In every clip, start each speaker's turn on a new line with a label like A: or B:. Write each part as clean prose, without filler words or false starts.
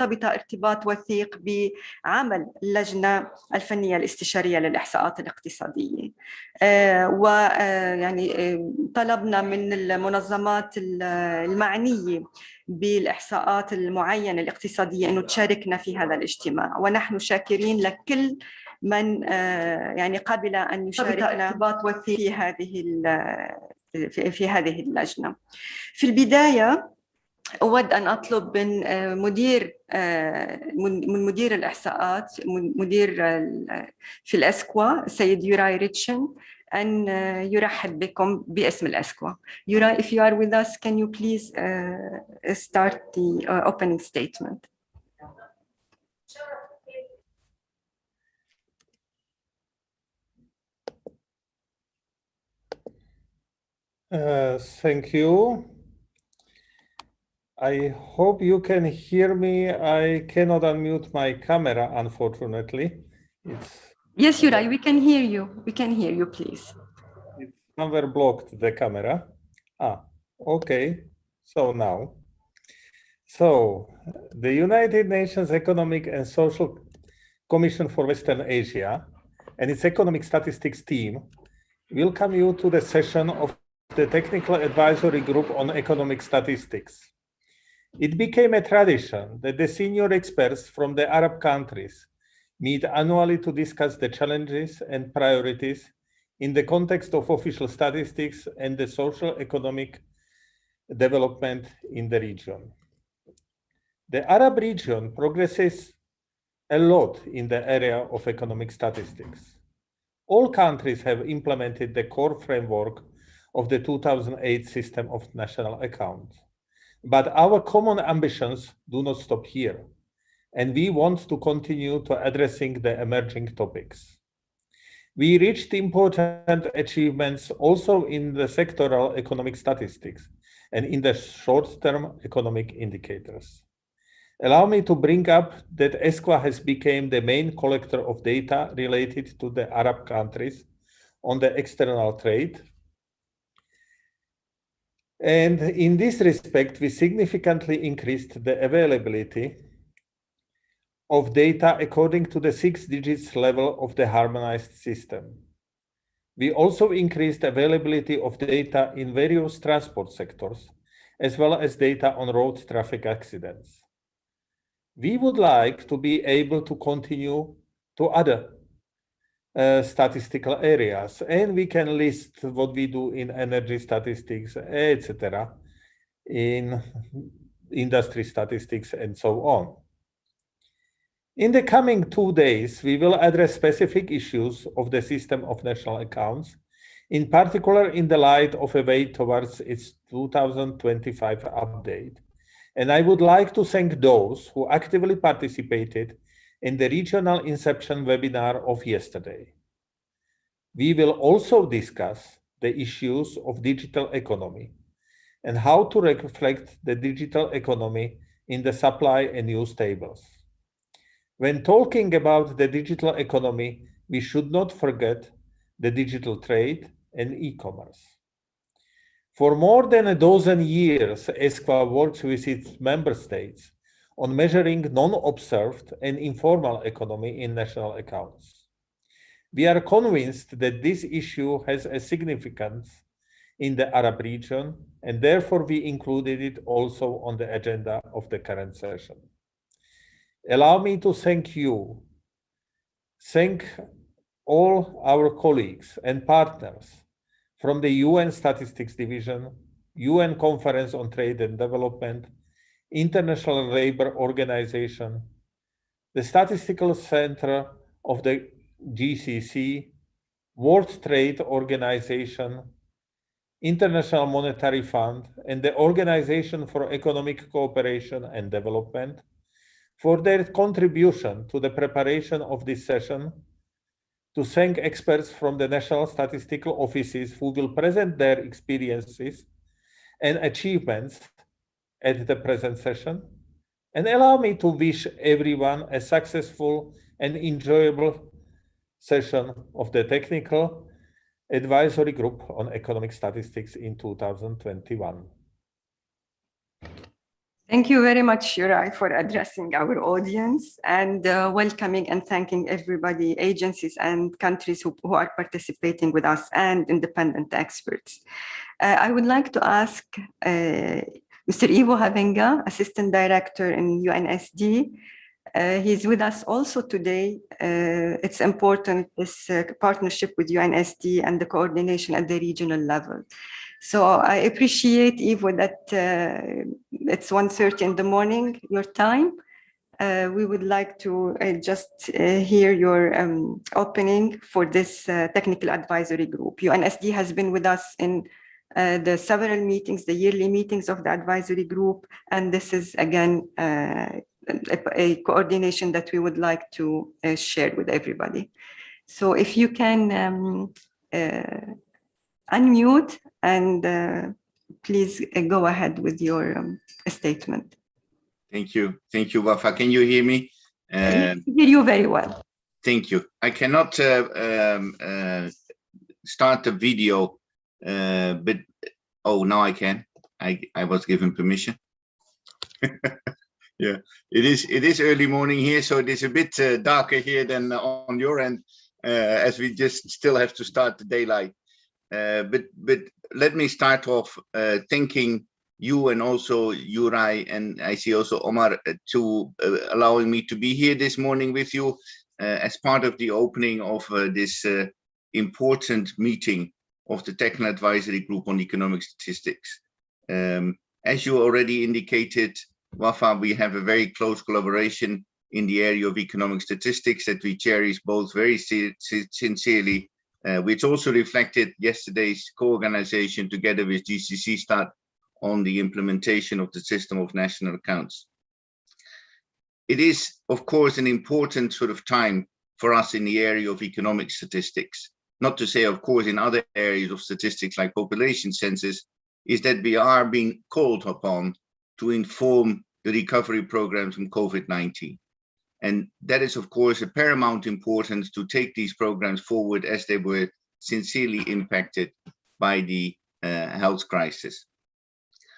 A: مرتبطة ارتباط وثيق بعمل اللجنة الفنية الاستشارية للإحصاءات الاقتصادية. ويعني طلبنا من المنظمات المعنية بالإحصاءات المعينة الاقتصادية أنه تشاركنا في هذا الاجتماع، ونحن شاكرين لكل من يعني قبل أن يشاركنا ارتباط وثيق في هذه اللجنة. في البداية أود أن أطلب من مدير الإحصاءات، مدير في الأسكوا السيد يوراي ريتشن، أن يرحب بكم باسم الأسكوا. Yurai, if you are with us, can you please start the opening statement?
B: Thank you. I hope you can hear me. I cannot unmute my camera, unfortunately.
A: Yes, Yurai, we can hear you. We can hear you, please.
B: It's somewhere blocked, the camera. Okay. So now. So, the United Nations Economic and Social Commission for Western Asia and its economic statistics team welcome you to the session of the Technical Advisory Group on Economic Statistics. It became a tradition that the senior experts from the Arab countries meet annually to discuss the challenges and priorities in the context of official statistics and the social economic development in the region. The Arab region progresses a lot in the area of economic statistics. All countries have implemented the core framework of the 2008 system of national accounts. But our common ambitions do not stop here, and we want to continue to addressing the emerging topics. We reached important achievements also in the sectoral economic statistics and in the short-term economic indicators. Allow me to bring up that ESCWA has become the main collector of data related to the Arab countries on the external trade. And in this respect, we significantly increased the availability of data according to the 6 digits level of the harmonized system. We also increased availability of data in various transport sectors, as well as data on road traffic accidents. We would like to be able to continue to other statistical areas, and we can list what we do in energy statistics, etc., in industry statistics, and so on. In the coming 2 days, we will address specific issues of the system of national accounts, in particular in the light of a way towards its 2025 update. And I would like to thank those who actively participated in the regional inception webinar of yesterday. We will also discuss the issues of digital economy and how to reflect the digital economy in the supply and use tables. When talking about the digital economy, we should not forget the digital trade and e-commerce. For more than a dozen years, ESCWA works with its member states on measuring non-observed and informal economy in national accounts. We are convinced that this issue has a significance in the Arab region, and therefore we included it also on the agenda of the current session. Allow me to thank you, thank all our colleagues and partners from the UN Statistics Division, UN Conference on Trade and Development, International Labour Organization, the Statistical Center of the GCC, World Trade Organization, International Monetary Fund, and the Organization for Economic Cooperation and Development for their contribution to the preparation of this session, to thank experts from the national statistical offices who will present their experiences and achievements at the present session, and allow me to wish everyone a successful and enjoyable session of the Technical Advisory Group on Economic Statistics in 2021.
A: Thank you very much, Yurai, for addressing our audience and welcoming and thanking everybody, agencies and countries who are participating with us and independent experts. I would like to ask Mr. Ivo Havenga, Assistant Director in UNSD. He's with us also today. It's important, this partnership with UNSD and the coordination at the regional level. So I appreciate, Ivo, that it's 1:30 in the morning, your time. We would like to just hear your opening for this technical advisory group. UNSD has been with us in the several meetings, the yearly meetings of the advisory group, and this is again a coordination that we would like to share with everybody. So if you can unmute and please go ahead with your statement.
C: Thank you, Wafa. Can you hear me?
A: I hear you very well.
C: Thank you. I cannot start the video, but oh, now I can. I was given permission. Yeah, it is early morning here, so it is a bit darker here than on your end, as we just still have to start the daylight. But let me start off thanking you and also Yurai, and I see also Omar, to allowing me to be here this morning with you as part of the opening of this important meeting of the Technical Advisory Group on Economic Statistics. As you already indicated, Wafa, we have a very close collaboration in the area of economic statistics that we cherish both very sincerely, which also reflected yesterday's co-organization together with GCC Stat on the implementation of the system of national accounts. It is, of course, an important sort of time for us in the area of economic statistics. Not to say, of course, in other areas of statistics like population census, is that we are being called upon to inform the recovery programs from COVID-19. And that is, of course, a paramount importance to take these programs forward as they were sincerely impacted by the health crisis.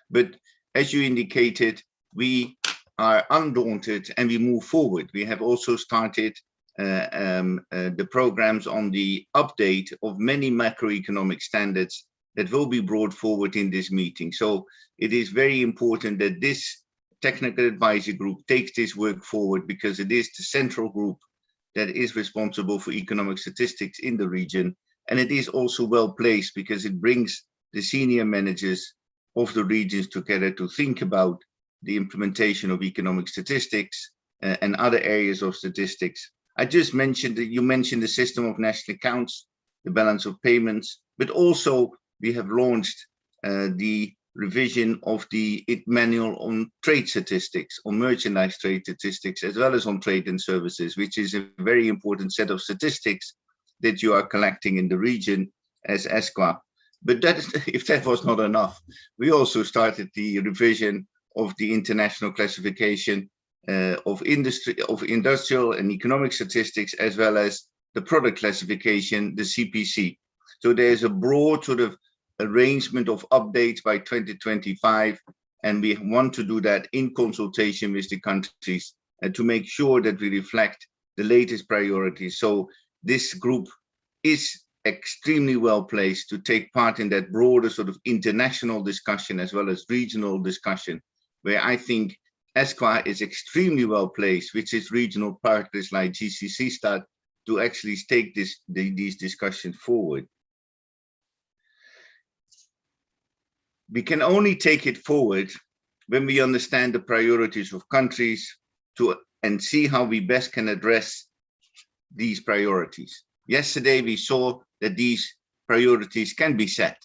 C: But as you indicated, we are undaunted and we move forward. We have also started the programs on the update of many macroeconomic standards that will be brought forward in this meeting. So it is very important that this technical advisory group takes this work forward, because it is the central group that is responsible for economic statistics in the region. And it is also well placed because it brings the senior managers of the regions together to think about the implementation of economic statistics and other areas of statistics. I just mentioned that you mentioned the system of national accounts, the balance of payments, but also we have launched the revision of the manual on trade statistics, on merchandise trade statistics, as well as on trade and services, which is a very important set of statistics that you are collecting in the region as ESCWA. But that, if that was not enough, we also started the revision of the international classification of industrial and economic statistics, as well as the product classification, the CPC. So there's a broad sort of arrangement of updates by 2025, and we want to do that in consultation with the countries to make sure that we reflect the latest priorities. So this group is extremely well placed to take part in that broader sort of international discussion as well as regional discussion, where I think ESCWA is extremely well placed, which is regional partners like GCC Stat, to actually take these discussions forward. We can only take it forward when we understand the priorities of countries and see how we best can address these priorities. Yesterday, we saw that these priorities can be set.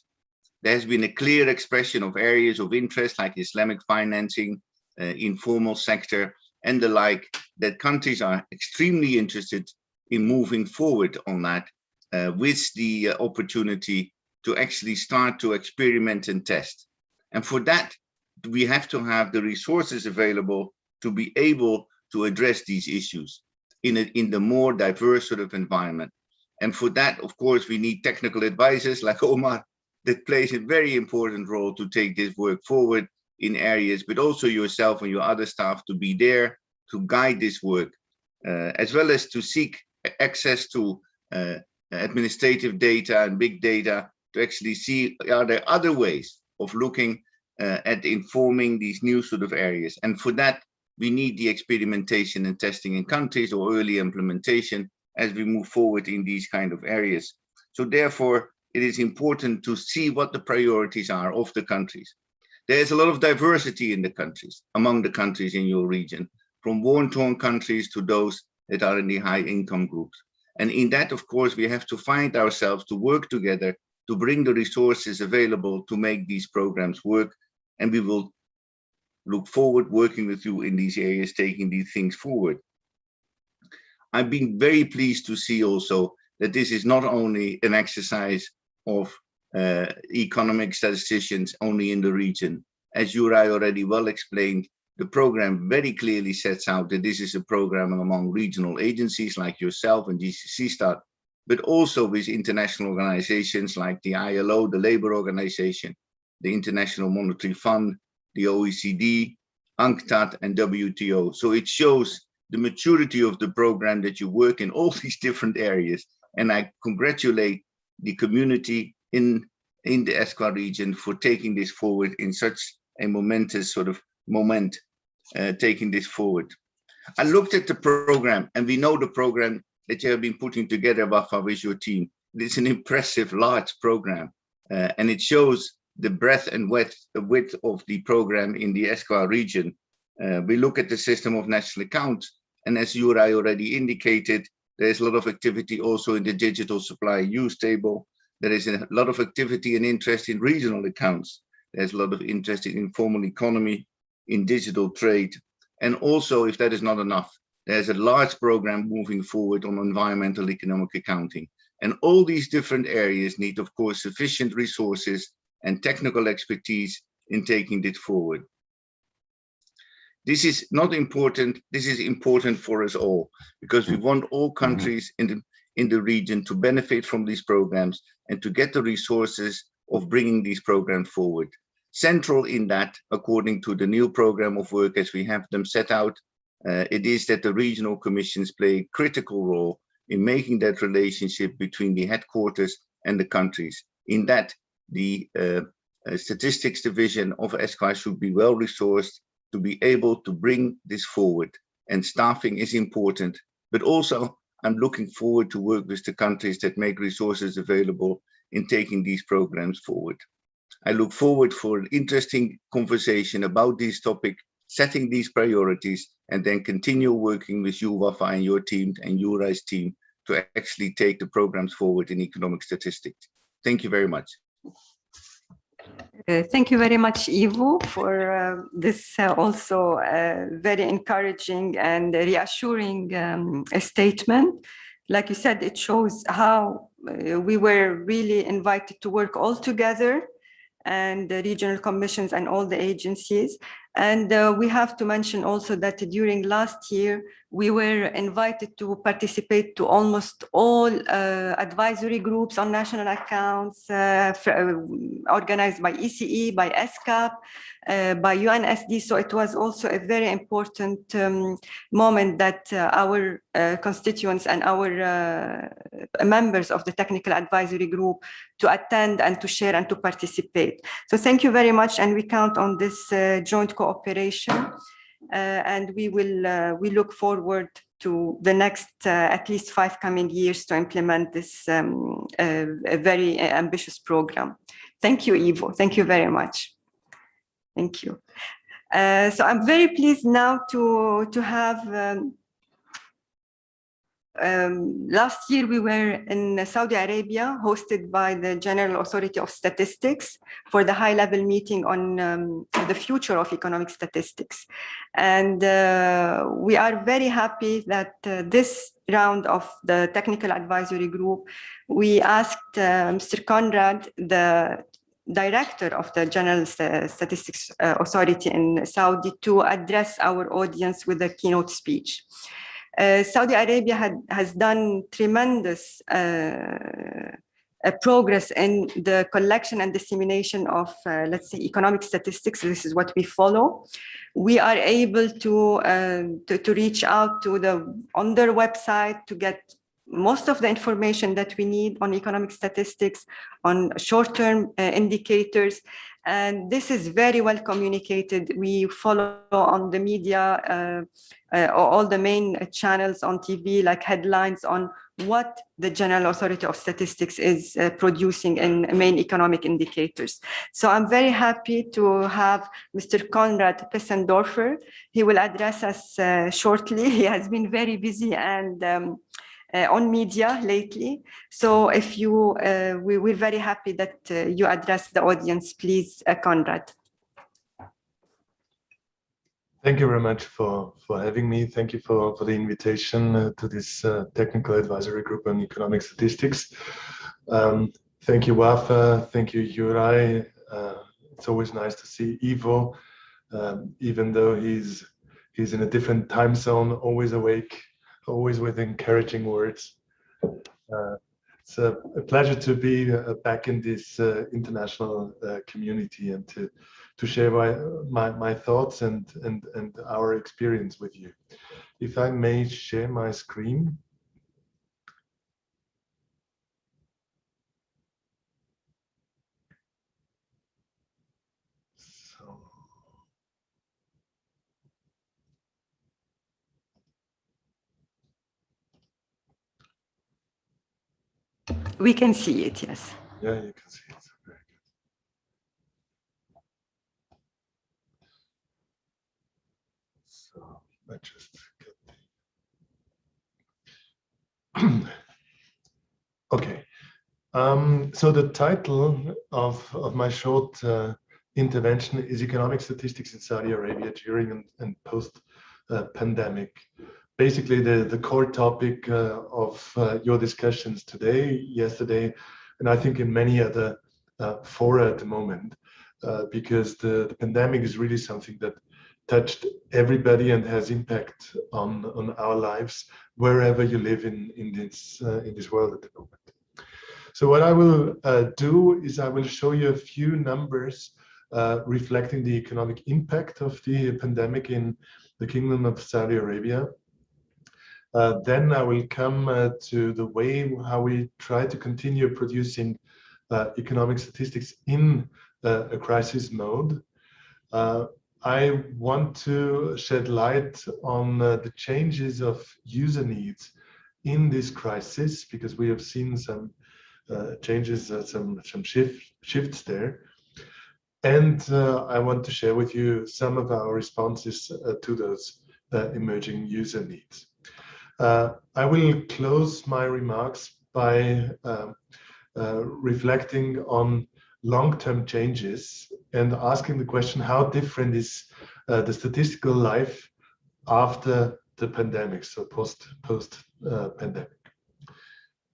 C: There has been a clear expression of areas of interest like Islamic financing, informal sector, and the like, that countries are extremely interested in moving forward on that with the opportunity to actually start to experiment and test. And for that, we have to have the resources available to be able to address these issues in the more diverse sort of environment. And for that, of course, we need technical advisors like Omar that plays a very important role to take this work forward. in areas, but also yourself and your other staff to be there to guide this work, as well as to seek access to administrative data and big data to actually see, are there other ways of looking at informing these new sort of areas. And for that, we need the experimentation and testing in countries or early implementation as we move forward in these kind of areas. So therefore, it is important to see what the priorities are of the countries. There's a lot of diversity in the countries, among the countries in your region, from war-torn countries to those that are in the high income groups. And in that, of course, we have to find ourselves to work together to bring the resources available to make these programs work. And we will look forward working with you in these areas, taking these things forward. I've been very pleased to see also that this is not only an exercise of economic statisticians only in the region. As Juraj already well explained, the program very clearly sets out that this is a program among regional agencies like yourself and GCC-STAT, but also with international organizations like the ILO, the Labor Organization, the International Monetary Fund, the OECD, UNCTAD, and WTO. So it shows the maturity of the program that you work in all these different areas. And I congratulate the community in the ESCWA region for taking this forward in such a momentous sort of moment, taking this forward. I looked at the program, and we know the program that you have been putting together, Wafa, with your team. It's an impressive, large program, and it shows the breadth and width of the program in the ESCWA region. We look at the system of national accounts, and as Juraj already indicated, there's a lot of activity also in the digital supply use table. There is a lot of activity and interest in regional accounts. There's a lot of interest in informal economy, in digital trade. And also, if that is not enough, there's a large program moving forward on environmental economic accounting. And all these different areas need, of course, sufficient resources and technical expertise in taking it forward. This is not important, this is important for us all, because we want all countries in the region to benefit from these programs and to get the resources of bringing these programs forward. Central in that, according to the new program of work as we have them set out, it is that the regional commissions play a critical role in making that relationship between the headquarters and the countries. In that, the statistics division of ESCWA should be well resourced to be able to bring this forward. And staffing is important, but also I'm looking forward to work with the countries that make resources available in taking these programs forward. I look forward for an interesting conversation about this topic, setting these priorities, and then continue working with you, Wafa, and your team and Juraj's team to actually take the programs forward in economic statistics. Thank you very much.
A: Thank you very much, Ivo, for this also very encouraging and reassuring statement. Like you said, it shows how we were really invited to work all together, and the regional commissions and all the agencies. And we have to mention also that during last year, we were invited to participate to almost all advisory groups on national accounts organized by ECE, by ESCAP, by UNSD. So it was also a very important moment that our constituents and our members of the technical advisory group to attend and to share and to participate. So thank you very much, and we count on this joint cooperation, and we look forward to the next at least 5 coming years to implement this a very ambitious program. Thank you, Ivo. Thank you very much. Thank you. So I'm very pleased now to have last year we were in Saudi Arabia, hosted by the General Authority of Statistics for the high-level meeting on the future of economic statistics. And we are very happy that this round of the technical advisory group, we asked Mr. Conrad, the director of the General Statistics Authority in Saudi, to address our audience with a keynote speech. Saudi Arabia has done tremendous progress in the collection and dissemination of, let's say, economic statistics. This is what we follow. We are able to reach out to on their website to get most of the information that we need on economic statistics, on short-term indicators. And this is very well communicated. We follow on the media, all the main channels on TV, like headlines on what the General Authority of Statistics is producing in main economic indicators. So I'm very happy to have Mr. Konrad Pessendorfer. He will address us shortly. He has been very busy and on media lately. So if you, we're very happy that you address the audience, please, Konrad.
D: Thank you very much for having me. Thank you for the invitation to this technical advisory group on economic statistics. Thank you, Wafa. Thank you, Juraj. It's always nice to see Ivo, even though he's in a different time zone, always awake, always with encouraging words. It's a pleasure to be back in this international community and to share my thoughts and our experience with you. If I may share my screen. So.
A: We can see it, yes.
D: Yeah, you can see it. Very good. So let's just get the... Okay. So the title of my short intervention is Economic Statistics in Saudi Arabia during and post pandemic. Basically, the core topic of your discussions today, yesterday, and I think in many other fora at the moment, because the pandemic is really something that touched everybody and has impact on our lives wherever you live in this world at the moment. So what I will do is I will show you a few numbers reflecting the economic impact of the pandemic in the Kingdom of Saudi Arabia. Then I will come to the way how we try to continue producing economic statistics in a crisis mode. I want to shed light on the changes of user needs in this crisis, because we have seen some changes, some shifts there. And I want to share with you some of our responses to those emerging user needs. I will close my remarks by reflecting on long-term changes and asking the question, how different is the statistical life after the pandemic, so post-pandemic.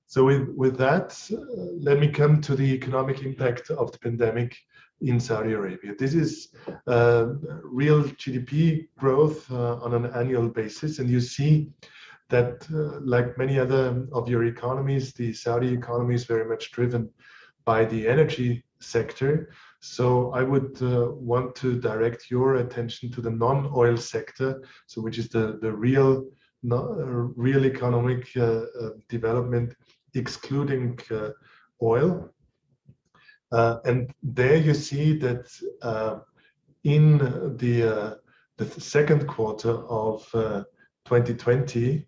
D: So with that, let me come to the economic impact of the pandemic in Saudi Arabia. This is real GDP growth on an annual basis, and you see that like many other of your economies, the Saudi economy is very much driven by the energy sector. So I would want to direct your attention to the non-oil sector, so which is the real economic development excluding oil. And there you see that in the second quarter of 2020,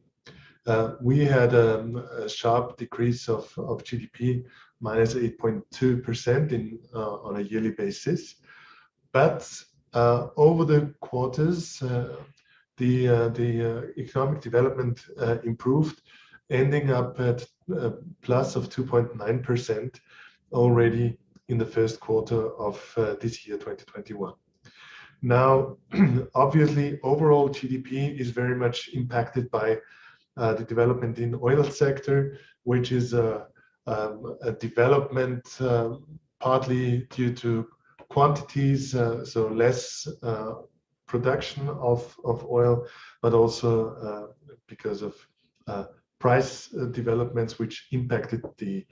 D: we had a sharp decrease of GDP, minus 8.2% on a yearly basis. But over the quarters, the economic development improved, ending up at a plus of 2.9% already in the first quarter of this year, 2021. Now, obviously, overall GDP is very much impacted by the development in the oil sector, which is a development partly due to quantities, so less production of oil, but also because of price developments which impacted the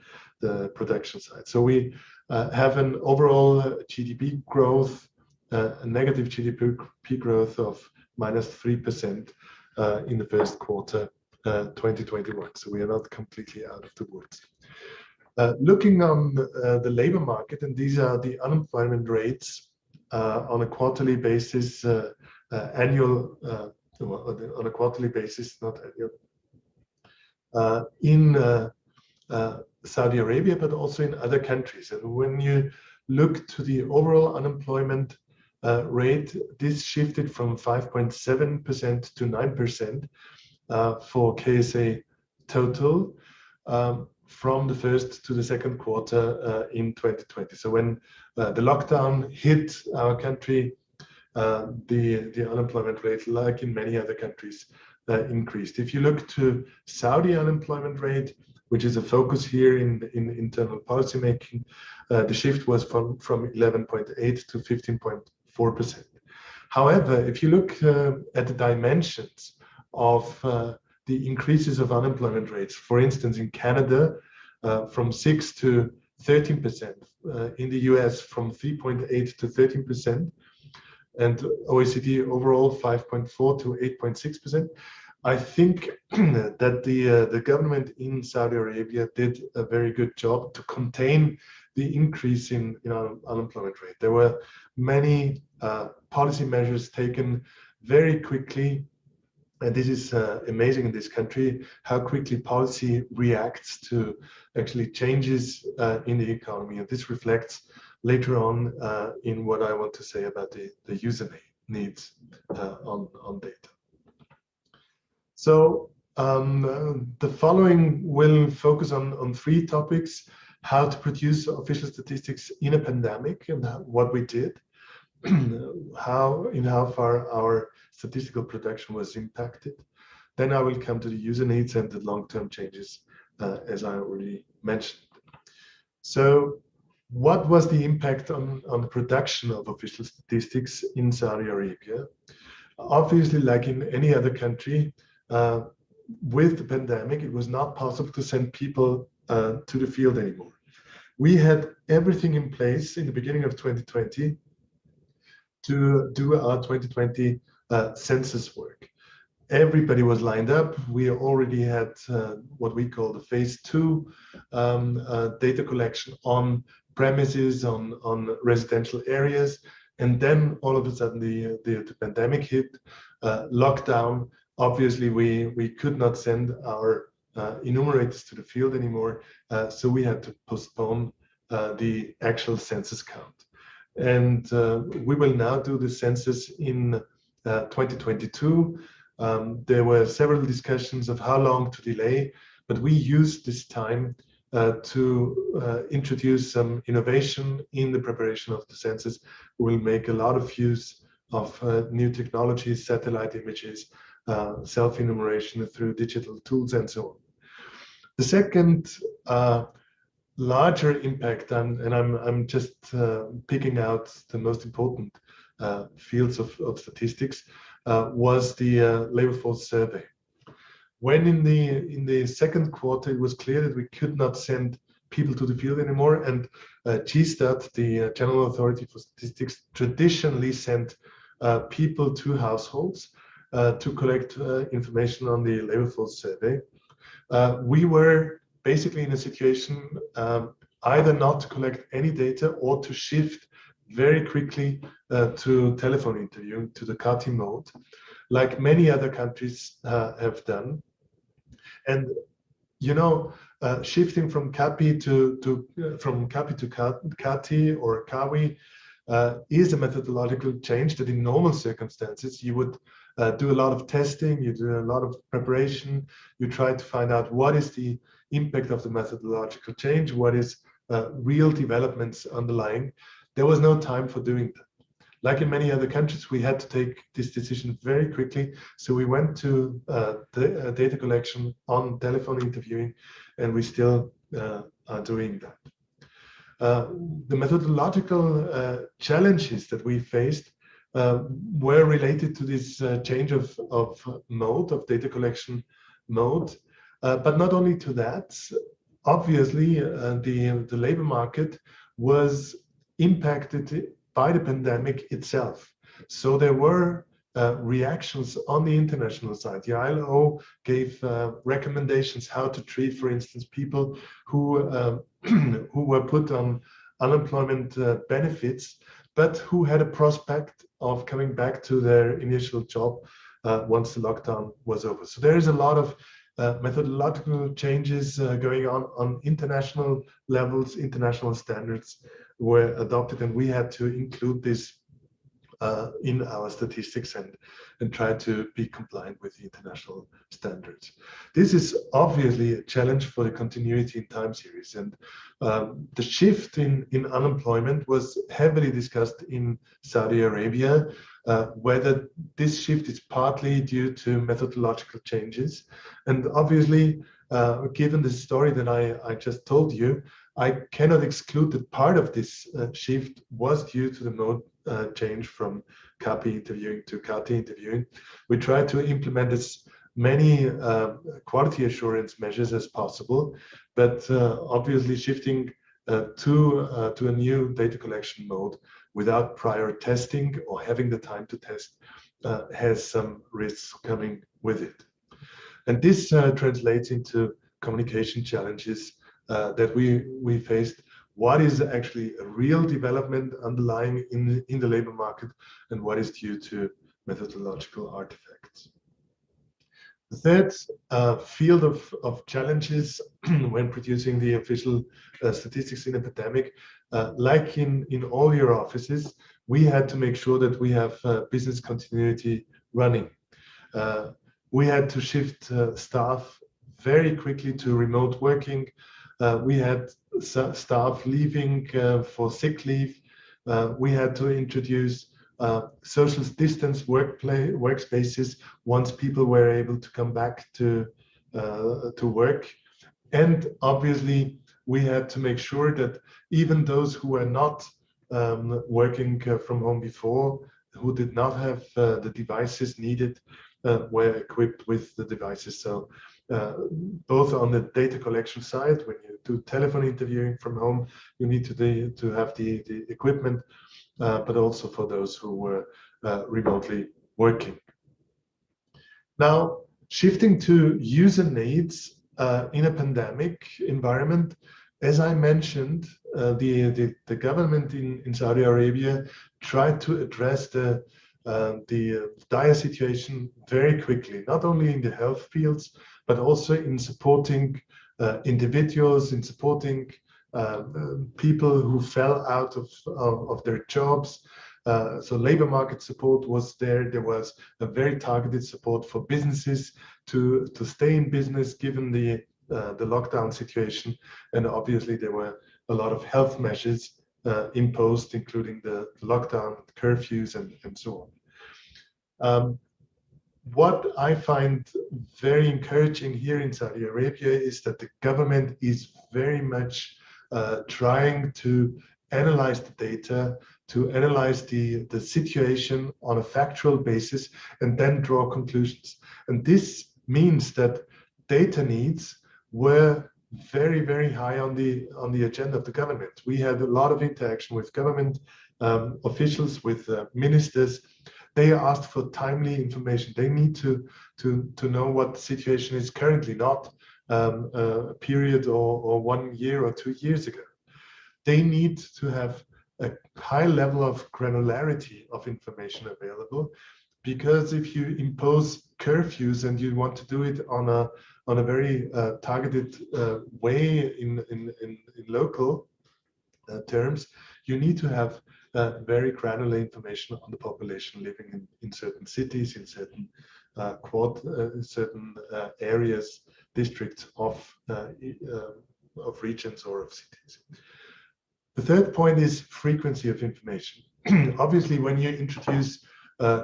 D: production side. So we have an overall GDP growth, a negative GDP growth of -3% in the first quarter 2021. So we are not completely out of the woods. Looking on the labor market, and these are the unemployment rates on a quarterly basis, annual, on a quarterly basis, not annual, in Saudi Arabia, but also in other countries. And when you look to the overall unemployment rate, this shifted from 5.7% to 9% for KSA total from the first to the second quarter in 2020. So when the lockdown hit our country, the unemployment rate, like in many other countries, increased. If you look to Saudi unemployment rate, which is a focus here in internal policy making, the shift was from 11.8 to 15.4%. However, if you look at the dimensions of the increases of unemployment rates, for instance, in Canada, from 6 to 13%, in the US from 3.8 to 13%, and OECD overall 5.4 to 8.6%. I think that the government in Saudi Arabia did a very good job to contain the increase in unemployment rate. There were many policy measures taken very quickly, and this is amazing in this country, how quickly policy reacts to actually changes in the economy. And this reflects later on in what I want to say about the user needs on data. So the following will focus on three topics: how to produce official statistics in a pandemic and what we did, how far our statistical production was impacted. Then I will come to the user needs and the long-term changes, as I already mentioned. So what was the impact on the production of official statistics in Saudi Arabia? Obviously, like in any other country, with the pandemic, it was not possible to send people to the field anymore. We had everything in place in the beginning of 2020 to do our 2020 census work. Everybody was lined up. We already had what we call the phase 2 data collection on premises, on residential areas. And then all of a sudden the pandemic hit, lockdown. Obviously, we could not send our enumerators to the field anymore, so we had to postpone the actual census count. And we will now do the census in 2022. There were several discussions of how long to delay, but we used this time to introduce some innovation in the preparation of the census. We will make a lot of use of new technologies, satellite images, self-enumeration through digital tools, and so on. The second larger impact, and I'm just picking out the most important fields of statistics, was the labor force survey. When in the second quarter it was clear that we could not send people to the field anymore, and GStat, the General Authority for Statistics, traditionally sent people to households to collect information on the labor force survey. We were basically in a situation either not to collect any data or to shift very quickly to telephone interviewing, to the CATI mode, like many other countries have done. And shifting from CAPI to CATI or CAWI is a methodological change that in normal circumstances you would do a lot of testing, you do a lot of preparation, you try to find out what is the impact of the methodological change, what is real developments underlying. There was no time for doing that. Like in many other countries, we had to take this decision very quickly. So we went to data collection on telephone interviewing, and we still are doing that. The methodological challenges that we faced were related to this change of mode, of data collection mode. But not only to that, obviously, the labor market was impacted by the pandemic itself. So there were reactions on the international side. The ILO gave recommendations how to treat, for instance, people who who were put on unemployment benefits, but who had a prospect of coming back to their initial job once the lockdown was over. So there is a lot of methodological changes going on international levels. International standards were adopted, and we had to include this in our statistics and try to be compliant with the international standards. This is obviously a challenge for the continuity in time series, and the shift in unemployment was heavily discussed in Saudi Arabia, whether this shift is partly due to methodological changes. And obviously, given the story that I just told you, I cannot exclude that part of this shift was due to the mode change from KP interviewing to KT interviewing. We try to implement as many quality assurance measures as possible, but obviously shifting to a new data collection mode without prior testing or having the time to test has some risks coming with it. And this translates into communication challenges that we faced. What is actually a real development underlying in the labor market, and what is due to methodological artifacts. The third field of challenges when producing the official statistics in a pandemic, like in all your offices, we had to make sure that we have business continuity running. We had to shift staff very quickly to remote working. We had staff leaving for sick leave. We had to introduce social distance workspaces once people were able to come back to work. And obviously, we had to make sure that even those who were not working from home before, who did not have the devices needed, were equipped with the devices. So both on the data collection side, when you do telephone interviewing from home, you need to have the equipment, but also for those who were remotely working. Now, shifting to user needs in a pandemic environment, as I mentioned, the government in Saudi Arabia tried to address the dire situation very quickly, not only in the health fields, but also in supporting individuals, in supporting people who fell out of their jobs. So labor market support was there. There was a very targeted support for businesses to stay in business given the lockdown situation. And obviously there were a lot of health measures imposed, including the lockdown, curfews, and so on. What I find very encouraging here in Saudi Arabia is that the government is very much trying to analyze the data, to analyze the situation on a factual basis, and then draw conclusions. And this means that data needs were very, very high on the agenda of the government. We had a lot of interaction with government officials, with ministers. They asked for timely information. They need to know what the situation is currently, not a period or 1 year or 2 years ago. They need to have a high level of granularity of information available, because if you impose curfews and you want to do it on a very targeted way in local terms, you need to have very granular information on the population living in certain cities, in certain certain areas, districts of regions or of cities. The third point is frequency of information. Obviously, when you introduce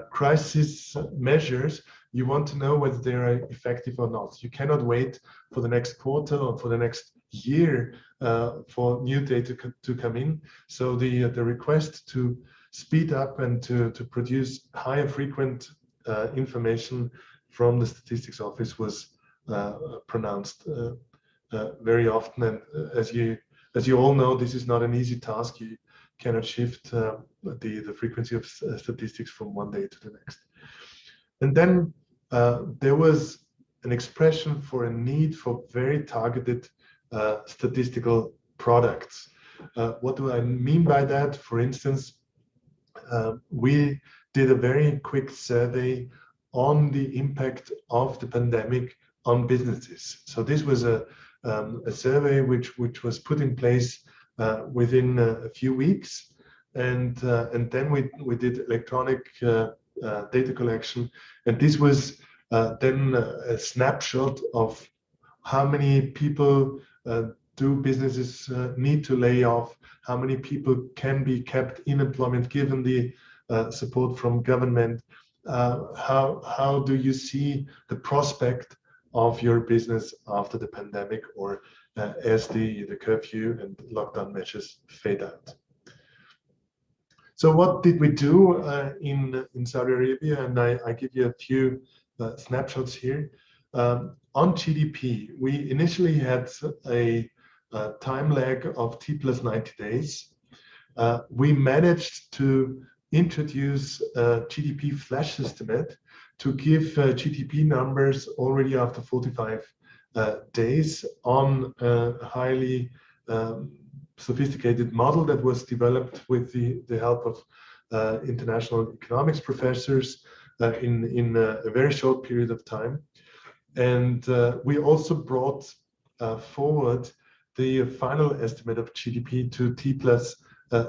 D: crisis measures, you want to know whether they are effective or not. You cannot wait for the next quarter or for the next year for new data to come in. So the request to speed up and to produce higher frequent information from the statistics office was pronounced very often. And as you all know, this is not an easy task. You cannot shift the frequency of statistics from one day to the next. And then there was an expression for a need for very targeted statistical products. What do I mean by that? For instance, we did a very quick survey on the impact of the pandemic on businesses. So this was a survey which was put in place within a few weeks, and then we did electronic data collection, and this was then a snapshot of how many people do businesses need to lay off, how many people can be kept in employment given the support from government. How do you see the prospect of your business after the pandemic, or as the curfew and lockdown measures fade out? So what did we do in Saudi Arabia? And I give you a few snapshots here. On GDP, we initially had a time lag of T plus 90 days. We managed to introduce a GDP flash estimate to give GDP numbers already after 45 days on a highly sophisticated model that was developed with the help of international economics professors in a very short period of time. And we also brought forward the final estimate of GDP to T plus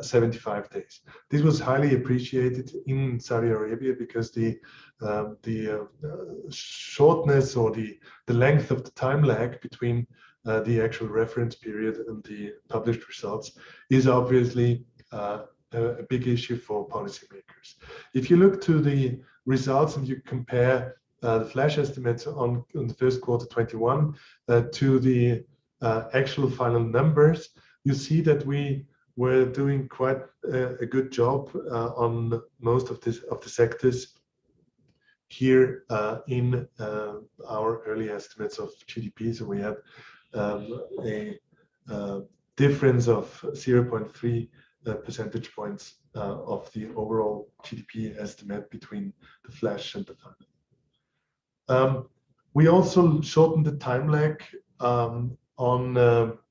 D: 75 days. This was highly appreciated in Saudi Arabia because the shortness or the length of the time lag between the actual reference period and the published results is obviously a big issue for policymakers. If you look to the results and you compare the flash estimates on the first quarter 21 to the actual final numbers, you see that we were doing quite a good job on most of the sectors here in our early estimates of GDP. So we had a difference of 0.3 percentage points of the overall GDP estimate between the flash and the final. We also shortened the time lag on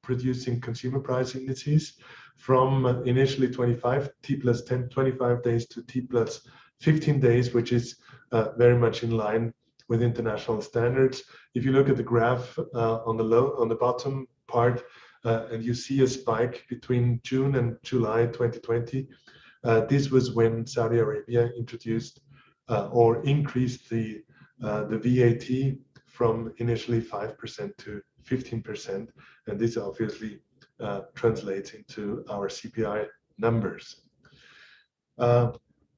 D: producing consumer price indices from initially 25 T plus 10, 25 days to T plus 15 days, which is very much in line with international standards. If you look at the graph on the bottom part, and you see a spike between June and July 2020, this was when Saudi Arabia introduced or increased the VAT from initially 5% to 15%, and this obviously translates into our CPI numbers.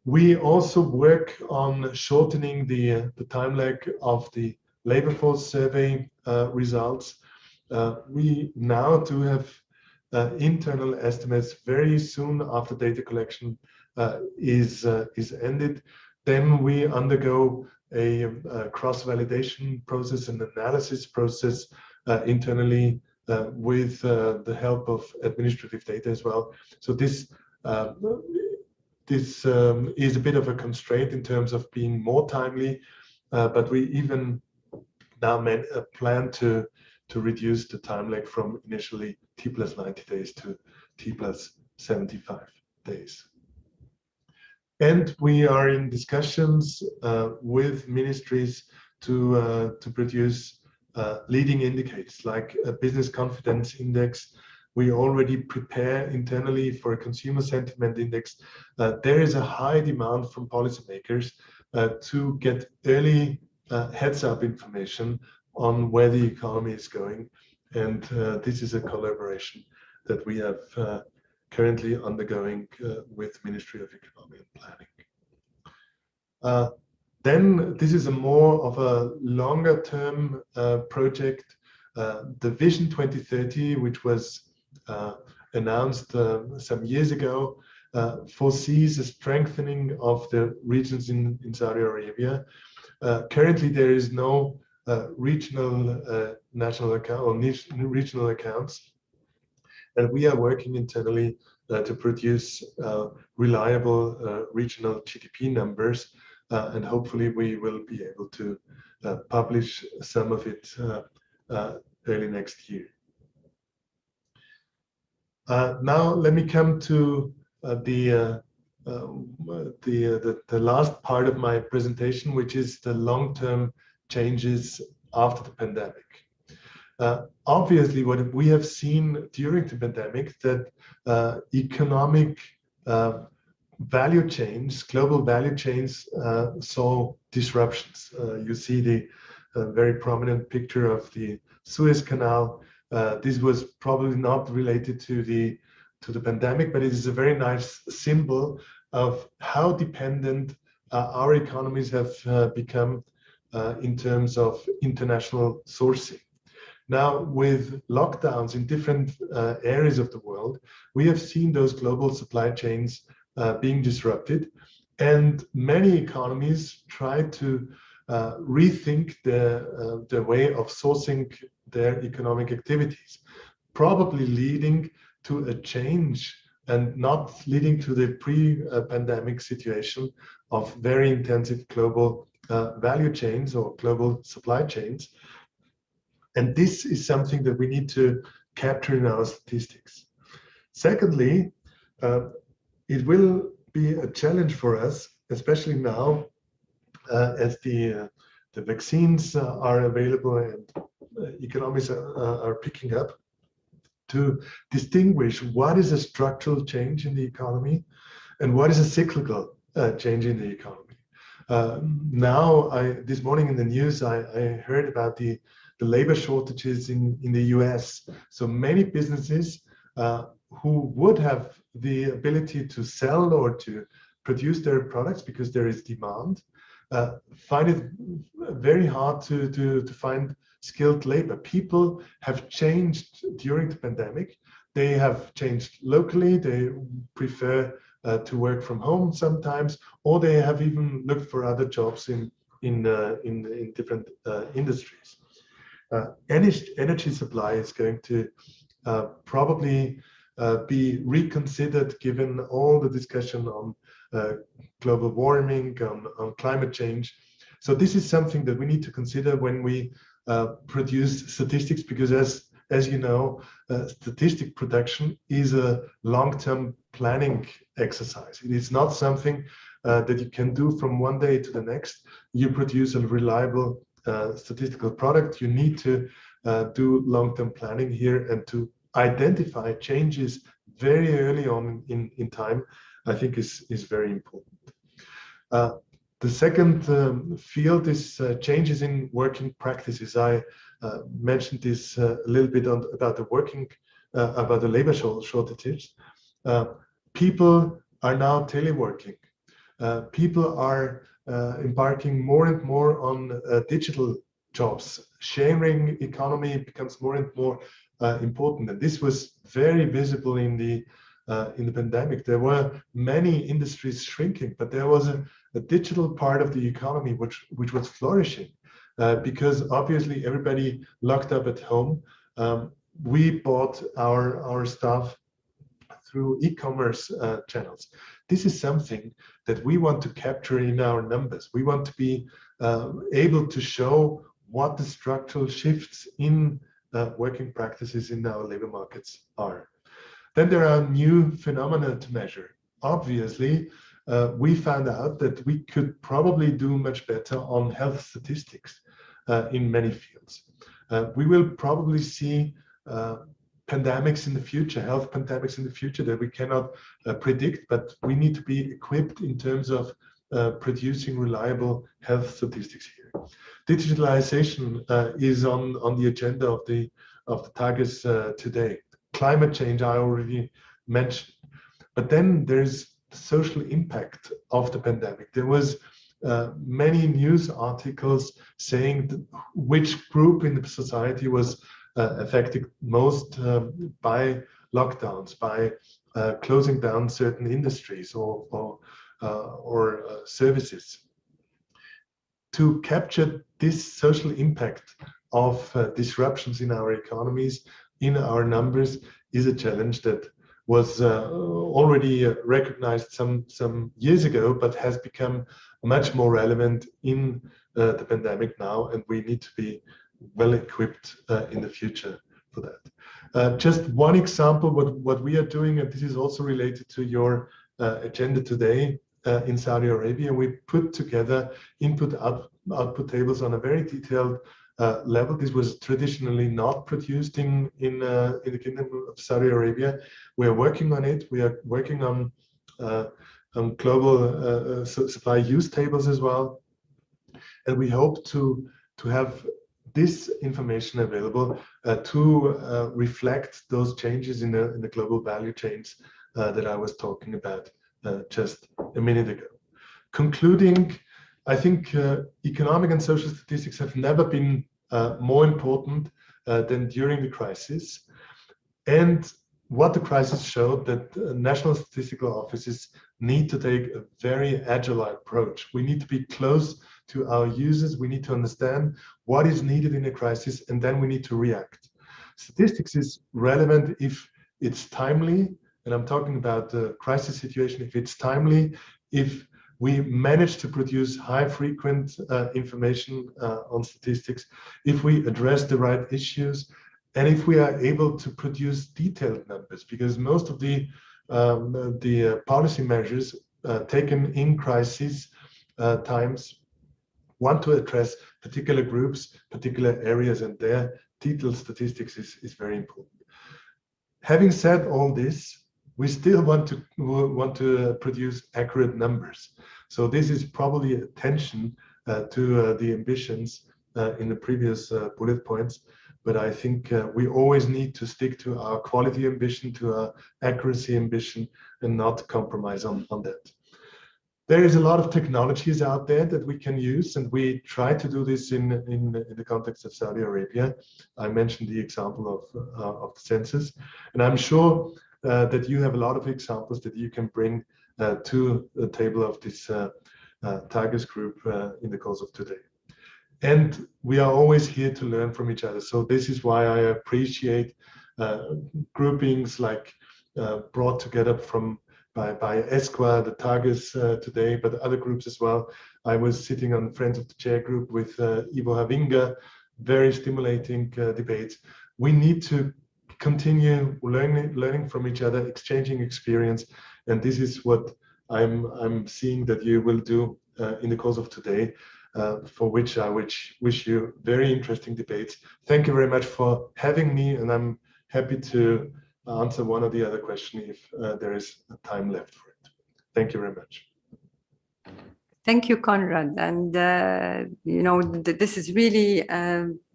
D: We also work on shortening the time lag of the labor force survey results. We now do have internal estimates very soon after data collection is ended. Then we undergo a cross-validation process and analysis process internally with the help of administrative data as well. So this is a bit of a constraint in terms of being more timely, but we even now plan to reduce the time lag from initially T plus 90 days to T plus 75 days. And we are in discussions with ministries to produce leading indicators like a business confidence index. We already prepare internally for a consumer sentiment index. There is a high demand from policymakers to get early heads-up information on where the economy is going. And this is a collaboration that we have currently undergoing with Ministry of Economy and Planning. Then this is a more of a longer term project. The Vision 2030, which was announced some years ago, foresees a strengthening of the regions in Saudi Arabia. Currently, there is no regional national account or regional accounts. And we are working internally to produce reliable regional GDP numbers, and hopefully we will be able to publish some of it early next year. Now let me come to the last part of my presentation, which is the long-term changes after the pandemic. Obviously, what we have seen during the pandemic, that economic value chains, global value chains, saw disruptions. You see the very prominent picture of the Suez Canal. This was probably not related to the pandemic, but it is a very nice symbol of how dependent our economies have become in terms of international sourcing. Now, with lockdowns in different areas of the world, we have seen those global supply chains being disrupted, and many economies try to rethink their way of sourcing their economic activities, probably leading to a change and not leading to the pre-pandemic situation of very intensive global value chains or global supply chains. And this is something that we need to capture in our statistics. Secondly, it will be a challenge for us, especially now as the vaccines are available and economies are picking up, to distinguish what is a structural change in the economy and what is a cyclical change in the economy. Now, this morning in the news, I heard about the labor shortages in the US. So many businesses who would have the ability to sell or to produce their products because there is demand, find it very hard to find skilled labor. People have changed during the pandemic. They have changed locally. They prefer to work from home sometimes, or they have even looked for other jobs in different industries. Energy supply is going to probably be reconsidered given all the discussion on global warming, on climate change. So this is something that we need to consider when we produce statistics, because as you know, statistic production is a long-term planning exercise. It is not something that you can do from one day to the next. You produce a reliable statistical product. You need to do long-term planning here, and to identify changes very early on in time, I think is very important. The second field is changes in working practices. I mentioned this a little bit about the labor shortages. People are now teleworking. People are embarking more and more on digital jobs. Sharing economy becomes more and more important, and this was very visible in the pandemic. There were many industries shrinking, but there was a digital part of the economy which was flourishing because obviously everybody locked up at home. We bought our stuff through e-commerce channels. This is something that we want to capture in our numbers. We want to be able to show what the structural shifts in working practices in our labor markets are. Then there are new phenomena to measure. Obviously, we found out that we could probably do much better on health statistics in many fields. We will probably see pandemics in the future, health pandemics in the future that we cannot predict, but we need to be equipped in terms of producing reliable health statistics here. Digitalization is on the agenda of the TAGES today. Climate change I already mentioned, but then there's the social impact of the pandemic. There was many news articles saying which group in the society was affected most by lockdowns, by closing down certain industries or services. to capture this social impact of disruptions in our economies, in our numbers, is a challenge that was already recognized some years ago, but has become much more relevant in the pandemic now, and we need to be well equipped in the future for that. Just one example, what we are doing, and this is also related to your agenda today in Saudi Arabia, we put together output tables on a very detailed level. This was traditionally not produced in the Kingdom of Saudi Arabia. We are working on it. We are working on global supply use tables as well, and we hope to have this information available to reflect those changes in the global value chains that I was talking about just a minute ago. Concluding, I think economic and social statistics have never been more important than during the crisis. And what the crisis showed, that national statistical offices need to take a very agile approach. We need to be close to our users. We need to understand what is needed in a crisis, and then we need to react. Statistics is relevant if it's timely, and I'm talking about the crisis situation, if it's timely, if we manage to produce high frequent information on statistics, if we address the right issues, and if we are able to produce detailed numbers, because most of the policy measures taken in crisis times want to address particular groups, particular areas, and their detailed statistics is very important. Having said all this, we still want to produce accurate numbers. So this is probably a tension to the ambitions in the previous bullet points. But I think we always need to stick to our quality ambition, to our accuracy ambition, and not compromise on that. There is a lot of technologies out there that we can use, and we try to do this in the context of Saudi Arabia. I mentioned the example of the census, and I'm sure that you have a lot of examples that you can bring to the table of this TAGES group in the course of today. And we are always here to learn from each other. So this is why I appreciate groupings like brought together by ESQA, the TAGES today, but other groups as well. I was sitting on Friends of the Chair group with Ivo Havinga, very stimulating debates. We need to continue learning from each other, exchanging experience, and this is what I'm seeing that you will do in the course of today, for which I wish you very interesting debates. Thank you very much for having me, and I'm happy to answer one or the other question if there is time left for it. Thank you very much.
A: Thank you, Conrad. And, this is really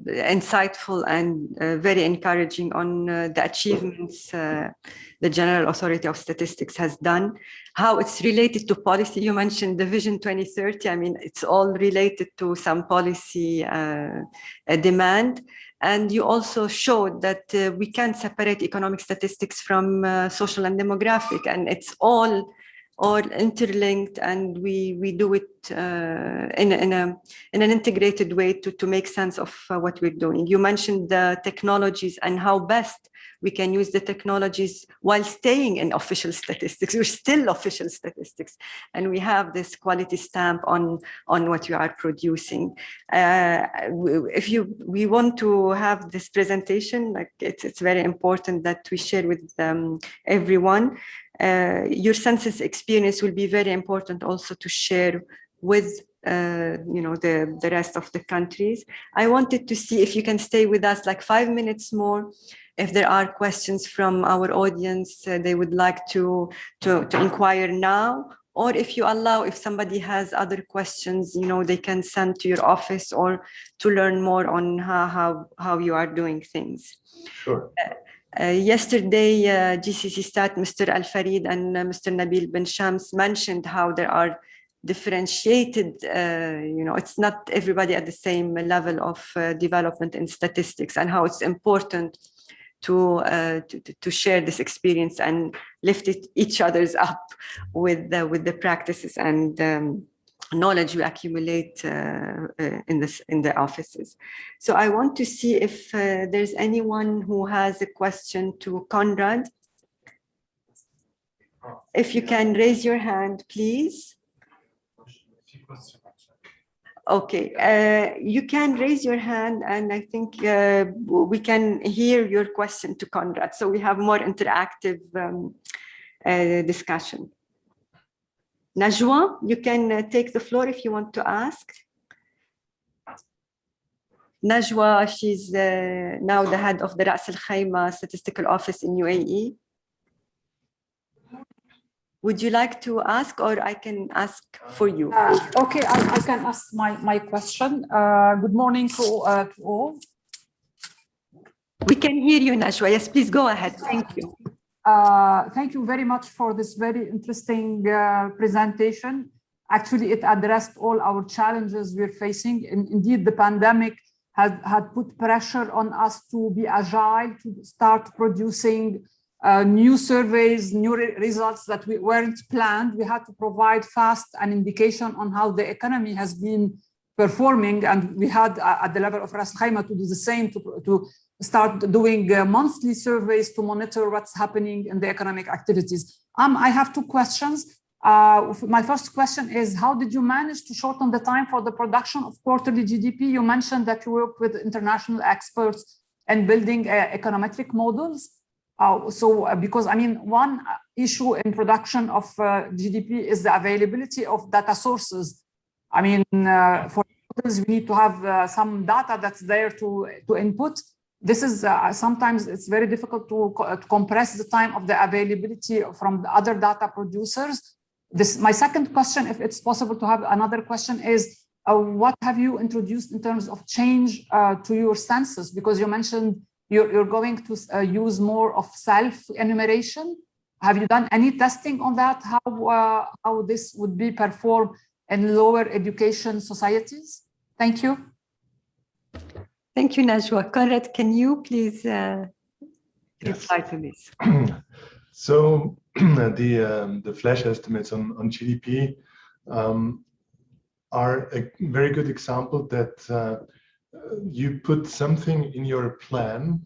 A: insightful and very encouraging on the achievements the General Authority of Statistics has done, how it's related to policy. You mentioned the Vision 2030. I mean, it's all related to some policy demand. And you also showed that we can't separate economic statistics from social and demographic, and it's all interlinked, and we do it in an integrated way to make sense of what we're doing. You mentioned the technologies and how best we can use the technologies while staying in official statistics. We're still official statistics, and we have this quality stamp on what we are producing. If we want to have this presentation, like it's very important that we share with everyone. Your census experience will be very important also to share with the rest of the countries. I wanted to see if you can stay with us like 5 minutes more. If there are questions from our audience they would like to inquire now, or if you allow, if somebody has other questions, they can send to your office or to learn more on how you are doing things.
D: Sure.
A: Yesterday, GCC Stat, Mr. Al-Farid and Mr. Nabil Ben Shams mentioned how there are differentiated, it's not everybody at the same level of development in statistics, and how it's important to share this experience and lift each other's up with the practices and knowledge we accumulate in the offices. So I want to see if there's anyone who has a question to Conrad. If you can raise your hand, please. Okay, you can raise your hand, and I think we can hear your question to Conrad. So we have more interactive discussion. Najwa, you can take the floor if you want to ask. Najwa, she's now the head of the Ras Al Khaimah Statistical Office in UAE. Would you like to ask, or I can ask for you?
E: Okay, I can ask my question. Good morning to all.
A: We can hear you, Najwa. Yes, please go ahead. Thank you.
E: Thank you very much for this very interesting presentation. Actually, it addressed all our challenges we're facing. And indeed, the pandemic had put pressure on us to be agile, to start producing new surveys, new results that we weren't planned. We had to provide fast an indication on how the economy has been performing. And we had at the level of Ras Al Khaimah to do the same, to start doing monthly surveys to monitor what's happening in the economic activities. I have two questions. My first question is, how did you manage to shorten the time for the production of quarterly GDP? You mentioned that you work with international experts and building econometric models. Because I mean, one issue in production of GDP is the availability of data sources. I mean, for models, we need to have some data that's there to input. This is sometimes it's very difficult to compress the time of the availability from the other data producers. My second question, if it's possible to have another question, is what have you introduced in terms of change to your census? Because you mentioned you're going to use more of self-enumeration. Have you done any testing on that? How this would be performed in lower education societies? Thank you.
A: Thank you, Najwa. Conrad, can you please reply to this?
D: So the flash estimates on GDP are a very good example that you put something in your plan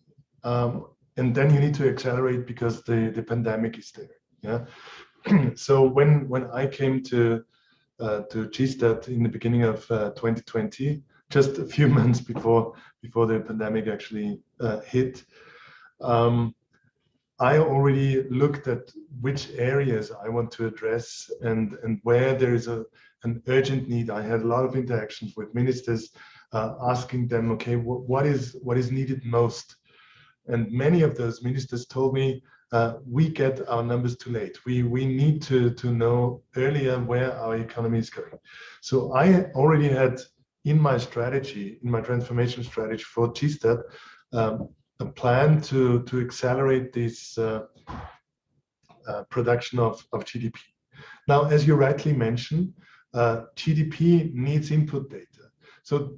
D: and then you need to accelerate because the pandemic is there. Yeah. So when I came to GSTAT in the beginning of 2020, just a few months before the pandemic actually hit, I already looked at which areas I want to address and where there is an urgent need. I had a lot of interactions with ministers, asking them, okay, what is needed most? And many of those ministers told me, we get our numbers too late. We need to know earlier where our economy is going. So I already had in my strategy, in my transformation strategy for GSTAT, a plan to accelerate this production of GDP. Now, as you rightly mentioned, GDP needs input data. So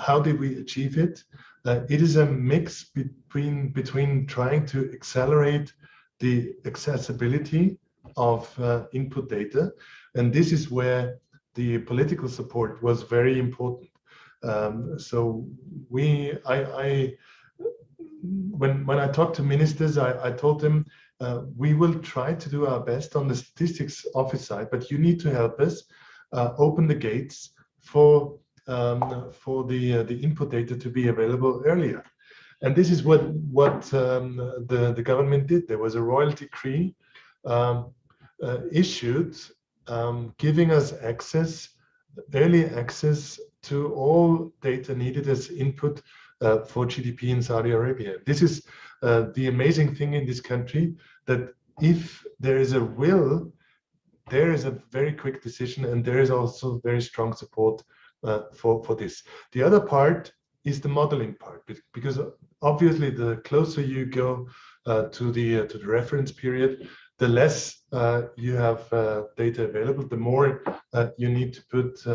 D: how did we achieve it? It is a mix between trying to accelerate the accessibility of input data, and this is where the political support was very important. So when I talked to ministers, I told them we will try to do our best on the statistics office side, but you need to help us open the gates for the input data to be available earlier. And this is what the government did. There was a royal decree issued giving us early access to all data needed as input for GDP in Saudi Arabia. This is the amazing thing in this country, that if there is a will, there is a very quick decision, and there is also very strong support for this. The other part is the modeling part, because obviously the closer you go to the reference period, the less you have data available, the more you need to put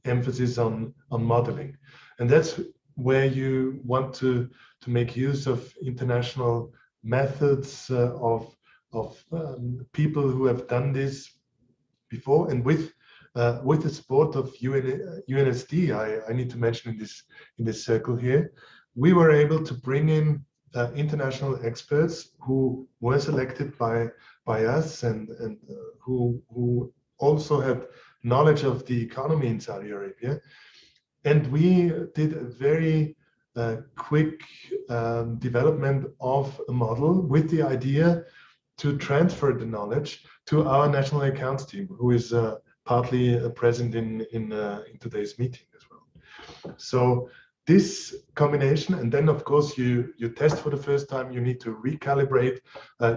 D: emphasis on modeling. And that's where you want to make use of international methods of people who have done this before, and with with the support of UNSD, I need to mention in this circle here, we were able to bring in international experts who were selected by us and who also had knowledge of the economy in Saudi Arabia. And we did a very quick development of a model with the idea to transfer the knowledge to our national accounts team, who is partly present in today's meeting as well. So this combination, and then of course you test for the first time, you need to recalibrate,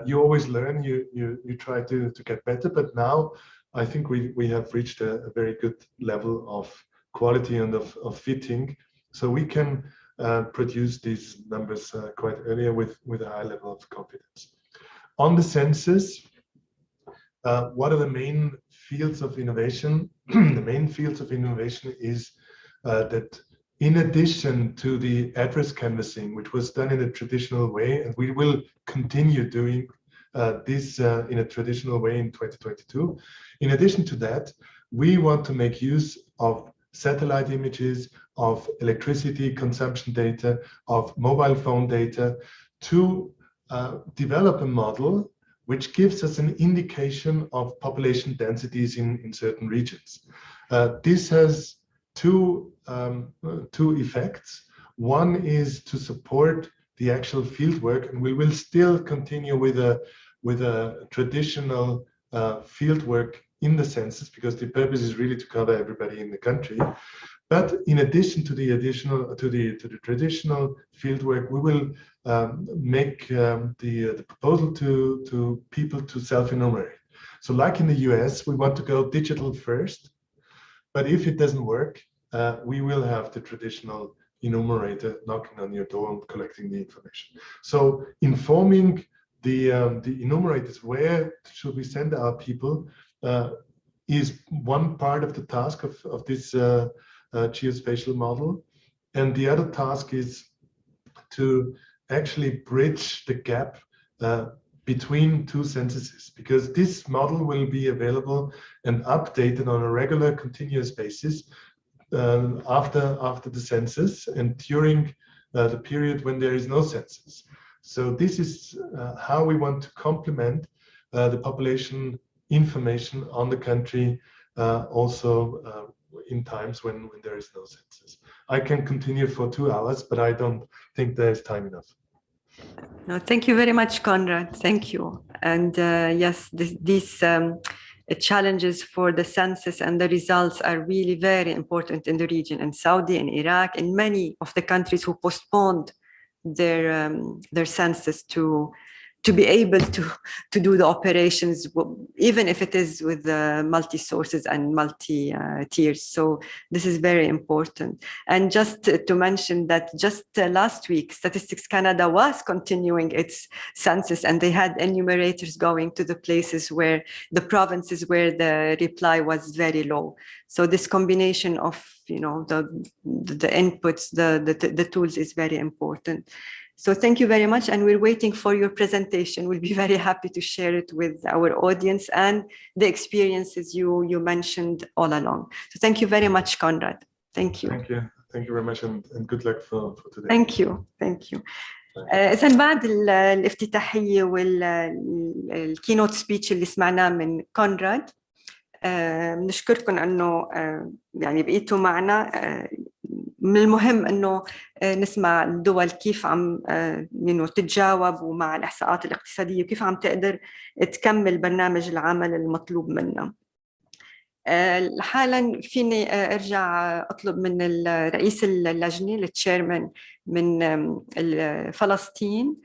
D: you always learn, you try to get better, but now I think we have reached a very good level of quality and of fitting, so we can produce these numbers quite earlier with a high level of confidence. On the census, what are the main fields of innovation? The main fields of innovation is that in addition to the address canvassing, which was done in a traditional way, and we will continue doing this in a traditional way in 2022. In addition to that, we want to make use of satellite images, of electricity consumption data, of mobile phone data to develop a model which gives us an indication of population densities in certain regions. This has two effects. One is to support the actual field work, and we will still continue with a traditional field work in the census, because the purpose is really to cover everybody in the country. But in addition to the traditional field work, we will make the proposal to people to self-enumerate. So like in the US, we want to go digital first, but if it doesn't work, we will have the traditional enumerator knocking on your door and collecting the information. So informing the enumerators where should we send our people is one part of the task of this geospatial model. And the other task is to actually bridge the gap between two censuses, because this model will be available and updated on a regular continuous basis after the census and during the period when there is no census. So this is how we want to complement the population information on the country also in times when there is no census. I can continue for 2 hours, but I don't think there's time enough.
A: No, thank you very much, Conrad. Thank you. And yes, these challenges for the census and the results are really very important in the region, in Saudi, in Iraq, in many of the countries who postponed their census to be able to do the operations, even if it is with multi-sources and multi-tiers. So this is very important. And just to mention that just last week, Statistics Canada was continuing its census, and they had enumerators going to the places where the provinces where the reply was very low. So this combination of, you know, the inputs, the tools is very important. So thank you very much, and we're waiting for your presentation. We'll be very happy to share it with our audience and the experiences you mentioned all along. So thank you very much, Conrad. Thank you.
D: Thank you very much, and good luck for today.
A: Thank you. إذن بعد الافتتاحية والكينوت سبيتش اللي سمعناه من كونراد، بنشكركم انه يعني بقيتوا معنا. من المهم انه نسمع الدول كيف عم تتجاوب ومع الاحصاءات الاقتصاديه وكيف عم تقدر تكمل برنامج العمل المطلوب منها. حالا فيني ارجع اطلب من رئيس اللجنه التشيرمان من فلسطين،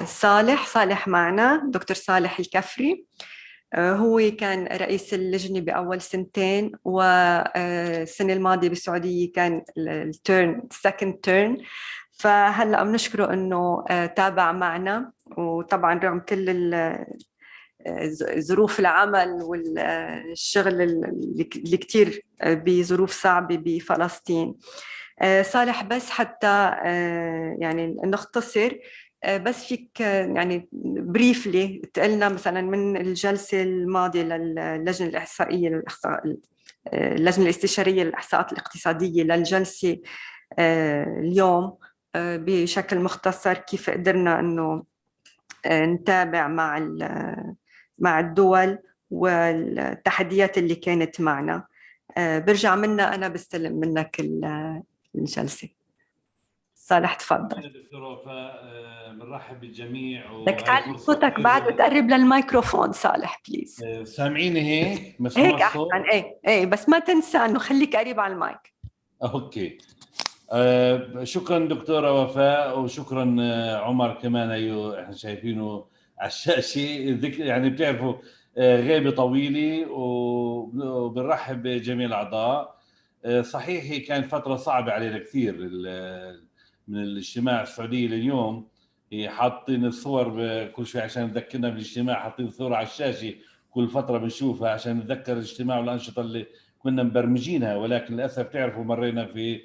A: صالح معنا، دكتور صالح الكفري. هو كان رئيس اللجنة بأول سنتين، والسنة الماضية بالسعودية كان second term. فهلأ بنشكره أنه تابع معنا، وطبعا رغم كل ظروف العمل والشغل اللي كتير بظروف صعبة بفلسطين. صالح بس حتى يعني نختصر، بس فيك يعني بريفلي تقلنا مثلا من الجلسة الماضية للجنة الإحصائية اللجنة الاستشارية للإحصاءات الاقتصادية للجلسة اليوم بشكل مختصر كيف قدرنا إنه نتابع مع الدول والتحديات اللي كانت معنا. برجع منا أنا بستلم منك الجلسة. صالح تفضل.
F: دكتور وفاء، بنرحب بالجميع.
A: بدك تعلي صوتك بعد وتقرب للميكروفون صالح بليز.
F: سامعيني هيك؟ مسموع
A: هيك
F: الصوت؟
A: أحسن. ايه بس ما تنسى إنه خليك قريب على المايك.
F: اوكي. شكرا دكتورة وفاء، وشكرا عمر كمان. ايوه احنا شايفينه على الشاشة. يعني بتعرفوا غيبة طويلة، وبنرحب بجميع الأعضاء. صحيح هي كانت فترة صعبة علينا كثير من الاجتماع السعودية لليوم. هي حاطين الصور كل شوي عشان نذكرنا بالاجتماع، حاطين صورة على الشاشة كل فترة بنشوفها عشان نتذكر الاجتماع والأنشطة اللي كنا مبرمجينها. ولكن للأسف تعرفوا مرينا في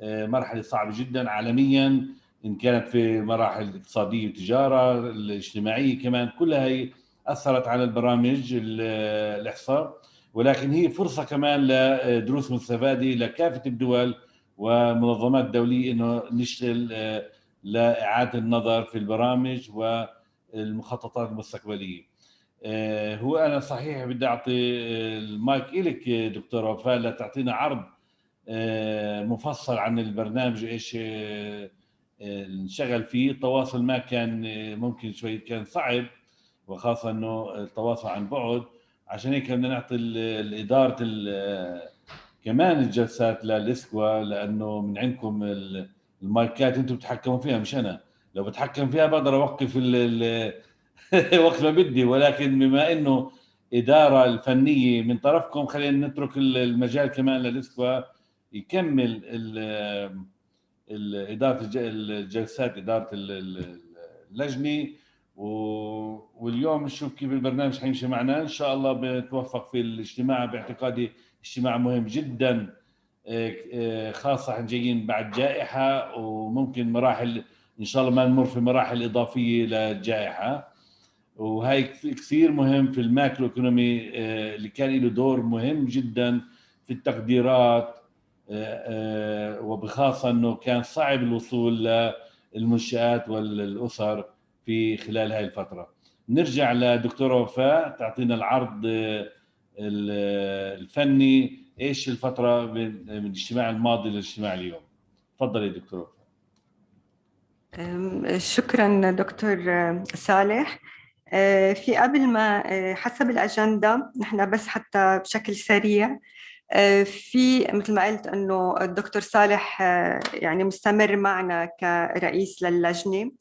F: مرحلة صعبة جدا عالميا، إن كانت في مراحل الاقتصادية والتجارة الاجتماعية كمان، كلها هي أثرت على البرامج الإحصاء. ولكن هي فرصة كمان لدروس مستفادة لكافة الدول ومنظمات دولية إنه نشتغل لإعادة النظر في البرامج والمخططات المستقبلية. هو أنا صحيح بدي أعطي المايك إلك دكتورة وفاء لتعطينا عرض مفصل عن البرنامج، إيش نشغل فيه. التواصل ما كان ممكن شوي، كان صعب، وخاصة إنه التواصل عن بعد. عشان هيك بدنا نعطي الإدارة كمان الجلسات للإسكوا، لأنه من عندكم المايكات أنتم بتتحكموا فيها مش أنا. لو بتحكم فيها بقدر أوقف وقت ما بدي، ولكن بما إنه إدارة الفنية من طرفكم، خلينا نترك المجال كمان للإسكوا يكمل إدارة الجلسات، إدارة اللجنة. واليوم نشوف كيف البرنامج حيمشي معنا. إن شاء الله بنتوفق في الاجتماع. باعتقادي اجتماع مهم جدا، خاصة احنا جايين بعد جائحة، وممكن مراحل إن شاء الله ما نمر في مراحل إضافية للجائحة. وهي كثير مهم في الماكرو ايكونومي، اللي كان له دور مهم جدا في التقديرات، وبخاصة انه كان صعب الوصول للمنشآت والاسر في خلال هاي الفترة. نرجع لدكتورة وفاء تعطينا العرض الفني، ايش الفترة من الاجتماع الماضي للاجتماع اليوم. تفضلي دكتورة.
A: شكرا دكتور صالح. في قبل ما حسب الأجندة نحن بس حتى بشكل سريع، في مثل ما قلت أنه الدكتور صالح يعني مستمر معنا كرئيس للجنة.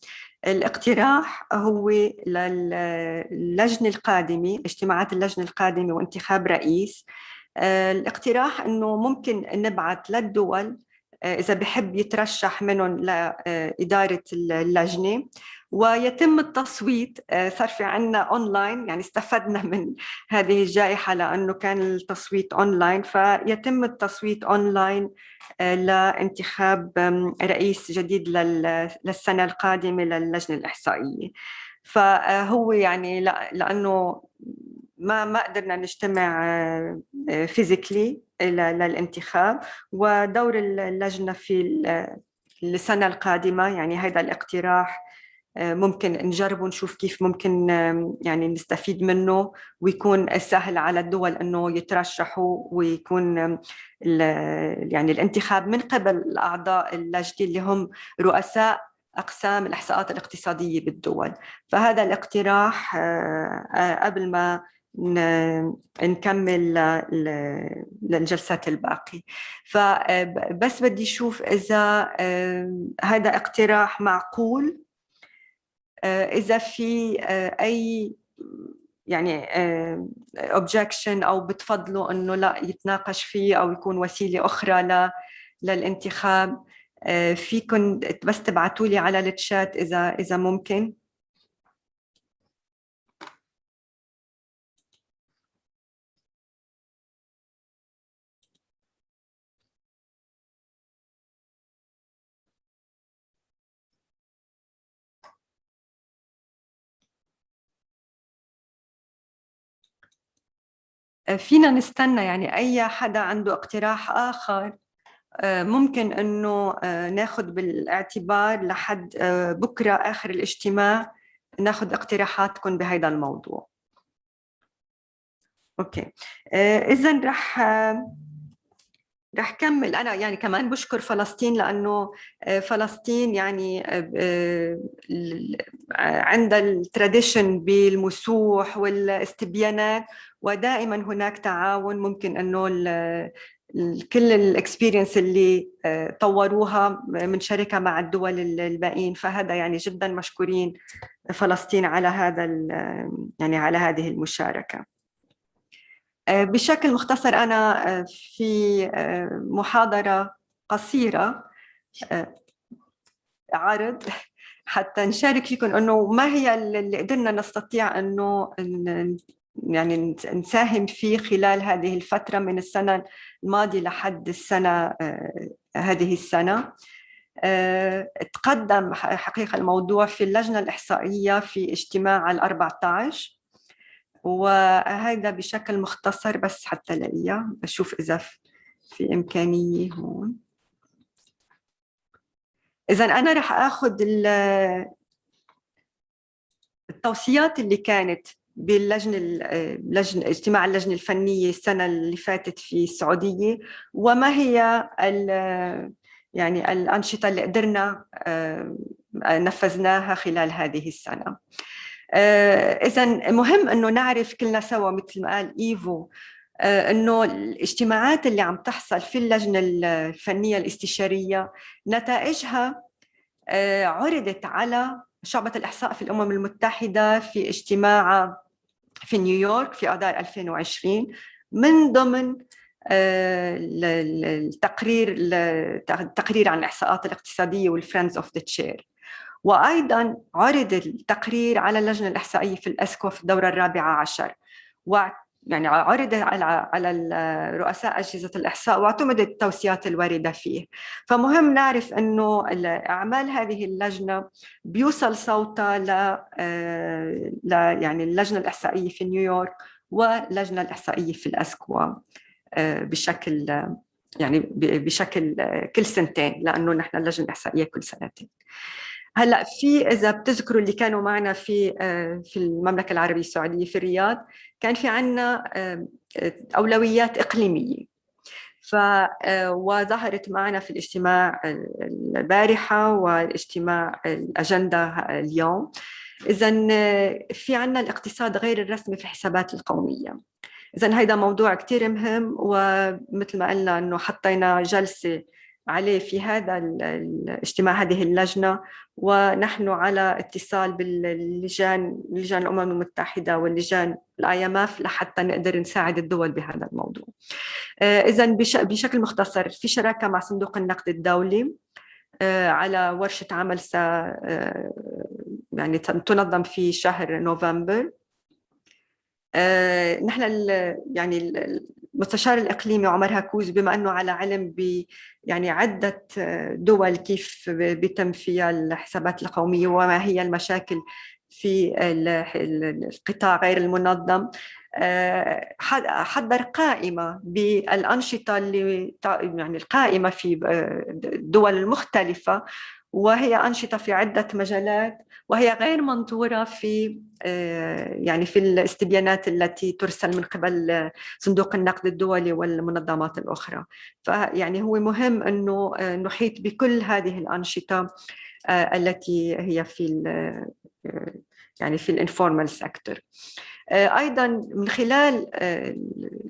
A: الاقتراح هو للجنة القادمة، اجتماعات اللجنة القادمة وانتخاب رئيس. الاقتراح أنه ممكن نبعث للدول إذا بحب يترشح منهم لإدارة اللجنة، ويتم التصويت. صار في عنا أونلاين، يعني استفدنا من هذه الجائحة لأنه كان التصويت أونلاين، فيتم التصويت أونلاين لانتخاب رئيس جديد للسنة القادمة للجنة الإحصائية. فهو يعني لأنه ما قدرنا نجتمع فيزيكلي للانتخاب، ودور اللجنة في السنة القادمة يعني هذا الاقتراح ممكن نجرب ونشوف كيف ممكن يعني نستفيد منه، ويكون سهل على الدول أنه يترشحوا، ويكون يعني الانتخاب من قبل الأعضاء اللجنة اللي هم رؤساء أقسام الإحصاءات الاقتصادية بالدول. فهذا الاقتراح قبل ما نكمل للجلسات الباقي. فبس بدي أشوف إذا هذا اقتراح معقول، إذا في أي يعني objection أو بتفضلوا أنه لا يتناقش فيه أو يكون وسيلة أخرى للانتخاب. فيكن بس تبعتوا لي على الشات إذا ممكن. فينا نستنى يعني أي حدا عنده اقتراح آخر ممكن أنه ناخد بالاعتبار لحد بكرة آخر الاجتماع، ناخد اقتراحاتكم بهذا الموضوع. أوكي، إذن رح كمل. أنا يعني كمان بشكر فلسطين، لأنه فلسطين يعني عندها التراديشن بالمسوح والاستبيانات، ودائما هناك تعاون. ممكن أنه كل الاكسبيرينس اللي طوروها بنشاركها مع الدول الباقيين، فهذا يعني جدا مشكورين فلسطين على هذا يعني على هذه المشاركة. بشكل مختصر أنا في محاضرة قصيرة عرض حتى نشارك فيكم أنه ما هي اللي قدرنا نستطيع أنه يعني نساهم فيه خلال هذه الفترة من السنة الماضية لحد السنة هذه السنة. تقدم حقيقة الموضوع في اللجنة الإحصائية في اجتماع 14، وهذا بشكل مختصر بس حتى لاقيها، بشوف إذا في إمكانية هون. إذا أنا رح أخذ التوصيات اللي كانت باللجنة اجتماع اللجنة الفنية السنة اللي فاتت في السعودية، وما هي يعني الأنشطة اللي قدرنا نفذناها خلال هذه السنة. إذن مهم أنه نعرف كلنا سوا مثل ما قال إيفو أنه الاجتماعات اللي عم تحصل في اللجنة الفنية الاستشارية نتائجها عرضت على شعبة الإحصاء في الأمم المتحدة في اجتماع في نيويورك في آذار 2020 من ضمن التقرير عن الإحصاءات الاقتصادية والفريندز أوف ذا تشير. وأيضاً عرض التقرير على اللجنة الإحصائية في الأسكو في الدورة 14، يعني عرض على رؤساء أجهزة الإحصاء واعتمدت التوصيات الواردة فيه. فمهم نعرف أنه أعمال هذه اللجنة بيوصل صوتها يعني اللجنة الإحصائية في نيويورك واللجنة الإحصائية في الأسكو بشكل يعني بشكل كل سنتين، لأنه نحن اللجنة الإحصائية كل سنتين. هلا في اذا بتذكروا اللي كانوا معنا في المملكه العربيه السعوديه في الرياض، كان في عندنا اولويات اقليميه، وظهرت معنا في الاجتماع البارحه والاجتماع الاجنده اليوم. اذا في عندنا الاقتصاد غير الرسمي في الحسابات القوميه. اذا هذا موضوع كثير مهم، ومثل ما قلنا انه حطينا جلسه عليه في هذا الاجتماع هذه اللجنة، ونحن على اتصال لجان الأمم المتحدة واللجان الIMF لحتى نقدر نساعد الدول بهذا الموضوع. إذن بشكل مختصر في شراكة مع صندوق النقد الدولي على ورشة عمل يعني تنظم في شهر نوفمبر. نحن يعني المستشار الإقليمي عمر هكوز بما أنه على علم يعني عدة دول كيف بيتم فيها الحسابات القومية وما هي المشاكل في القطاع غير المنظم، حضر قائمة بالأنشطة اللي يعني القائمة في الدول المختلفة، وهي أنشطة في عدة مجالات، وهي غير منظورة في يعني في الاستبيانات التي ترسل من قبل صندوق النقد الدولي والمنظمات الأخرى. فيعني هو مهم أنه نحيط بكل هذه الأنشطة التي هي في يعني في الانفورمال سيكتور. أيضاً من خلال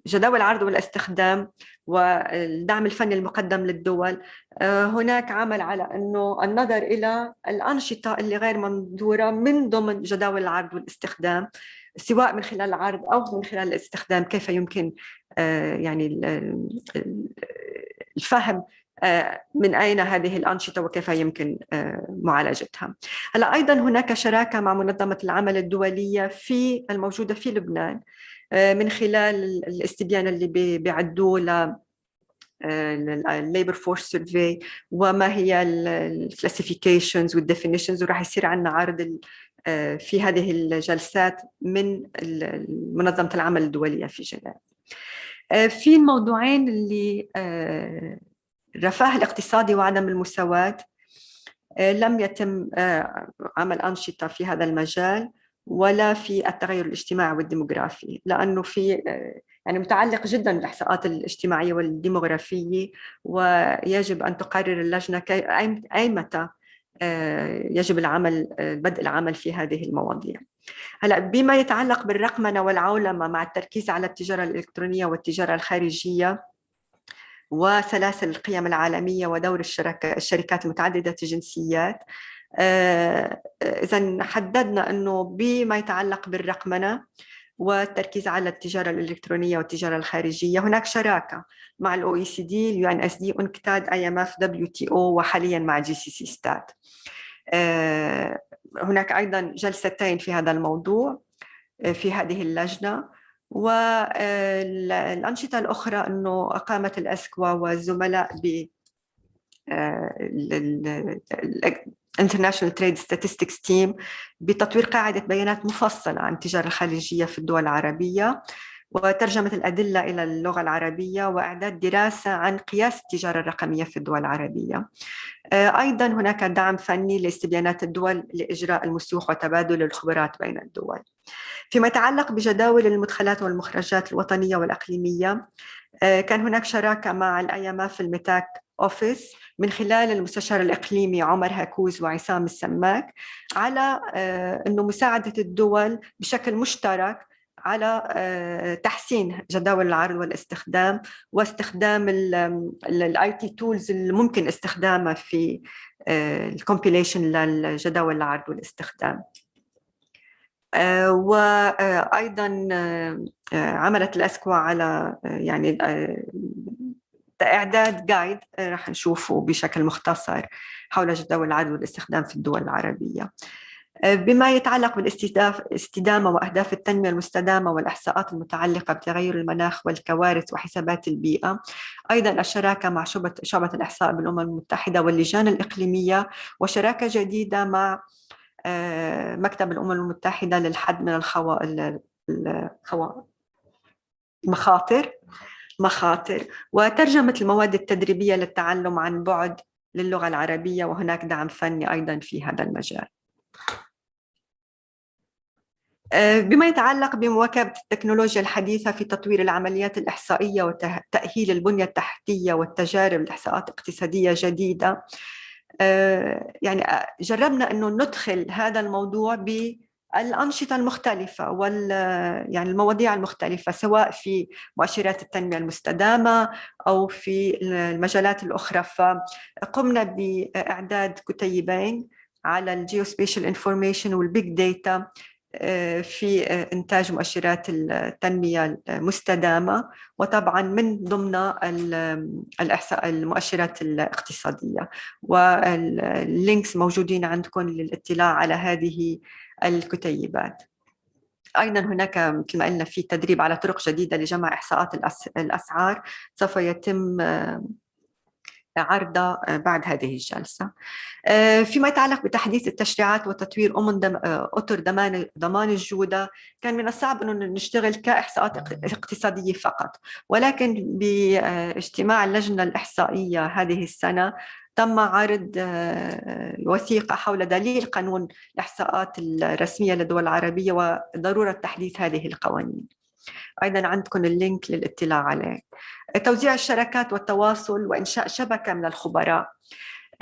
A: جداول العرض والاستخدام والدعم الفني المقدم للدول، هناك عمل على أنه النظر إلى الأنشطة اللي غير منظورة من ضمن جداول العرض والاستخدام، سواء من خلال العرض أو من خلال الاستخدام، كيف يمكن يعني الفهم من أين هذه الأنشطة وكيف يمكن معالجتها. هلا أيضا هناك شراكة مع منظمة العمل الدولية في الموجودة في لبنان من خلال الاستبيان اللي بيعدوه ل الليبر فورس سيرفي وما هي الكلاسيفيكيشنز والديفينيشنز، وراح يصير عندنا عرض في هذه الجلسات من منظمة العمل الدولية في جنيف. في الموضوعين اللي الرفاه الاقتصادي وعدم المساواة، لم يتم عمل أنشطة في هذا المجال ولا في التغير الاجتماعي والديموغرافي، لأنه في يعني متعلق جدا بالإحصاءات الاجتماعية والديموغرافية، ويجب أن تقرر اللجنة أي متى يجب بدء العمل في هذه المواضيع. هلا بما يتعلق بالرقمنة والعولمة مع التركيز على التجارة الإلكترونية والتجارة الخارجية وسلاسل القيم العالمية ودور الشركات المتعددة الجنسيات، إذا حددنا أنه بما يتعلق بالرقمنة والتركيز على التجارة الإلكترونية والتجارة الخارجية هناك شراكة مع الOECD، UNSD، UNCTAD، IMF، WTO، وحاليا مع GCC STAT. هناك أيضا جلستين في هذا الموضوع في هذه اللجنة. والأنشطة الأخرى أنه أقامت الأسكوا والزملاء ب International Trade Statistics Team بتطوير قاعدة بيانات مفصلة عن التجارة الخارجية في الدول العربية، وترجمة الأدلة إلى اللغة العربية، وإعداد دراسة عن قياس التجارة الرقمية في الدول العربية. أيضا هناك دعم فني لاستبيانات الدول لإجراء المسوح وتبادل الخبرات بين الدول. فيما يتعلق بجداول المدخلات والمخرجات الوطنية والأقليمية، كان هناك شراكة مع IMF الميتاك أوفيس من خلال المستشار الإقليمي عمر هكوز وعصام السماك على أنه مساعدة الدول بشكل مشترك على تحسين جداول العرض والاستخدام، واستخدام الاي تي تولز اللي ممكن استخدامها في الكومبيليشن للجداول العرض والاستخدام. وأيضا عملت الأسكوا على يعني إعداد جايد راح نشوفه بشكل مختصر حول جداول العرض والاستخدام في الدول العربية. بما يتعلق بالاستدامة وأهداف التنمية المستدامة والإحصاءات المتعلقة بتغير المناخ والكوارث وحسابات البيئة، أيضا الشراكة مع شعبة الإحصاء بالأمم المتحدة واللجان الإقليمية، وشراكة جديدة مع مكتب الأمم المتحدة للحد من مخاطر، وترجمة المواد التدريبية للتعلم عن بعد للغة العربية، وهناك دعم فني أيضا في هذا المجال. بما يتعلق بمواكبة التكنولوجيا الحديثة في تطوير العمليات الإحصائية وتأهيل البنية التحتية والتجارب الإحصاءات اقتصادية جديدة، يعني جربنا أنه ندخل هذا الموضوع بالأنشطة المختلفة يعني المواضيع المختلفة، سواء في مؤشرات التنمية المستدامة أو في المجالات الأخرى. فقمنا بإعداد كتيبين على الجيوسبيشال انفورميشن والبيج داتا في إنتاج مؤشرات التنمية المستدامة، وطبعاً من ضمن الإحصاء المؤشرات الاقتصادية، واللينكس موجودين عندكم للاطلاع على هذه الكتيبات. أيضاً هناك مثل ما قلنا في تدريب على طرق جديدة لجمع إحصاءات الأسعار سوف يتم عرضها بعد هذه الجلسة. فيما يتعلق بتحديث التشريعات وتطوير أطر ضمان الجودة، كان من الصعب أنه نشتغل كإحصاءات اقتصادية فقط، ولكن باجتماع اللجنة الإحصائية هذه السنة تم عرض وثيقة حول دليل قانون الإحصاءات الرسمية للدول العربية وضرورة تحديث هذه القوانين. أيضاً عندكم اللينك للاطلاع عليه. توزيع الشراكات والتواصل وإنشاء شبكة من الخبراء.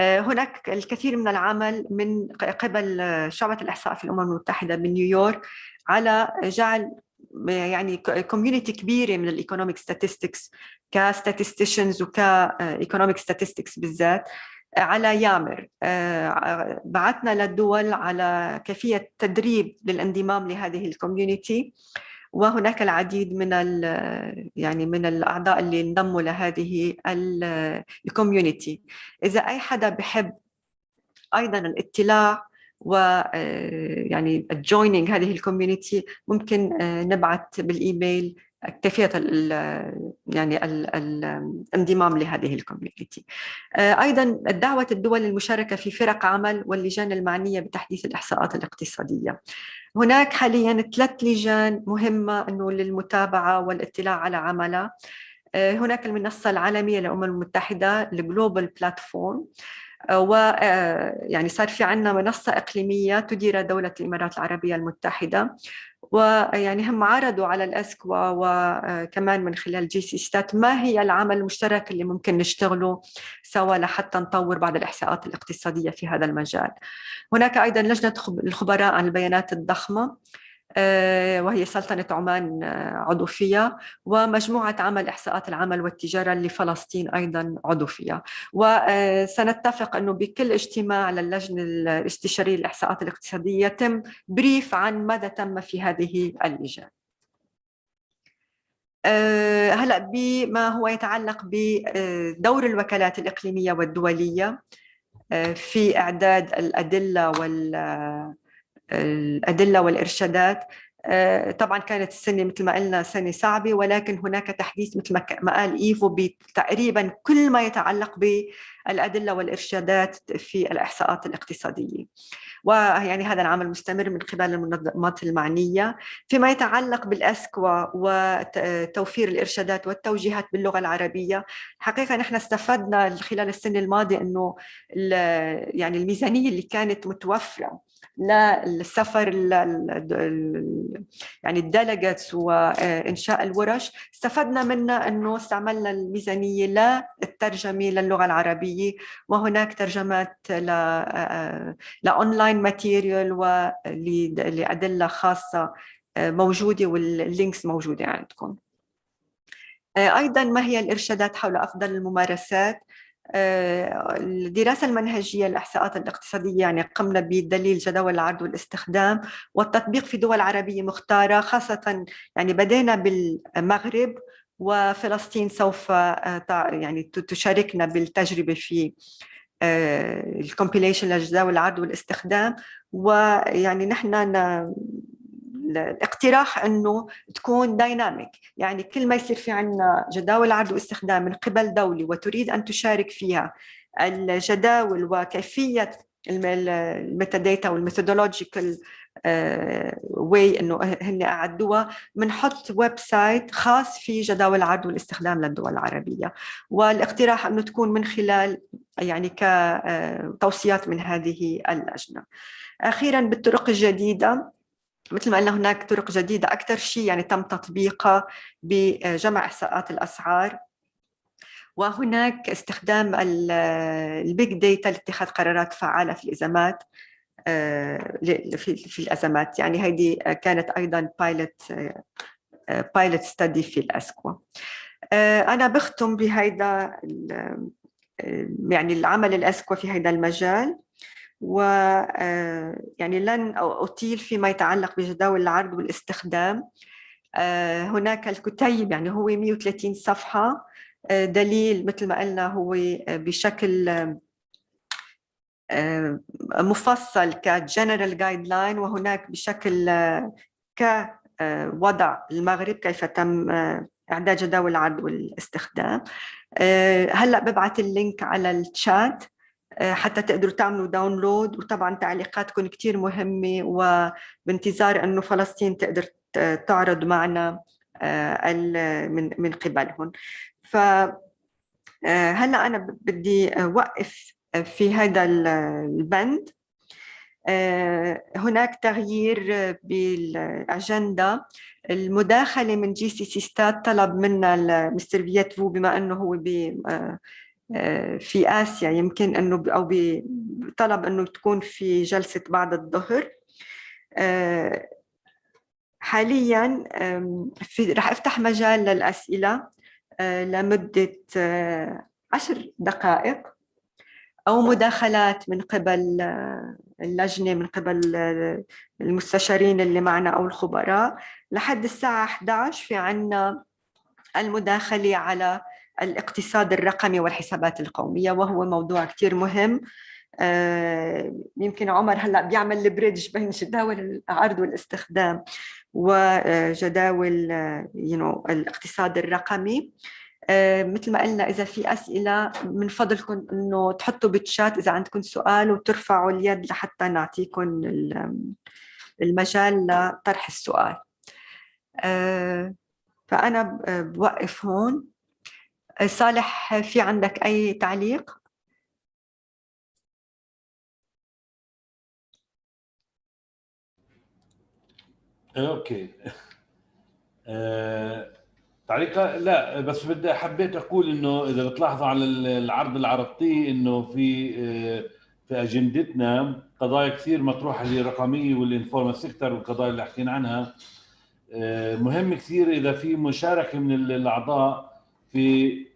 A: هناك الكثير من العمل من قبل شعبة الإحصاء في الأمم المتحدة بنيويورك على جعل يعني كوميونيتي كبيرة من الإيكونوميك ستاتستكس كستاتستيشنز وكإيكونوميك ستاتستكس بالذات على يامر. بعثنا للدول على كيفية تدريب للانضمام لهذه الكوميونيتي، وهناك العديد من يعني من الأعضاء اللي انضموا لهذه الكوميونيتي. إذا أي حدا بحب أيضاً الاطلاع ويعني joining هذه الكوميونيتي، ممكن نبعث بالإيميل كيفية يعني الانضمام لهذه الكوميونيتي. أيضا دعوة الدول للمشاركة في فرق عمل واللجان المعنية بتحديث الإحصاءات الاقتصادية. هناك حاليا 3 لجان مهمة أنه للمتابعة والاطلاع على عملها. هناك المنصة العالمية للأمم المتحدة الجلوبال بلاتفورم، ويعني صار في عندنا منصة إقليمية تدير دولة الإمارات العربية المتحدة، ويعني هم عرضوا على الأسكوا وكمان من خلال جي سي ستات ما هي العمل المشترك اللي ممكن نشتغله سوا لحتى نطور بعض الإحصاءات الاقتصادية في هذا المجال. هناك أيضا لجنة الخبراء عن البيانات الضخمة، وهي سلطنة عمان عضو فيها، ومجموعة عمل إحصاءات العمل والتجارة لفلسطين أيضا عضو فيها. وسنتفق أنه بكل اجتماع للجنة الاستشارية للإحصاءات الاقتصادية يتم بريف عن ماذا تم في هذه اللجان. هلأ بما هو يتعلق بدور الوكالات الإقليمية والدولية في إعداد الأدلة والإرشادات. طبعا كانت السنة مثل ما قلنا سنة صعبة، ولكن هناك تحديث مثل ما قال إيفو بتقريبا كل ما يتعلق بالأدلة والإرشادات في الإحصاءات الاقتصادية، ويعني هذا العمل مستمر من قبل المنظمات المعنية. فيما يتعلق بالأسكوا وتوفير الإرشادات والتوجيهات باللغة العربية، حقيقة نحن استفدنا خلال السنة الماضية أنه يعني الميزانية اللي كانت متوفرة للسفر يعني الديليجاتس وإنشاء الورش، استفدنا منها أنه استعملنا الميزانية للترجمة للغة العربية، وهناك ترجمات لأونلاين ماتيريال ولأدلة خاصة موجودة، واللينكس موجودة عندكم. أيضا ما هي الإرشادات حول أفضل الممارسات؟ الدراسة المنهجية للإحصاءات الاقتصادية يعني قمنا بدليل جداول العرض والاستخدام والتطبيق في دول عربية مختارة، خاصة يعني بدينا بالمغرب، وفلسطين سوف يعني تشاركنا بالتجربة في الكومبيليشن لجداول العرض والاستخدام. ويعني نحن الاقتراح انه تكون دايناميك، يعني كل ما يصير في عندنا جداول عرض واستخدام من قبل دولي وتريد ان تشارك فيها الجداول وكيفيه الميتاداتا والميثودولوجيكال واي انه هن اعدوها، بنحط ويب سايت خاص في جداول العرض والاستخدام للدول العربيه، والاقتراح انه تكون من خلال يعني كتوصيات من هذه اللجنه. اخيرا بالطرق الجديده، مثل ما قلنا هناك طرق جديدة، أكثر شيء يعني تم تطبيقها بجمع إحصاءات الأسعار، وهناك استخدام البيج داتا لاتخاذ قرارات فعالة في الأزمات. في الأزمات يعني هذه كانت أيضا بايلوت ستدي في الأسكوا. أنا بختم بهذا يعني العمل الأسكوا في هذا المجال، ويعني لن أطيل فيما يتعلق بجداول العرض والاستخدام. هناك الكتيب يعني هو 130 صفحة، دليل مثل ما قلنا هو بشكل مفصل كجنرال جايد لاين، وهناك بشكل كوضع المغرب كيف تم إعداد جداول العرض والاستخدام. هلأ ببعث اللينك على الشات حتى تقدروا تعملوا داونلود، وطبعا تعليقاتكم كتير مهمة، وبانتظار أنه فلسطين تقدر تعرض معنا من قبلهم. فهلأ أنا بدي أوقف في هذا البند. هناك تغيير بالأجندة، المداخلة من جي سي سي ستات طلب منا مستر فييتفو بما أنه هو في آسيا، يمكن أنه أو طلب أنه تكون في جلسة بعد الظهر. حاليا رح أفتح مجال للأسئلة لمدة 10 دقائق، أو مداخلات من قبل اللجنة، من قبل المستشارين اللي معنا أو الخبراء. لحد الساعة 11 في عنا المداخلة على الاقتصاد الرقمي والحسابات القومية، وهو موضوع كتير مهم. يمكن عمر هلأ بيعمل البريدج بين جداول العرض والاستخدام وجداول الاقتصاد الرقمي. مثل ما قلنا إذا في أسئلة من فضلكم إنه تحطوا بالشات إذا عندكم سؤال وترفعوا اليد لحتى نعطيكم المجال لطرح السؤال. فأنا بوقف هون. صالح، في عندك أي تعليق؟
F: اوكي. تعليق لا، بس حبيت اقول انه اذا بتلاحظوا على العرض اللي عرضتيه انه في اجندتنا قضايا كثير مطروحه اللي الرقميه والانفورمال سيكتور والقضايا اللي حكينا عنها. مهم كثير اذا في مشاركه من الاعضاء في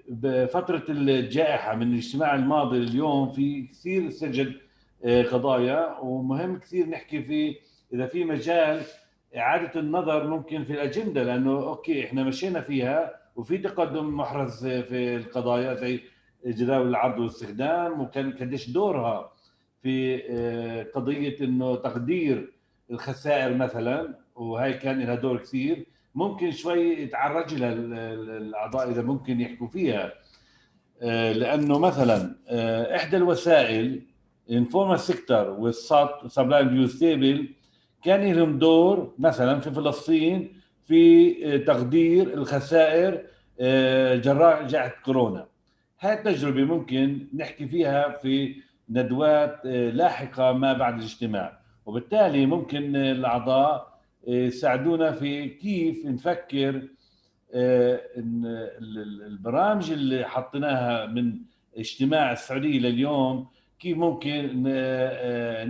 F: فتره الجائحه من الاجتماع الماضي لليوم. في كثير سجل قضايا، ومهم كثير نحكي في اذا في مجال إعادة النظر ممكن في الأجندة، لأنه أوكي إحنا مشينا فيها وفي تقدم محرز في القضايا زي جداول العرض والاستخدام، وكان قديش دورها في قضية إنه تقدير الخسائر مثلا، وهي كان لها دور كثير. ممكن شوي يتعرج لها الأعضاء إذا ممكن يحكوا فيها، لأنه مثلا إحدى الوسائل الانفورمال سيكتور والسبلاي اند ستيبل كان لهم دور مثلا في فلسطين في تقدير الخسائر جراء جائحة كورونا. هاي التجربة ممكن نحكي فيها في ندوات لاحقة ما بعد الاجتماع، وبالتالي ممكن الأعضاء يساعدونا في كيف نفكر إن البرامج اللي حطيناها من اجتماع السعودية لليوم كيف ممكن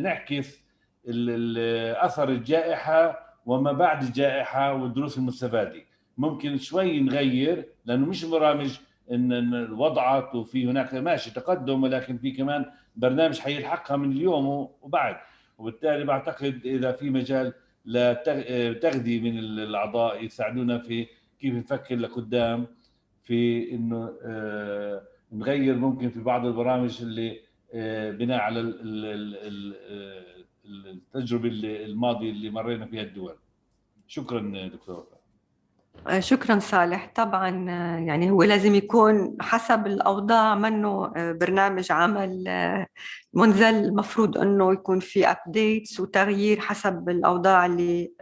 F: نعكس اثر الجائحه وما بعد الجائحه والدروس المستفاده. ممكن شوي نغير، لانه مش برامج ان وضعت وفي هناك ماشي تقدم، ولكن في كمان برنامج حيلحقها من اليوم وبعد. وبالتالي بعتقد اذا في مجال لتغذيه من الاعضاء يساعدونا في كيف نفكر لقدام في انه نغير ممكن في بعض البرامج اللي بناء على التجربة الماضية اللي مرينا فيها الدول. شكرا دكتور.
A: شكرا صالح. طبعا يعني هو لازم يكون حسب الأوضاع، منه برنامج عمل منزل، المفروض أنه يكون في أبديتس وتغيير حسب الأوضاع اللي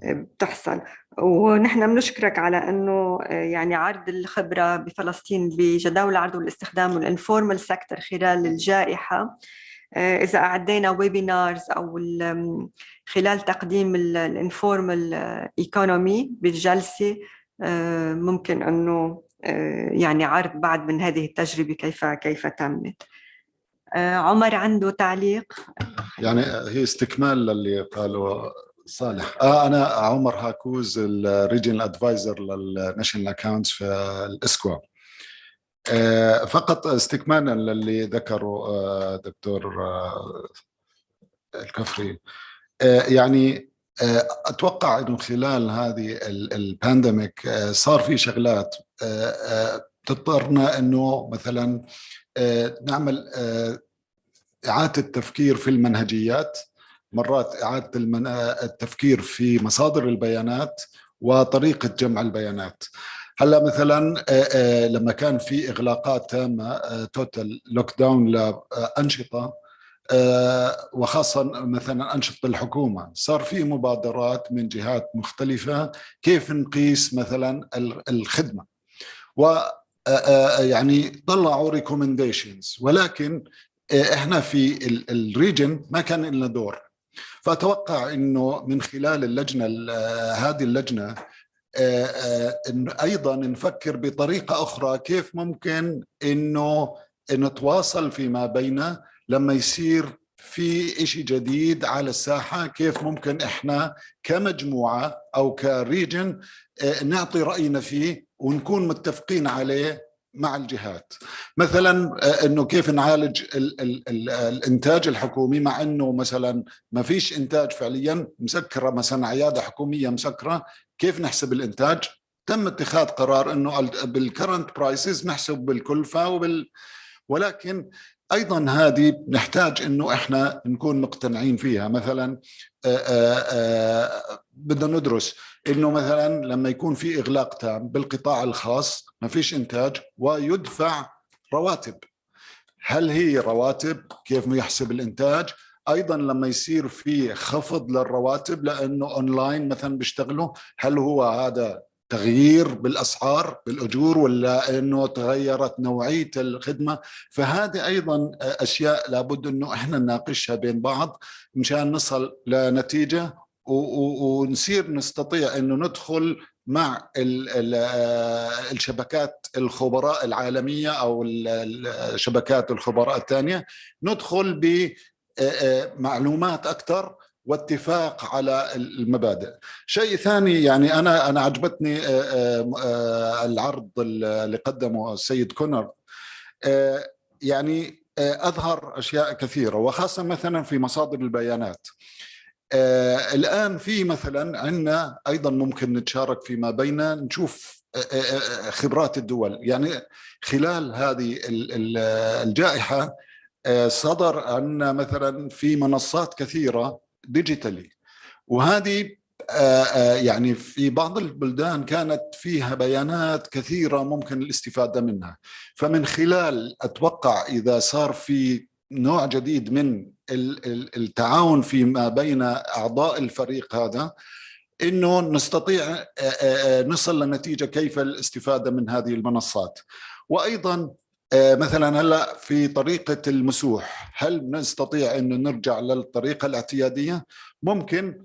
A: بتحصل. ونحن بنشكرك على أنه يعني عرض الخبرة بفلسطين بجداول العرض والاستخدام والانفورمال سيكتور خلال الجائحة. إذا أعدينا ويبينارز أو خلال تقديم الانفورمال ايكونومي بالجلسة، ممكن أنه يعني عرض بعد من هذه التجربة كيف تمت. عمر عنده تعليق؟
G: يعني هي استكمال للي قاله صالح. أنا عمر هاكوز الريجنال أدفايزر للناشونال أكاونتس في الإسكوا. فقط استكمالا للي ذكره دكتور الكفري. يعني أتوقع أنه خلال هذه البانديميك صار في شغلات تضطرنا أنه مثلا نعمل إعادة التفكير في المنهجيات، مرات إعادة التفكير في مصادر البيانات وطريقة جمع البيانات. هلا مثلا لما كان في إغلاقات تامة توتال لوك داون لأنشطة وخاصة مثلا أنشطة الحكومة، صار في مبادرات من جهات مختلفة كيف نقيس مثلا الخدمة، و يعني طلعوا ريكومنديشنز، ولكن احنا في الريجن ما كان لنا دور. فأتوقع انه من خلال اللجنة هذه اللجنة انه ايضا نفكر بطريقة اخرى كيف ممكن انه نتواصل فيما بيننا لما يصير في إشي جديد على الساحة، كيف ممكن إحنا كمجموعة أو كريجن نعطي رأينا فيه ونكون متفقين عليه مع الجهات. مثلا انه كيف نعالج الانتاج الحكومي، مع انه مثلا ما فيش انتاج فعليا، مسكره مثلا عياده حكوميه مسكره، كيف نحسب الانتاج؟ تم اتخاذ قرار انه بالكرنت برايسز نحسب بالكلفه ولكن أيضا هذه نحتاج أنه إحنا نكون مقتنعين فيها. مثلا بدنا ندرس أنه مثلا لما يكون في إغلاق تام بالقطاع الخاص ما فيش إنتاج ويدفع رواتب، هل هي رواتب؟ كيف يحسب الإنتاج؟ أيضا لما يصير في خفض للرواتب لأنه أونلاين مثلا بيشتغلوا، هل هو هذا تغيير بالأسعار بالأجور ولا أنه تغيرت نوعية الخدمة؟ فهذه أيضا أشياء لابد أنه إحنا نناقشها بين بعض مشان نصل لنتيجة ونصير نستطيع أنه ندخل مع الشبكات الخبراء العالمية أو الشبكات الخبراء الثانية، ندخل بمعلومات أكثر واتفاق على المبادئ. شيء ثاني يعني أنا عجبتني العرض اللي قدمه السيد كونر، يعني أظهر أشياء كثيرة وخاصة مثلا في مصادر البيانات. الآن في مثلا عندنا أيضا ممكن نتشارك فيما بيننا نشوف خبرات الدول. يعني خلال هذه الجائحة صدر عندنا مثلا في منصات كثيرة ديجيتالي، وهذه يعني في بعض البلدان كانت فيها بيانات كثيرة ممكن الاستفادة منها. فمن خلال أتوقع إذا صار في نوع جديد من التعاون فيما بين أعضاء الفريق هذا، إنه نستطيع نصل لنتيجة كيف الاستفادة من هذه المنصات. وأيضا مثلا هلا في طريقة المسوح، هل نستطيع أن نرجع للطريقة الاعتيادية؟ ممكن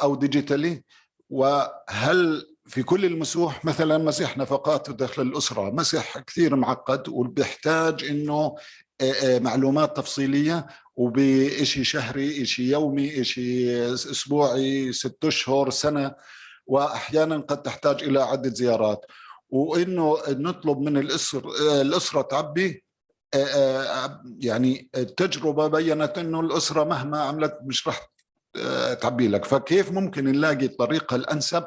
G: أو ديجيتالي. وهل في كل المسوح مثلا مسح نفقات داخل الأسرة، مسح كثير معقد وبيحتاج أنه معلومات تفصيلية وبإشي شهري، إشي يومي، إشي أسبوعي، 6 أشهر، سنة، وأحيانا قد تحتاج إلى عدة زيارات. وإنه نطلب من الأسرة تعبي، يعني التجربة بيّنت إنه الأسرة مهما عملت مش رح تعبي لك. فكيف ممكن نلاقي الطريقة الأنسب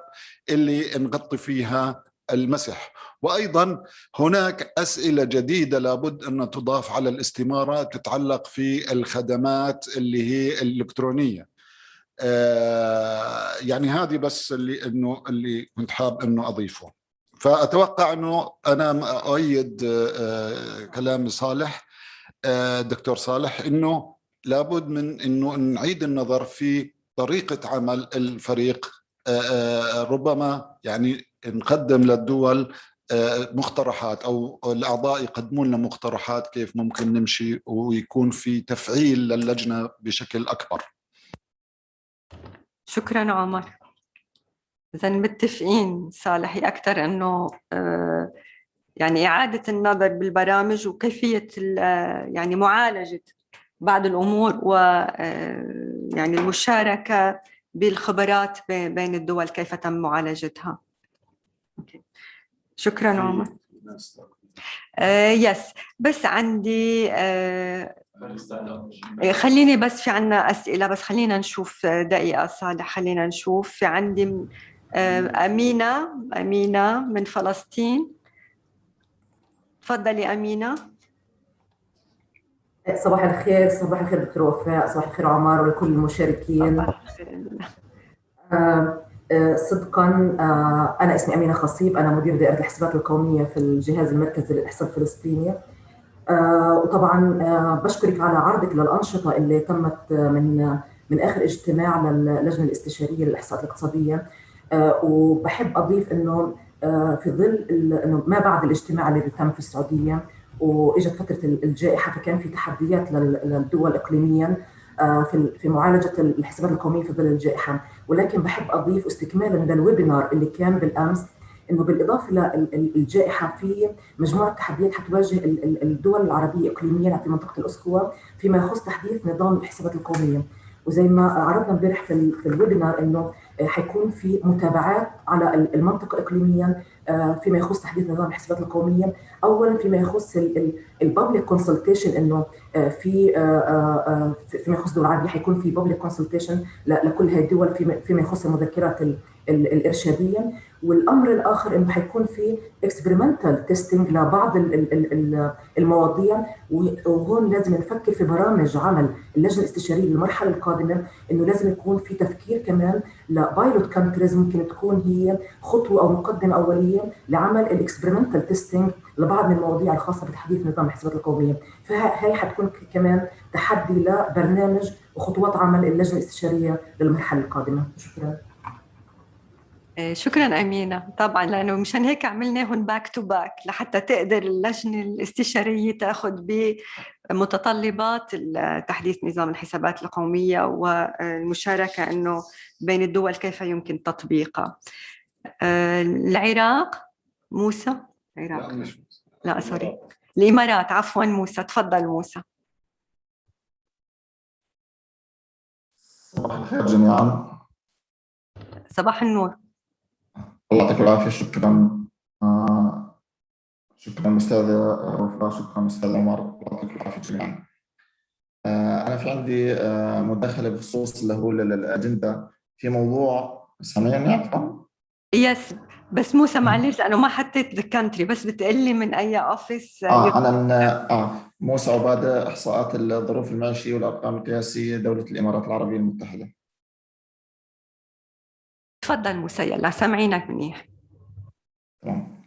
G: اللي نغطي فيها المسح؟ وأيضا هناك أسئلة جديدة لابد أن تضاف على الاستمارة تتعلق في الخدمات اللي هي الإلكترونية. يعني هذه بس اللي كنت حاب أنه أضيفه. فأتوقع أنه أنا أؤيد كلام صالح، دكتور صالح، أنه لابد من أنه نعيد النظر في طريقة عمل الفريق. ربما يعني نقدم للدول مقترحات أو الأعضاء يقدمون لنا مقترحات كيف ممكن نمشي ويكون في تفعيل للجنة بشكل أكبر.
A: شكراً عمر. إذا متفقين صالحي أكثر أنه يعني إعادة النظر بالبرامج وكيفية يعني معالجة بعض الأمور و يعني المشاركة بالخبرات بين الدول كيف تم معالجتها. شكراً عمر. يس بس عندي خليني بس في عنا أسئلة، بس خلينا نشوف دقيقة صالح. خلينا نشوف في عندي أمينة من فلسطين. تفضلي أمينة.
H: صباح الخير. صباح الخير دكتور وفاء، صباح الخير عمر ولكل المشاركين. صدقا أنا اسمي أمينة خصيب، أنا مدير دائرة الحسابات القومية في الجهاز المركزي للإحصاء الفلسطيني. وطبعا بشكرك على عرضك للأنشطة اللي تمت من آخر اجتماع للجنة الاستشارية للإحصاءات الاقتصادية. وبحب أضيف إنه في ظل إنه ما بعد الاجتماع اللي تم في السعودية واجت فترة الجائحة، فكان في تحديات للدول إقليميا في معالجة الحسابات القومية في ظل الجائحة. ولكن بحب أضيف استكمالا للويبينار اللي كان بالأمس، إنه بالإضافة للجائحة في مجموعة تحديات حتواجه الدول العربية إقليميا في منطقة الأسكوة فيما يخص تحديث نظام الحسابات القومية. وزي ما عرضنا امبارح في الويبينار إنه حيكون في متابعات على المنطقة إقليميا فيما يخص تحديث نظام الحسابات القومية. أولا فيما يخص البابليك كونسلتيشن، إنه فيما يخص الدول العربية حيكون في بابليك كونسلتيشن لكل هذه الدول فيما يخص المذكرات الارشاديه. والامر الاخر انه حيكون في اكسبيرمنتال تيستينج لبعض المواضيع، وهون لازم نفكر في برامج عمل اللجنه الاستشاريه للمرحله القادمه، انه لازم يكون في تفكير كمان لبايلوت كانتريز ممكن تكون هي خطوه او مقدمه اوليه لعمل الاكسبيرمنتال تيستينج لبعض من المواضيع الخاصه بتحديث نظام الحسابات القوميه. فهي حتكون كمان تحدي لبرنامج وخطوات عمل اللجنه الاستشاريه للمرحله القادمه. شكرا.
A: شكرا أمينة. طبعا لأنه مشان هيك عملناهم باك تو باك لحتى تقدر اللجنة الاستشارية تأخذ بمتطلبات تحديث نظام الحسابات القومية والمشاركة أنه بين الدول كيف يمكن تطبيقها. العراق موسى. العراق لا سوري، الإمارات عفوا. موسى تفضل. موسى
I: صباح الخير جميعا.
A: صباح النور.
I: الله يعطيكم العافية. شكرا شكرا أستاذ وفاء، شكرا أستاذ عمر، الله يعطيكم العافية جميعا. أنا في عندي مداخلة بخصوص اللي هو الأجندة في موضوع. سامعني عفوا؟
A: يس بس موسى معلش لأنه ما حطيت ذا كانتري، بس بتقلي من أي أوفيس.
I: أنا من موسى عبادة، إحصاءات الظروف المعيشية والأرقام القياسية دولة الإمارات العربية المتحدة.
A: تفضل موسى، يلا سامعينك منيح.
I: تمام.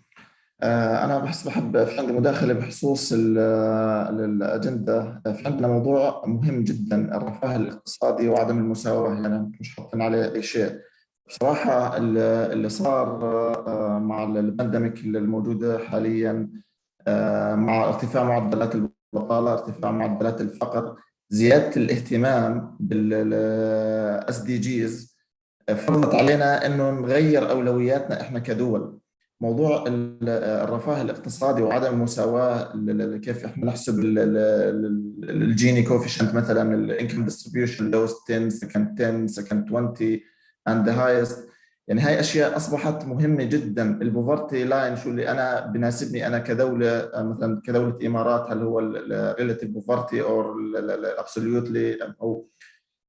I: أنا بحب في عندي مداخلة بخصوص الأجندة. في عندنا موضوع مهم جدا، الرفاه الاقتصادي وعدم المساواة، يعني مش حاطين عليه أي شيء. بصراحة اللي صار مع البانديميك الموجودة حاليا، مع ارتفاع معدلات البطالة، ارتفاع معدلات الفقر، زيادة الاهتمام بال SDGs، فرضت علينا إنه نغير أولوياتنا إحنا كدول. موضوع الرفاه الاقتصادي وعدم المساواة، كيف احنا نحسب الجيني كوفيشنت مثلا، الانكم ديستريبيوشن، lowest 10 second 10 second 20 and the highest. يعني هاي اشياء اصبحت مهمه جدا. البوفرتي لاين، شو اللي انا بناسبني انا كدوله، مثلا كدوله امارات، هل هو الريلاتيف بوفرتي او الابسوليوتلي، او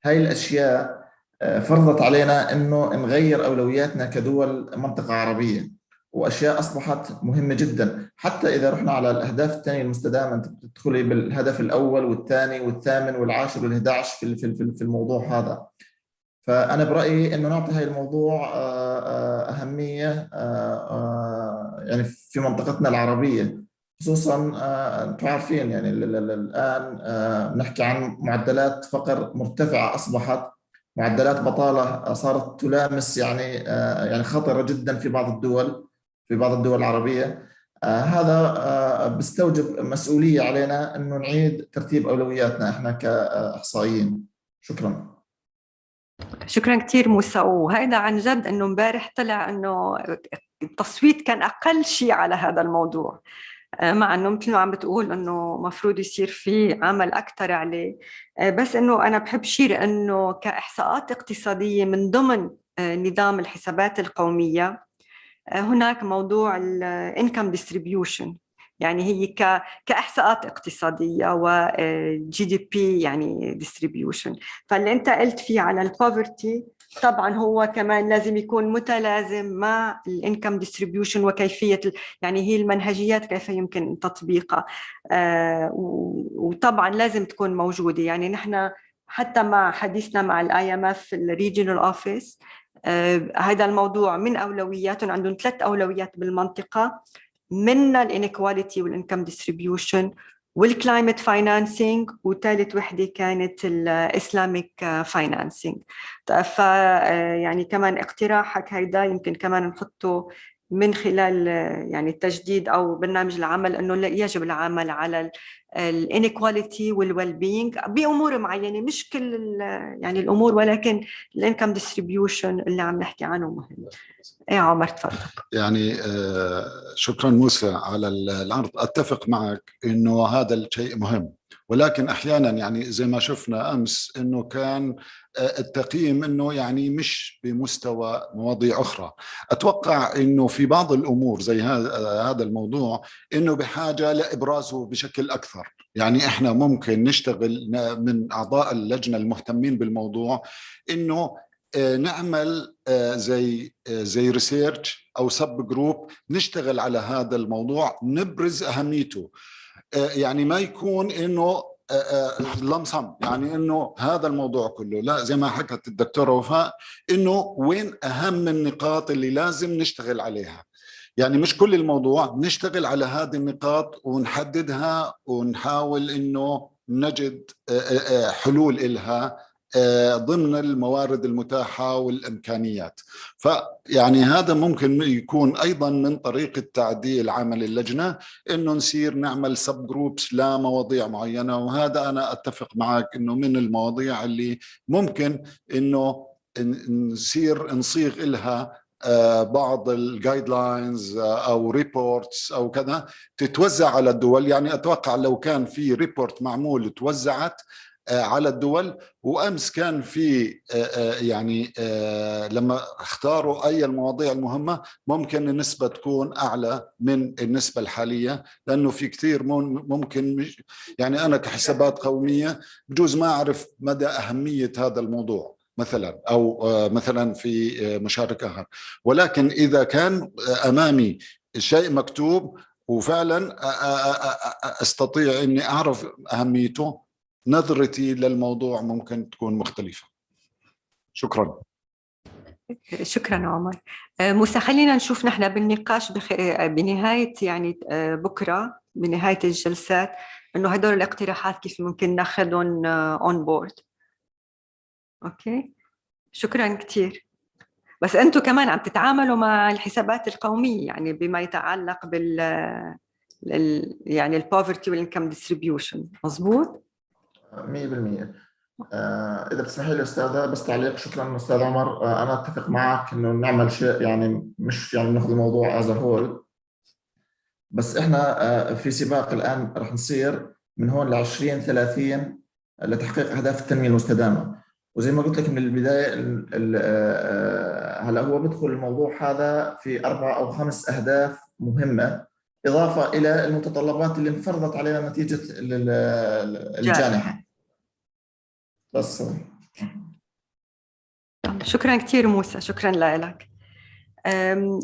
I: هاي الاشياء فرضت علينا انه نغير اولوياتنا كدول منطقه عربيه، واشياء اصبحت مهمه جدا. حتى اذا رحنا على الاهداف الثانيه المستدامه، انت بتدخلي بالهدف الاول والثاني والثامن والعاشر وال11 في الموضوع هذا. فانا برايي انه نعطي هاي الموضوع اهميه يعني في منطقتنا العربيه خصوصا. انتم عارفين يعني الان نحكي عن معدلات فقر مرتفعه، اصبحت معدلات بطاله صارت تلامس يعني خطره جدا في بعض الدول، في بعض الدول العربيه. هذا بيستوجب مسؤوليه علينا انه نعيد ترتيب اولوياتنا احنا كاحصائيين. شكرا.
A: شكرا كثير موسى. وهذا عن جد انه امبارح طلع انه التصويت كان اقل شيء على هذا الموضوع، مع انه مثل ما عم بتقول انه مفروض يصير في عمل اكثر عليه. بس انه انا بحب شير انه كاحصاءات اقتصاديه من ضمن نظام الحسابات القوميه هناك موضوع الانكم ديستريبيوشن، يعني هي كاحصاءات اقتصاديه وجي دي بي يعني ديستريبيوشن. فاللي انت قلت فيه على البوفرتي طبعا هو كمان لازم يكون متلازم مع الانكم ديستريبيوشن وكيفيه يعني هي المنهجيات كيف يمكن تطبيقها. وطبعا لازم تكون موجوده. يعني نحن حتى مع حديثنا مع IMF الريجنال اوفيس هذا الموضوع من اولوياتهم. عندهم 3 اولويات بالمنطقه، منها الانيكواليتي والانكم ديستريبيوشن والكلايمت فاينانسينج، وثالث وحده كانت الاسلاميك فاينانسينج. ف يعني كمان اقتراحك هيدا يمكن كمان نحطه من خلال يعني التجديد او برنامج العمل، انه يجب العمل على الانيكواليتي والويل بينج بامور معينه، مش كل يعني الامور، ولكن الانكم ديستريبيوشن اللي عم نحكي عنه مهم. ايه عمر تفضل.
G: يعني شكرا موسى على العرض. اتفق معك انه هذا الشيء مهم، ولكن احيانا يعني زي ما شفنا امس انه كان التقييم انه يعني مش بمستوى مواضيع اخرى. اتوقع انه في بعض الامور زي هذا الموضوع انه بحاجه لابرازه بشكل اكثر. يعني احنا ممكن نشتغل من اعضاء اللجنه المهتمين بالموضوع انه نعمل زي ريسيرش او سب جروب نشتغل على هذا الموضوع، نبرز اهميته. يعني ما يكون انه لمصم، يعني انه هذا الموضوع كله، لا، زي ما حكت الدكتوره وفاء، انه وين اهم النقاط اللي لازم نشتغل عليها. يعني مش كل الموضوع، نشتغل على هذه النقاط ونحددها ونحاول انه نجد حلول إلها ضمن الموارد المتاحة والإمكانيات. فيعني هذا ممكن يكون أيضا من طريقة تعديل عمل اللجنة، إنه نصير نعمل سب جروبس لمواضيع معينة. وهذا أنا أتفق معك إنه من المواضيع اللي ممكن إنه نصيغ إلها بعض الجايد لاينز او ريبورتس او كذا تتوزع على الدول. يعني اتوقع لو كان في ريبورت معمول توزعت على الدول، وامس كان في يعني لما اختاروا اي المواضيع المهمه ممكن النسبه تكون اعلى من النسبه الحاليه، لانه في كثير ممكن يعني انا كحسابات قوميه بجوز ما اعرف مدى اهميه هذا الموضوع مثلا، او مثلا في مشاركة آخر. ولكن إذا كان أمامي شيء مكتوب وفعلا أستطيع أني أعرف أهميته، نظرتي للموضوع ممكن تكون مختلفة. شكرا.
A: شكرا عمر. موسى، خلينا نشوف نحن بالنقاش بنهاية يعني بكرة بنهاية الجلسات إنه هدول الاقتراحات كيف ممكن ناخذهم اون بورد. أوكي، شكرا كثير. بس أنتم كمان عم تتعاملوا مع الحسابات القومية يعني بما يتعلق بال يعني البوفرتي والإنكم ديستريبيوشن، مظبوط؟
I: 100%. إذا بتسمحي لي أستاذة بس تعليق. شكرا أستاذ عمر. أنا أتفق معك إنه نعمل شيء، يعني مش يعني ناخذ الموضوع as a whole، بس إحنا في سباق الآن رح نصير من هون ل 2030 لتحقيق أهداف التنمية المستدامة. وزي ما قلت لك من البداية هلا هو بدخل الموضوع هذا في 4 أو 5 أهداف مهمة، إضافة إلى المتطلبات اللي انفرضت علينا نتيجة الجائحة. بس
A: شكرا كثير موسى، شكرا لك.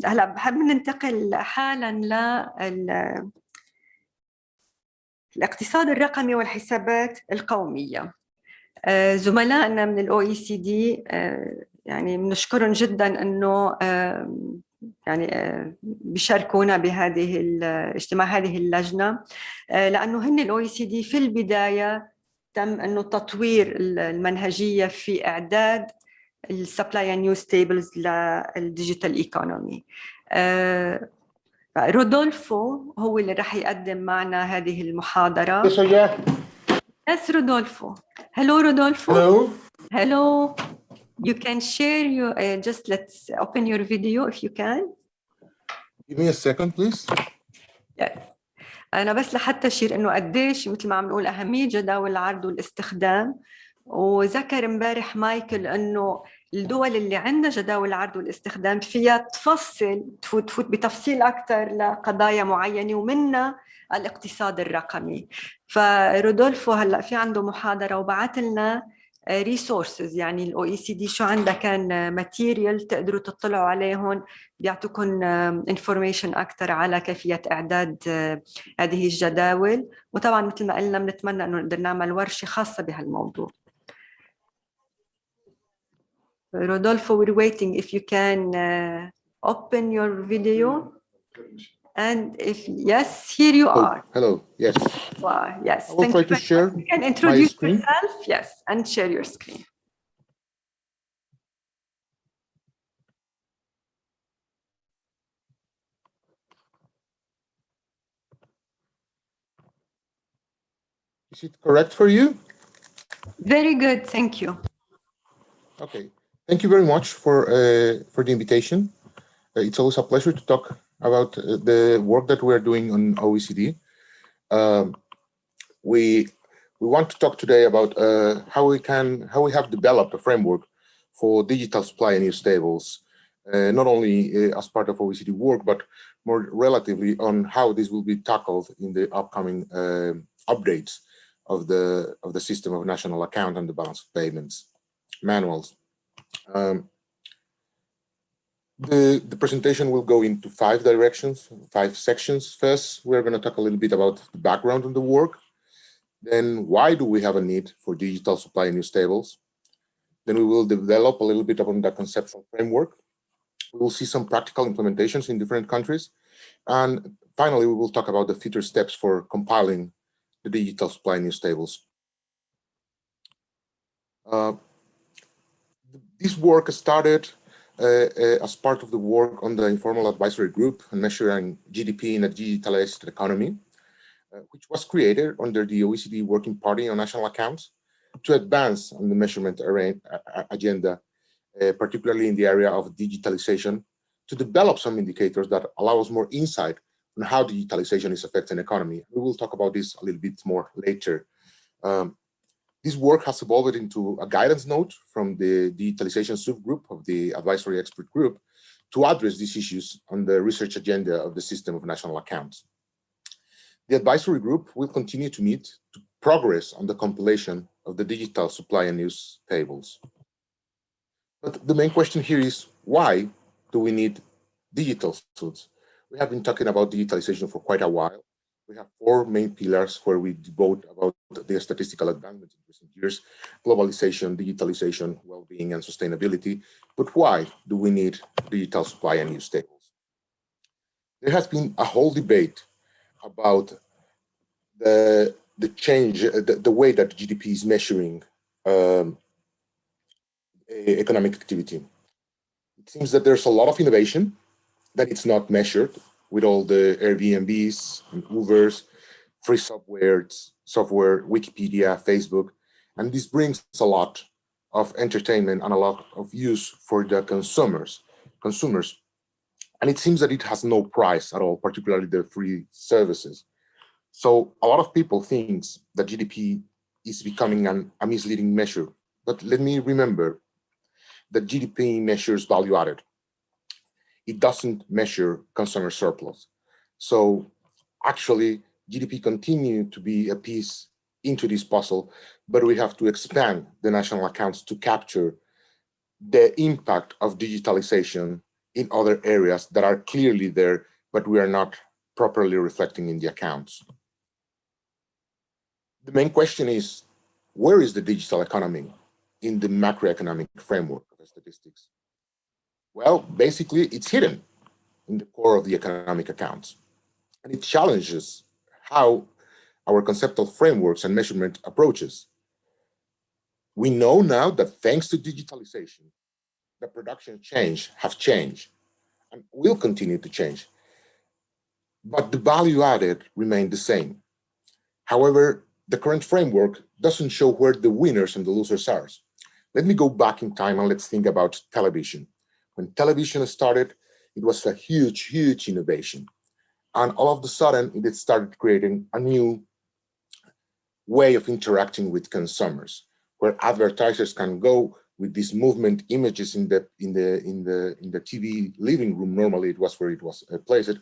A: هلا بحب ننتقل حالا الاقتصاد الرقمي والحسابات القومية. زملائنا من الOECD يعني بنشكرهم جدا انه يعني بيشاركونا بهذه اجتماع هذه اللجنة، لانه هن الOECD في البداية تم انه تطوير المنهجية في اعداد السبلاي اند يوز تيبلز للديجيتال ايكونومي. رودولفو هو اللي راح يقدم معنا هذه المحاضرة. Yes, Rodolfo. Hello, Rodolfo.
J: Hello.
A: Hello. You can share your, just let's open your video if you can.
J: Give me a second, please.
A: Yeah. أنا بس لحتى أشير إنه قديش مثل ما عم نقول أهمية جداول العرض والاستخدام. وذكر امبارح مايكل إنه الدول اللي عندها جداول العرض والاستخدام فيها تفوت بتفصيل أكثر لقضايا معينة ومنها الاقتصاد الرقمي. فرودولفو هلا في عنده محاضرة وبعث لنا ريسورسز، يعني الOECD شو عندها كان ماتيريال تقدروا تطلعوا عليهم بيعطوكم انفورميشن أكثر على كيفية إعداد هذه الجداول. وطبعا مثل ما قلنا بنتمنى إنه نقدر نعمل ورشة خاصة بهالموضوع. Rodolfo, we're waiting if you can open your video. And if yes, here you are.
J: Hello. Yes.
A: Wow, yes.
J: I will try to share
A: you can introduce
J: my screen.
A: yourself, yes, and share your screen.
J: Is it correct for you?
A: Very good, thank you.
J: Okay. Thank you very much for the invitation. It's always a pleasure to talk about the work that we are doing on OECD. We want to talk today about how we have developed a framework for digital supply and use tables, not only as part of OECD work, but more relatively on how this will be tackled in the upcoming updates of the system of national account and the balance of payments manuals. The presentation will go into 5 directions, 5 sections. First, we're going to talk a little bit about the background of the work. Then, why do we have a need for digital supply and use tables? Then we will develop a little bit on the conceptual framework. We will see some practical implementations in different countries. And finally, we will talk about the future steps for compiling the digital supply and use tables. This work started as part of the work on the informal advisory group on measuring GDP in a digitalized economy, which was created under the OECD Working Party on National Accounts to advance on the measurement agenda, particularly in the area of digitalization, to develop some indicators that allow us more insight on how digitalization is affecting the economy. We will talk about this a little bit more later. This work has evolved into a guidance note from the digitalization subgroup of the advisory expert group to address these issues on the research agenda of the system of national accounts. The advisory group will continue to meet to progress on the compilation of the digital supply and use tables. But the main question here is, why do we need digital tools? We have been talking about digitalization for quite a while. We have 4 main pillars where we devote about the statistical advancements in recent years: globalization, digitalization, well-being, and sustainability. But why do we need digital supply and use tables? There has been a whole debate about the change, the way that GDP is measuring economic activity. It seems that there's a lot of innovation that it's not measured with all the Airbnbs and Ubers, free software, Wikipedia, Facebook, and this brings a lot of entertainment and a lot of use for the consumers. And it seems that it has no price at all, particularly the free services. So a lot of people think that GDP is becoming a misleading measure. But let me remember that GDP measures value added. It doesn't measure consumer surplus. So actually, GDP continue to be a piece into this puzzle, but we have to expand the national accounts to capture the impact of digitalization in other areas that are clearly there, but we are not properly reflecting in the accounts. The main question is, where is the digital economy in the macroeconomic framework of statistics? Well, basically, it's hidden in the core of the economic accounts. And it challenges how our conceptual frameworks and measurement approaches. We know now that thanks to digitalization, the production have changed and will continue to change. But the value added remained the same. However, the current framework doesn't show where the winners and the losers are. Let me go back in time and let's think about television. When television started, it was a huge, huge innovation. And all of a sudden, it started creating a new way of interacting with consumers, where advertisers can go with these movement images in the TV living room. Normally, it was where it was placed,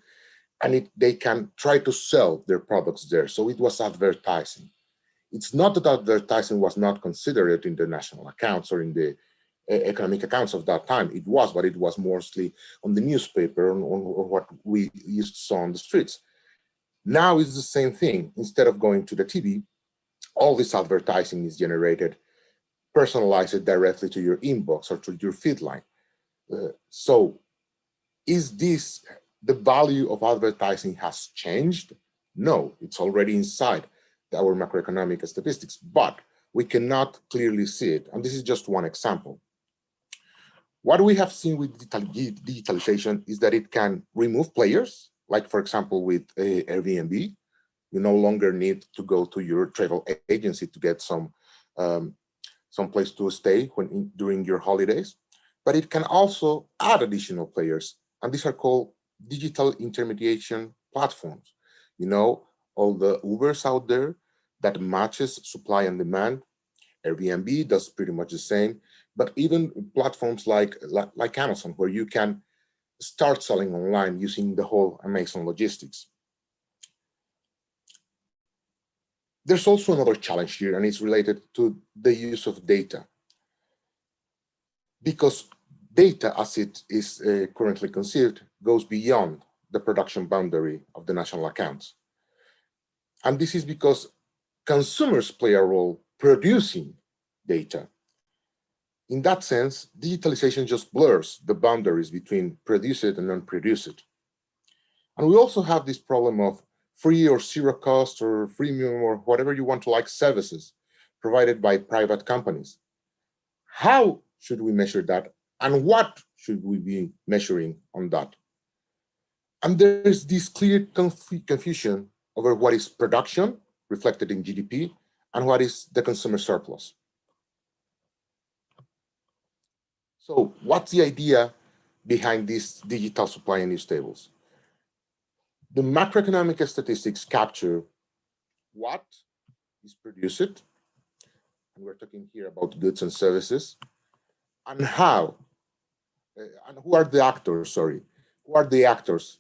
J: and they can try to sell their products there. So it was advertising. It's not that advertising was not considered in the national accounts or in the economic accounts of that time. It was, but it was mostly on the newspaper, on what we used to saw on the streets. Now it's the same thing. Instead of going to the TV, all this advertising is generated, personalized directly to your inbox or to your feed line. So is this the value of advertising has changed? No, it's already inside our macroeconomic statistics, but we cannot clearly see it. And this is just one example. What we have seen with digitalization is that it can remove players, like for example, with Airbnb. You no longer need to go to your travel agency to get some place to stay during your holidays, but it can also add additional players. And these are called digital intermediation platforms. You know, all the Ubers out there that matches supply and demand. Airbnb does pretty much the same, but even platforms like Amazon, where you can start selling online using the whole Amazon logistics. There's also another challenge here, and it's related to the use of data. because data as it is currently conceived goes beyond the production boundary of the national accounts. And this is because consumers play a role producing data. In that sense, digitalization just blurs the boundaries between produced and non-produced. And we also have this problem of free or zero cost or freemium or whatever you want to like services provided by private companies. How should we measure that? And what should we be measuring on that? And there's this clear confusion over what is production, reflected in GDP, and what is the consumer surplus. So what's the idea behind these digital supply and use tables? The macroeconomic statistics capture what is produced, and we're talking here about goods and services, and how, and who are the actors, who are the actors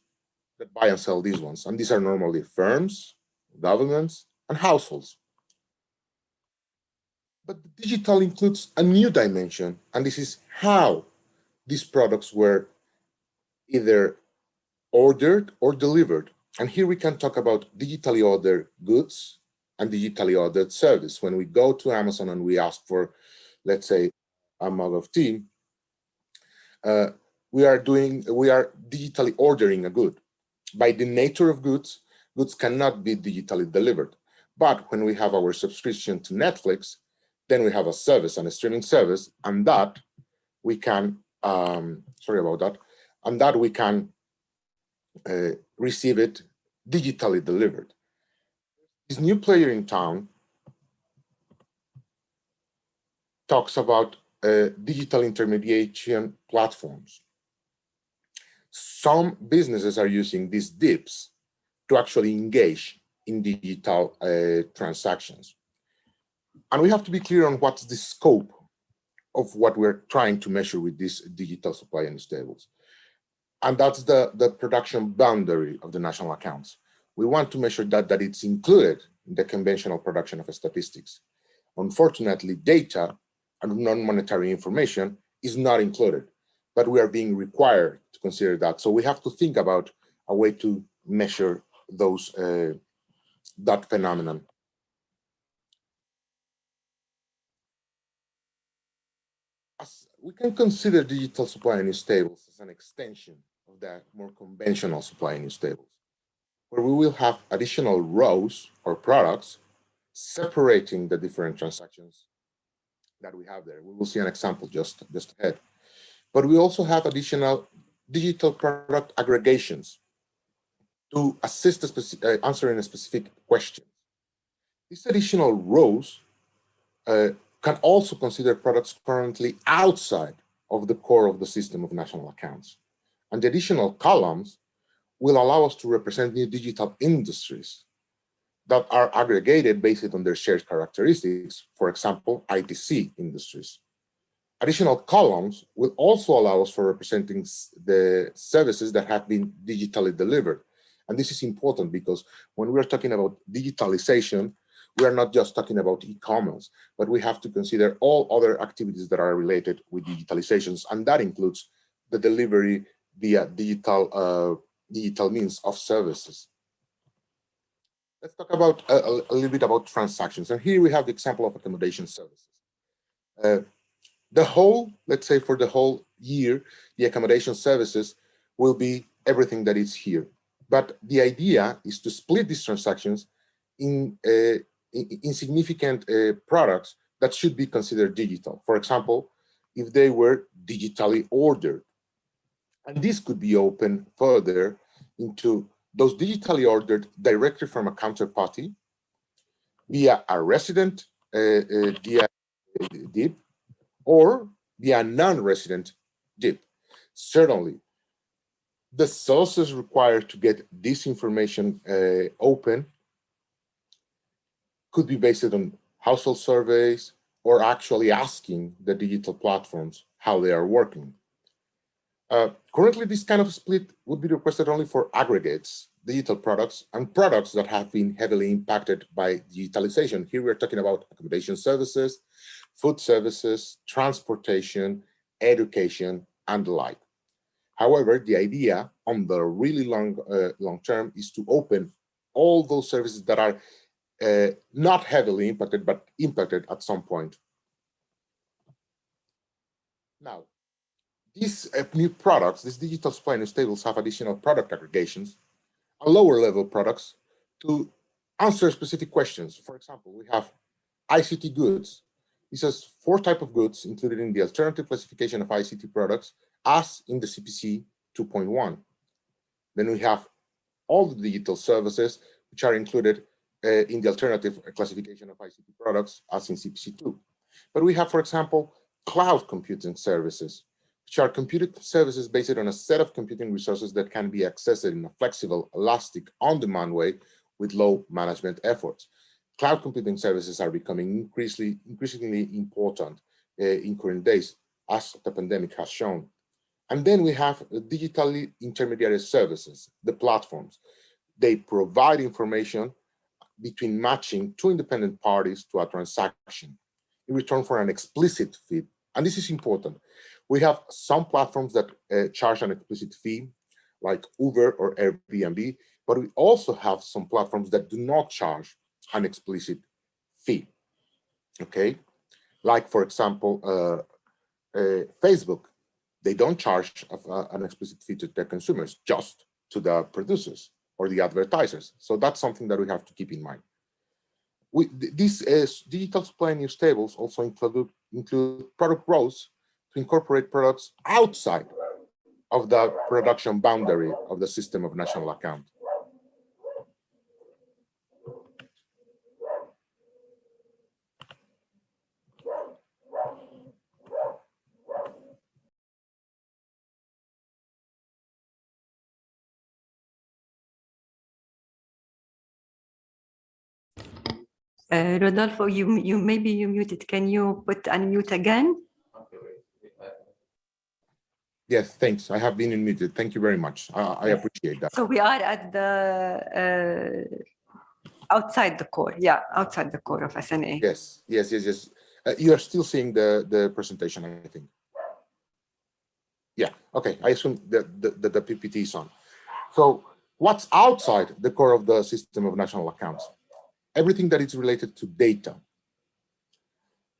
J: that buy and sell these ones? And these are normally firms, governments, and households. But the digital includes a new dimension, and this is how these products were either ordered or delivered. And here we can talk about digitally ordered goods and digitally ordered service. When we go to Amazon and we ask for, let's say, a mug of tea, we are digitally ordering a good. By the nature of goods, goods cannot be digitally delivered. But when we have our subscription to Netflix, then we have a service and a streaming service, and that we can, and that we can receive it digitally delivered. This new player in town talks about digital intermediation platforms. Some businesses are using these DIPs to actually engage in digital transactions. And we have to be clear on what's the scope of what we're trying to measure with these digital supply and use tables. And that's the production boundary of the national accounts. We want to measure that it's included in the conventional production of statistics. Unfortunately, data and non-monetary information is not included, but we are being required to consider that. So we have to think about a way to measure those that phenomenon. As we can consider digital supply and use tables as an extension of the more conventional supply and use tables, where we will have additional rows or products separating the different transactions that we have there. We will see an example just ahead. But we also have additional digital product aggregations to assist answering a specific question. These additional rows can also consider products currently outside of the core of the system of national accounts. And the additional columns will allow us to represent new digital industries that are aggregated based on their shared characteristics, for example, ITC industries. Additional columns will also allow us for representing the services that have been digitally delivered. And this is important because when we're talking about digitalization, we are not just talking about e-commerce, but we have to consider all other activities that are related with digitalizations, and that includes the delivery via digital means of services. Let's talk about a little bit about transactions. And here we have the example of accommodation services. The whole, let's say for the whole year, the accommodation services will be everything that is here. But the idea is to split these transactions in insignificant products that should be considered digital. For example, if they were digitally ordered. And this could be opened further into those digitally ordered directly from a counterparty via a resident via DIP or via non-resident DIP. Certainly, the sources required to get this information open could be based on household surveys or actually asking the digital platforms how they are working. Currently, this kind of split would be requested only for aggregates, digital products, and products that have been heavily impacted by digitalization. Here we're talking about accommodation services, food services, transportation, education, and the like. However, the idea on the really long term is to open all those services that are not heavily impacted, but impacted at some point. Now, these new products, these digital supply news tables have additional product aggregations and lower level products to answer specific questions. For example, we have ICT goods. This has 4 types of goods included in the alternative classification of ICT products as in the CPC 2.1. Then we have all the digital services which are included in the alternative classification of ICT products as in CPC 2. But we have, for example, cloud computing services, which are computing services based on a set of computing resources that can be accessed in a flexible, elastic, on-demand way with low management efforts. Cloud computing services are becoming increasingly important in current days, as the pandemic has shown. And then we have digitally intermediary services, the platforms. They provide information between matching 2 independent parties to a transaction in return for an explicit fee. And this is important. We have some platforms that charge an explicit fee, like Uber or Airbnb, but we also have some platforms that do not charge an explicit fee, okay? Like, for example, Facebook. They don't charge an explicit fee to their consumers, just to the producers or the advertisers. So that's something that we have to keep in mind. These digital supply news tables also include product roles to incorporate products outside of the production boundary of the system of national account.
A: Rodolfo, you maybe you muted. Can you put unmute again?
J: Yes, thanks. I have been unmuted. Thank you very much. I appreciate that.
A: So we are at the outside the core. Yeah, outside the core of SNA.
J: Yes. You are still seeing the presentation, I think. Yeah, okay. I assume that the PPT is on. So what's outside the core of the system of national accounts? Everything that is related to data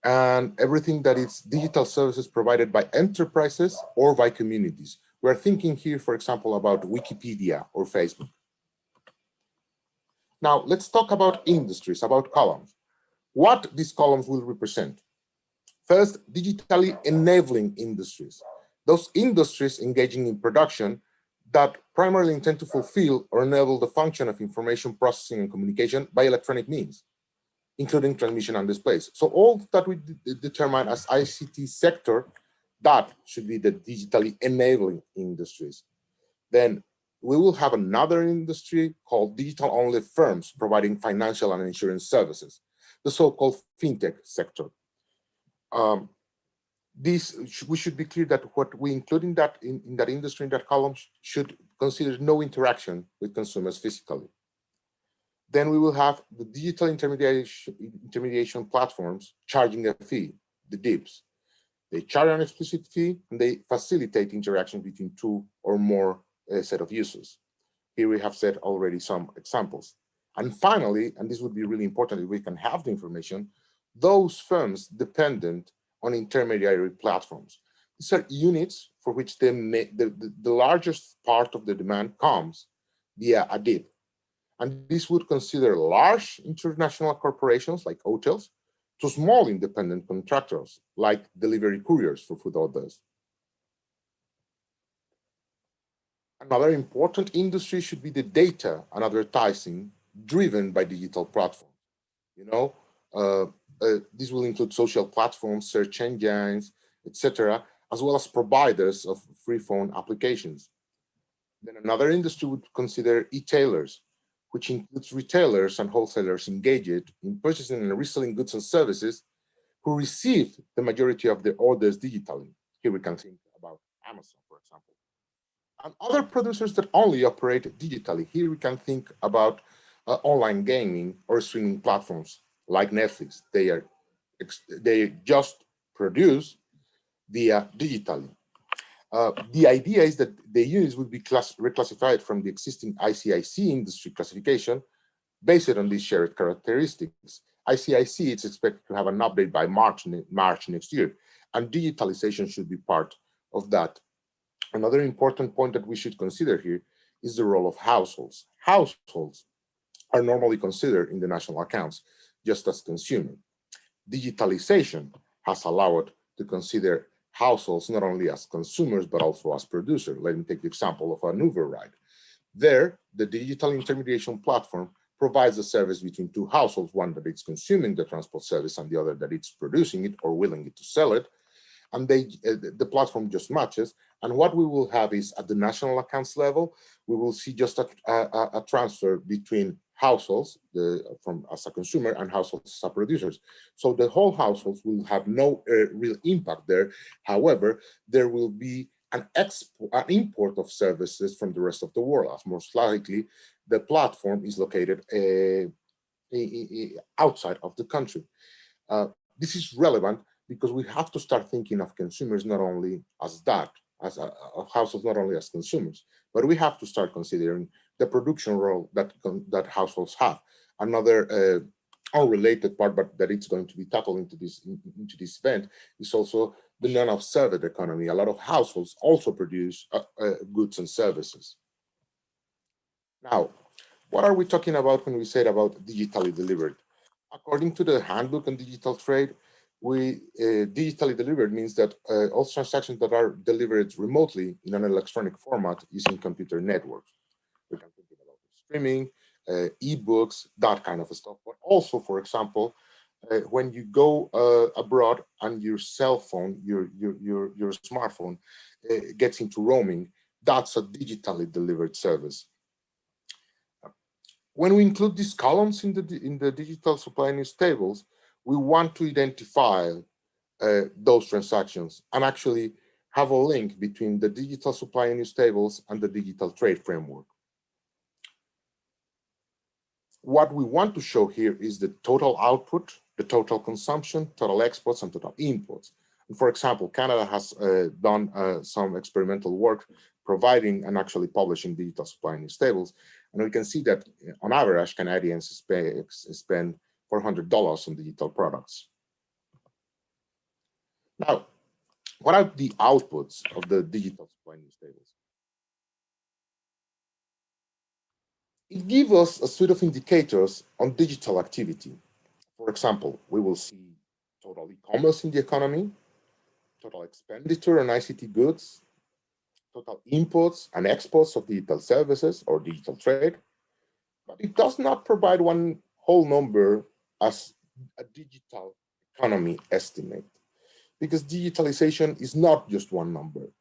J: and everything that is digital services provided by enterprises or by communities. We're thinking here, for example, about Wikipedia or Facebook. Now, let's talk about industries, about columns. What these columns will represent. First, digitally enabling industries. Those industries engaging in production that primarily intend to fulfill or enable the function of information processing and communication by electronic means, including transmission and displays. So all that we determine as ICT sector, that should be the digitally enabling industries. Then we will have another industry called digital-only firms providing financial and insurance services, the so-called fintech sector. We should be clear that what we include in that industry, in that column, should consider no interaction with consumers physically. Then we will have the digital intermediation platforms charging a fee, the DIPs. They charge an explicit fee and they facilitate interaction between 2 or more set of users. Here we have said already some examples. And finally, and this would be really important if we can have the information, those firms dependent on intermediary platforms. These are units for which the largest part of the demand comes via a DIP. And this would consider large international corporations like hotels to small independent contractors like delivery couriers for food orders. Another important industry should be the data and advertising driven by digital platforms. This will include social platforms, search engines, etc., as well as providers of free phone applications. Then another industry would consider e-tailers, which includes retailers and wholesalers engaged in purchasing and reselling goods and services who receive the majority of their orders digitally. Here we can think about Amazon, for example. And other producers that only operate digitally. Here we can think about online gaming or streaming platforms like Netflix. They just produce, via digitally. The idea is that the units will be reclassified from the existing ICIC industry classification based on these shared characteristics. ICIC is expected to have an update by March next year, and digitalization should be part of that. Another important point that we should consider here is the role of households. Households are normally considered in the national accounts just as consumers. Digitalization has allowed to consider households not only as consumers but also as producers. Let me take the example of an Uber ride. There, the digital intermediation platform provides a service between two households, one that is consuming the transport service and the other that it's producing it or willing to sell it. And the platform just matches. And what we will have is at the national accounts level, we will see just a transfer between households as a consumer and households as a producers. So the whole households will have no real impact there. However, there will be an import of services from the rest of the world, as most likely the platform is located outside of the country. This is relevant because we have to start thinking of consumers not only as that, of households not only as consumers, but we have to start considering the production role that households have. Another unrelated part, but that it's going to be tackled into this event, is also the non-observed economy. A lot of households also produce goods and services. Now, what are we talking about when we say about digitally delivered? According to the handbook on digital trade, digitally delivered means that all transactions that are delivered remotely in an electronic format using computer networks. We can think about streaming, e-books, that kind of stuff. But also, for example, when you go abroad and your cell phone, your smartphone gets into roaming, that's a digitally delivered service. When we include these columns in the digital supply news tables, we want to identify those transactions and actually have a link between the digital supply news tables and the digital trade framework. What we want to show here is the total output, the total consumption, total exports, and total imports. And for example, Canada has done some experimental work providing and actually publishing digital supply news tables. And we can see that on average, Canadians spend $400 on digital products. Now, what are the outputs of the digital supply news tables? It gives us a suite of indicators on digital activity. For example, we will see total e-commerce in the economy, total expenditure on ICT goods, total imports and exports of digital services or digital trade, but it does not provide one whole number as a digital economy estimate, because digitalization is not just one number.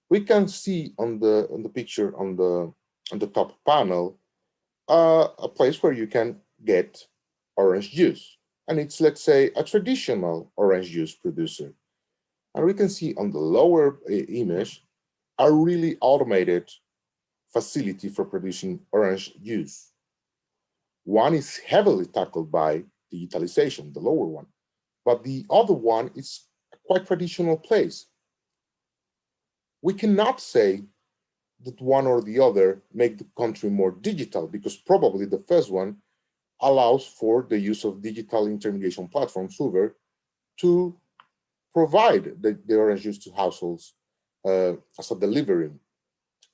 J: We can see on the picture on the top panel a place where you can get orange juice, and it's, let's say, a traditional orange juice producer. And we can see on the lower image a really automated facility for producing orange juice. One is heavily tackled by digitalization, the lower one, but the other one is a quite traditional place. We cannot say that one or the other make the country more digital, because probably the first one allows for the use of digital intermediation platforms, Uber, to provide the orange juice to households as a delivery.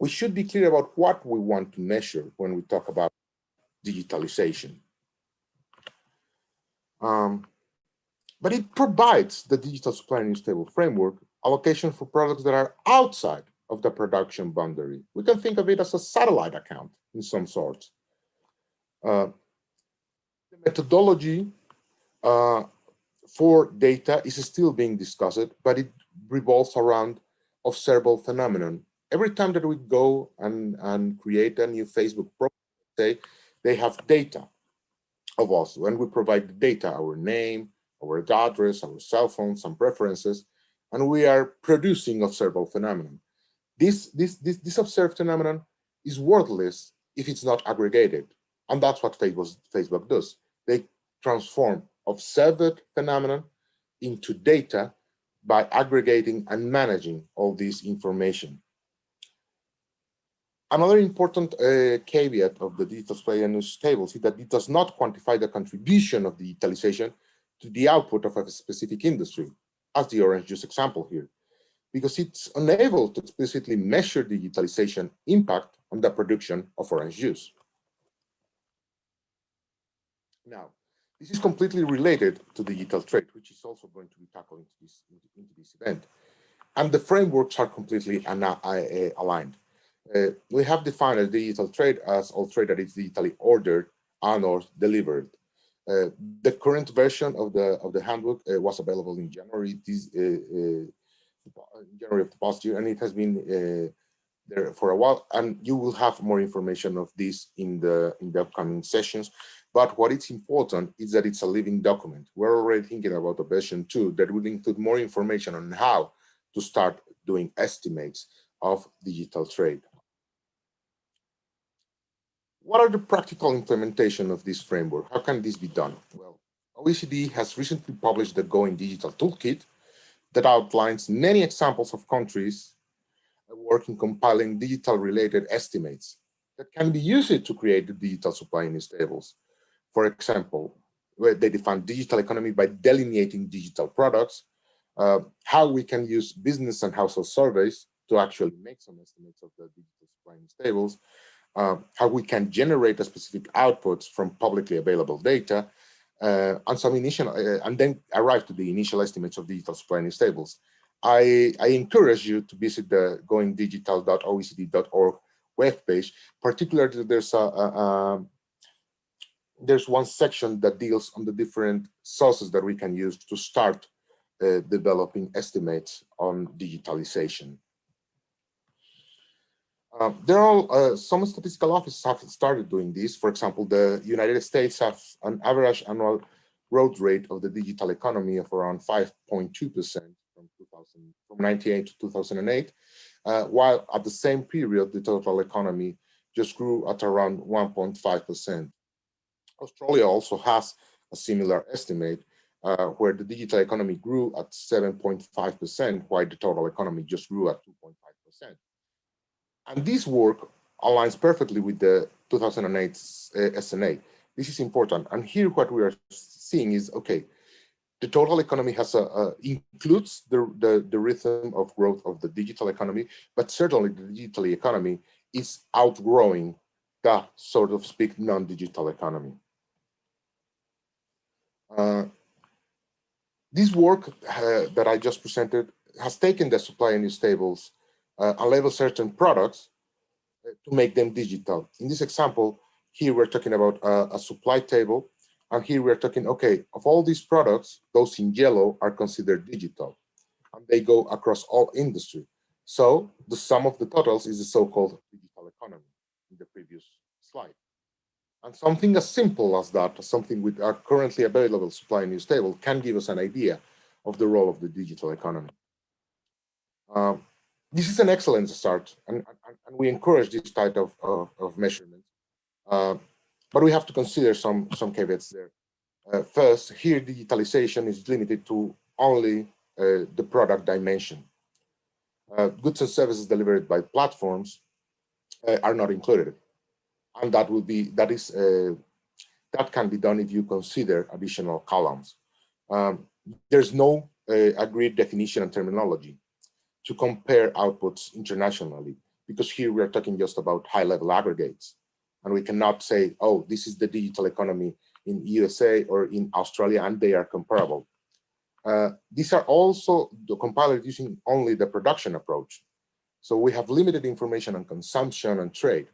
J: We should be clear about what we want to measure when we talk about digitalization. But it provides the digital supply news table framework allocation for products that are outside of the production boundary. We can think of it as a satellite account in some sort. The methodology for data is still being discussed, but it revolves around observable phenomenon. Every time that we go and create a new Facebook profile, they have data of us, and we provide the data, our name, our address, our cell phone, some preferences, and we are producing observable phenomenon. This observed phenomenon is worthless if it's not aggregated, and that's what Facebook does. They transform observed phenomenon into data by aggregating and managing all this information. Another important caveat of the digital supply and use tables is that it does not quantify the contribution of digitalization to the output of a specific industry, as the orange juice example here, because it's unable to explicitly measure digitalization impact on the production of orange juice. Now, this is completely related to digital trade, which is also going to be tackled into this event. And the frameworks are completely aligned. We have defined a digital trade as all trade that is digitally ordered and or delivered. The current version of the handbook was available in January of the past year, and it has been there for a while. And you will have more information of this in the upcoming sessions. But what is important is that it's a living document. We're already thinking about a version 2 that will include more information on how to start doing estimates of digital trade. What are the practical implementation of this framework? How can this be done? Well, OECD has recently published the Going Digital Toolkit that outlines many examples of countries working compiling digital related estimates that can be used to create the digital supply and use tables. For example, where they define digital economy by delineating digital products, how we can use business and household surveys to actually make some estimates of the digital supply and use tables, how we can generate a specific outputs from publicly available data, and some initial, and then arrive to the initial estimates of digital supply and use tables. I encourage you to visit the goingdigital.oecd.org webpage. Particularly, there's one section that deals on the different sources that we can use to start developing estimates on digitalization. There are some statistical offices have started doing this. For example, the United States has an average annual growth rate of the digital economy of around 5.2% from 1998 to 2008, while at the same period, the total economy just grew at around 1.5%. Australia also has a similar estimate where the digital economy grew at 7.5%, while the total economy just grew at 2.5%. And this work aligns perfectly with the 2008 SNA. This is important. And here what we are seeing is, okay, the total economy has includes the rhythm of growth of the digital economy, but certainly the digital economy is outgrowing the, so to speak, non-digital economy. This work that I just presented has taken the supply and use tables and labeled certain products to make them digital. In this example, here we're talking about a supply table, and here we're talking, okay, of all these products, those in yellow are considered digital, and they go across all industry. So the sum of the totals is the so-called digital economy in the previous slide. And something as simple as that, something with our currently available supply and use table, can give us an idea of the role of the digital economy. This is an excellent start, and we encourage this type of measurement. But we have to consider some caveats there. First, here digitalization is limited to only the product dimension. Goods and services delivered by platforms are not included, and that can be done if you consider additional columns. There's no agreed definition and terminology to compare outputs internationally, because here we are talking just about high-level aggregates, and we cannot say, oh, this is the digital economy in USA or in Australia, and they are comparable. These are also compiled using only the production approach. So we have limited information on consumption and trade.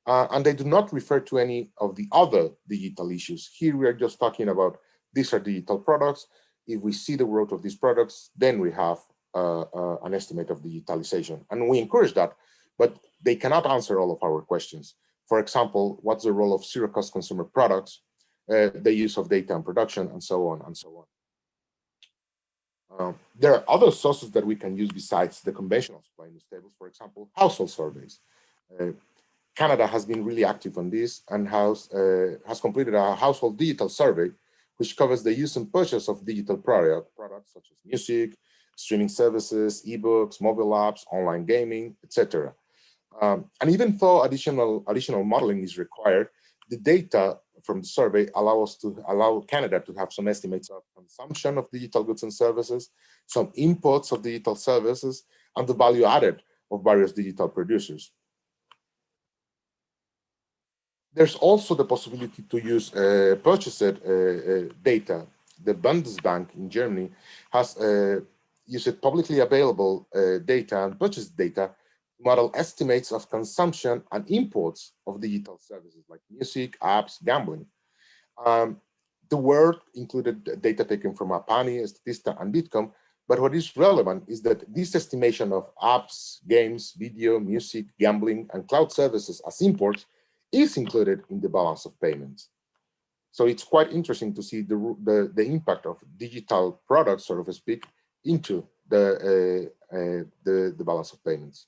J: And they do not refer to any of the other digital issues. Here we are just talking about these are digital products. If we see the growth of these products, then we have an estimate of digitalization. And we encourage that, but they cannot answer all of our questions. For example, what's the role of zero-cost consumer products, the use of data and production, and so on and so on. There are other sources that we can use besides the conventional supply and use tables, for example, household surveys. Canada has been really active on this and has completed a household digital survey, which covers the use and purchase of digital products such as music, streaming services, ebooks, mobile apps, online gaming, etc. And even though additional modeling is required, the data from the survey allow Canada to have some estimates of consumption of digital goods and services, some inputs of digital services, and the value added of various digital producers. There's also the possibility to use purchased data. The Bundesbank in Germany has used publicly available data and purchased data to model estimates of consumption and imports of digital services like music, apps, gambling. The work included data taken from Apani, Statista, and Bitcom, but what is relevant is that this estimation of apps, games, video, music, gambling, and cloud services as imports is included in the balance of payments. So it's quite interesting to see the impact of digital products, so to speak, into the balance of payments.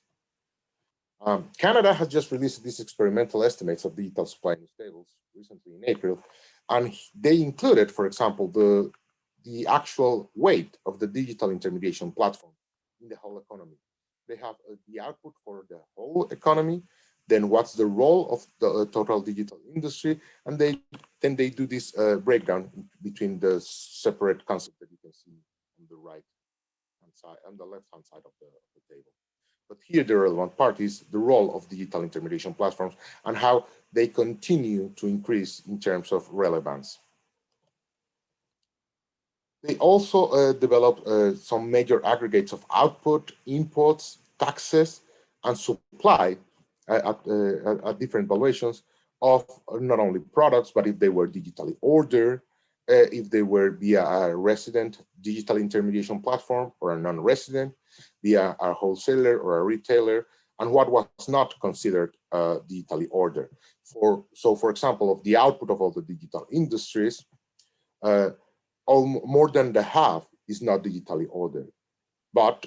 J: Canada has just released these experimental estimates of digital supply news tables recently in April, and they included, for example, the actual weight of the digital intermediation platform in the whole economy. They have the output for the whole economy, then what's the role of the total digital industry, and then they do this breakdown between the separate concepts that you can see on the right hand side, on the left hand side of the table. But here the relevant part is the role of digital intermediation platforms and how they continue to increase in terms of relevance. They also develop some major aggregates of output, imports, taxes, and supply at different valuations of not only products, but if they were digitally ordered, if they were via a resident digital intermediation platform or a non-resident, via a wholesaler or a retailer, and what was not considered digitally ordered. So for example, of the output of all the digital industries, more than the half is not digitally ordered, but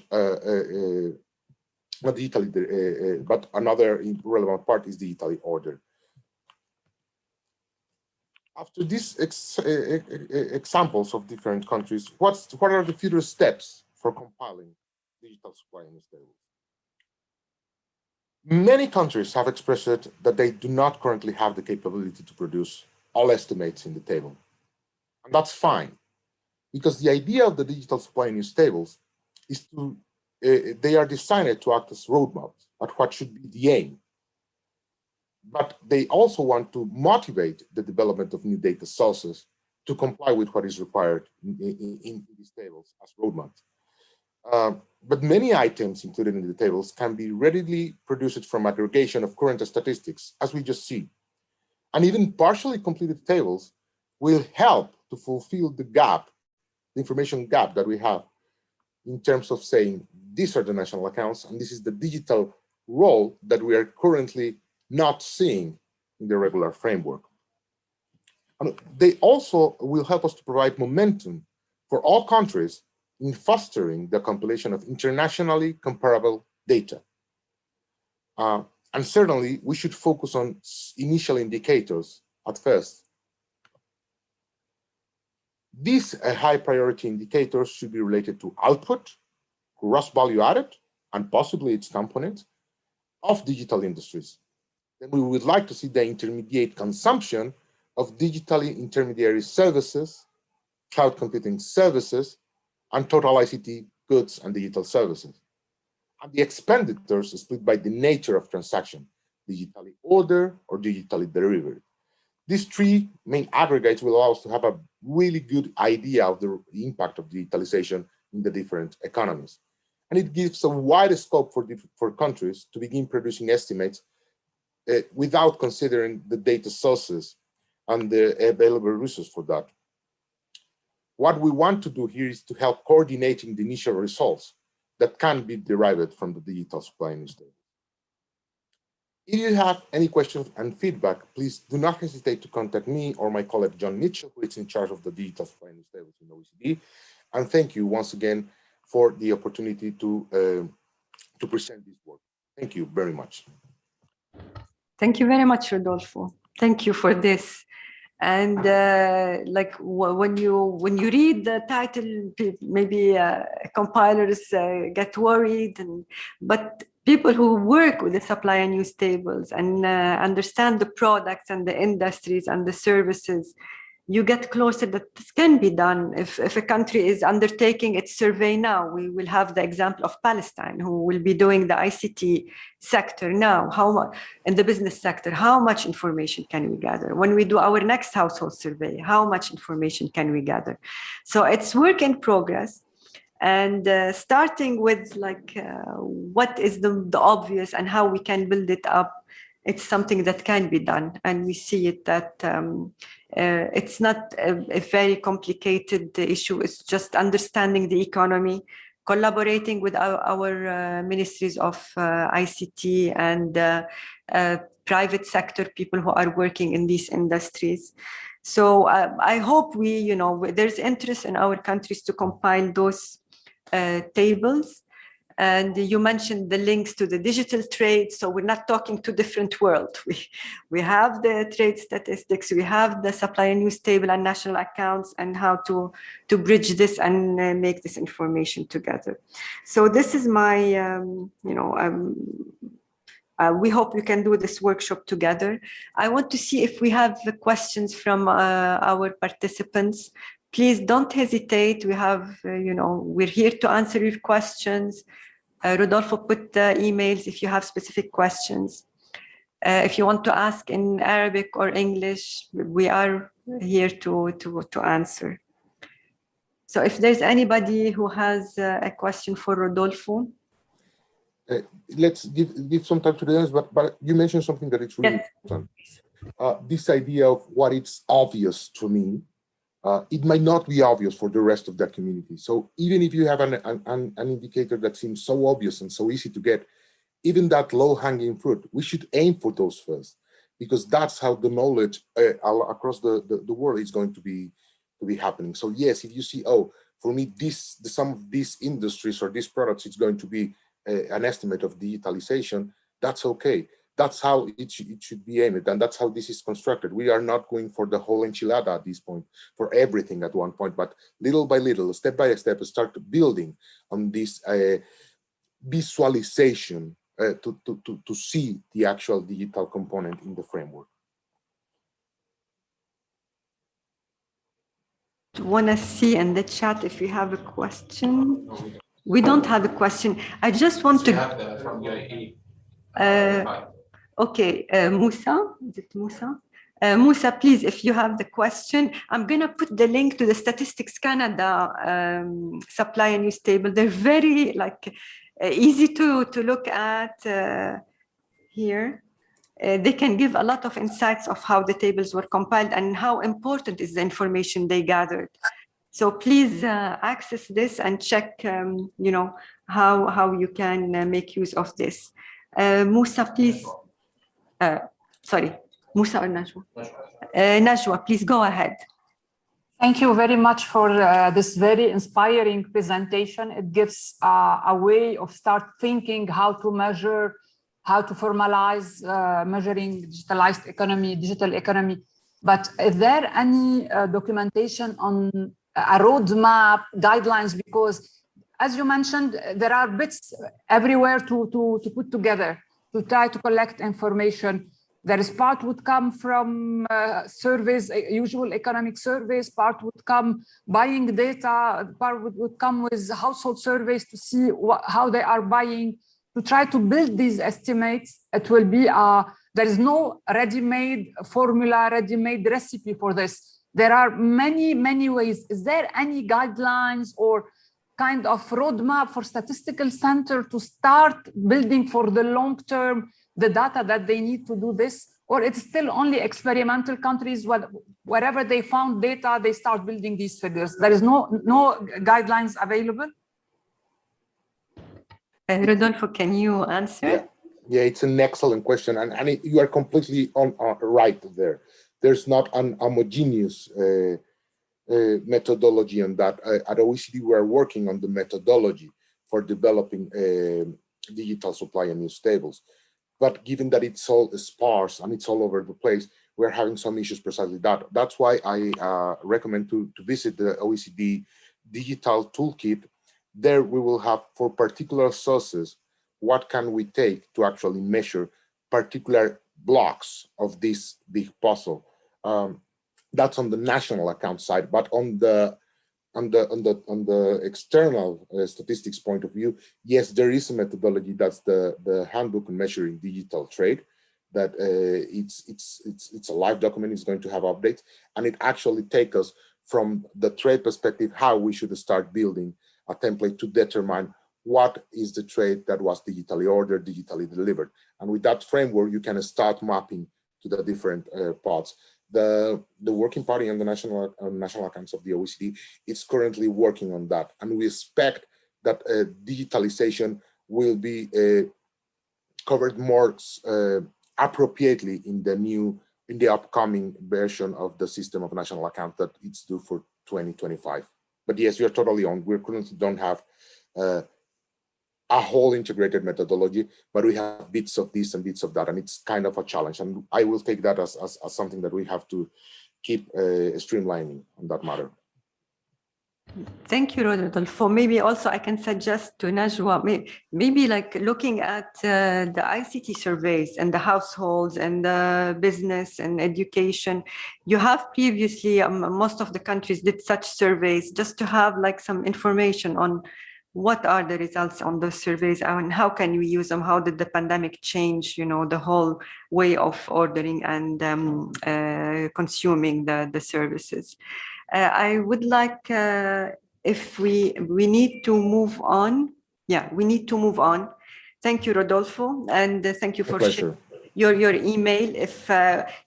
J: not digitally, but another relevant part is digitally ordered. After these examples of different countries, what are the future steps for compiling digital supply news tables? Many countries have expressed that they do not currently have the capability to produce all estimates in the table. And that's fine, because the idea of the digital supply news tables is to, they are designed to act as roadmaps at what should be the aim. But they also want to motivate the development of new data sources to comply with what is required in these tables as roadmaps. But many items included in the tables can be readily produced from aggregation of current statistics, as we just see. And even partially completed tables will help to fulfill the gap, the information gap that we have in terms of saying, these are the national accounts, and this is the digital role that we are currently not seeing in the regular framework. And they also will help us to provide momentum for all countries in fostering the compilation of internationally comparable data. And certainly, we should focus on initial indicators at first. These high priority indicators should be related to output, gross value added, and possibly its components of digital industries. Then we would like to see the intermediate consumption of digitally intermediary services, cloud computing services, and total ICT goods and digital services. And the expenditures split by the nature of transaction, digitally ordered or digitally delivered. These three main aggregates will allow us to have a really good idea of the impact of digitalization in the different economies. And it gives a wide scope for countries to begin producing estimates without considering the data sources and the available resources for that. What we want to do here is to help coordinating the initial results that can be derived from the digital supply news table. If you have any questions and feedback, please do not hesitate to contact me or my colleague John Mitchell, who is in charge of the digital supply news tables in OECD. And thank you once again for the opportunity to present this work. Thank you very much.
A: Thank you very much, Rodolfo. Thank you for this. And like when you read the title, maybe compilers get worried, but people who work with the supply and use tables and understand the products and the industries and the services, you get closer that this can be done. If a country is undertaking its survey now, we will have the example of Palestine, who will be doing the ICT sector now. How much in the business sector, how much information can we gather? When we do our next household survey, how much information can we gather? So it's work in progress. And starting with like what is the obvious and how we can build it up, it's something that can be done. And we see it that it's not a very complicated issue. It's just understanding the economy, collaborating with our ministries of ICT and private sector people who are working in these industries. So I hope there's interest in our countries to compile those tables. And you mentioned the links to the digital trade. So we're not talking two different worlds. We have the trade statistics, we have the supply and use table and national accounts, and how to bridge this and make this information together. So this is my, we hope we can do this workshop together. I want to see if we have questions from our participants. Please don't hesitate. We have, we're here to answer your questions. Rodolfo put the emails if you have specific questions. If you want to ask in Arabic or English, we are here to answer. So if there's anybody who has a question for Rodolfo.
J: Let's give some time to the others, but you mentioned something that is really important. This idea of what it's obvious to me, it might not be obvious for the rest of the community. So even if you have an indicator that seems so obvious and so easy to get, even that low-hanging fruit, we should aim for those first, because that's how the knowledge across the world is going to be happening. So yes, if you see, oh, for me, some of these industries or these products, it's going to be an estimate of digitalization, that's okay. That's how it should be aimed, and that's how this is constructed. We are not going for the whole enchilada at this point, for everything at one point, but little by little, step by step, start building on this visualization to see the actual digital component in the framework.
A: Want to see in the chat if you have a question. We don't have a question. I just want to.
K: Have that from UAE.
A: Okay, Musa, is it Musa? Musa, please, if you have the question, I'm going to put the link to the Statistics Canada supply and use table. They're very easy to look at here. They can give a lot of insights of how the tables were compiled and how important is the information they gathered. So please access this and check, how you can make use of this. Musa, please. Sorry, Musa or Najwa? Najwa, please go ahead.
E: Thank you very much for this very inspiring presentation. It gives a way of start thinking how to measure, how to formalize measuring digitalized economy, digital economy. But is there any documentation on a roadmap, guidelines? Because as you mentioned, there are bits everywhere to put together, to try to collect information. There is part would come from surveys, usual economic surveys, part would come buying data, part would come with household surveys to see how they are buying, to try to build these estimates. It will be, there is no ready-made formula, ready-made recipe for this. There are many, many ways. Is there any guidelines or kind of roadmap for statistical center to start building for the long term the data that they need to do this? Or it's still only experimental countries, wherever they found data, they start building these figures? There is no guidelines available?
A: Rodolfo, can you answer?
J: Yeah, it's an excellent question. And you are completely right there. There's not an homogeneous methodology on that. At OECD, we are working on the methodology for developing digital supply and use tables. But given that it's all sparse and it's all over the place, we're having some issues precisely that. That's why I recommend to visit the OECD digital toolkit. There we will have, for particular sources, what can we take to actually measure particular blocks of this big puzzle. That's on the national account side, but on the external statistics point of view, yes, there is a methodology. That's the handbook on measuring digital trade. That it's a live document. It's going to have updates, and it actually takes us from the trade perspective how we should start building a template to determine what is the trade that was digitally ordered, digitally delivered, and with that framework you can start mapping to the different parts. The working party on the national accounts of the OECD is currently working on that, and we expect that digitalization will be covered more appropriately in the upcoming version of the system of national account that it's due for 2025. But yes, you're totally on. We currently don't have a whole integrated methodology, but we have bits of this and bits of that, and it's kind of a challenge. And I will take that as something that we have to keep streamlining on that matter.
A: Thank you, Rodolfo. Maybe also I can suggest to Najwa, maybe like looking at the ICT surveys and the households and the business and education. You have previously, most of the countries did such surveys just to have like some information on what are the results on those surveys and how can we use them? How did the pandemic change, the whole way of ordering and consuming the services? I would like, if we need to move on. Yeah, we need to move on. Thank you, Rodolfo, and thank you for sharing your email. If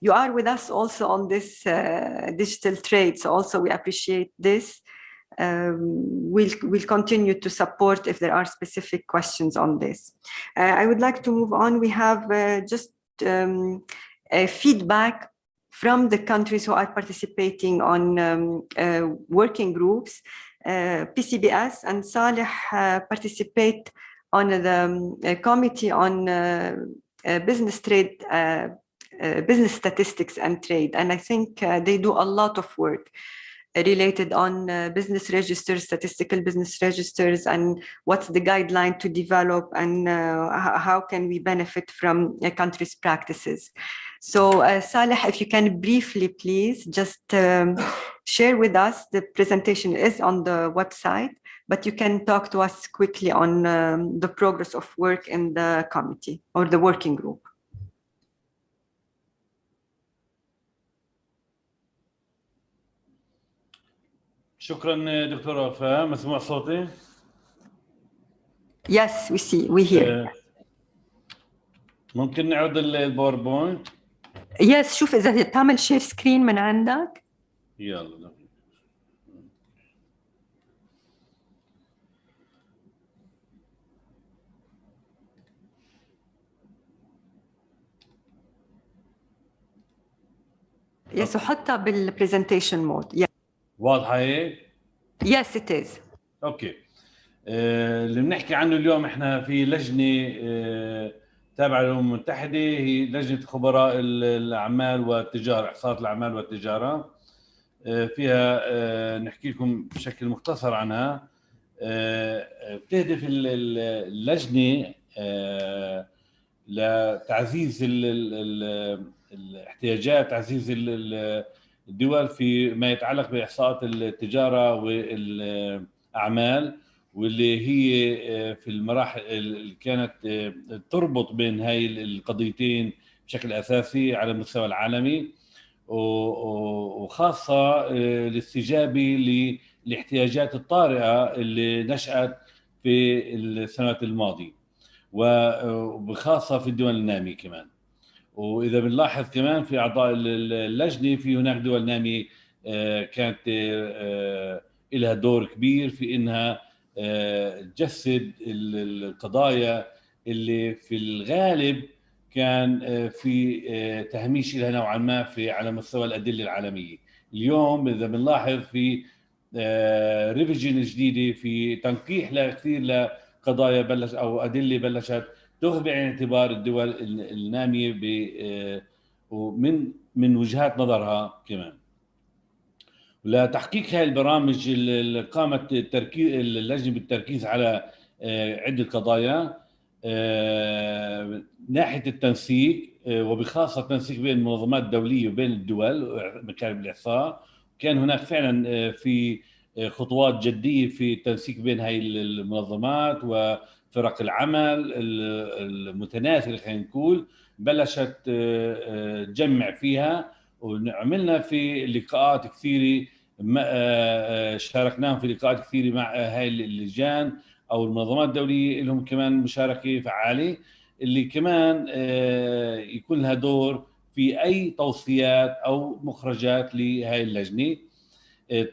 A: you are with us also on this digital trades, also we appreciate this. We'll continue to support if there are specific questions on this. I would like to move on. We have just a feedback from the countries who are participating on working groups. PCBS and Saleh participate on the committee on business trade, business statistics and trade. And I think they do a lot of work related on business registers, statistical business registers, and what's the guideline to develop, and how can we benefit from a country's practices. So Saleh, if you can briefly, please, just share with us. The presentation is on the website, but you can talk to us quickly on the progress of work in the committee or the working group.
F: شكرا دكتورة وفاء. مسموع صوتي؟
A: Yes, we hear.
F: ممكن نعرض الباوربوينت؟
A: Yes, شوف إذا تعمل شير سكرين من عندك.
F: يلا.
A: Yes, وحطها بالبرزنتيشن مود.
F: واضحة هيك؟
A: Yes, it is.
F: اوكي. اللي بنحكي عنه اليوم احنا في لجنة تابعة للأمم المتحدة، هي لجنة خبراء الأعمال والتجارة، إحصاءات الأعمال والتجارة. فيها نحكي لكم بشكل مختصر عنها. بتهدف اللجنة لتعزيز الاحتياجات، تعزيز الدول في ما يتعلق بإحصاءات التجارة والأعمال، واللي هي في المراحل اللي كانت تربط بين هاي القضيتين بشكل أساسي على المستوى العالمي، وخاصة الاستجابة للاحتياجات الطارئة اللي نشأت في السنوات الماضية، وبخاصة في الدول النامية كمان. وإذا بنلاحظ كمان في أعضاء اللجنة، في هناك دول نامية كانت لها دور كبير في إنها تجسد القضايا اللي في الغالب كان في تهميش لها نوعا ما على مستوى الأدلة العالمية. اليوم إذا بنلاحظ في ريفيجن جديدة، في تنقيح لكثير لقضايا بلش أو أدلة بلشت تأخذ بعين الاعتبار الدول النامية ومن وجهات نظرها كمان. لتحقيق هذه البرامج قامت اللجنة بالتركيز على عدة قضايا، ناحية التنسيق وبخاصة التنسيق بين المنظمات الدولية وبين الدول مكاتب الإحصاء. كان هناك فعلا في خطوات جدية في التنسيق بين هاي المنظمات وفرق العمل المتناثرة، خلينا نقول بلشت تجمع فيها، وعملنا في لقاءات كثيرة، شاركناهم في لقاءات كثيرة مع هاي اللجان أو المنظمات الدولية، لهم كمان مشاركة فعالة اللي كمان يكون لها دور في أي توصيات أو مخرجات لهاي اللجنة.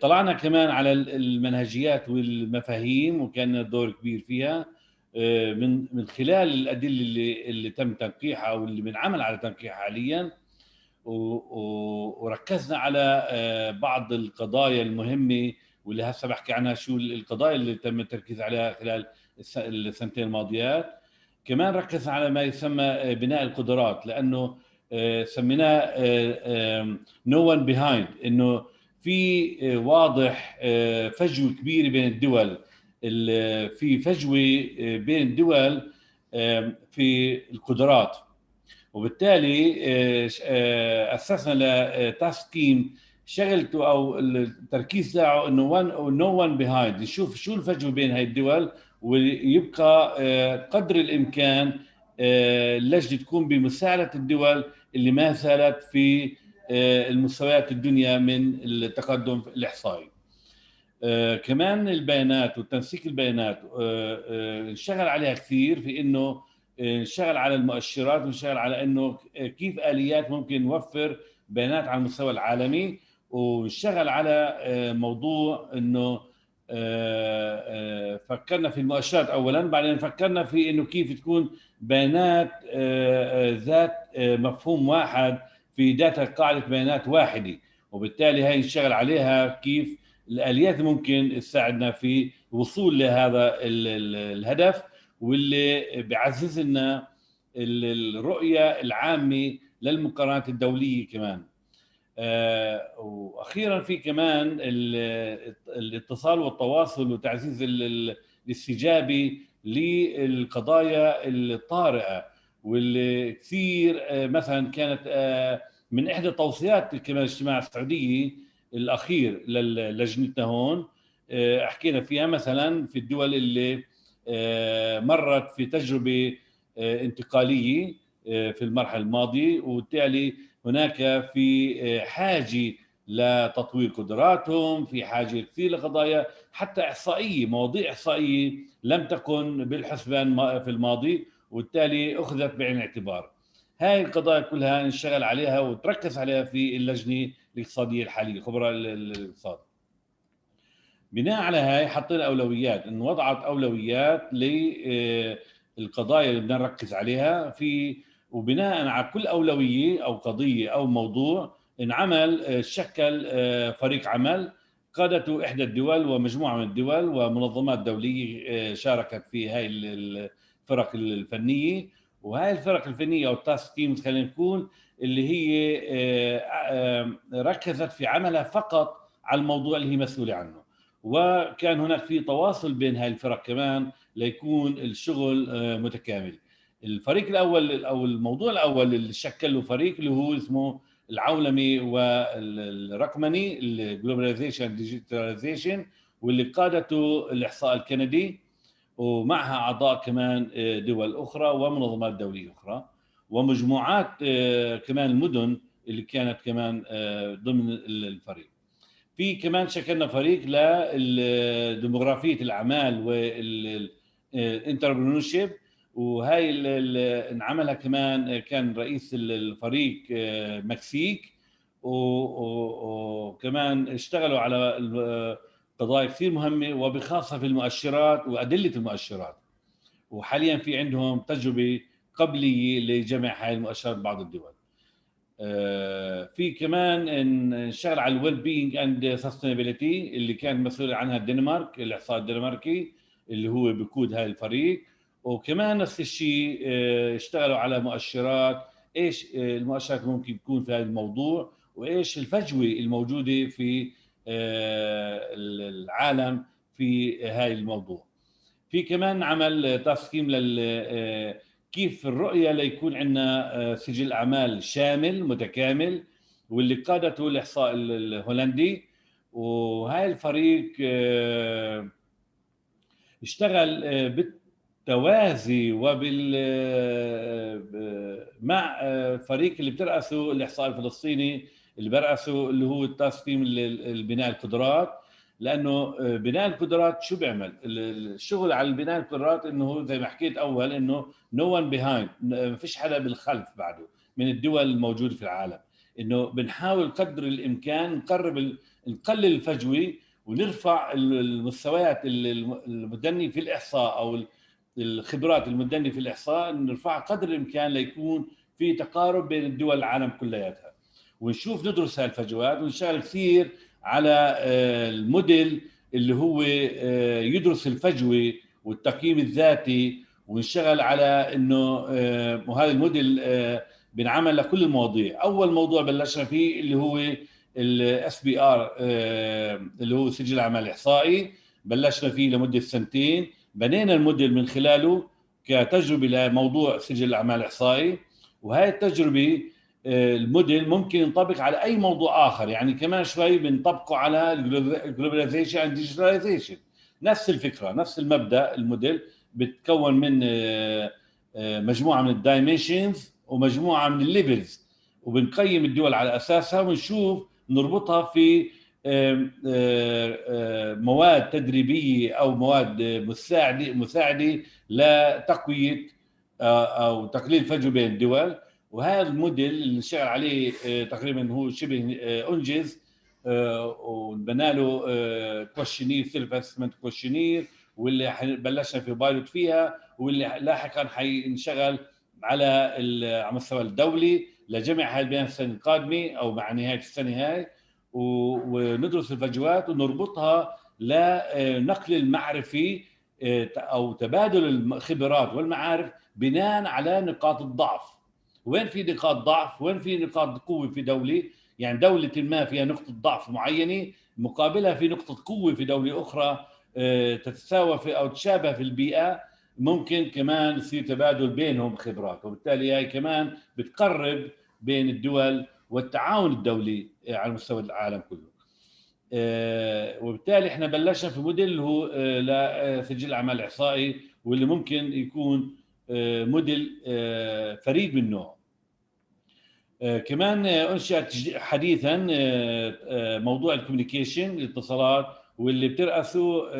F: طلعنا كمان على المنهجيات والمفاهيم وكان لنا دور كبير فيها من خلال الأدلة اللي تم تنقيحها أو اللي بنعمل على تنقيحها حاليا، وركزنا على بعض القضايا المهمة واللي هسه بحكي عنها، شو القضايا اللي تم التركيز عليها خلال السنتين الماضيات. كمان ركزنا على ما يسمى بناء القدرات، لأنه سميناه no one behind، إنه في واضح فجوة كبيرة بين الدول، في فجوة بين الدول في القدرات، وبالتالي أسسنا لتاسك تيم شغلته أو التركيز تاعه إنه no one behind، نشوف شو الفجوة بين هاي الدول، ويبقى قدر الإمكان اللجنة تكون بمساعدة الدول اللي ما زالت في المستويات الدنيا من التقدم الإحصائي. كمان البيانات وتنسيق البيانات نشتغل عليها كثير، في إنه نشتغل على المؤشرات ونشتغل على إنه كيف آليات ممكن نوفر بيانات على المستوى العالمي، ونشتغل على موضوع إنه فكرنا في المؤشرات أولاً، بعدين فكرنا في إنه كيف تكون بيانات ذات مفهوم واحد في داتا قاعدة بيانات واحدة، وبالتالي هاي نشتغل عليها كيف الآليات ممكن تساعدنا في الوصول لهذا الهدف، واللي بيعزز لنا الرؤية العامة للمقارنات الدولية كمان. وأخيرا في كمان الاتصال والتواصل وتعزيز الاستجابة للقضايا الطارئة، واللي كثير مثلا كانت من إحدى توصيات كمان الاجتماع السعودية الأخير للجنتنا هون، حكينا فيها مثلا في الدول اللي مرت في تجربة انتقالية في المرحلة الماضية، وبالتالي هناك في حاجة لتطوير قدراتهم، في حاجة كثير لقضايا حتى إحصائية، مواضيع إحصائية لم تكن بالحسبان في الماضي، وبالتالي أخذت بعين الاعتبار. هاي القضايا كلها نشتغل عليها وتركز عليها في اللجنة الاقتصادية الحالية، خبراء الاقتصاد. بناء على هاي حطينا أولويات، إن وضعت أولويات للقضايا اللي بدنا نركز عليها في، وبناء على كل أولوية أو قضية أو موضوع انعمل شكل فريق عمل قادته إحدى الدول ومجموعة من الدول ومنظمات دولية شاركت في هاي الفرق الفنية. وهاي الفرق الفنية أو التاسك تيمز خلينا نقول اللي هي ركزت في عملها فقط على الموضوع اللي هي مسؤولة عنه، وكان هناك في تواصل بين هاي الفرق كمان ليكون الشغل متكامل. الفريق الأول أو الموضوع الأول اللي شكل له فريق اللي هو اسمه العولمي والرقمني، الجلوباليزيشن ديجيتاليزيشن، واللي قادته الإحصاء الكندي، ومعها أعضاء كمان دول أخرى ومنظمات دولية أخرى ومجموعات كمان المدن اللي كانت كمان ضمن الفريق. في كمان شكلنا فريق لديموغرافية الأعمال والانتربرونورشيب، وهاي انعملها كمان كان رئيس الفريق مكسيك، وكمان اشتغلوا على قضايا كثير مهمة وبخاصة في المؤشرات وأدلة المؤشرات، وحاليا في عندهم تجربة قبلية لجمع هاي المؤشرات بعض الدول. في كمان نشتغل على الويل بينج اند سستينابيليتي اللي كان مسؤول عنها الدنمارك، الاحصاء الدنماركي اللي هو بقود هاي الفريق، وكمان نفس الشيء اشتغلوا على مؤشرات ايش المؤشرات ممكن تكون في هذا الموضوع، وايش الفجوه الموجوده في العالم في هاي الموضوع. في كمان عمل تسكيم كيف الرؤيه ليكون عندنا سجل اعمال شامل متكامل، واللي قادته الاحصاء الهولندي. وهاي الفريق اشتغل بالتوازي مع فريق اللي بترأسه الاحصاء الفلسطيني اللي برأسه اللي هو التسكيم البناء القدرات. لانه بناء القدرات شو بيعمل؟ الشغل على البناء القدرات انه زي ما حكيت اول انه نو ون بيهايند، ما فيش حدا بالخلف بعده من الدول الموجوده في العالم. انه بنحاول قدر الامكان نقلل الفجوه ونرفع المستويات المدني في الاحصاء او الخبرات المدني في الاحصاء، نرفعها قدر الامكان ليكون في تقارب بين الدول العالم كلياتها، ونشوف ندرس هالفجوات ونشتغل كثير على الموديل اللي هو يدرس الفجوه والتقييم الذاتي، ونشتغل على انه وهذا الموديل بنعمل لكل المواضيع. اول موضوع بلشنا فيه اللي هو الاس بي ار اللي هو سجل الاعمال الاحصائي، بلشنا فيه لمده سنتين، بنينا الموديل من خلاله كتجربه لموضوع سجل الاعمال الاحصائي. وهي التجربه الموديل ممكن ينطبق على اي موضوع اخر، يعني كمان شوي بنطبقه على الجلوباليزيشن اند ديجيتاليزيشن، نفس الفكره نفس المبدا. الموديل بتكون من مجموعه من الدايمنشنز ومجموعه من الليفلز، وبنقيم الدول على اساسها ونشوف نربطها في مواد تدريبيه او مواد مساعده لتقوية او تقليل الفجوه بين الدول. وهذا الموديل اللي شغال عليه تقريبا هو شبه انجز، وبنى له كويشنير سيلف اسسمنت كويشنير، واللي بلشنا في بايلوت فيها، واللي لاحقا حينشغل على المستوى الدولي لجمع هاي البيانات السنه القادمه او مع نهايه السنه هاي، وندرس الفجوات ونربطها لنقل المعرفي او تبادل الخبرات والمعارف بناء على نقاط الضعف. وين في نقاط ضعف، وين في نقاط قوه في دوله، يعني دوله ما فيها نقطه ضعف معينه مقابلها في نقطه قوه في دوله اخرى تتساوى في او تشابه في البيئه، ممكن كمان يصير تبادل بينهم خبرات، وبالتالي هي كمان بتقرب بين الدول والتعاون الدولي على مستوى العالم كله. وبالتالي احنا بلشنا في موديل اللي هو لسجل الاعمال الاحصائي، واللي ممكن يكون موديل فريد من نوعه. كمان انشئ حديثا موضوع الكوميونيكيشن الاتصالات، واللي بترأسه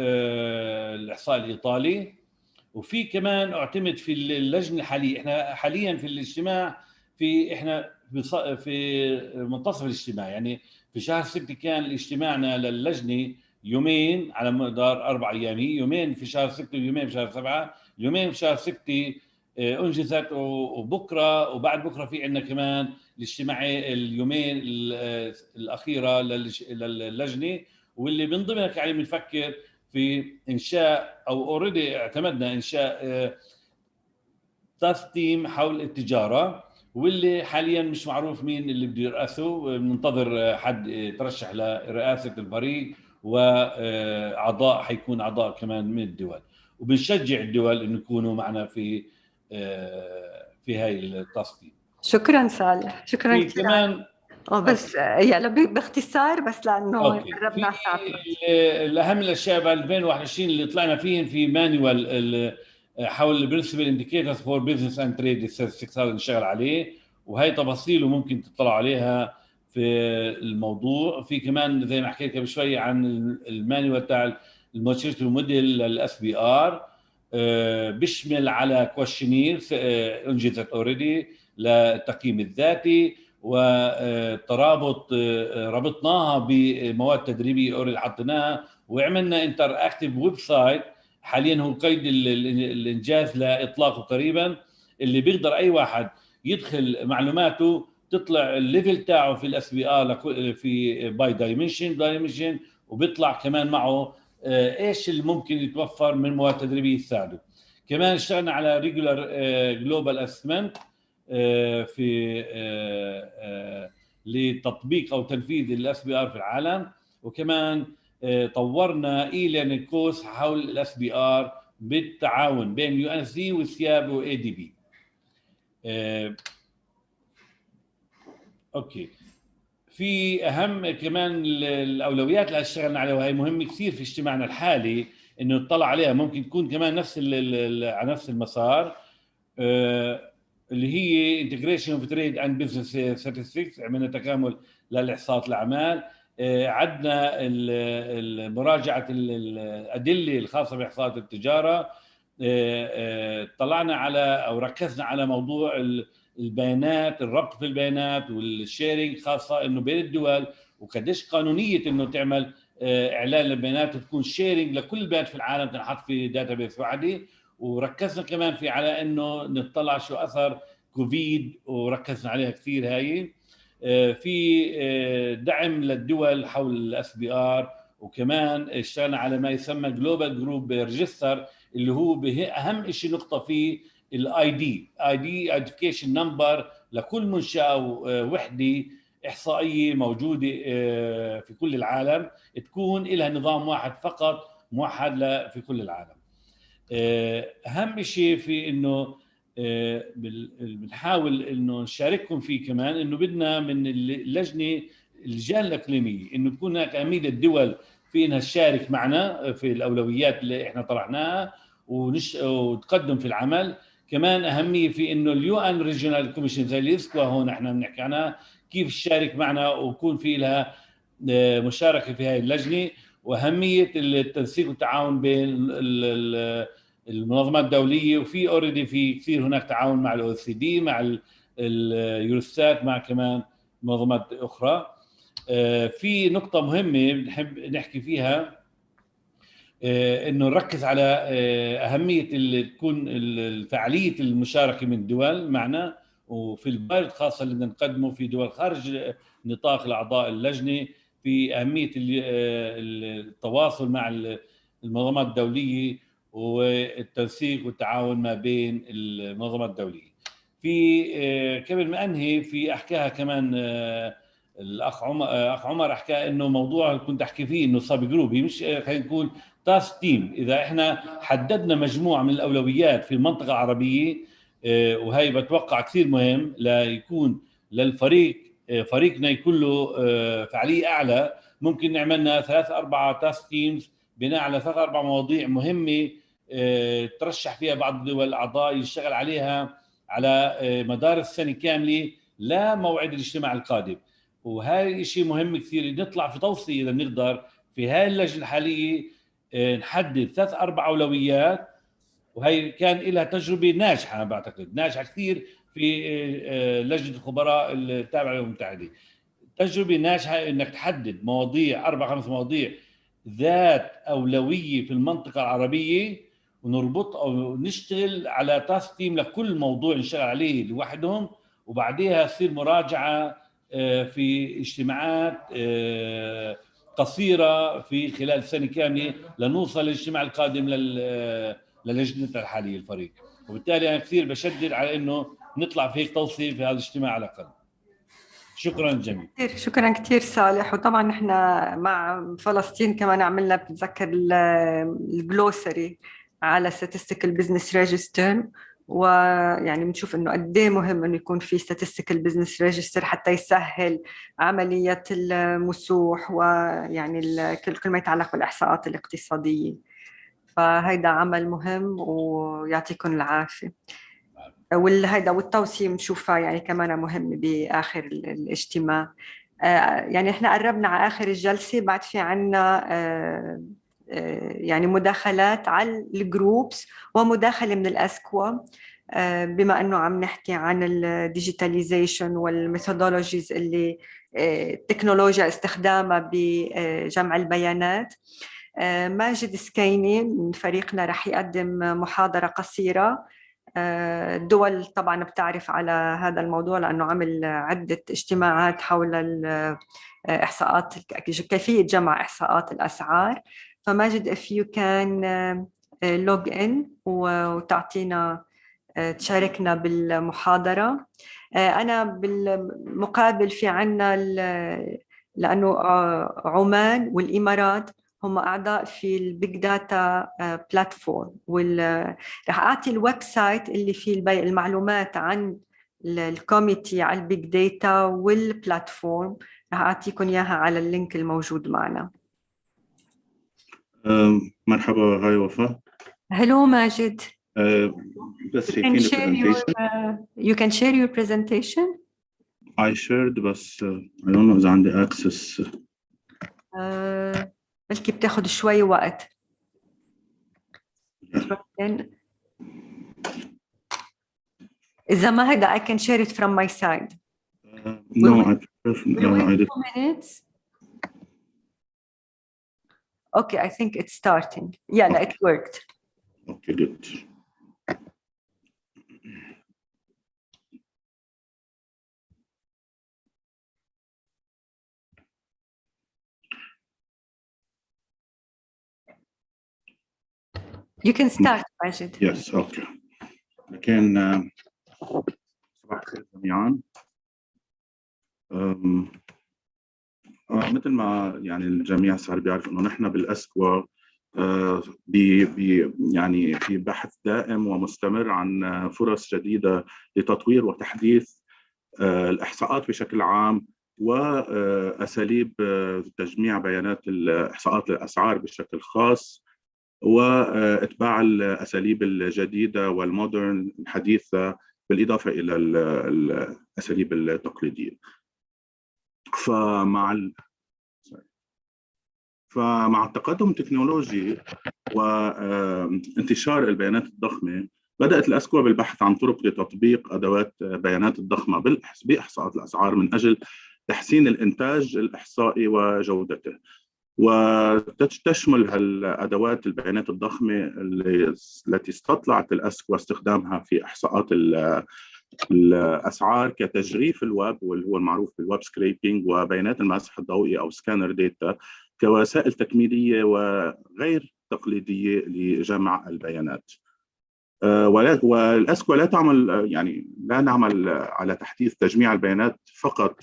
F: الاحصاء الايطالي. وفي كمان اعتمد في اللجنه الحاليه، احنا حاليا في الاجتماع احنا في منتصف الاجتماع، يعني في شهر 6 كان اجتماعنا للجنه يومين على مدار 4 ايام، يومين في شهر 6 ويومين في شهر 7. يومين في شهر 6 انجزت، وبكره وبعد بكره في عندنا كمان الاجتماع اليومين الاخيره للجنه، واللي من ضمنها يعني بنفكر في انشاء او اوريدي اعتمدنا انشاء تاسك تيم حول التجاره، واللي حاليا مش معروف مين اللي بده يرأسه. بننتظر حد يترشح لرئاسه الفريق، واعضاء حيكون اعضاء كمان من الدول، وبنشجع الدول انه يكونوا معنا في هاي التاسك تيم.
A: شكرا صالح، شكرا كثير.
F: كمان
A: بس يعني باختصار بس لانه قربنا ساعتنا.
F: الاهم الاشياء ب 2021 اللي طلعنا فيهم في مانيوال حول البرنسبل انديكيتورز فور بزنس اند تريد ستاتستكس، هذا نشتغل عليه، وهي تفاصيله ممكن تطلعوا عليها في الموضوع. في كمان زي ما حكيت قبل شوي عن المانيوال تاع الماتشوريتي موديل للاس بي ار، بيشمل على كويشنير انجزت اوريدي للتقييم الذاتي، وترابط ربطناها بمواد تدريبيه اوريدي حطيناها، وعملنا انتر اكتيف ويب سايت حاليا هو قيد الانجاز لاطلاقه قريبا، اللي بيقدر اي واحد يدخل معلوماته تطلع الليفل تاعه في الاس بي ار في باي دايمنشن، وبيطلع كمان معه ايش اللي ممكن يتوفر من مواد تدريبيه تساعده. كمان اشتغلنا على ريجولار جلوبال اسسمنت في لتطبيق او تنفيذ الاس بي ار في العالم. وكمان طورنا e-learning كورس حول الاس بي ار بالتعاون بين يو ان سي والسياب واي دي بي. اوكي، في اهم كمان الاولويات اللي اشتغلنا عليها وهي مهمه كثير في اجتماعنا الحالي انه نطلع عليها، ممكن تكون كمان نفس على نفس المسار، اللي هي integration of trade and business statistics. عملنا تكامل للإحصاءات الأعمال، عدنا مراجعة الأدلة الخاصة بإحصاءات التجارة، طلعنا على أو ركزنا على موضوع البيانات، الربط في البيانات والشيرينج، خاصة إنه بين الدول وقديش قانونية إنه تعمل إعلان للبيانات وتكون شيرينج لكل البيانات في العالم تنحط في داتابيس واحدة. وركزنا كمان في على انه نطلع شو اثر كوفيد، وركزنا عليها كثير هاي. في دعم للدول حول الاس بي ار، وكمان اشتغلنا على ما يسمى جلوبال جروب ريجستر، اللي هو اهم شيء نقطه فيه الاي دي ايدنتيفيكيشن نمبر لكل منشاه وحده احصائيه موجوده في كل العالم، تكون لها نظام واحد فقط موحد في كل العالم. اهم شيء في انه بنحاول انه نشارككم فيه كمان، انه بدنا من اللجان الاقليميه انه تكون هناك اهميه للدول في انها تشارك معنا في الاولويات اللي احنا طرحناها وتقدم في العمل. كمان اهميه في انه اليو ان ريجونال كوميشن زي الاسكوا هون احنا بنحكي عنها، كيف تشارك معنا ويكون في لها مشاركه في هذه اللجنه. واهميه التنسيق والتعاون بين المنظمات الدوليه، وفي اوريدي في كثير هناك تعاون مع الاو سي دي، مع اليوروستات، مع كمان منظمات اخرى. في نقطه مهمه بنحب نحكي فيها، انه نركز على اهميه تكون فعاليه المشاركه من الدول معنا، وفي البلد خاصه اللي بدنا نقدمه في دول خارج نطاق الاعضاء اللجنه، في اهميه التواصل مع المنظمات الدوليه والتنسيق والتعاون ما بين المنظمات الدوليه. في قبل ما انهي في احكيها كمان الاخ عمر احكى انه موضوع كنت احكي فيه انه صاب جروب، هي مش خلينا نقول تاسك تيم. اذا احنا حددنا مجموعه من الاولويات في المنطقه العربيه، وهي بتوقع كثير مهم ليكون للفريق فريقنا يكون له فعاليه اعلى، ممكن نعملنا 3-4 تاسك تيمز بناء على 3-4 مواضيع مهمه ترشح فيها بعض الدول الاعضاء يشتغل عليها على مدار السنه كامله لموعد الاجتماع القادم. وهذا شيء مهم كثير، نطلع في توصيه اذا بنقدر في هاي اللجنه الحاليه نحدد 3-4 اولويات، وهي كان لها تجربه ناجحه، انا بعتقد ناجحه كثير في لجنه الخبراء التابعه للامم المتحده. تجربه ناجحه انك تحدد مواضيع 4-5 مواضيع ذات اولويه في المنطقه العربيه، ونربط او نشتغل على تاسك تيم لكل موضوع نشتغل عليه لوحدهم، وبعديها تصير مراجعه في اجتماعات قصيره في خلال سنه كامله لنوصل للاجتماع القادم للجنتنا الحاليه الفريق. وبالتالي انا كثير بشدد على انه نطلع في هيك توصيه في هذا الاجتماع على الاقل. شكرا جميل.
A: شكرا كثير صالح. وطبعا نحن مع فلسطين كمان عملنا بتذكر الجلوسري على statistical business register، ويعني بنشوف انه قد ايه مهم انه يكون في statistical business register حتى يسهل عمليه المسوح ويعني كل ما يتعلق بالاحصاءات الاقتصاديه. فهيدا عمل مهم ويعطيكم العافيه. والهيدا والتوصية بنشوفها يعني كمان مهمة بآخر الاجتماع. يعني احنا قربنا على آخر الجلسة، بعد في عنا يعني مداخلات على الجروبس ومداخلة من الأسكوا، بما أنه عم نحكي عن الديجيتاليزيشن والميثودولوجيز اللي التكنولوجيا استخدامها بجمع البيانات. ماجد سكيني من فريقنا رح يقدم محاضرة قصيرة. الدول طبعا بتعرف على هذا الموضوع لأنه عمل عدة اجتماعات حول الإحصاءات، كيفية جمع إحصاءات الأسعار. فماجد if you can log in وتعطينا تشاركنا بالمحاضرة. أنا بالمقابل في عنا لأنه عمان والإمارات هم أعضاء في البيج داتا بلاتفورم، رح أعطي الويب سايت اللي فيه المعلومات عن الكوميتي على البيج داتا والبلاتفورم، رح أعطيكم إياها على اللينك الموجود معنا.
K: مرحبا، هاي وفاء.
A: هلو ماجد.
K: بس شايفين البرزنتيشن؟
A: You can share your presentation.
K: I shared بس I don't know إذا عندي access.
A: بلكي بتاخد شوي وقت. إذا ما هيدا I can share it from my side.
K: No, I did.
A: 2 minutes. Okay, I think it's starting. Yeah, okay. It worked.
K: Okay, good.
A: You can start, Majid.
K: Yes, okay. لكن صباح الخير جميعا. مثل ما يعني الجميع صار بيعرف انه نحن بالاسكوا يعني في بحث دائم ومستمر عن فرص جديدة لتطوير وتحديث الإحصاءات بشكل عام، وأساليب تجميع بيانات الإحصاءات الأسعار بشكل خاص، وإتباع الأساليب الجديدة والمودرن الحديثة بالإضافة إلى الأساليب التقليدية. فمع التقدم التكنولوجي وانتشار البيانات الضخمة، بدأت الأسكوا بالبحث عن طرق لتطبيق أدوات بيانات الضخمة بإحصاءات الأسعار من أجل تحسين الإنتاج الإحصائي وجودته. وتشمل هالأدوات البيانات الضخمة التي استطلعت الأسكوا استخدامها في إحصاءات الأسعار كتجريف الويب، واللي هو المعروف بالويب سكريبينج، وبيانات المسح الضوئي أو سكانر داتا كوسائل تكميلية وغير تقليدية لجمع البيانات. والأسكوا لا تعمل، يعني لا نعمل على تحديث تجميع البيانات فقط،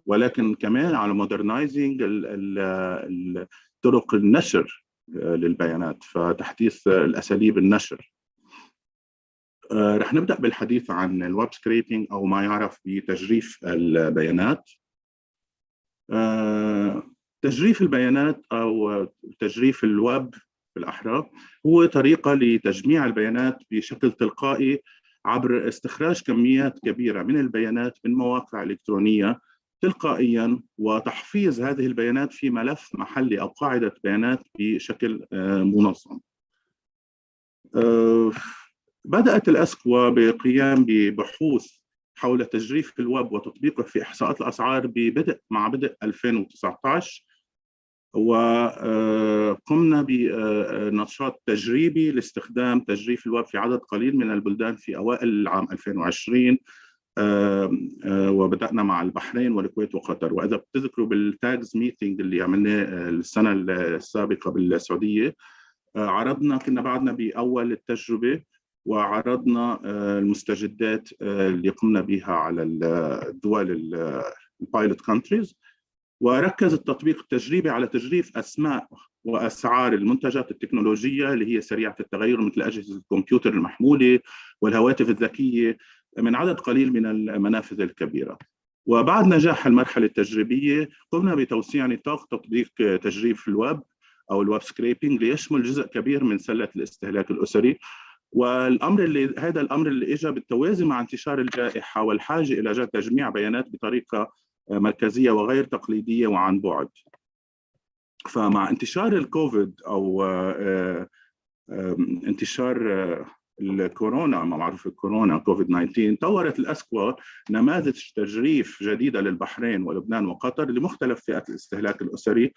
K: ولكن كمان على مودرنايزنج طرق النشر للبيانات، فتحديث الأساليب النشر. رح نبدأ بالحديث عن الويب سكريبينج أو ما يعرف بتجريف البيانات. تجريف البيانات أو تجريف الويب بالأحرى هو طريقة لتجميع البيانات بشكل تلقائي عبر استخراج كميات كبيرة من البيانات من مواقع إلكترونية تلقائياً، وتحفيظ هذه البيانات في ملف محلي أو قاعدة بيانات بشكل منظم. بدأت الأسكوا بقيام ببحوث حول تجريف الويب وتطبيقه في إحصاءات الأسعار مع بدء 2019، وقمنا بنشاط تجريبي لاستخدام تجريف الويب في عدد قليل من البلدان في أوائل العام 2020، وبدأنا مع البحرين والكويت وقطر. وإذا بتذكروا بالتاجز ميتينج اللي عملناه السنة السابقة بالسعودية، كنا بعدنا بأول التجربة، وعرضنا المستجدات اللي قمنا بها على الدول البايلوت كونتريز، وركز التطبيق التجريبي على تجريف أسماء وأسعار المنتجات التكنولوجية اللي هي سريعة التغير، مثل أجهزة الكمبيوتر المحمولة والهواتف الذكية، من عدد قليل من المنافذ الكبيرة. وبعد نجاح المرحلة التجريبية قمنا بتوسيع نطاق تطبيق تجريف الويب أو الويب سكريبينج ليشمل جزء كبير من سلة الاستهلاك الأسري. هذا الأمر اللي إجا بالتوازي مع انتشار الجائحة والحاجة إلى تجميع بيانات بطريقة مركزية وغير تقليدية وعن بعد. فمع انتشار الكوفيد أو انتشار الكورونا، ما معروف الكورونا كوفيد 19، طورت الأسكوا نماذج تجريف جديدة للبحرين ولبنان وقطر لمختلف فئات الاستهلاك الأسري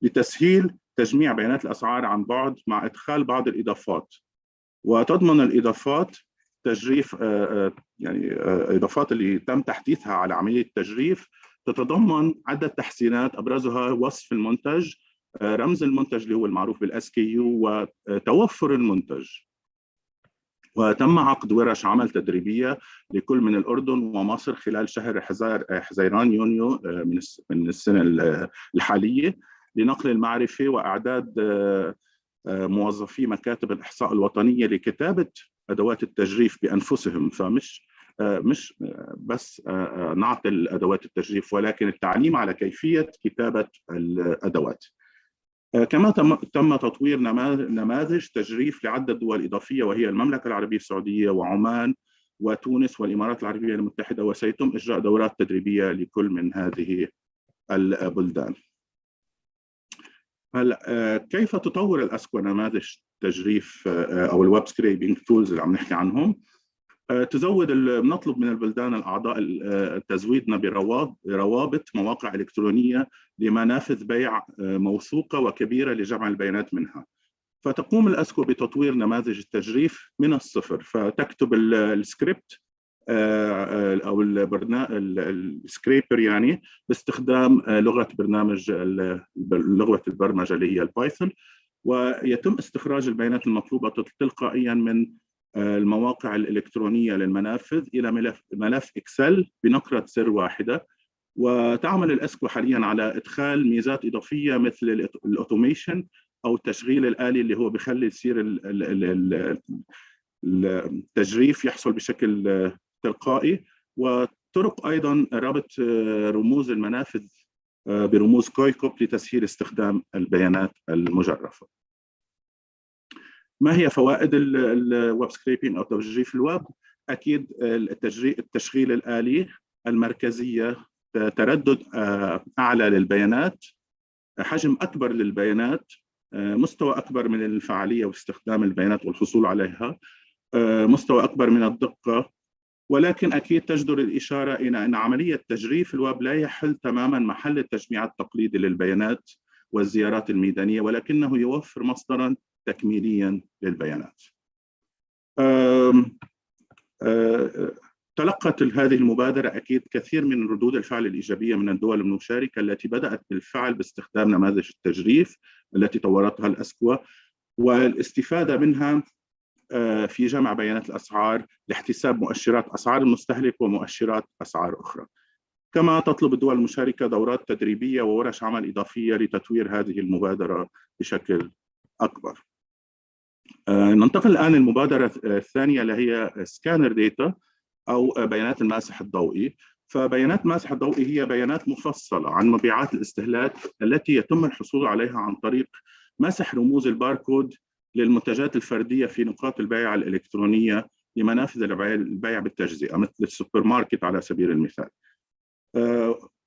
K: لتسهيل تجميع بيانات الأسعار عن بعد، مع إدخال بعض الإضافات. وتضمن الإضافات تجريف إضافات اللي تم تحديثها على عملية التجريف تتضمن عدة تحسينات أبرزها وصف المنتج، رمز المنتج اللي هو المعروف بالSKU، وتوفر المنتج. وتم عقد ورش عمل تدريبية لكل من الأردن ومصر خلال شهر حزيران يونيو من السنة الحالية لنقل المعرفة وإعداد موظفي مكاتب الإحصاء الوطنية لكتابة أدوات التجريف بأنفسهم، فمش مش بس نعطي الأدوات التجريف ولكن التعليم على كيفية كتابة الأدوات. كما تم تطوير نماذج تجريف لعدة دول إضافية وهي المملكة العربية السعودية وعمان وتونس والإمارات العربية المتحدة، وسيتم إجراء دورات تدريبية لكل من هذه البلدان. هلا كيف تطور الأسكو نماذج تجريف أو الويب سكريبينج تولز اللي عم نحكي عنهم؟ بنطلب من البلدان الأعضاء تزويدنا بروابط مواقع إلكترونية لمنافذ بيع موثوقة وكبيرة لجمع البيانات منها. فتقوم الأسكو بتطوير نماذج التجريف من الصفر، فتكتب السكريبت أو السكريبر يعني باستخدام لغة البرمجة اللي هي البايثون، ويتم استخراج البيانات المطلوبة تلقائيا من المواقع الإلكترونية للمنافذ إلى ملف إكسل بنقرة زر واحدة. وتعمل الأسكو حاليا على إدخال ميزات إضافية مثل الأوتوميشن أو التشغيل الآلي اللي هو بيخلي يصير التجريف يحصل بشكل تلقائي، وطرق أيضا ربط رموز المنافذ برموز كويكوب لتسهيل استخدام البيانات المجرفة. ما هي فوائد الويب سكريبينج أو تجريف الويب؟ أكيد التشغيل الآلي، المركزية، تردد أعلى للبيانات، حجم أكبر للبيانات، مستوى أكبر من الفعالية واستخدام البيانات والحصول عليها، مستوى أكبر من الدقة. ولكن أكيد تجدر الإشارة إلى أن عملية تجريف الويب لا يحل تماماً محل التجميع التقليدي للبيانات والزيارات الميدانية، ولكنه يوفر مصدراً تكميلياً للبيانات. تلقت هذه المبادرة أكيد كثير من ردود الفعل الإيجابية من الدول المشاركة التي بدأت بالفعل باستخدام نماذج التجريف التي طورتها الأسكو، والاستفادة منها في جمع بيانات الأسعار لاحتساب مؤشرات أسعار المستهلك ومؤشرات أسعار أخرى. كما تطلب الدول المشاركة دورات تدريبية وورش عمل إضافية لتطوير هذه المبادرة بشكل أكبر. ننتقل الآن للمبادرة الثانية اللي هي سكانر داتا أو بيانات الماسح الضوئي. فبيانات الماسح الضوئي هي بيانات مفصلة عن مبيعات الاستهلاك التي يتم الحصول عليها عن طريق مسح رموز الباركود للمنتجات الفردية في نقاط البيع الإلكترونية لمنافذ البيع بالتجزئة مثل السوبر ماركت على سبيل المثال.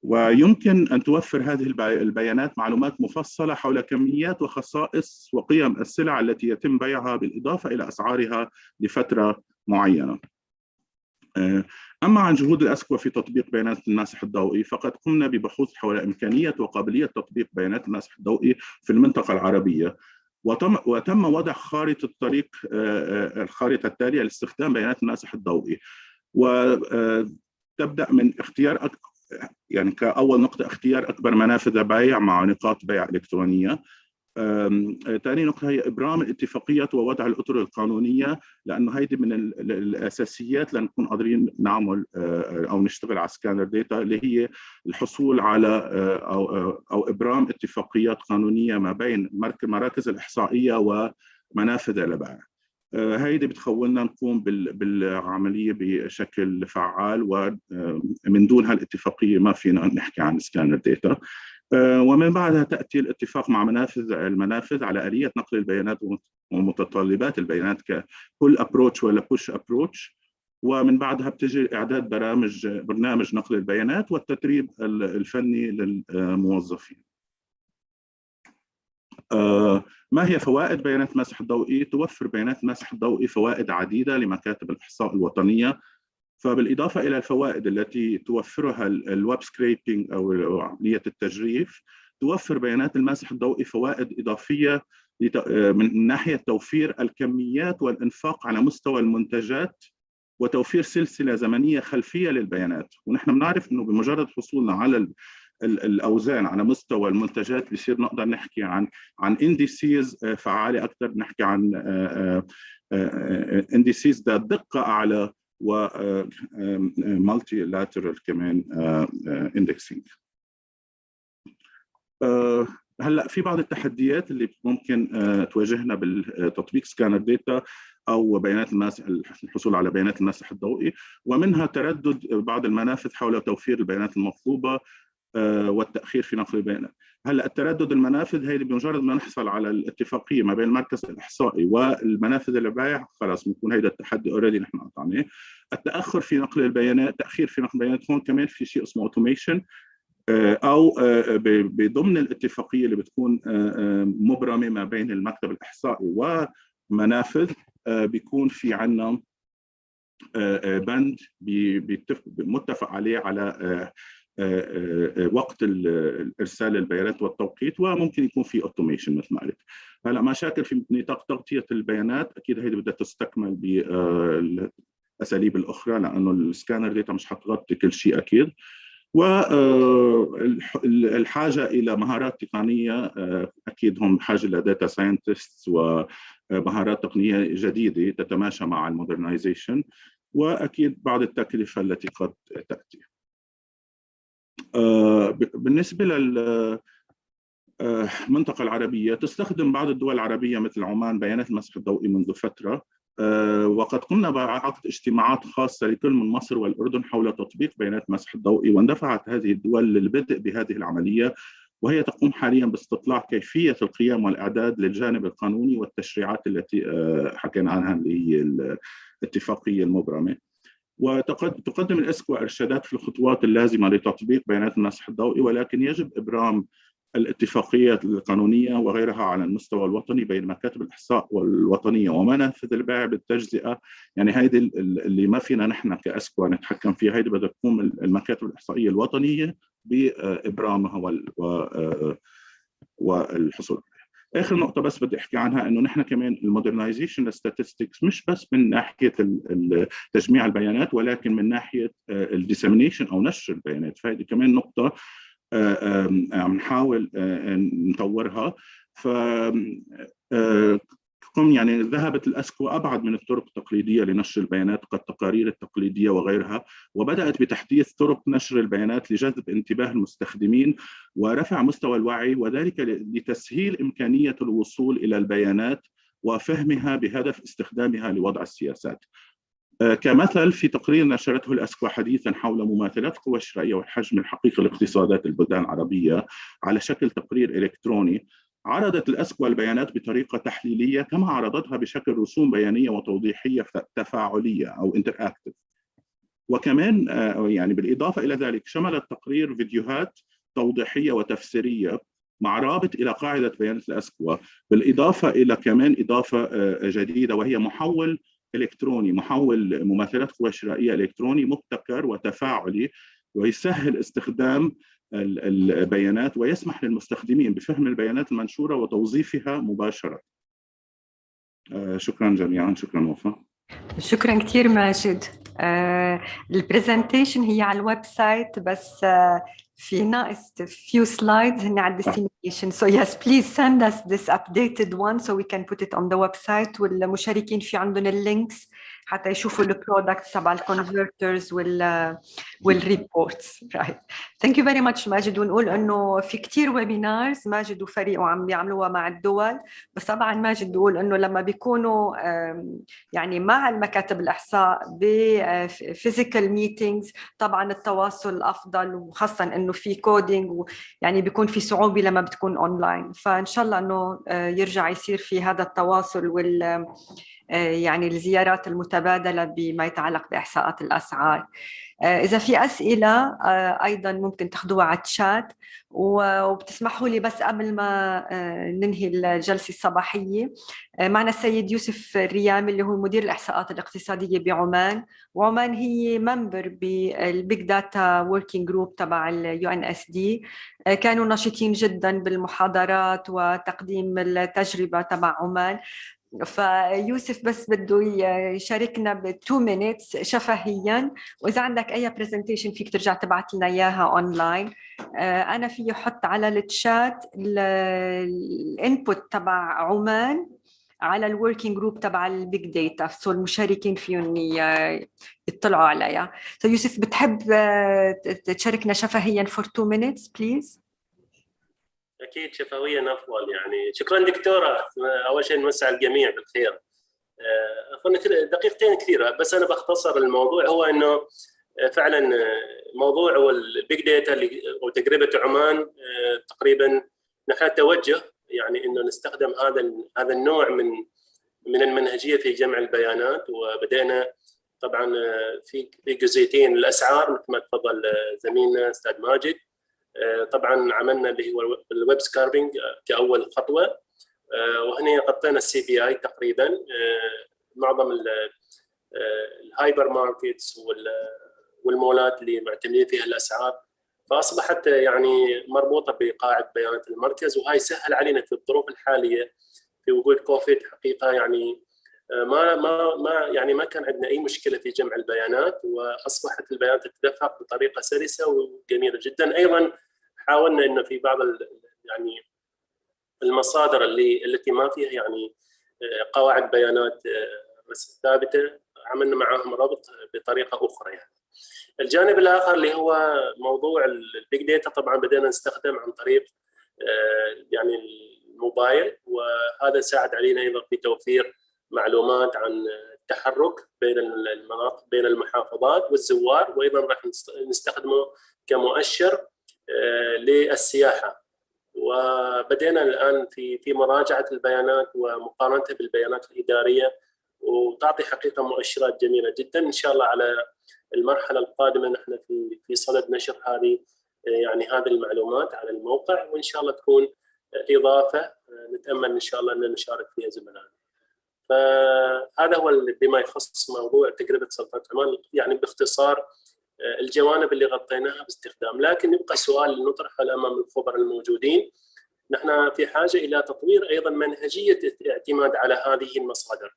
K: ويمكن أن توفر هذه البيانات معلومات مفصلة حول كميات وخصائص وقيم السلع التي يتم بيعها بالإضافة إلى أسعارها لفترة معينة. أما عن جهود الأسكو في تطبيق بيانات الماسح الضوئي، فقد قمنا ببحوث حول إمكانية وقابلية تطبيق بيانات الماسح الضوئي في المنطقة العربية، وتم وضع خارطة الطريق الخارطة التالية لاستخدام بيانات الماسح الضوئي. وتبدأ من اختيار يعني كأول نقطة اختيار أكبر منافذ بيع مع نقاط بيع إلكترونية. ثاني نقطة هي إبرام الاتفاقيات ووضع الأطر القانونية، لأنه هيدي من الأساسيات لنكون قادرين نعمل أو نشتغل على سكانر داتا، اللي هي الحصول على أو إبرام اتفاقيات قانونية ما بين مراكز الإحصائية ومنافذ البيع. هيدي بتخولنا نقوم بالعملية بشكل فعال، ومن دون هالاتفاقية ما فينا نحكي عن سكانر داتا. ومن بعدها تأتي الاتفاق مع المنافذ على آلية نقل البيانات ومتطلبات البيانات كبول أبروتش ولا بوش أبروتش. ومن بعدها بتجي إعداد برنامج نقل البيانات والتدريب الفني للموظفين. ما هي فوائد بيانات المسح الضوئي؟ توفر بيانات المسح الضوئي فوائد عديدة لمكاتب الإحصاء الوطنية. فبالإضافة إلى الفوائد التي توفرها الويب سكريبينج أو عملية التجريف، توفر بيانات الماسح الضوئي فوائد إضافية من ناحية توفير الكميات والإنفاق على مستوى المنتجات، وتوفير سلسلة زمنية خلفية للبيانات. ونحن بنعرف أنه بمجرد حصولنا على الاوزان على مستوى المنتجات بصير نقدر نحكي عن انديسيز فعاله اكثر، نحكي عن انديسيز ذات دقه اعلى و مالتي لاترال كمان اندكسينج. هلا في بعض التحديات اللي ممكن تواجهنا بالتطبيق سكانر داتا او بيانات الماسح، الحصول على بيانات المسح الضوئي، ومنها تردد بعض المنافذ حول توفير البيانات المطلوبه والتاخير في نقل البيانات. هلا التردد المنافذ هي بمجرد ما نحصل على الاتفاقيه ما بين المركز الاحصائي والمنافذ البائع خلاص بنكون هيدا التحدي اوريدي نحن قطعناه. التاخر في نقل البيانات، تاخير في نقل البيانات، هون كمان في شيء اسمه اوتوميشن او بضمن الاتفاقيه اللي بتكون مبرمه ما بين المكتب الاحصائي ومنافذ بيكون في عندنا بند متفق عليه على وقت ارسال البيانات والتوقيت، وممكن يكون في اوتوميشن مثل ما قلت. هلا مشاكل في نطاق تغطيه البيانات اكيد هيدي بدها تستكمل بالاساليب الاخرى، لانه السكانر داتا مش حتغطي كل شيء اكيد. والحاجه الى مهارات تقنيه اكيد هم بحاجه لداتا ساينتست ومهارات تقنيه جديده تتماشى مع المودرنايزيشن، واكيد بعض التكلفه التي قد تاتي. بالنسبه للمنطقه العربيه، تستخدم بعض الدول العربيه مثل عمان بيانات المسح الضوئي منذ فتره، وقد قمنا بعقد اجتماعات خاصة لكل من مصر والأردن حول تطبيق بيانات المسح الضوئي، واندفعت هذه الدول للبدء بهذه العملية، وهي تقوم حاليا باستطلاع كيفية القيام والإعداد للجانب القانوني والتشريعات التي حكينا عنها اللي هي الاتفاقية المبرمة. وتقدم الإسكوا إرشادات في الخطوات اللازمة لتطبيق بيانات المسح الضوئي، ولكن يجب إبرام الاتفاقيات القانونية وغيرها على المستوى الوطني بين مكاتب الإحصاء والوطنية ومنافذ البيع بالتجزئة. يعني هيدي اللي ما فينا نحن كأسكوا نتحكم فيها، هيدي بدها تقوم المكاتب الإحصائية الوطنية بإبرامها والحصول عليها. آخر نقطة بس بدي أحكي عنها إنه نحن كمان المودرنايزيشن statistics مش بس من ناحية تجميع البيانات، ولكن من ناحية الديسيمينيشن أو نشر البيانات، فهذه كمان نقطة عم نحاول نطورها. ف يعني ذهبت الأسكو أبعد من الطرق التقليدية لنشر البيانات كالتقارير التقليدية وغيرها، وبدأت بتحديث طرق نشر البيانات لجذب انتباه المستخدمين ورفع مستوى الوعي، وذلك لتسهيل إمكانية الوصول إلى البيانات وفهمها بهدف استخدامها لوضع السياسات. كمثل في تقرير نشرته الأسكو حديثا حول مماثلات القوى الشرائية والحجم الحقيقي لاقتصادات البلدان العربية على شكل تقرير إلكتروني، عرضت الأسكو البيانات بطريقة تحليلية كما عرضتها بشكل رسوم بيانية وتوضيحية تفاعلية أو انتراكتيف. وكمان يعني بالإضافة إلى ذلك شمل التقرير فيديوهات توضيحية وتفسيرية مع رابط إلى قاعدة بيانات الأسكو، بالإضافة إلى كمان إضافة جديدة وهي محول إلكتروني، محول مماثلات قوى شرائية إلكتروني مبتكر وتفاعلي، ويسهل استخدام البيانات ويسمح للمستخدمين بفهم البيانات المنشورة وتوظيفها مباشرة. شكرا جميعا. شكرا وفاء.
A: شكرا كثير ماجد. البرزنتيشن هي على الويب سايت، بس في ناقص few slides هن على dissemination. So yes, please send us this updated one so we can put it on the website. والمشاركين في عندهم اللينكس حتى يشوفوا البرودكتس تبع الكونفرترز والريبورتس. Right. Thank you very much ماجد. ونقول انه في كثير ويبينارز ماجد وفريقه عم بيعملوها مع الدول، بس طبعا ماجد بيقول انه لما بيكونوا يعني مع المكاتب الاحصاء بفيزيكال ميتينجز طبعا التواصل افضل، وخاصه انه في كودينج ويعني بيكون في صعوبه لما بتكون اونلاين. فان شاء الله انه يرجع يصير في هذا التواصل وال يعني الزيارات المتبادله بما يتعلق باحصاءات الاسعار. إذا في أسئلة أيضاً ممكن تاخدوها على الشات، وبتسمحوا لي بس قبل ما ننهي الجلسة الصباحية معنا السيد يوسف الريامي اللي هو مدير الإحصاءات الاقتصادية بعمان، وعمان هي ممبر بالبيج داتا ووركينج جروب تبع UNSD. كانوا نشيطين جداً بالمحاضرات وتقديم التجربة تبع عمان. فيوسف بس بده يشاركنا ب 2 minutes شفهيا، واذا عندك اي برزنتيشن فيك ترجع تبعت لنا اياها اونلاين. انا في احط على التشات الانبوت تبع عمان على الوركينج جروب تبع البيج داتا، سو المشاركين فيهم يطلعوا عليها. يوسف بتحب تشاركنا شفهيا for 2 minutes please؟
L: اكيد شفويا افضل يعني. شكرا دكتوره، اول شيء نمسي على الجميع بالخير. اظن دقيقتين كثيره، بس انا بختصر الموضوع. هو انه فعلا موضوع البيج داتا اللي وتجربه عمان تقريبا نحن توجه يعني انه نستخدم هذا النوع من المنهجيه في جمع البيانات. وبدأنا طبعا في جزئيتين، الاسعار مثل ما تفضل زميلنا استاذ ماجد. طبعا عملنا اللي هو الويب سكاربينج كاول خطوه، وهنا غطينا السي بي اي تقريبا. معظم الهايبر ماركتس والمولات اللي معتمدين فيها الاسعار، فاصبحت يعني مربوطه بقاعده بيانات المركز، وهاي سهل علينا في الظروف الحاليه في وجود كوفيد حقيقه. يعني ما كان عندنا اي مشكله في جمع البيانات، واصبحت البيانات تتدفق بطريقه سلسه وجميله جدا. ايضا حاولنا انه في بعض يعني المصادر التي ما فيها يعني قواعد بيانات ثابته، عملنا معاهم ربط بطريقه اخرى يعني. الجانب الاخر اللي هو موضوع البيج داتا، طبعا بدأنا نستخدم عن طريق يعني الموبايل، وهذا ساعد علينا ايضا في توفير معلومات عن التحرك بين المناطق بين المحافظات والزوار، وايضا راح نستخدمه كمؤشر للسياحه. وبدأنا الان في مراجعه البيانات ومقارنتها بالبيانات الاداريه، وتعطي حقيقه مؤشرات جميله جدا. ان شاء الله على المرحله القادمه نحن في صدد نشر هذه المعلومات على الموقع، وان شاء الله تكون اضافه نتامل ان شاء الله ان نشارك فيها زملائنا. فهذا هو بما يخص موضوع تجربه سلطنه عمان، يعني باختصار الجوانب اللي غطيناها باستخدام. لكن يبقى سؤال نطرحه امام الخبراء الموجودين، نحن في حاجه الى تطوير ايضا منهجيه الاعتماد على هذه المصادر.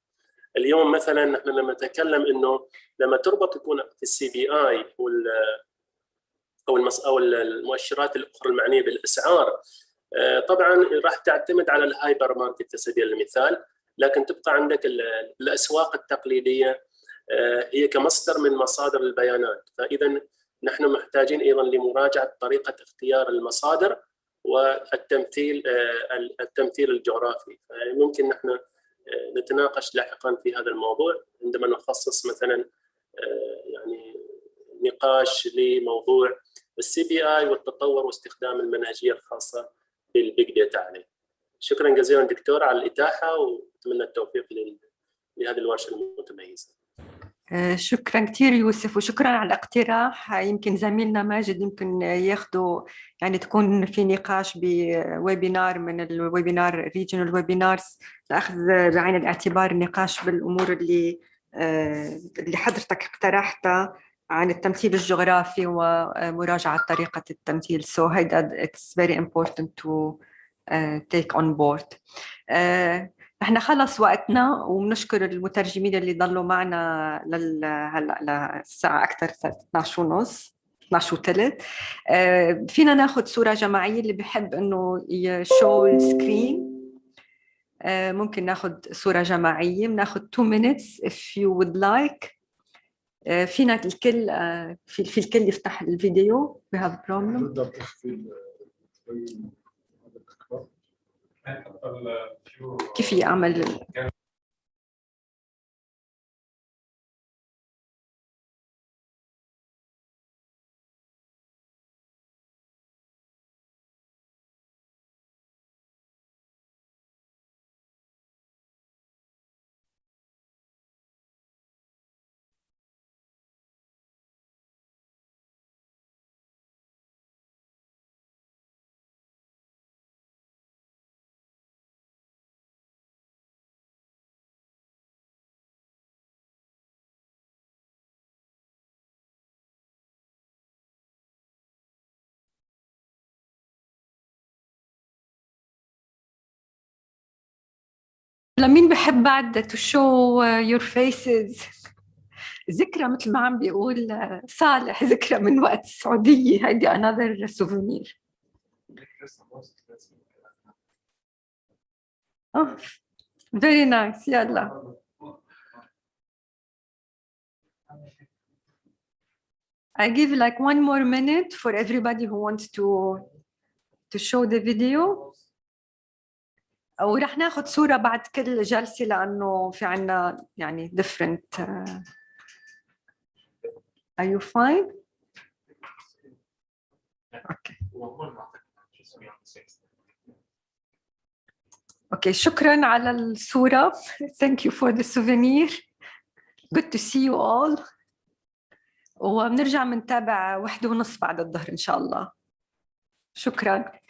L: اليوم مثلا نحن لما نتكلم انه لما تربط يكون في السي بي اي او المؤشرات الاخرى المعنيه بالاسعار، طبعا راح تعتمد على الهايبر ماركت على سبيل المثال، لكن تبقى عندك الاسواق التقليديه هي كمصدر من مصادر البيانات. فاذا نحن محتاجين ايضا لمراجعه طريقه اختيار المصادر والتمثيل الجغرافي. ممكن نحن نتناقش لاحقا في هذا الموضوع عندما نخصص مثلا يعني نقاش لموضوع السي بي اي والتطور واستخدام المنهجيه الخاصه بالبيج داتا عليه. شكرا جزيلا دكتور على الاتاحه، واتمنى التوفيق لهذه الورشه المتميزه.
A: شكرا كثير يوسف، وشكرا على الاقتراح. يمكن زميلنا ماجد يمكن ياخذوا يعني تكون في نقاش بويبينار من الويبينار ريجنال ويبينارز، لاخذ بعين الاعتبار النقاش بالامور اللي حضرتك اقترحتها عن التمثيل الجغرافي ومراجعة طريقة التمثيل. So it's very important to take on board. احنا خلص وقتنا، وبنشكر المترجمين اللي ضلوا معنا هلا للساعة أكثر 12:30 12:15. فينا ناخذ صورة جماعية، اللي بحب إنه يشو السكرين ممكن ناخذ صورة جماعية. بناخذ 2 minutes if you would like. فينا الكل في الكل يفتح الفيديو. we have problem. كيف يعمل لمين بحب بعد to show your faces. ذكرى مثل ما عم بيقول صالح، ذكرى من وقت السعودية. هيدي another souvenir. Oh, very nice. يلا. I give like 1 more minute for everybody who wants to show the video. ورح ناخذ صورة بعد كل جلسة لأنه في عنا يعني different. Are you fine? Okay. Okay, شكراً على الصورة. Thank you for the souvenir. Good to see you all. وبنرجع منتابع 1:30 بعد الظهر إن شاء الله. شكراً.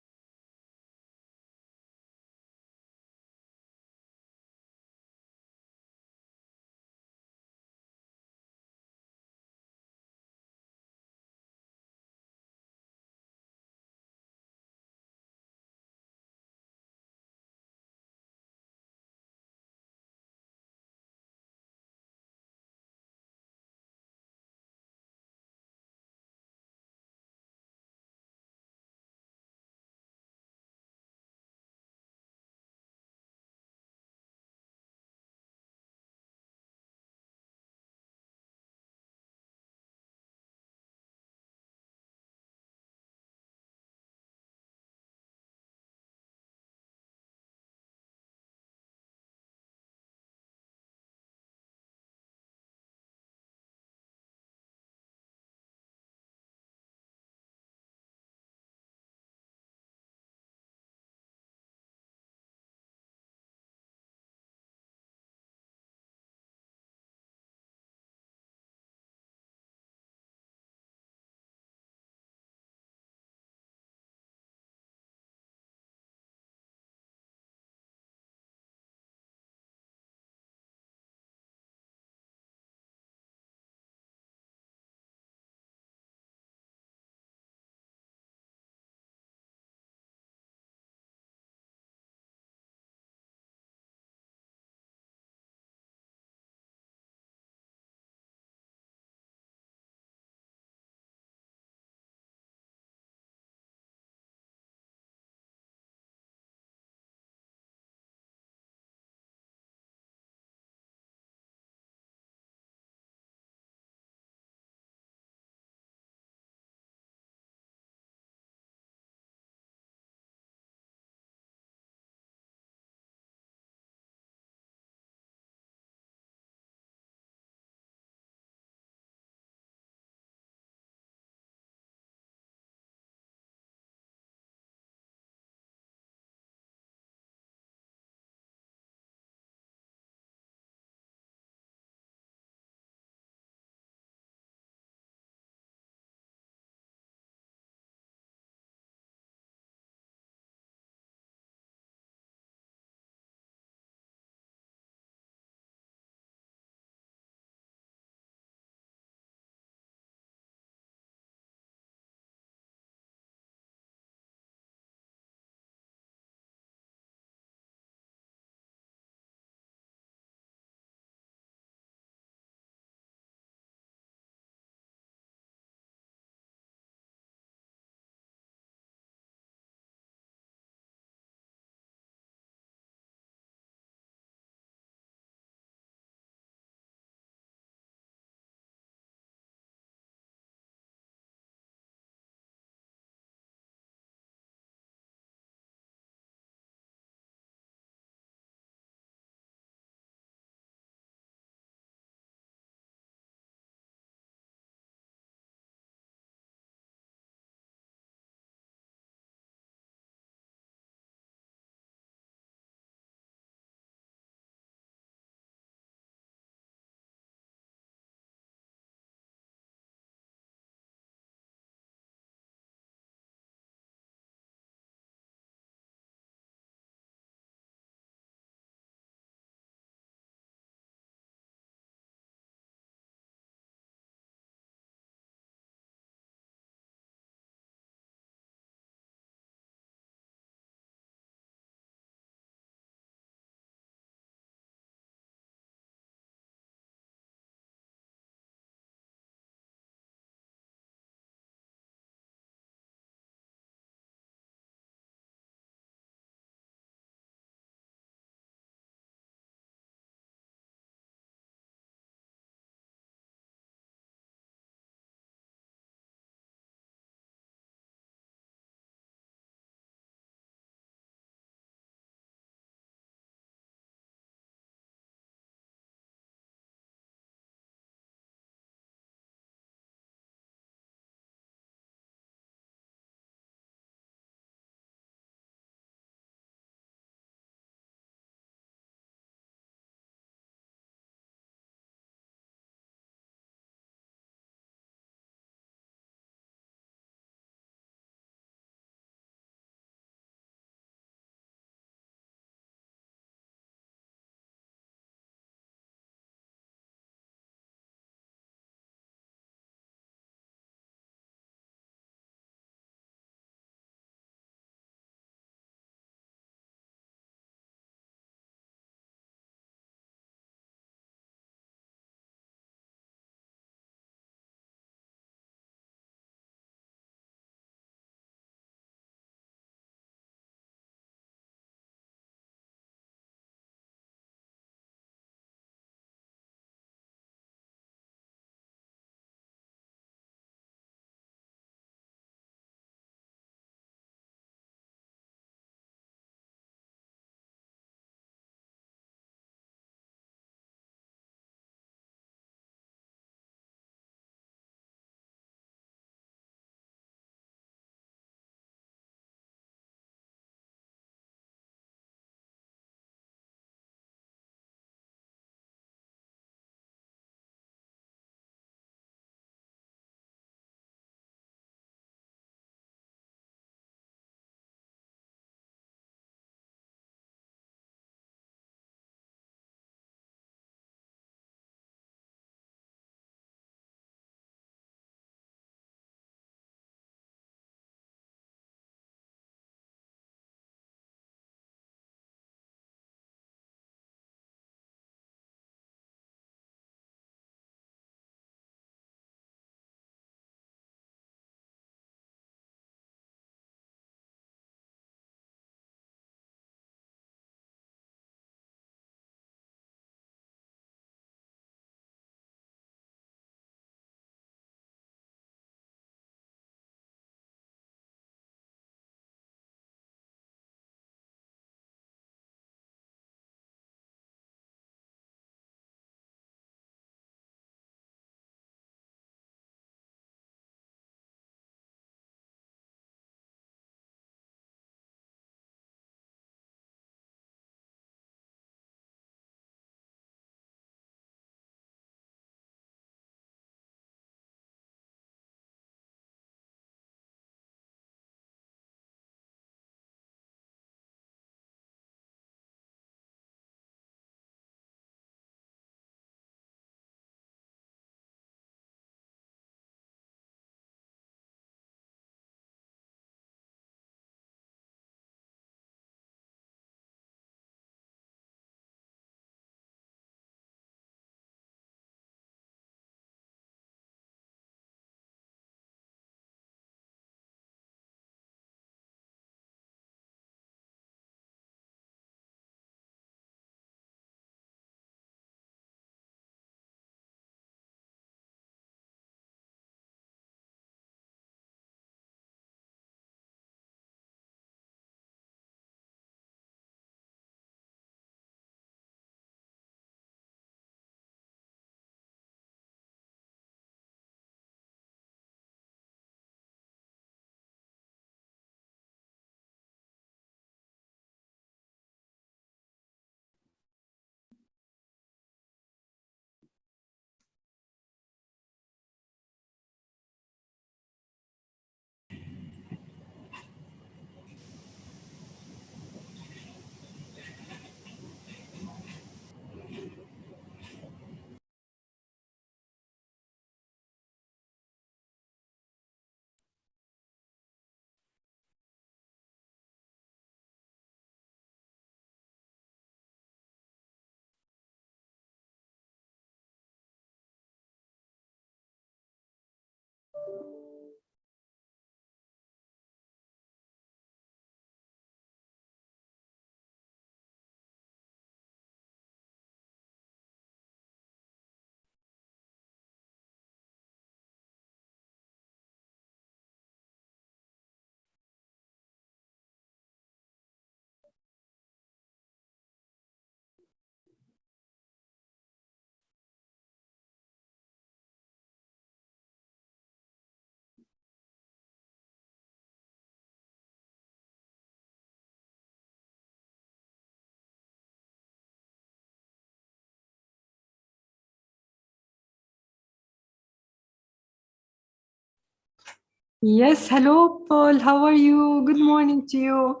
A: Yes, hello, Paul. How are you? Good morning to you.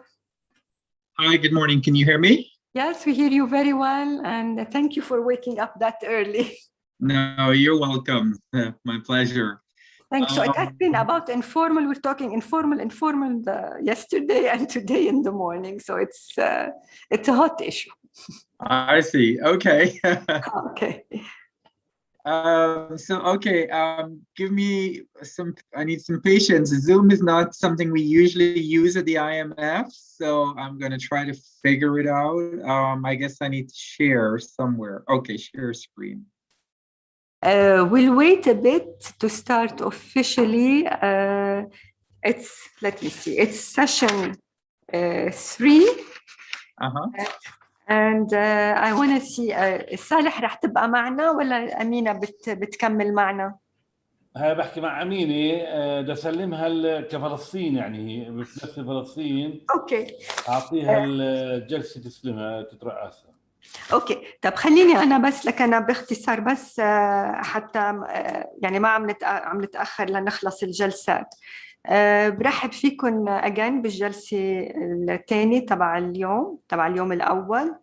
M: Hi, good morning. Can you hear me?
A: Yes, we hear you very well, and thank you for waking up that early.
M: No, you're welcome. My pleasure.
A: Thanks. So it has been about informal. We're talking informal yesterday and today in the morning. So it's a hot issue.
M: I see. Okay.
A: Okay.
M: Give me some, I need some patience. Zoom is not something we usually use at the IMF, so I'm going to try to figure it out. I guess I need to share somewhere. Okay, share screen.
A: We'll wait a bit to start officially. Let me see, it's session 3. And I want to see صالح رح تبقى معنا ولا أمينة بتكمل معنا؟
F: هاي بحكي مع أمينة بدي أسلمها كفلسطين، يعني بتمثل فلسطين.
A: أوكي.
F: أعطيها الجلسة تسلمها تترأسها.
A: اوكي، طب خليني انا بس لك انا باختصار بس حتى يعني ما عم نتاخر لنخلص الجلسات. برحب فيكم اجين بالجلسه الثانيه تبع اليوم الاول.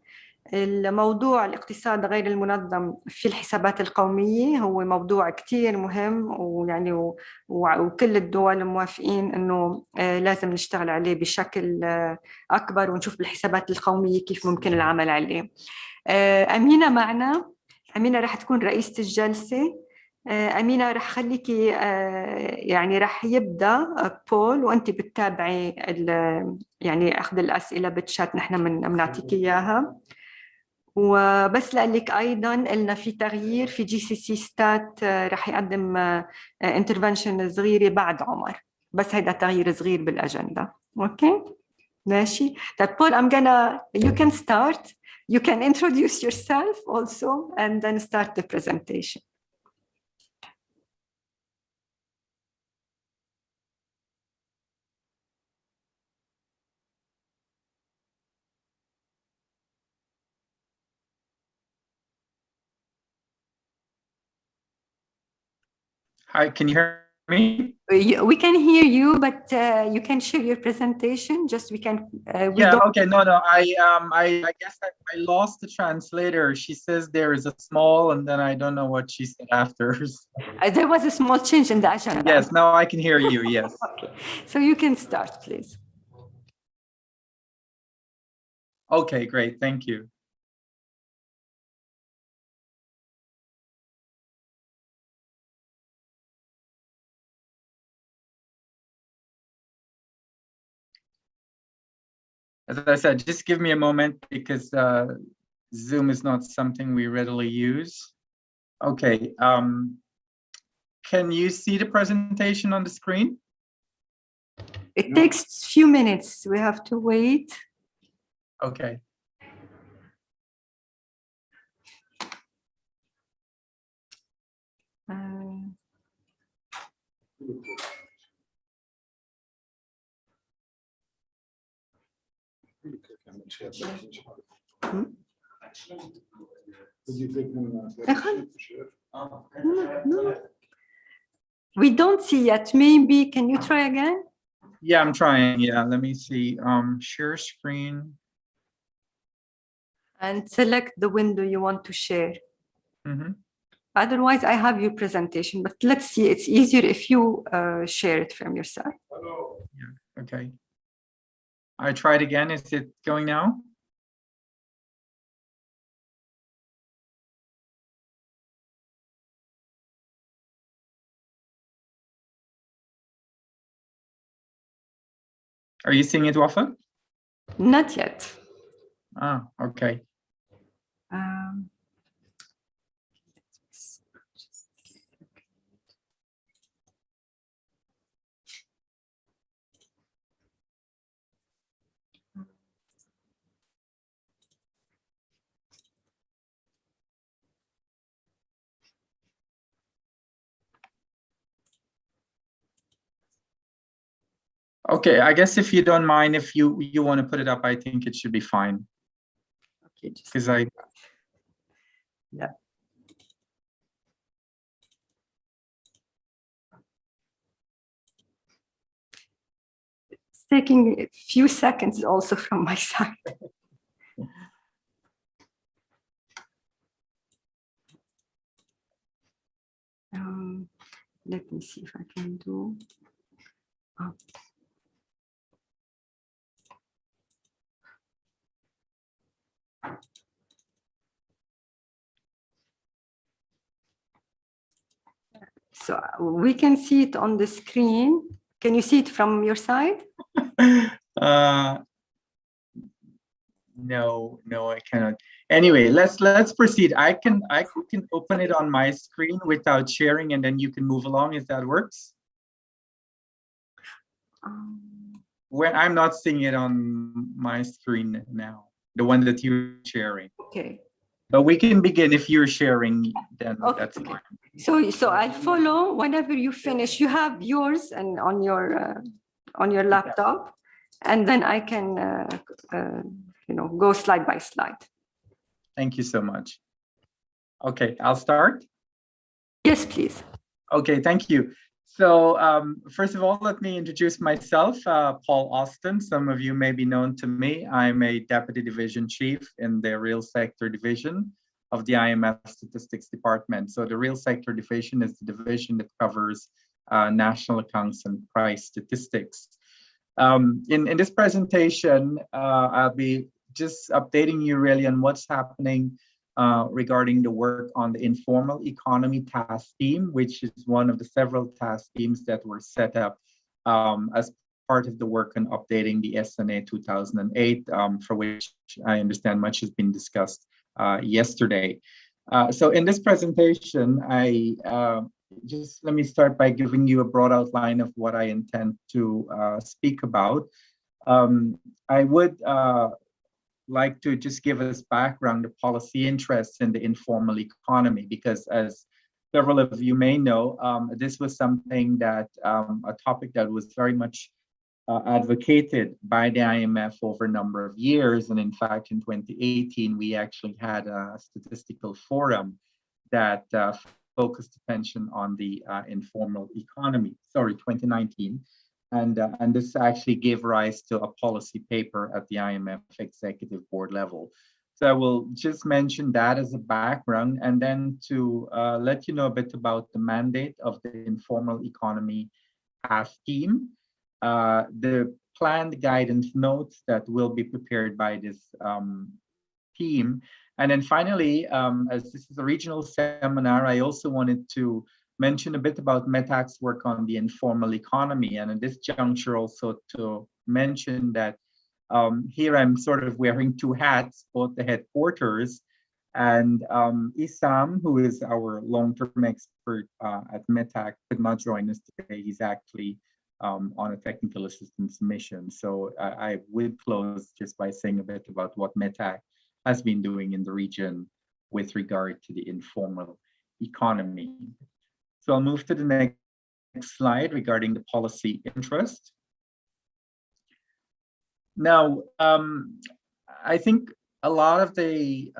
A: الموضوع الاقتصاد غير المنظم في الحسابات القومية هو موضوع كتير مهم، ويعني وكل الدول موافقين انه لازم نشتغل عليه بشكل اكبر ونشوف بالحسابات القومية كيف ممكن العمل عليه. أمينة معنا. أمينة رح تكون رئيسة الجلسة. أمينة رح خليكي يعني رح يبدأ بول وأنت بتتابعي يعني أخذ الأسئلة بالشات، نحن بنعطيك إياها. وبس لقلك أيضاً لنا في تغيير في GCC ستات، رح يقدم انترفنشن صغيرة بعد عمر، بس هيدا تغيير صغير بالأجندة. أوكي ماشي. طيب بول you can start. You can introduce yourself also and then start the presentation.
M: Hi, can you hear me?
A: We can hear you, but you can share your presentation. Just we can.
M: Okay. No. I guess I lost the translator. She says there is a small, and then I don't know what she said after.
A: There was a small change in the agenda.
M: Yes. Now I can hear you. Yes.
A: Okay. So you can start, please.
M: Okay. Great. Thank you. As I said, just give me a moment because Zoom is not something we readily use. Okay. Can you see the presentation on the screen?
A: It takes a few minutes. We have to wait.
M: Okay.
A: We don't see yet. Maybe can you try again?
M: Yeah, I'm trying. Yeah, let me see. Share screen.
A: And select the window you want to share. Otherwise, I have your presentation, but let's see. It's easier if you share it from your side.
M: Yeah. Okay. I tried again. Is it going now? Are you seeing it, Wafa?
A: Not yet.
M: Ah, okay. Okay, I guess if you don't mind, if you want to put it up, I think it should be fine.
A: Okay,
M: because
A: yeah. taking a few seconds also from my side. Let me see if I can do. So we can see it on the screen. Can you see it from your side?
M: No, I cannot. Anyway, let's proceed. I can open it on my screen without sharing, and then you can move along if that works. When I'm not seeing it on my screen now, the one that you're sharing.
A: Okay.
M: But we can begin if you're sharing, then
A: okay,
M: that's
A: okay.
M: fine.
A: So I'll follow whenever you finish. You have yours and on your laptop, and then I can go slide by slide.
M: Thank you so much. Okay, I'll start.
A: Yes, please.
M: Okay, thank you. So first of all, let me introduce myself, Paul Austin. Some of you may be known to me. I'm a Deputy Division Chief in the Real Sector Division of the IMF Statistics Department. So the Real Sector Division is the division that covers national accounts and price statistics. In this presentation, I'll be just updating you really on what's happening regarding the work on the informal economy task team, which is one of the several task teams that were set up as part of the work on updating the SNA 2008, for which I understand much has been discussed yesterday. So in this presentation, let me start by giving you a broad outline of what I intend to speak about. I would like to just give us background of policy interests in the informal economy, because as several of you may know, this was something that, a topic that was very much advocated by the IMF over a number of years. And in fact, in 2018, we actually had a statistical forum that focused attention on the informal economy, 2019. And this actually gave rise to a policy paper at the IMF Executive Board level. So I will just mention that as a background, and then to let you know a bit about the mandate of the informal economy task team, the planned guidance notes that will be prepared by this team. And then finally, as this is a regional seminar, I also wanted to mention a bit about METAC's work on the informal economy. And at this juncture also to mention that here I'm sort of wearing two hats, both the headquarters and Isam, who is our long-term expert at METAC, could not join us today. He's actually on a technical assistance mission. So I would close just by saying a bit about what METAC has been doing in the region with regard to the informal economy. So I'll move to the next slide regarding the policy interest. Now, I think a lot of the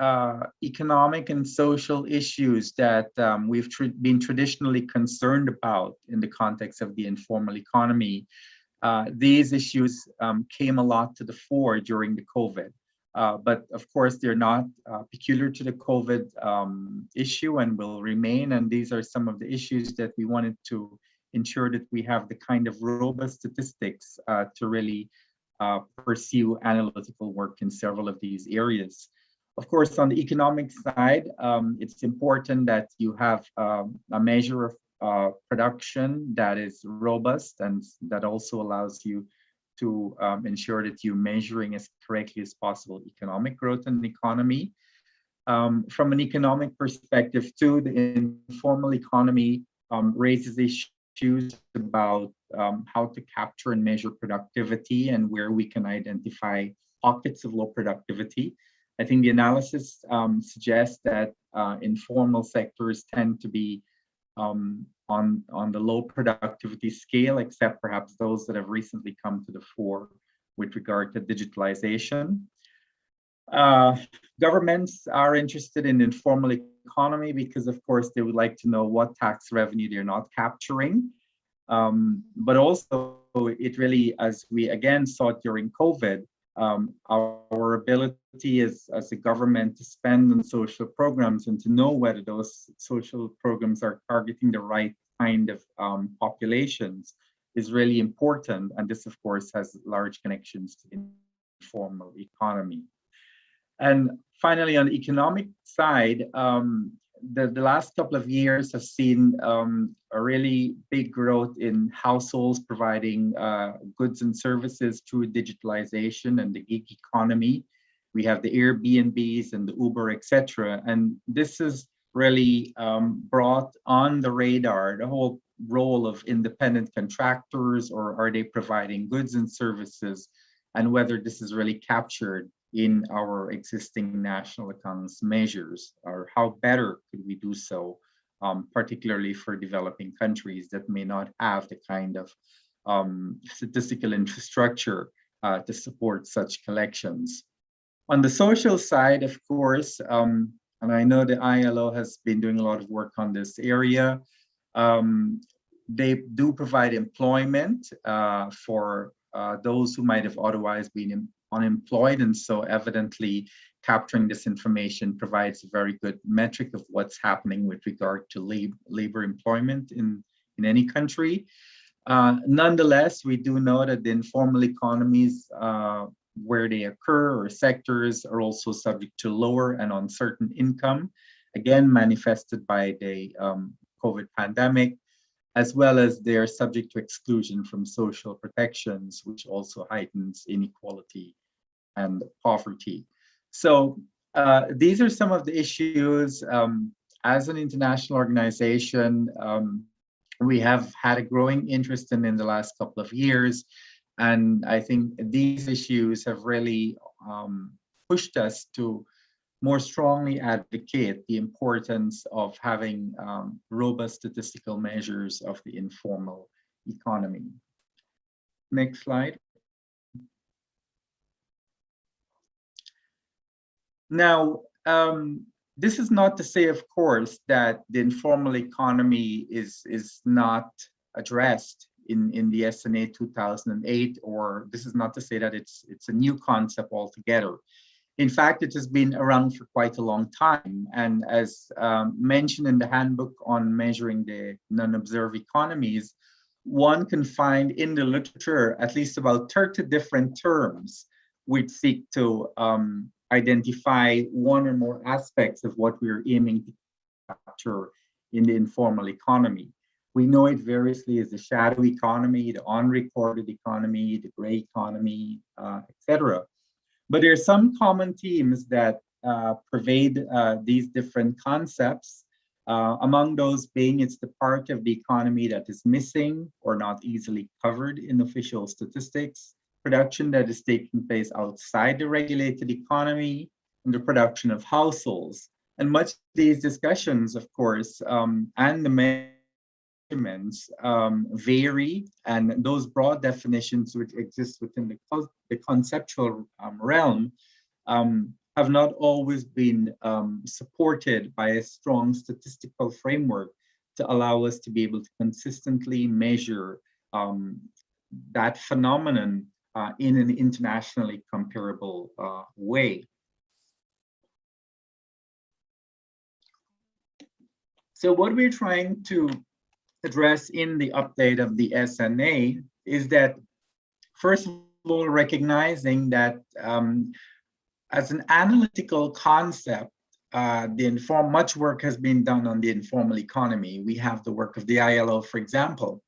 M: economic and social issues that we've been traditionally concerned about in the context of the informal economy, these issues came a lot to the fore during the COVID. But of course, they're not peculiar to the COVID issue and will remain. And these are some of the issues that we wanted to ensure that we have the kind of robust statistics to really pursue analytical work in several of these areas. Of course, on the economic side, it's important that you have a measure of production that is robust and that also allows you to ensure that you're measuring as correctly as possible economic growth in the economy. From an economic perspective too, the informal economy raises issues about how to capture and measure productivity and where we can identify pockets of low productivity. I think the analysis suggests that informal sectors tend to be on the low productivity scale, except perhaps those that have recently come to the fore with regard to digitalization. Governments are interested in informal economy because, of course, they would like to know what tax revenue they're not capturing. But also it really, as we again saw during COVID, our ability as a government to spend on social programs and to know whether those social programs are targeting the right kind of populations is really important. And this, of course, has large connections to the informal economy. And finally, on the economic side, the last couple of years have seen a really big growth in households providing goods and services through digitalization and the gig economy. We have the Airbnbs and the Uber, etc. And this has really brought on the radar the whole role of independent contractors, or are they providing goods and services, and whether this is really captured in our existing national accounts measures, or how better could we do so, particularly for developing countries that may not have the kind of statistical infrastructure to support such collections. On the social side, of course, and I know the ILO has been doing a lot of work on this area, they do provide employment for those who might have otherwise been unemployed, and so evidently capturing this information provides a very good metric of what's happening with regard to labor employment in any country. Nonetheless, we do know that the informal economies where they occur, or sectors, are also subject to lower and uncertain income, again manifested by the COVID pandemic, as well as they're subject to exclusion from social protections, which also heightens inequality and poverty. So these are some of the issues. As an international organization, we have had a growing interest in the last couple of years. And I think these issues have really pushed us to more strongly advocate the importance of having robust statistical measures of the informal economy. Next slide. Now, this is not to say, of course, that the informal economy is not addressed in the SNA 2008, or this is not to say that it's a new concept altogether. In fact, it has been around for quite a long time. And as mentioned in the handbook on measuring the non-observed economies, one can find in the literature at least about 30 different terms which seek to identify one or more aspects of what we are aiming to capture in the informal economy. We know it variously as the shadow economy, the unrecorded economy, the gray economy, etc. But there are some common themes that pervade these different concepts. Among those being, it's the part of the economy that is missing or not easily covered in official statistics, production that is taking place outside the regulated economy, and the production of households. And much of these discussions, of course, and the measurements vary, and those broad definitions which exist within the conceptual realm have not always been supported by a strong statistical framework to allow us to be able to consistently measure that phenomenon in an internationally comparable way. So what we're trying to address in the update of the SNA is that, first of all, recognizing that as an analytical concept, much work has been done on the informal economy. We have the work of the ILO, for example,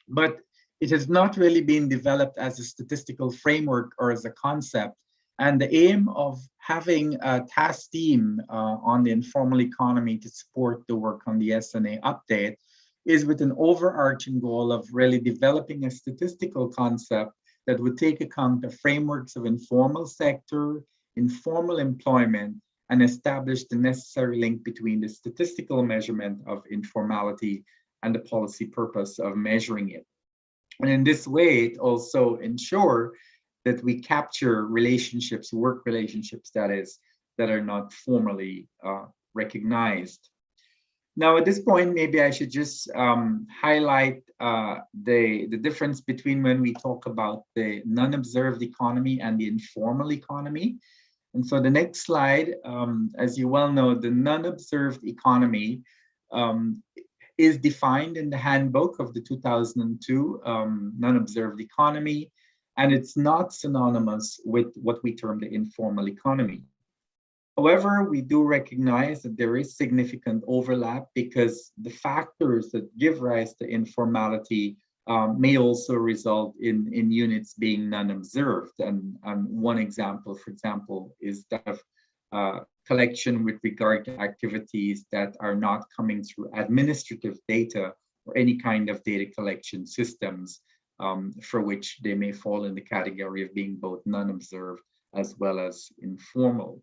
M: but it has not really been developed as a statistical framework or as a concept. And the aim of having a task team on the informal economy to support the work on the SNA update is with an overarching goal of really developing a statistical concept that would take account of frameworks of informal sector, informal employment, and establish the necessary link between the statistical measurement of informality and the policy purpose of measuring it. And in this way, it also ensure that we capture relationships, work relationships, that are not formally recognized. Now, at this point, maybe I should just highlight the difference between when we talk about the non-observed economy and the informal economy. And so the next slide, as you well know, the non-observed economy is defined in the handbook of the 2002 non-observed economy, and it's not synonymous with what we term the informal economy. However, we do recognize that there is significant overlap because the factors that give rise to informality may also result in units being non-observed. And one example, for example, is that of collection with regard to activities that are not coming through administrative data or any kind of data collection systems for which they may fall in the category of being both non-observed as well as informal.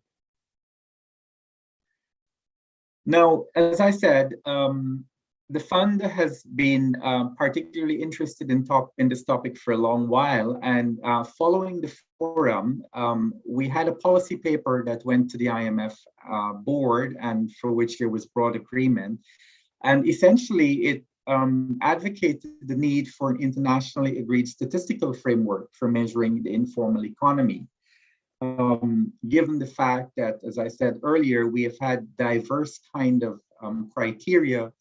M: Now, as I said, the fund has been particularly interested in this topic for a long while, and following the forum, we had a policy paper that went to the IMF board and for which there was broad agreement. And essentially it advocated the need for an internationally agreed statistical framework for measuring the informal economy. Given the fact that, as I said earlier, we have had diverse kind of criteria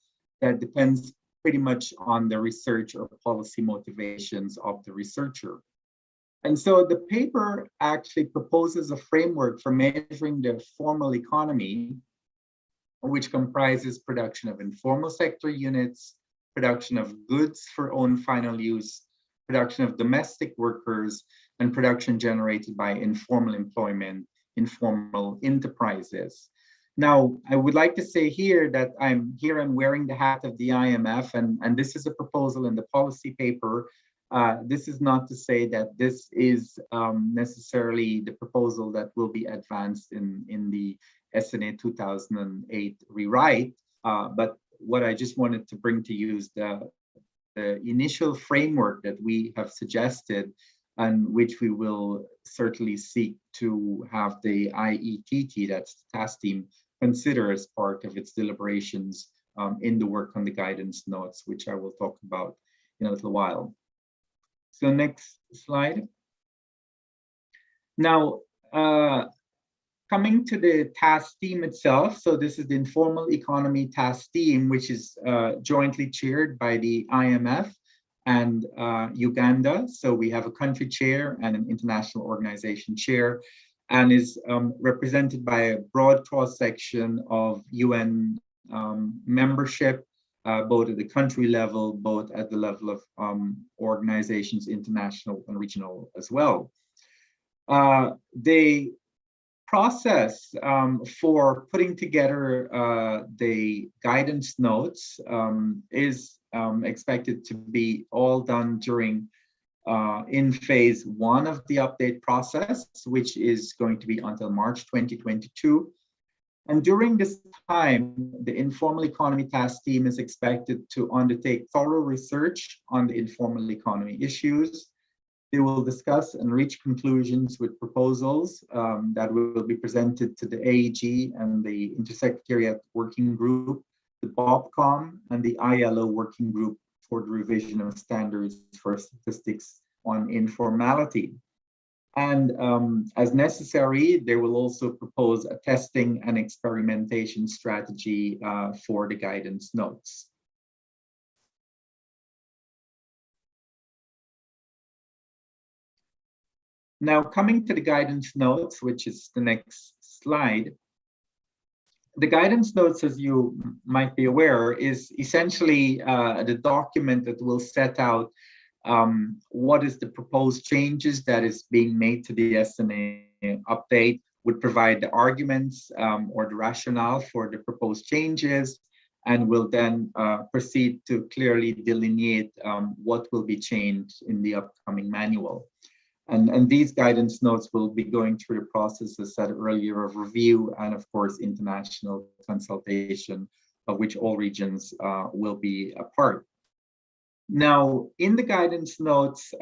M: that depends pretty much on the research or policy motivations of the researcher. And so the paper actually proposes a framework for measuring the formal economy, which comprises production of informal sector units, production of goods for own final use, production of domestic workers, and production generated by informal employment, informal enterprises. Now, I would like to say here that I'm wearing the hat of the IMF, and this is a proposal in the policy paper. This is not to say that this is necessarily the proposal that will be advanced in the SNA 2008 rewrite, but what I just wanted to bring to you is the initial framework that we have suggested, and which we will certainly seek to have the IETT, that's the task team, consider as part of its deliberations in the work on the guidance notes, which I will talk about in a little while. So next slide. Now, coming to the task team itself, so this is the Informal Economy Task Team, which is jointly chaired by the IMF and Uganda. So we have a country chair and an international organization chair, and is represented by a broad cross-section of UN membership, both at the country level, both at the level of organizations, international and regional as well. The process for putting together the guidance notes is expected to be all done during in phase 1 of the update process, which is going to be until March 2022. And during this time, the Informal Economy Task Team is expected to undertake thorough research on the informal economy issues. They will discuss and reach conclusions with proposals that will be presented to the AEG and the Intersecretariat Working Group, the BOPCOM, and the ILO Working Group for the revision of standards for statistics on informality. And as necessary, they will also propose a testing and experimentation strategy for the guidance notes. Now, coming to the guidance notes, which is the next slide. The guidance notes, as you might be aware, is essentially the document that will set out what is the proposed changes that is being made to the SNA update, would provide the arguments or the rationale for the proposed changes, and will then proceed to clearly delineate what will be changed in the upcoming manual. And these guidance notes will be going through the process, as said earlier, of review and, of course, international consultation, of which all regions will be a part. Now, in the guidance notes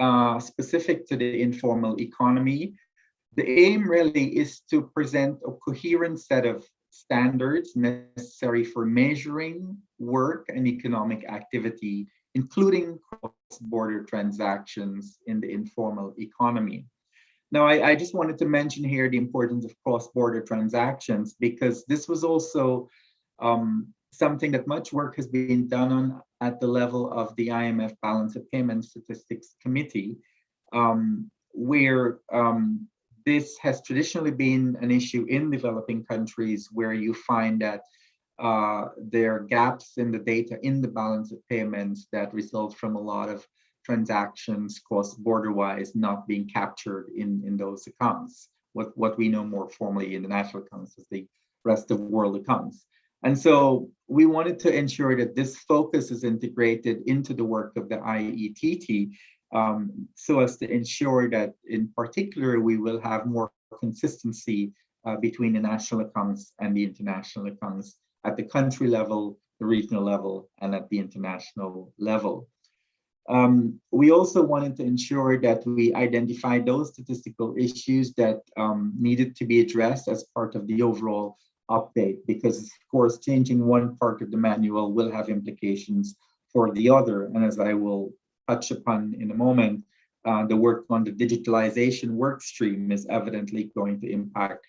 M: specific to the informal economy, the aim really is to present a coherent set of standards necessary for measuring work and economic activity, including cross-border transactions in the informal economy. Now, I just wanted to mention here the importance of cross-border transactions, because this was also something that much work has been done on at the level of the IMF Balance of Payments Statistics Committee, where this has traditionally been an issue in developing countries, where you find that there are gaps in the data in the balance of payments that result from a lot of transactions cross-border wise not being captured in those accounts, what we know more formally in the national accounts as the rest of world accounts. And so we wanted to ensure that this focus is integrated into the work of the IETT, so as to ensure that in particular we will have more consistency between the national accounts and the international accounts at the country level, the regional level, and at the international level. We also wanted to ensure that we identify those statistical issues that needed to be addressed as part of the overall update, because of course changing one part of the manual will have implications for the other. And as I will touch upon in a moment, the work on the digitalization work stream is evidently going to impact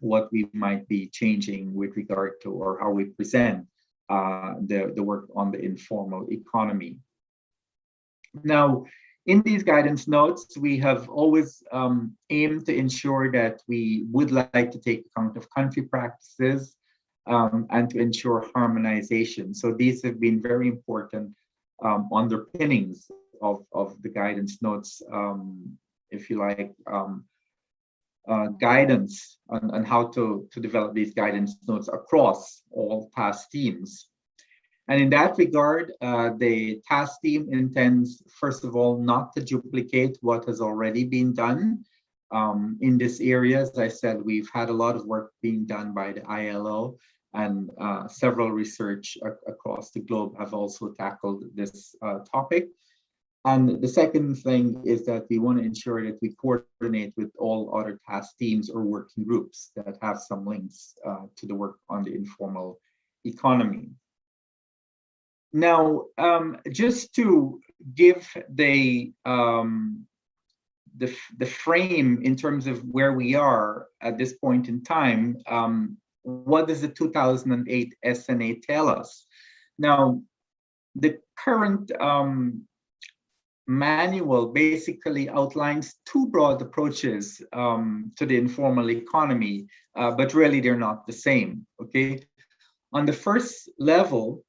M: what we might be changing with regard to, or how we present the work on the informal economy. Now, in these guidance notes, we have always aimed to ensure that we would like to take account of country practices and to ensure harmonization. So these have been very important underpinnings of the guidance notes, if you like, guidance on how to develop these guidance notes across all task teams. And in that regard, the task team intends, first of all, not to duplicate what has already been done in this area. As I said, we've had a lot of work being done by the ILO, and several research across the globe have also tackled this topic. And the second thing is that we want to ensure that we coordinate with all other task teams or working groups that have some links to the work on the informal economy. Now, just to give the frame in terms of where we are at this point in time, what does the 2008 SNA tell us? Now, the current manual basically outlines two broad approaches to the informal economy, but really they're not the same, okay? On the first level,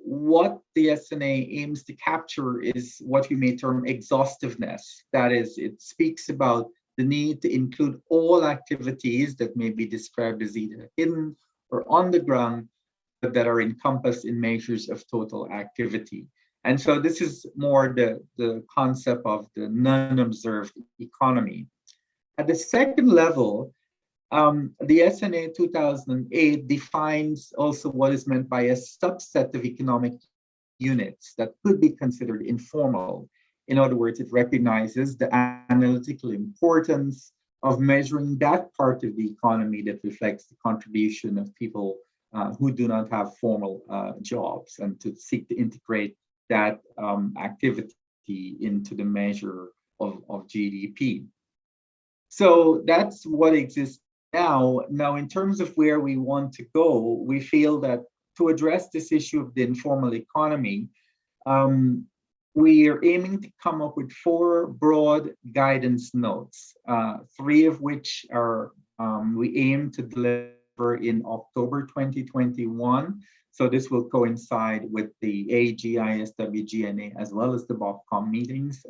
M: what the SNA aims to capture is what we may term exhaustiveness. That is, it speaks about the need to include all activities that may be described as either hidden or on the ground, but that are encompassed in measures of total activity. And so this is more the concept of the non-observed economy. At the second level, the SNA 2008 defines also what is meant by a subset of economic units that could be considered informal. In other words, it recognizes the analytical importance of measuring that part of the economy that reflects the contribution of people who do not have formal jobs, and to seek to integrate that activity into the measure of GDP. So that's what exists now. Now, in terms of where we want to go, we feel that to address this issue of the informal economy, we are aiming to come up with 4 broad guidance notes, 3 of which are we aim to deliver in October 2021. So this will coincide with the AGISWGNA as well as the BOPCOM meetings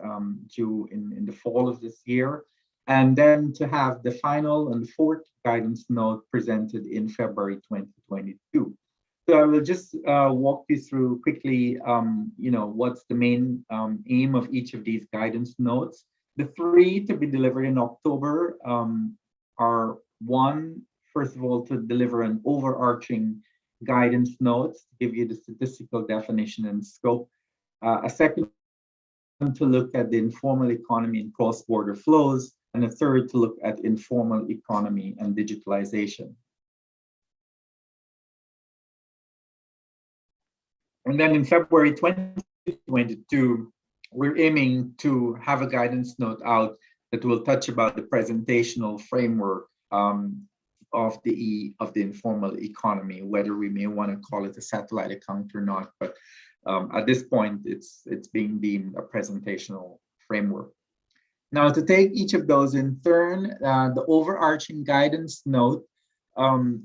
M: due in the fall of this year. And then to have the final and 4th guidance note presented in February 2022. So I will just walk you through quickly, what's the main aim of each of these guidance notes. The 3 to be delivered in October are 1, first of all, to deliver an overarching guidance note, to give you the statistical definition and scope. A second, to look at the informal economy and cross-border flows, and a third to look at informal economy and digitalization. And then in February 2022, we're aiming to have a guidance note out that will touch about the presentational framework of the informal economy, whether we may want to call it a satellite account or not. But at this point, it's being deemed a presentational framework. Now, to take each of those in turn, the overarching guidance note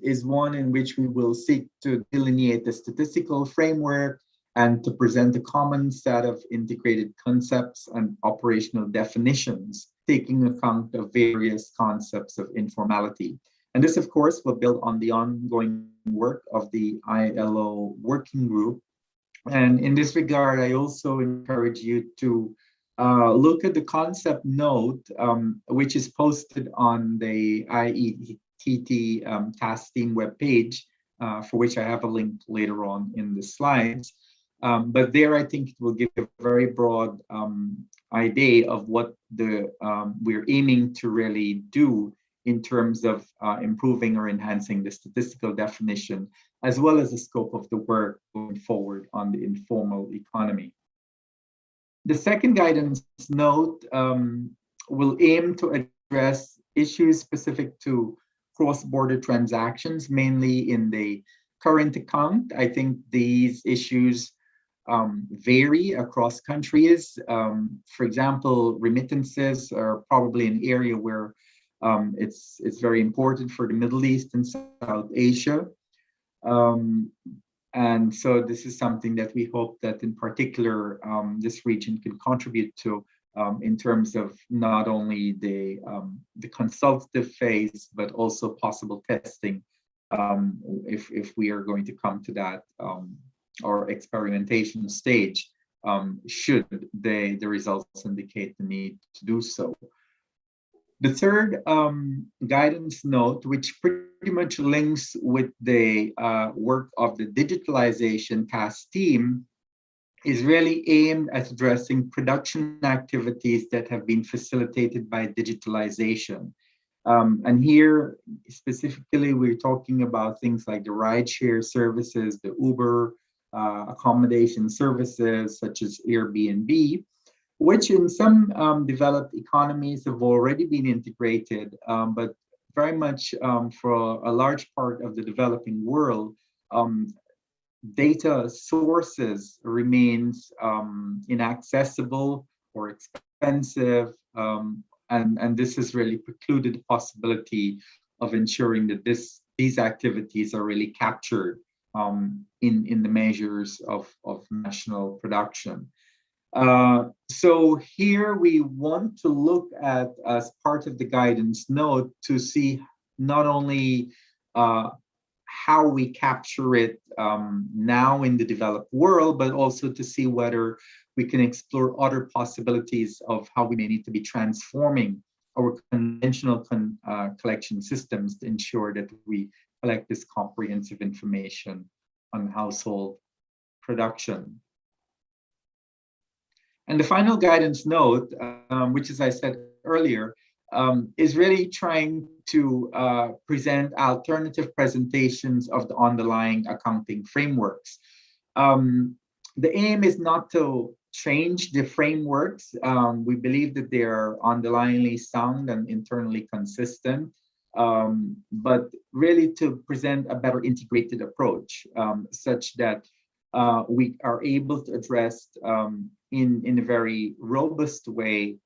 M: is one in which we will seek to delineate the statistical framework and to present a common set of integrated concepts and operational definitions, taking account of various concepts of informality. And this, of course, will build on the ongoing work of the ILO working group. And in this regard, I also encourage you to look at the concept note, which is posted on the IETT task team webpage, for which I have a link later on in the slides. But there, I think it will give a very broad idea of what we're aiming to really do in terms of improving or enhancing the statistical definition, as well as the scope of the work going forward on the informal economy. The second guidance note will aim to address issues specific to cross-border transactions, mainly in the current account. I think these issues vary across countries. For example, remittances are probably an area where it's very important for the Middle East and South Asia. And so this is something that we hope that in particular this region can contribute to in terms of not only the consultative phase, but also possible testing if we are going to come to that or experimentation stage, should the results indicate the need to do so. The third guidance note, which pretty much links with the work of the digitalization task team, is really aimed at addressing production activities that have been facilitated by digitalization. And here, specifically, we're talking about things like the rideshare services, the Uber accommodation services, such as Airbnb, which in some developed economies have already been integrated, but very much for a large part of the developing world, data sources remains inaccessible or expensive, and this has really precluded the possibility of ensuring that these activities are really captured in the measures of national production. So here we want to look at, as part of the guidance note, to see not only how we capture it now in the developed world, but also to see whether we can explore other possibilities of how we may need to be transforming our conventional collection systems to ensure that we collect this comprehensive information on household production. And the final guidance note, which, as I said earlier, is really trying to present alternative presentations of the underlying accounting frameworks. The aim is not to change the frameworks. We believe that they are underlyingly sound and internally consistent, but really to present a better integrated approach, such that we are able to address in a very robust way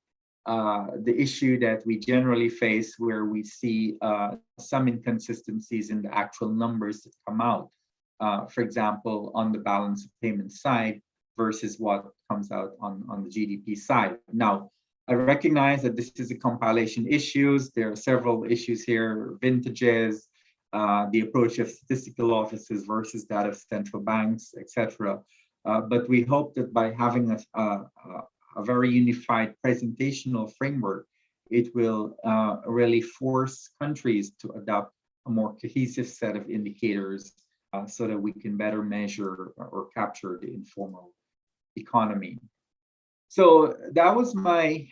M: the issue that we generally face, where we see some inconsistencies in the actual numbers that come out. For example, on the balance of payment side versus what comes out on the GDP side. Now, I recognize that this is a compilation issues. There are several issues here, vintages, the approach of statistical offices versus that of central banks, etc. But we hope that by having a very unified presentational framework, it will really force countries to adopt a more cohesive set of indicators so that we can better measure or capture the informal economy. So that was my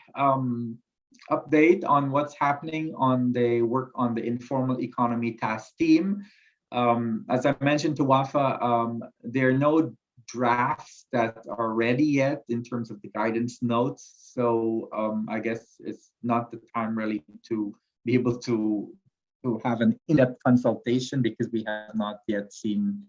M: update on what's happening on the work on the informal economy task team. As I mentioned to Wafa, there are no drafts that are ready yet in terms of the guidance notes. So I guess it's not the time really to be able to have an in-depth consultation because we have not yet seen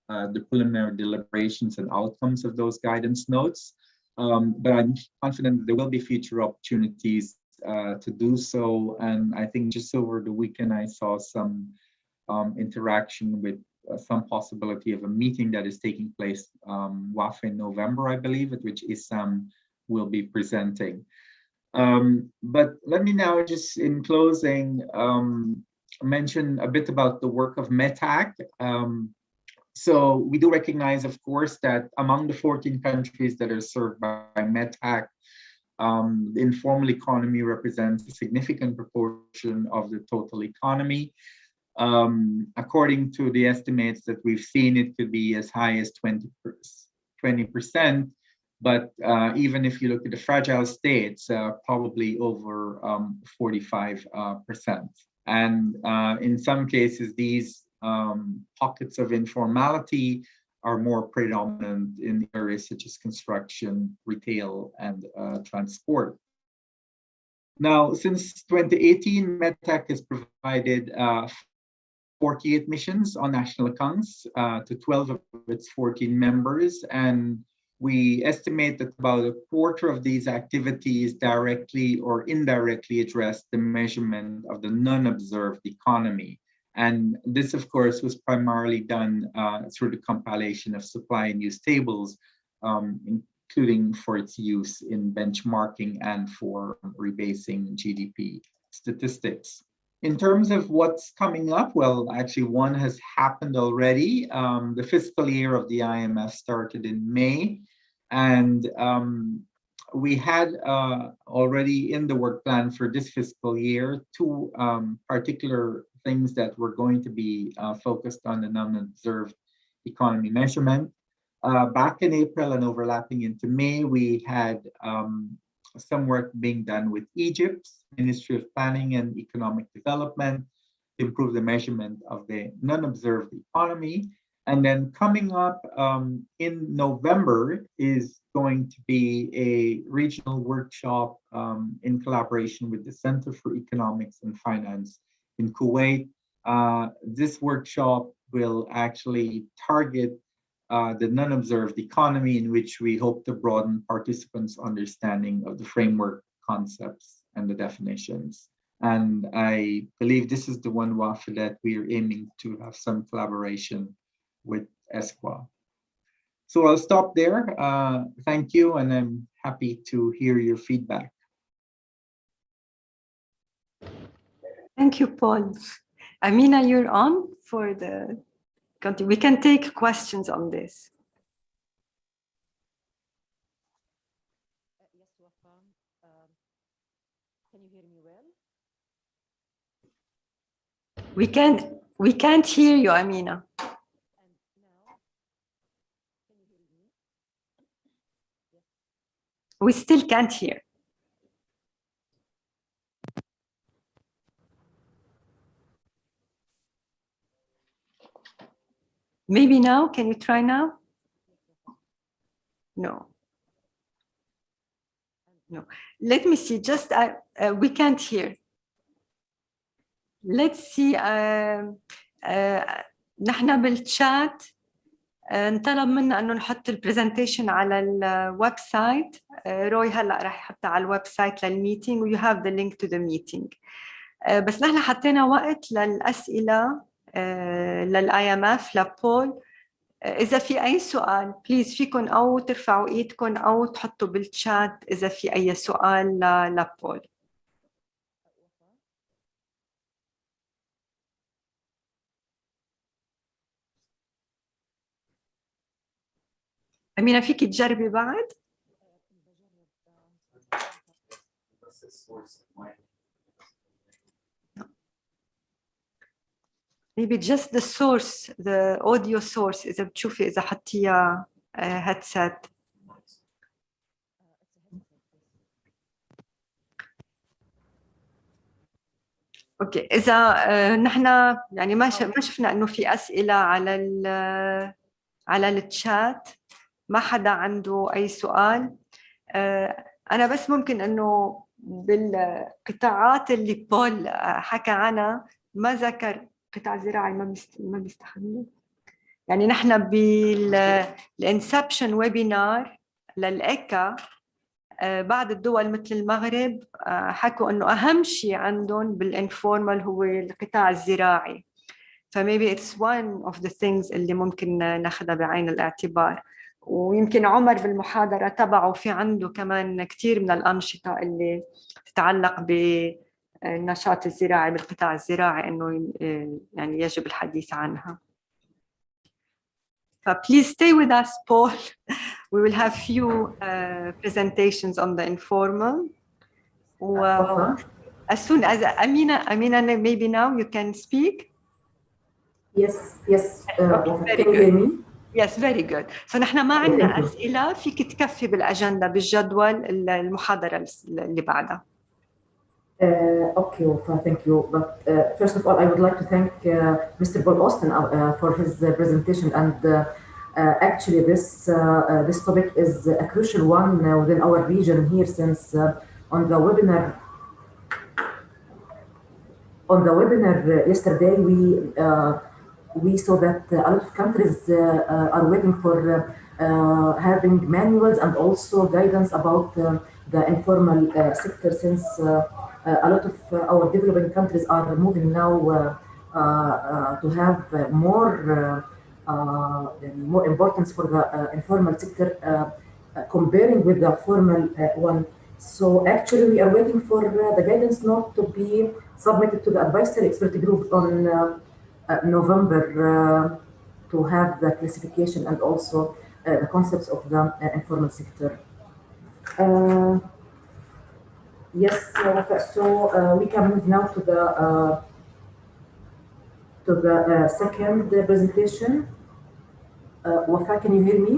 M: the preliminary deliberations and outcomes of those guidance notes. But I'm confident that there will be future opportunities to do so. And I think just over the weekend, I saw some interaction with some possibility of a meeting that is taking place WAF in November, I believe, at which ISAM will be presenting. But let me now just in closing mention a bit about the work of METAC. So we do recognize, of course, that among the 14 countries that are served by METAC, the informal economy represents a significant proportion of the total economy. According to the estimates that we've seen, it could be as high as 20%. But even if you look at the fragile states, probably over 45%. And in some cases, these pockets of informality are more predominant in areas such as construction, retail, and transport. Now, since 2018, METAC has provided 48 missions on national accounts to 12 of its 14 members, and we estimate that about a quarter of these activities directly or indirectly address the measurement of the non-observed economy. And this, of course, was primarily done through the compilation of supply and use tables, including for its use in benchmarking and for rebasing GDP statistics. In terms of what's coming up, well, actually one has happened already. The fiscal year of the IMF started in May, and we had already in the work plan for this fiscal year two particular things that were going to be focused on the non-observed economy measurement. Back in April and overlapping into May, we had some work being done with Egypt's Ministry of Planning and Economic Development to improve the measurement of the non-observed economy. And then coming up in November is going to be a regional workshop in collaboration with the Center for Economics and Finance in Kuwait. This workshop will actually target the non-observed economy, in which we hope to broaden participants' understanding of the framework, concepts, and the definitions. And I believe this is the one WAFA that we are aiming to have some collaboration with ESQA. So I'll stop there. Thank you, and I'm happy to hear your feedback.
A: Thank you, Paul. Amina, you're on for the... We can take questions on this.
N: Yes, Wafa. Can you hear me well?
A: We can't hear you, Amina.
N: And now, can you hear me? Yes.
A: We still can't hear. Maybe now, can you try now? No. No. Let me see, just we can't hear. Let's see. نحن بالchat انطلب منا انه نحط البرزنتيشن على الويب سايت. روي هلا راح يحطها على الويب سايت للميتينج و you have the link to the meeting. بس نحن حطينا وقت للأسئلة للIMF لبول. إذا في أي سؤال بليز فيكن أو ترفعوا إيدكن أو تحطوا بالchat إذا في أي سؤال لبول. أمينة فيكي تجربي بعد؟ Maybe just the source, the audio source. إذا بتشوفي إذا حطيها headset. أوكي إذا نحن يعني ما شفنا إنه في أسئلة على على التشات. ما حدا عنده أي سؤال. أنا بس ممكن أنه بالقطاعات اللي بول حكى عنها ما ذكر قطاع زراعي ما بيستخدمه. يعني نحن بالانسبشن ويبينار للإيكا بعض الدول مثل المغرب حكوا أنه أهم شيء عندهم بالانفورمال هو القطاع الزراعي. فmaybe it's one of the things اللي ممكن ناخذها بعين الاعتبار. ويمكن عمر بالمحاضرة تبعه في عنده كمان كثير من الأنشطة اللي تتعلق بالنشاط الزراعي بالقطاع الزراعي إنه يعني يجب الحديث عنها. Please stay with us, Paul. We will have few presentations on the informal. As soon as Amina, maybe now you can speak.
H: Yes.
A: Okay,
H: Can you hear me?
A: Yes, very good. So نحن ما عندنا أسئلة، فيك تكفي بالأجندة بالجدول المحاضرة اللي بعدها.
H: Okay, well, thank you. But first of all, I would like to thank Mr. Paul Austin for his presentation. And actually, this topic is a crucial one within our region here, since on the webinar yesterday, we saw that a lot of countries are waiting for having manuals and also guidance about the informal sector, since a lot of our developing countries are moving now to have more importance for the informal sector comparing with the formal one. So actually we are waiting for the guidance note to be submitted to the advisory expert group on November to have the classification and also the concepts of the informal sector. Yes, so we can move now to the second presentation. Wafa, can you hear me?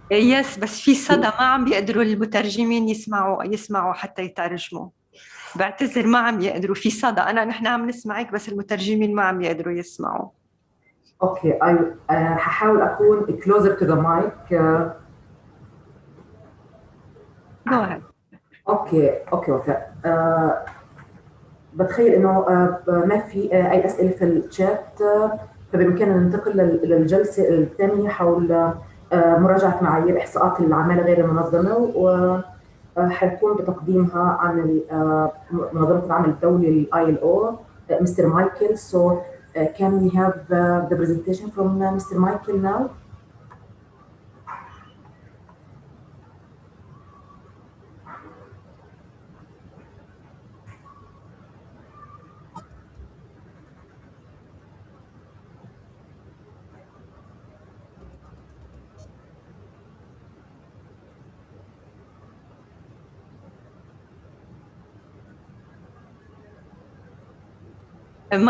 A: Yes, بس في صدى ما عم بيقدروا المترجمين يسمعوا حتى يترجموا. بعتذر ما عم يقدروا، في صدى. نحن عم نسمعك بس المترجمين ما عم يقدروا يسمعوا.
H: Okay, هحاول أكون closer to the mic.
A: Go ahead.
H: Okay, وفاء. بتخيل إنه ما في أي أسئلة في الشات، فبإمكاننا ننتقل للجلسة الثانية حول مراجعة معايير إحصاءات العمالة غير المنظمة، وحيكون بتقديمها عن منظمة العمل الدولي ILO Mr. Michael. So can we have the presentation from Mr. Michael now?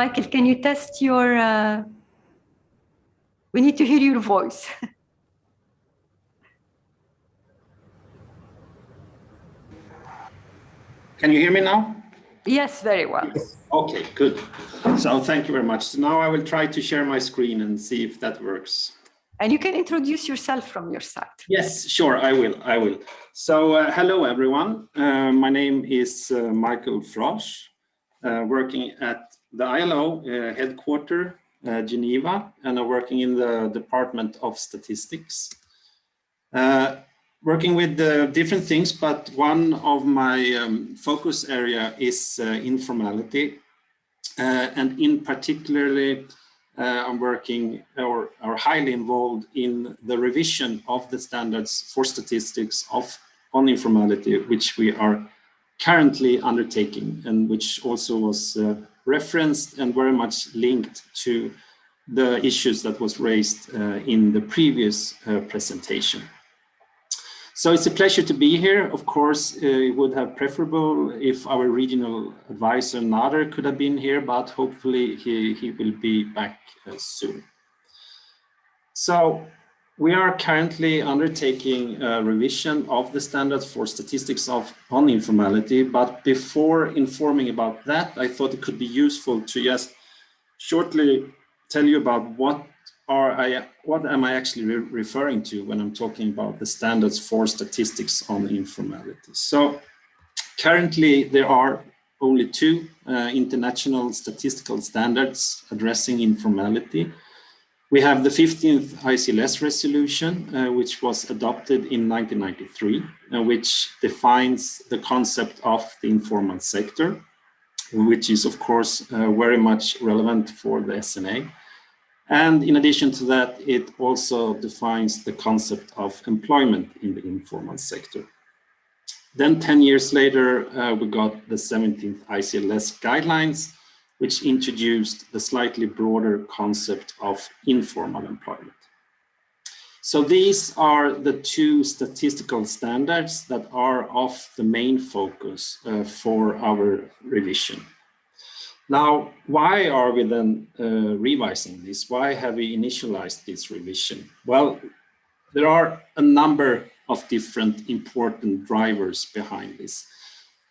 A: Michael, can you test your... we need to hear your voice.
O: Can you hear me now?
A: Yes, very well.
O: Okay, good. So thank you very much. So now I will try to share my screen and see if that works.
A: And you can introduce yourself from your side.
O: Yes, sure, I will. So hello, everyone. My name is Michael Frosch, working at the ILO headquarters, Geneva, and I'm working in the Department of Statistics. Working with different things, but one of my focus area is informality. And in particularly, I'm working or highly involved in the revision of the standards for statistics on informality, which we are currently undertaking, and which also was referenced and very much linked to the issues that was raised in the previous presentation. So it's a pleasure to be here. Of course, it would have preferable if our regional advisor Nader could have been here, but hopefully he will be back soon. So we are currently undertaking a revision of the standards for statistics on informality, but before informing about that, I thought it could be useful to just shortly tell you about what what am I actually referring to when I'm talking about the standards for statistics on informality? So currently there are only two international statistical standards addressing informality. We have the 15th ICLS resolution, which was adopted in 1993, which defines the concept of the informal sector, which is of course very much relevant for the SNA. And in addition to that, it also defines the concept of employment in the informal sector. Then 10 years later, we got the 17th ICLS guidelines, which introduced the slightly broader concept of informal employment. So these are the two statistical standards that are of the main focus for our revision. Now, why are we then revising this? Why have we initialized this revision? Well, there are a number of different important drivers behind this.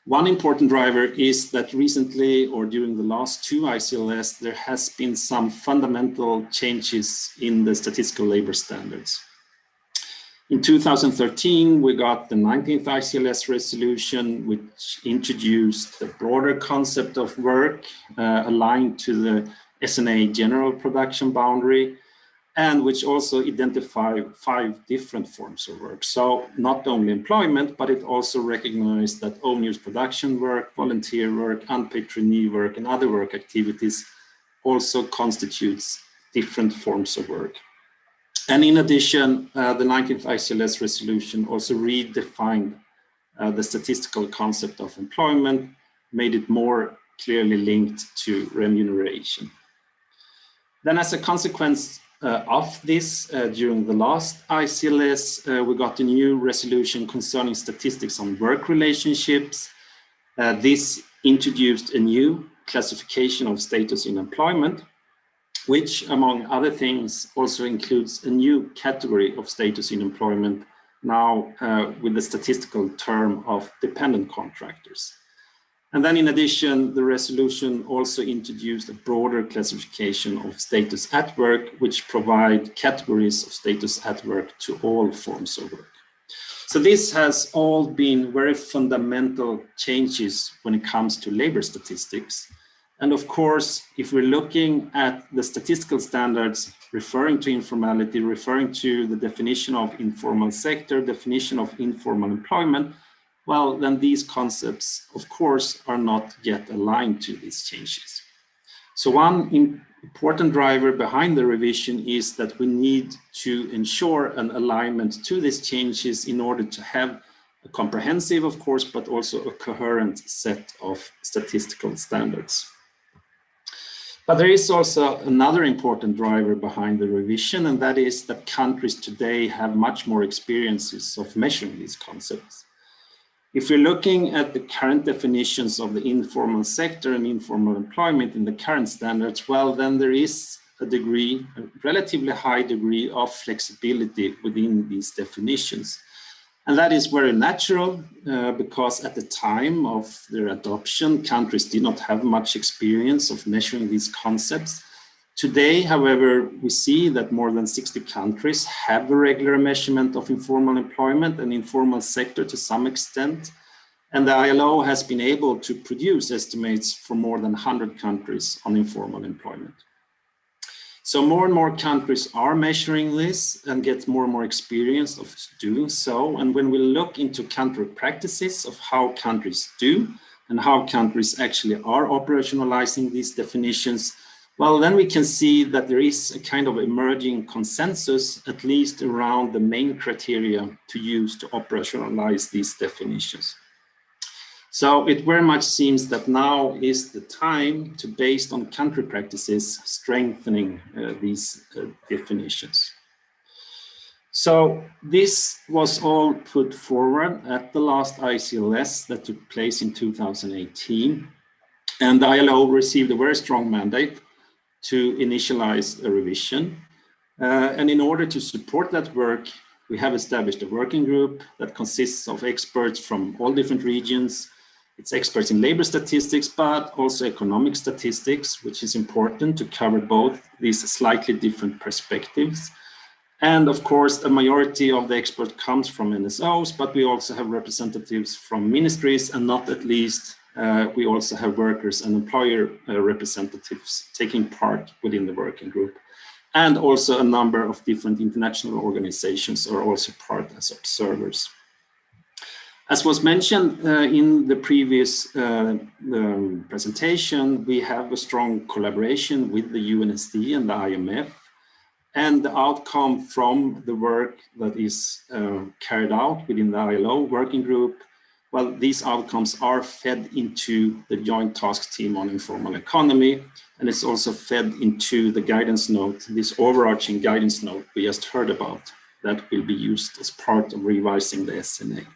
O: One important driver is that recently, or during the last two ICLS, there has been some fundamental changes in the statistical labor standards. In 2013, we got the 19th ICLS resolution, which introduced the broader concept of work aligned to the SNA general production boundary, and which also identified 5 different forms of work. So not only employment, but it also recognized that own use production work, volunteer work, unpaid trainee work, and other work activities also constitutes different forms of work. And in addition, the 19th ICLS resolution also redefined the statistical concept of employment, made it more clearly linked to remuneration. Then as a consequence of this, during the last ICLS, we got a new resolution concerning statistics on work relationships. This introduced a new classification of status in employment, which, among other things, also includes a new category of status in employment, now with the statistical term of dependent contractors. And then in addition, the resolution also introduced a broader classification of status at work, which provide categories of status at work to all forms of work. So this has all been very fundamental changes when it comes to labor statistics. And of course, if we're looking at the statistical standards referring to informality, referring to the definition of informal sector, definition of informal employment, well, then these concepts, of course, are not yet aligned to these changes. So one important driver behind the revision is that we need to ensure an alignment to these changes in order to have a comprehensive, of course, but also a coherent set of statistical standards. But there is also another important driver behind the revision, and that is that countries today have much more experiences of measuring these concepts. If we're looking at the current definitions of the informal sector and informal employment in the current standards, well, then there is a relatively high degree of flexibility within these definitions. And that is very natural because at the time of their adoption, countries did not have much experience of measuring these concepts. Today, however, we see that more than 60 countries have a regular measurement of informal employment and informal sector to some extent. And the ILO has been able to produce estimates for more than 100 countries on informal employment. So more and more countries are measuring this and get more and more experience of doing so. And when we look into country practices of how countries do and how countries actually are operationalizing these definitions, well, then we can see that there is a kind of emerging consensus, at least around the main criteria to use to operationalize these definitions. So it very much seems that now is the time to, based on country practices, strengthening these definitions. So this was all put forward at the last ICLS that took place in 2018. And the ILO received a very strong mandate to initialize a revision. And in order to support that work, we have established a working group that consists of experts from all different regions, It's experts in labor statistics, but also economic statistics, which is important to cover both these slightly different perspectives. And of course, a majority of the experts comes from NSOs, but we also have representatives from ministries, and not at least, we also have workers and employer representatives taking part within the working group. And also a number of different international organizations are also part as observers. As was mentioned in the previous presentation, we have a strong collaboration with the UNSD and the IMF. And the outcome from the work that is carried out within the ILO working group, well, these outcomes are fed into the Joint Task Team on Informal Economy, and it's also fed into the guidance note, this overarching guidance note we just heard about, that will be used as part of revising the SNA.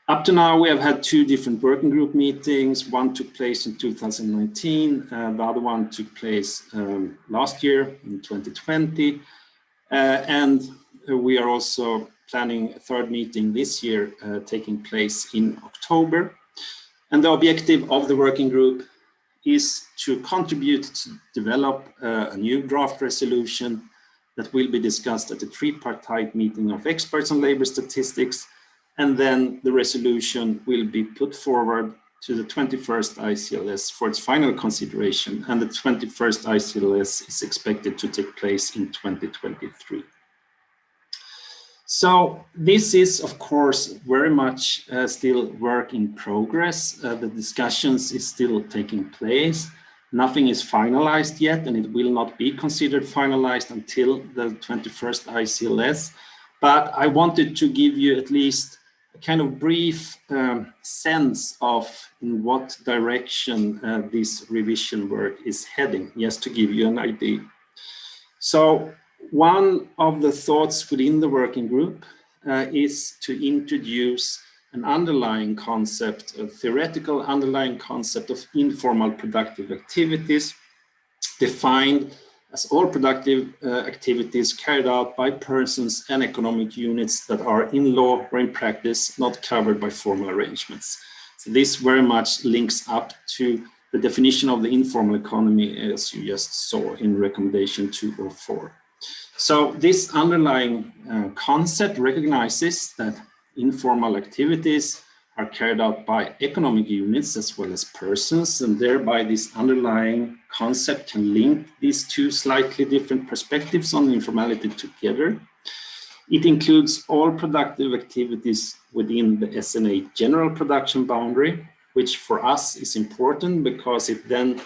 O: Up to now, we have had 2 different working group meetings. One took place in 2019, the other one took place last year in 2020. And we are also planning a 3rd meeting this year taking place in October. And the objective of the working group is to contribute to develop a new draft resolution that will be discussed at the tripartite meeting of experts on labor statistics. And then the resolution will be put forward to the 21st ICLS for its final consideration. And the 21st ICLS is expected to take place in 2023. So this is, of course, very much still work in progress. The discussions is still taking place. Nothing is finalized yet, and it will not be considered finalized until the 21st ICLS. But I wanted to give you at least a kind of brief sense of in what direction this revision work is heading, just to give you an idea. So one of the thoughts within the working group is to introduce an underlying concept, a theoretical underlying concept of informal productive activities, defined as all productive activities carried out by persons and economic units that are in law or in practice not covered by formal arrangements. So this very much links up to the definition of the informal economy as you just saw in recommendation 204. So this underlying concept recognizes that informal activities are carried out by economic units as well as persons, and thereby this underlying concept can link these 2 slightly different perspectives on informality together. It includes all productive activities within the SNA general production boundary, which for us is important because it then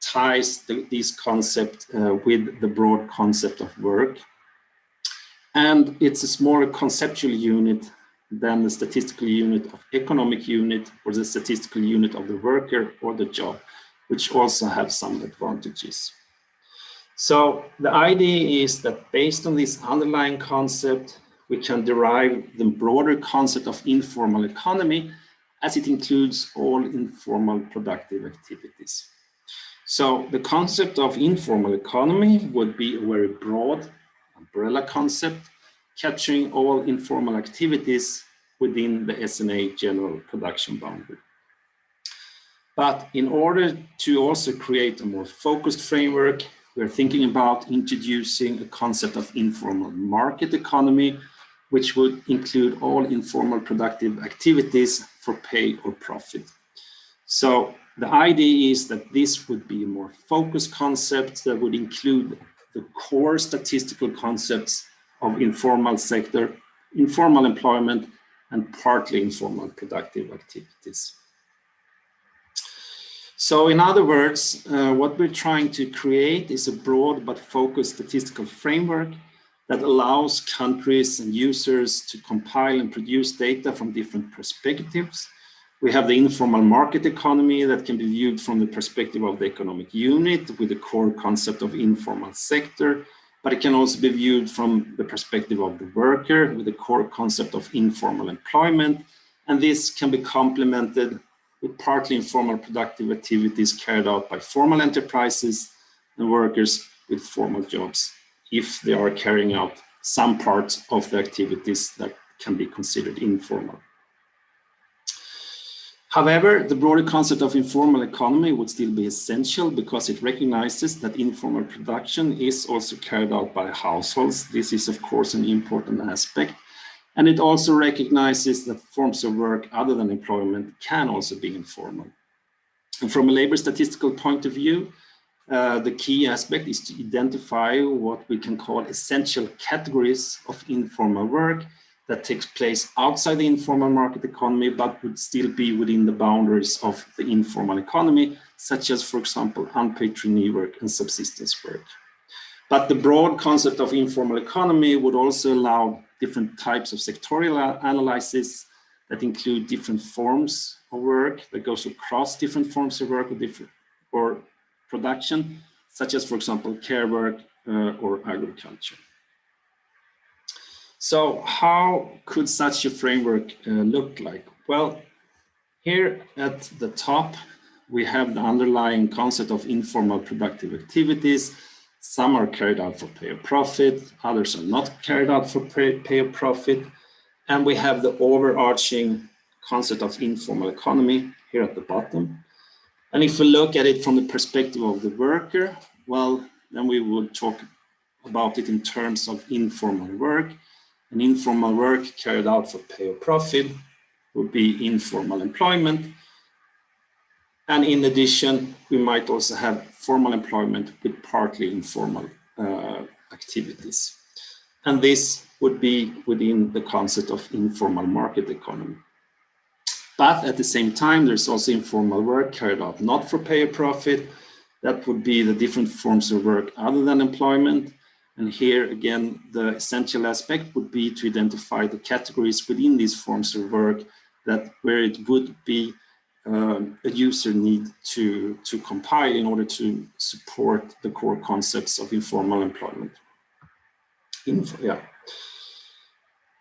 O: ties this concept with the broad concept of work. And it's a smaller conceptual unit than the statistical unit of economic unit or the statistical unit of the worker or the job, which also have some advantages. So the idea is that based on this underlying concept, we can derive the broader concept of informal economy as it includes all informal productive activities. So the concept of informal economy would be a very broad umbrella concept capturing all informal activities within the SNA general production boundary. But in order to also create a more focused framework, we're thinking about introducing a concept of informal market economy, which would include all informal productive activities for pay or profit. So the idea is that this would be a more focused concept that would include the core statistical concepts of informal sector, informal employment, and partly informal productive activities. So in other words, what we're trying to create is a broad but focused statistical framework that allows countries and users to compile and produce data from different perspectives. We have the informal market economy that can be viewed from the perspective of the economic unit with the core concept of informal sector, but it can also be viewed from the perspective of the worker with the core concept of informal employment. And this can be complemented with partly informal productive activities carried out by formal enterprises and workers with formal jobs, if they are carrying out some parts of the activities that can be considered informal. However, the broader concept of informal economy would still be essential because it recognizes that informal production is also carried out by households. This is, of course, an important aspect. And it also recognizes that forms of work other than employment can also be informal. And from a labor statistical point of view, the key aspect is to identify what we can call essential categories of informal work that takes place outside the informal market economy, but would still be within the boundaries of the informal economy, such as, for example, unpaid trainee work and subsistence work. But the broad concept of informal economy would also allow different types of sectorial analysis that include different forms of work that goes across different forms of work or production, such as, for example, care work or agriculture. So how could such a framework look like? Well, here at the top, we have the underlying concept of informal productive activities. Some are carried out for pay or profit, others are not carried out for pay or profit. And we have the overarching concept of informal economy here at the bottom. And if we look at it from the perspective of the worker, well, then we would talk about it in terms of informal work. And informal work carried out for pay or profit would be informal employment. And in addition, we might also have formal employment with partly informal activities. And this would be within the concept of informal market economy. But at the same time, there's also informal work carried out not for pay or profit. That would be the different forms of work other than employment. And here again, the essential aspect would be to identify the categories within these forms of work where it would be a user need to compile in order to support the core concepts of informal employment.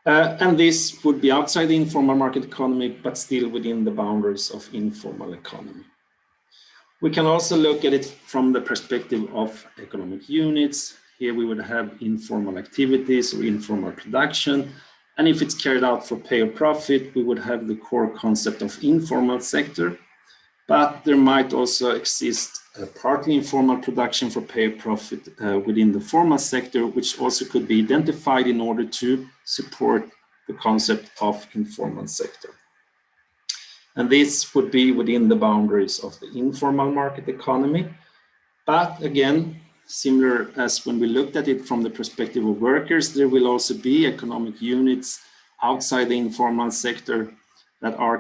O: And this would be outside the informal market economy, but still within the boundaries of informal economy. We can also look at it from the perspective of economic units. Here we would have informal activities or informal production. And if it's carried out for pay or profit, we would have the core concept of informal sector. But there might also exist partly informal production for pay or profit within the formal sector, which also could be identified in order to support the concept of informal sector. And this would be within the boundaries of the informal market economy. But again, similar as when we looked at it from the perspective of workers, there will also be economic units outside the informal sector that are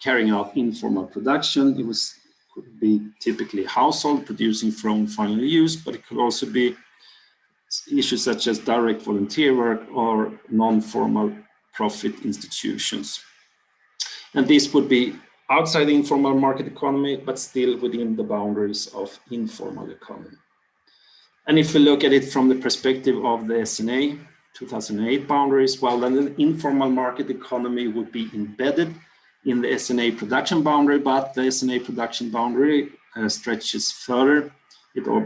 O: carrying out informal production. It could be typically household producing for own final use, but it could also be issues such as direct volunteer work or non-formal profit institutions. And this would be outside the informal market economy, but still within the boundaries of informal economy. And if we look at it from the perspective of the SNA 2008 boundaries, well, then the informal market economy would be embedded in the SNA production boundary, but the SNA production boundary stretches further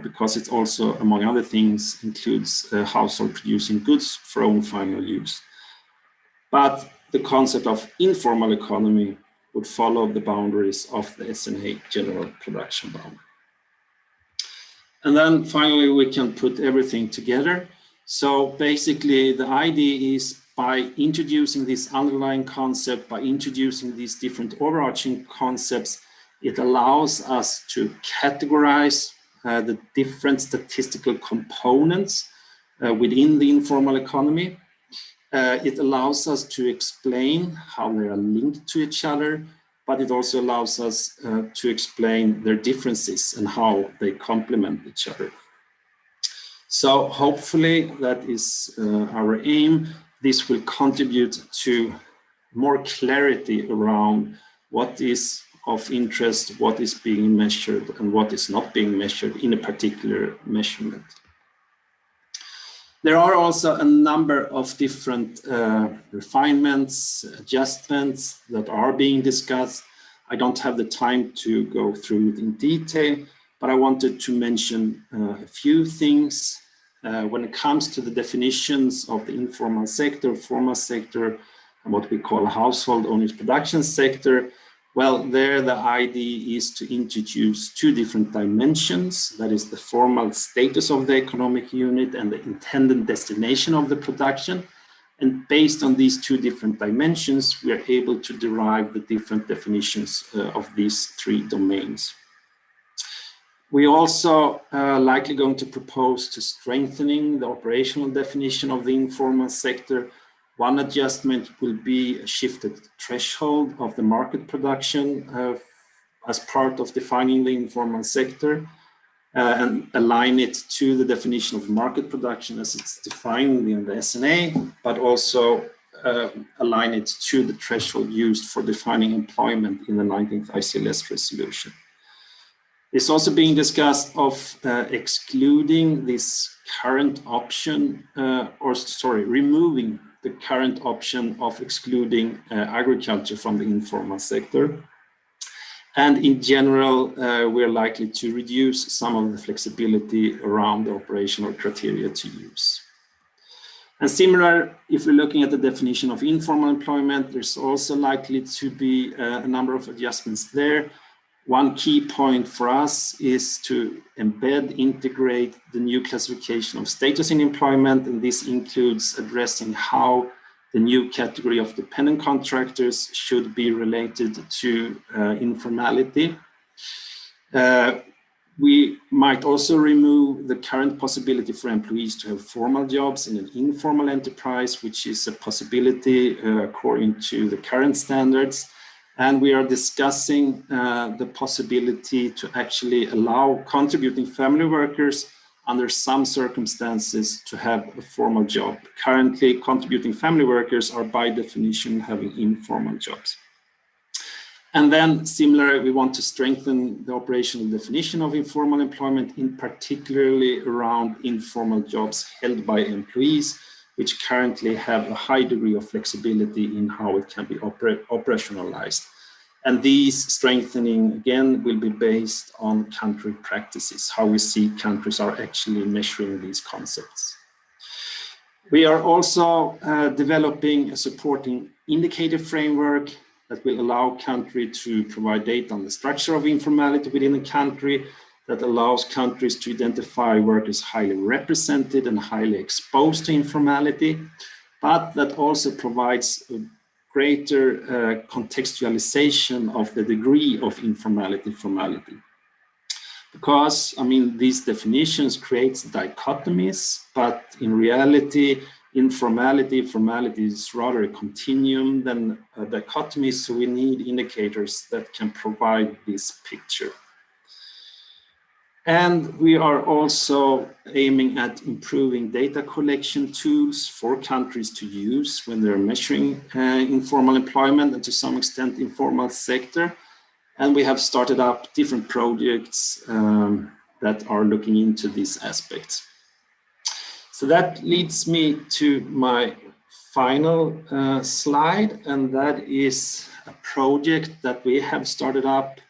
O: because it also, among other things, includes household producing goods for own final use. But the concept of informal economy would follow the boundaries of the SNA general production boundary. And then finally, we can put everything together. So basically, the idea is by introducing this underlying concept, by introducing these different overarching concepts, it allows us to categorize the different statistical components within the informal economy. It allows us to explain how they are linked to each other, but it also allows us to explain their differences and how they complement each other. So hopefully that is our aim. This will contribute to more clarity around what is of interest, what is being measured, and what is not being measured in a particular measurement. There are also a number of different refinements, adjustments that are being discussed. I don't have the time to go through it in detail, but I wanted to mention a few things. When it comes to the definitions of the informal sector, formal sector, and what we call household owners production sector, Well, there the idea is to introduce two different dimensions, that is the formal status of the economic unit and the intended destination of the production. And based on these two different dimensions, we are able to derive the different definitions of these three domains. We also likely going to propose to strengthening the operational definition of the informal sector. One adjustment will be a shifted threshold of the market production as part of defining the informal sector and align it to the definition of market production as it's defined in the SNA, but also align it to the threshold used for defining employment in the 19th ICLS resolution. It's also being discussed of excluding this current option, removing the current option of excluding agriculture from the informal sector. And in general, we're likely to reduce some of the flexibility around the operational criteria to use. And similar, if we're looking at the definition of informal employment, there's also likely to be a number of adjustments there. One key point for us is to integrate the new classification of status in employment, and this includes addressing how the new category of dependent contractors should be related to informality. We might also remove the current possibility for employees to have formal jobs in an informal enterprise, which is a possibility according to the current standards. And we are discussing the possibility to actually allow contributing family workers under some circumstances to have a formal job. Currently, contributing family workers are by definition having informal jobs. And then similarly, we want to strengthen the operational definition of informal employment, in particularly around informal jobs held by employees, which currently have a high degree of flexibility in how it can be operationalized. And these strengthening, again, will be based on country practices, how we see countries are actually measuring these concepts. We are also developing a supporting indicator framework that will allow country to provide data on the structure of informality within a country, that allows countries to identify workers highly represented and highly exposed to informality, but that also provides a greater contextualization of the degree of formality. Because, I mean, these definitions create dichotomies, but in reality, formality is rather a continuum than a dichotomy, so we need indicators that can provide this picture. And we are also aiming at improving data collection tools for countries to use when they're measuring informal employment and to some extent informal sector. And we have started up different projects that are looking into these aspects. So that leads me to my final slide, and that is a project that we have started up.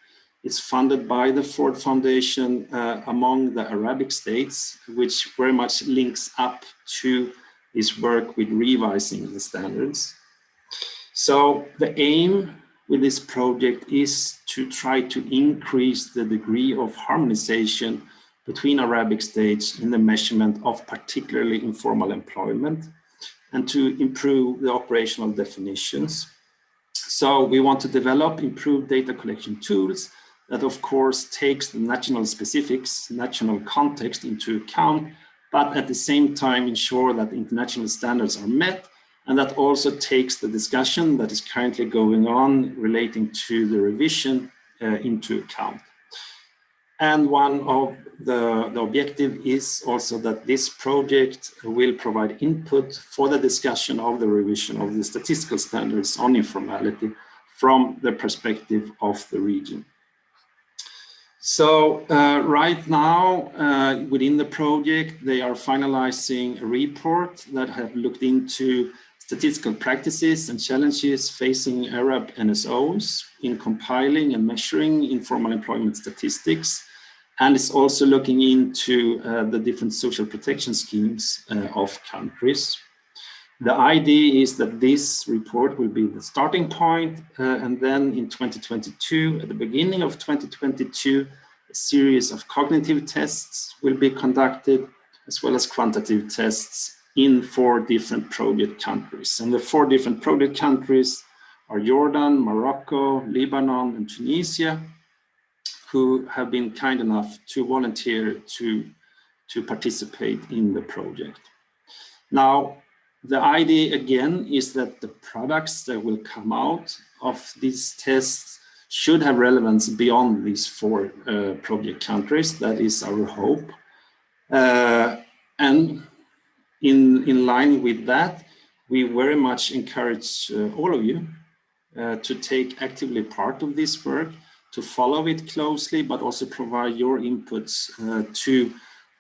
O: It's funded by the Ford Foundation among the Arabic states, which very much links up to this work with revising the standards. So the aim with this project is to try to increase the degree of harmonization between Arabic states in the measurement of particularly informal employment and to improve the operational definitions. So we want to develop improved data collection tools that of course takes the national specifics, national context into account, but at the same time ensure that international standards are met, and that also takes the discussion that is currently going on relating to the revision into account. And one of the objective is also that this project will provide input for the discussion of the revision of the statistical standards on informality from the perspective of the region. So right now, within the project, they are finalizing a report that have looked into statistical practices and challenges facing Arab NSOs in compiling and measuring informal employment statistics. And it's also looking into the different social protection schemes of countries. The idea is that this report will be the starting point, and then in 2022, at the beginning of 2022, a series of cognitive tests will be conducted, as well as quantitative tests in 4 different project countries. And the 4 different project countries are Jordan, Morocco, Lebanon, and Tunisia, who have been kind enough to volunteer to participate in the project. Now, the idea again is that the products that will come out of these tests should have relevance beyond these 4 project countries. That is our hope. And in line with that, we very much encourage all of you to take actively part of this work, to follow it closely, but also provide your inputs to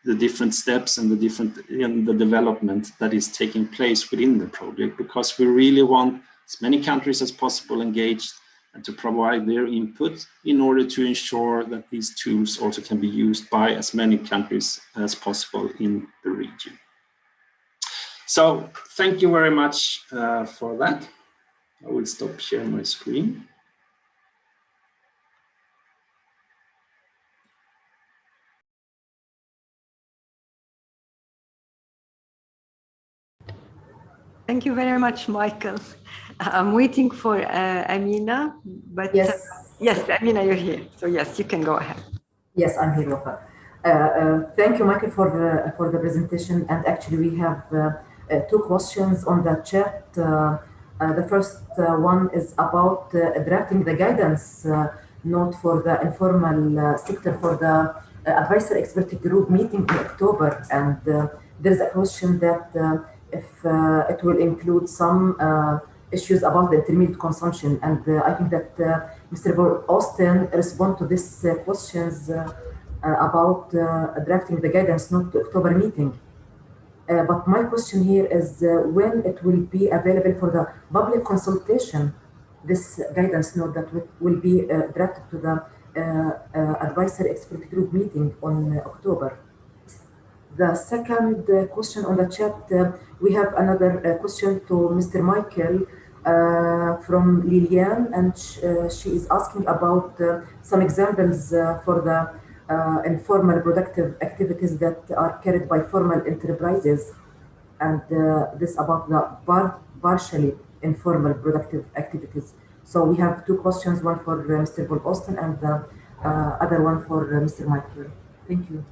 O: the different steps and the development that is taking place within the project, because we really want as many countries as possible engaged and to provide their input in order to ensure that these tools also can be used by as many countries as possible in the region. So thank you very much for that. I will stop sharing my screen.
A: Thank you very much, Michael. I'm waiting for Amina, but
H: yes,
A: yes, Amina, you're here. So yes, you can go ahead.
H: Yes, I'm here, Wafa. Thank you, Michael, for the presentation. And actually, we have 2 questions on the chat. The first one is about drafting the guidance note for the informal sector for the advisory expert group meeting in October. And there is a question that if it will include some issues about the intermediate consumption. And I think that Mr. Austin respond to these questions about drafting the guidance note to October meeting. But my question here is when it will be available for the public consultation, this guidance note that will be drafted to the advisory expert group meeting on October. The second question on the chat, we have another question to Mr. Michael from Liliane, and she is asking about some examples for the informal productive activities that are carried by formal enterprises, and this about the partially informal productive activities. So we have 2 questions, one for Mr. Paul Austin and the other one for Mr. Michael. Thank you.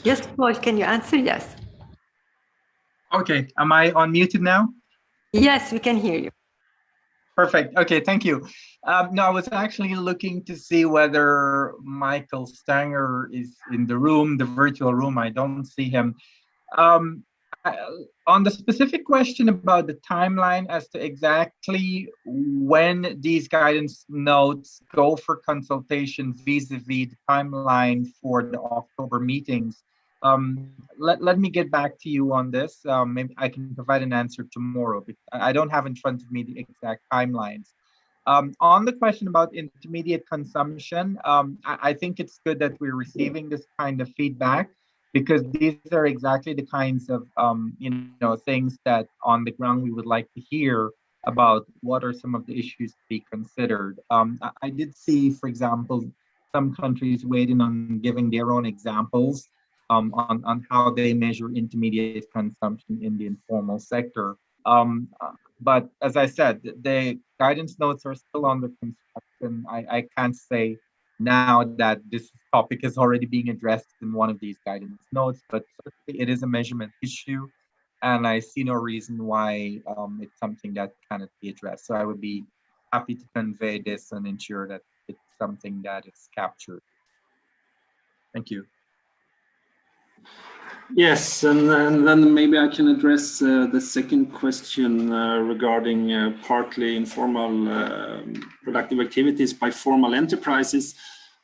A: Yes, Paul, can you answer? Yes.
M: Okay, am I unmuted now?
A: Yes, we can hear you.
M: Perfect. Okay, thank you. No, I was actually looking to see whether Michael Stanger is in the room, the virtual room. I don't see him. On the specific question about the timeline as to exactly when these guidance notes go for consultation vis-a-vis the timeline for the October meetings, let me get back to you on this. Maybe I can provide an answer tomorrow, but I don't have in front of me the exact timelines. On the question about intermediate consumption, I think it's good that we're receiving this kind of feedback, because these are exactly the kinds of things that on the ground we would like to hear about. What are some of the issues to be considered? I did see, for example, some countries waiting on giving their own examples on how they measure intermediate consumption in the informal sector. But as I said, the guidance notes are still under construction. I can't say now that this topic is already being addressed in one of these guidance notes, but certainly it is a measurement issue, and I see no reason why it's something that cannot be addressed. So I would be happy to convey this and ensure that it's something that is captured. Thank you.
O: Yes, and then maybe I can address the second question regarding partly informal productive activities by formal enterprises.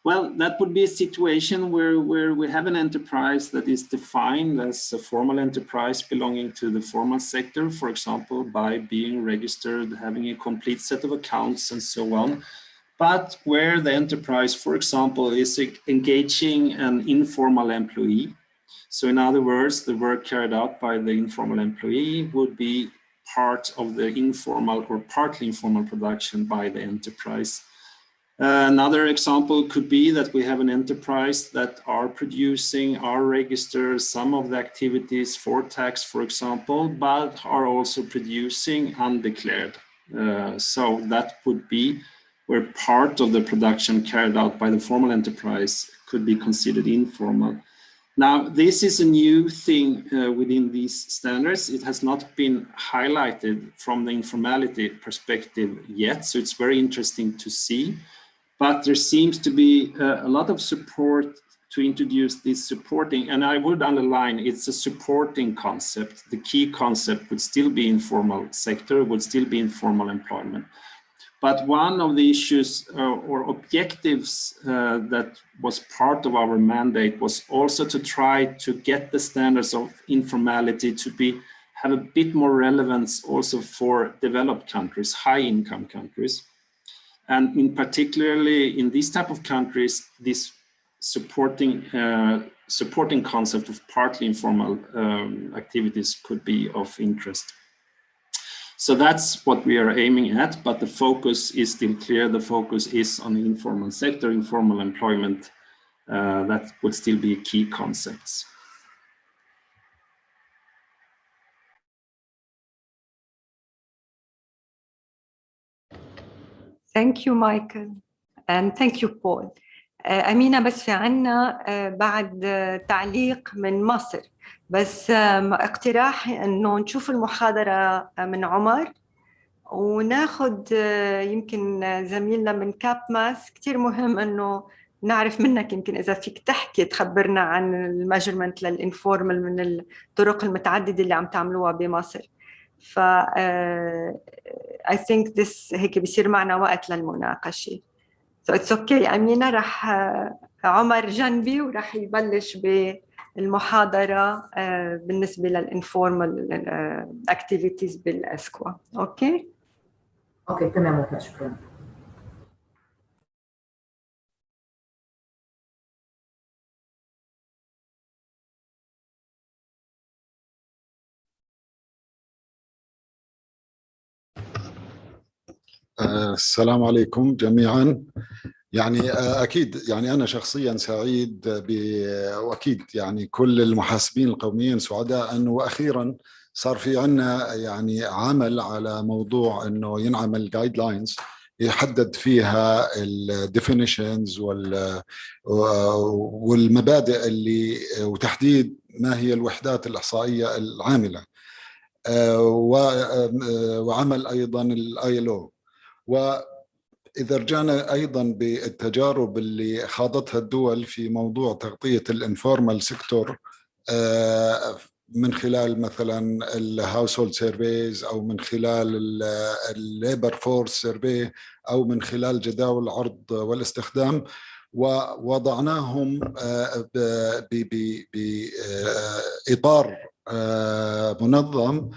O: Well, that would be a situation where we have an enterprise that is defined as a formal enterprise belonging to the formal sector, for example, by being registered, having a complete set of accounts and so on. But where the enterprise, for example, is engaging an informal employee. So in other words, the work carried out by the informal employee would be part of the informal or partly informal production by the enterprise. Another example could be that we have an enterprise that are producing, are registered some of the activities for tax, for example, but are also producing undeclared. So that would be where part of the production carried out by the formal enterprise could be considered informal. Now, this is a new thing within these standards. It has not been highlighted from the informality perspective yet, so it's very interesting to see. But there seems to be a lot of support to introduce this supporting, and I would underline it's a supporting concept. The key concept would still be informal sector, would still be informal employment. But one of the issues or objectives that was part of our mandate was also to try to get the standards of informality to have a bit more relevance also for developed countries, high income countries. And in particularly in these type of countries, this supporting concept of partly informal activities could be of interest. So that's what we are aiming at, but the focus is still clear. The focus is on the informal sector, informal employment. That would still be key concepts.
A: Thank you, Michael, and thank you, Paul. أمينة، بس في عنا بعد تعليق من مصر، بس اقتراح إنه نشوف المحاضرة من عمر وناخد يمكن زميلنا من كاب ماس. كتير مهم إنه نعرف منك، يمكن إذا فيك تحكي تخبرنا عن الميجرمنت للإنفورمال من الطرق المتعددة اللي عم تعملوها بمصر. ف I think this هيك بيصير معنا وقت للمناقشة. So it's okay. أمينة، رح عمر جنبي ورح يبلش بالمحاضرة بالنسبة للإنفورمال activities بالأسكوا. أوكي؟
H: أوكي تمام وفاء، شكرا.
G: السلام عليكم جميعا. يعني أكيد يعني أنا شخصيا سعيد وأكيد يعني كل المحاسبين القوميين سعداء أنه أخيرا صار في عنا يعني عمل على موضوع أنه ينعمل جايد لاينز يحدد فيها الديفينيشنز والمبادئ اللي وتحديد ما هي الوحدات الإحصائية العاملة، وعمل أيضا الILO. وإذا رجعنا أيضا بالتجارب اللي خاضتها الدول في موضوع تغطية الانفورمال سيكتور من خلال مثلا الهاوسهولد سيرفيز أو من خلال الليبر فورس سيرفي أو من خلال جداول العرض والاستخدام، ووضعناهم بإطار منظم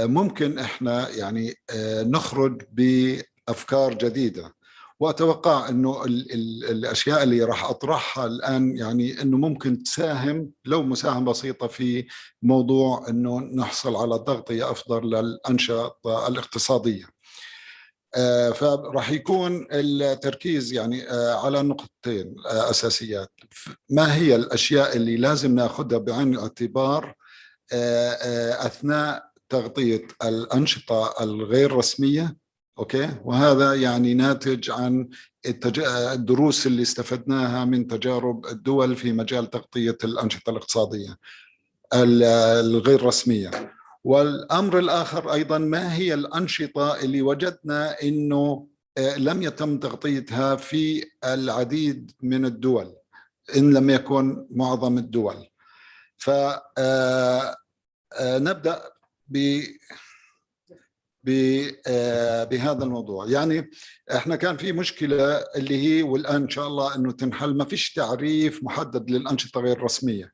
G: ممكن احنا يعني نخرج بأفكار جديدة. وأتوقع أنه الأشياء اللي راح أطرحها الآن يعني أنه ممكن تساهم لو مساهمة بسيطة في موضوع أنه نحصل على تغطية أفضل للأنشطة الاقتصادية. فراح يكون التركيز يعني على نقطتين أساسيات. ما هي الأشياء اللي لازم نأخذها بعين الاعتبار أثناء تغطية الأنشطة الغير رسمية، أوكي؟ وهذا يعني ناتج عن الدروس اللي استفدناها من تجارب الدول في مجال تغطية الأنشطة الاقتصادية الغير رسمية. والأمر الآخر أيضا ما هي الأنشطة اللي وجدنا إنه لم يتم تغطيتها في العديد من الدول إن لم يكن معظم الدول. فنبدأ بهذا الموضوع. يعني احنا كان في مشكلة اللي هي، والآن إن شاء الله أنه تنحل، ما فيش تعريف محدد للأنشطة غير الرسمية،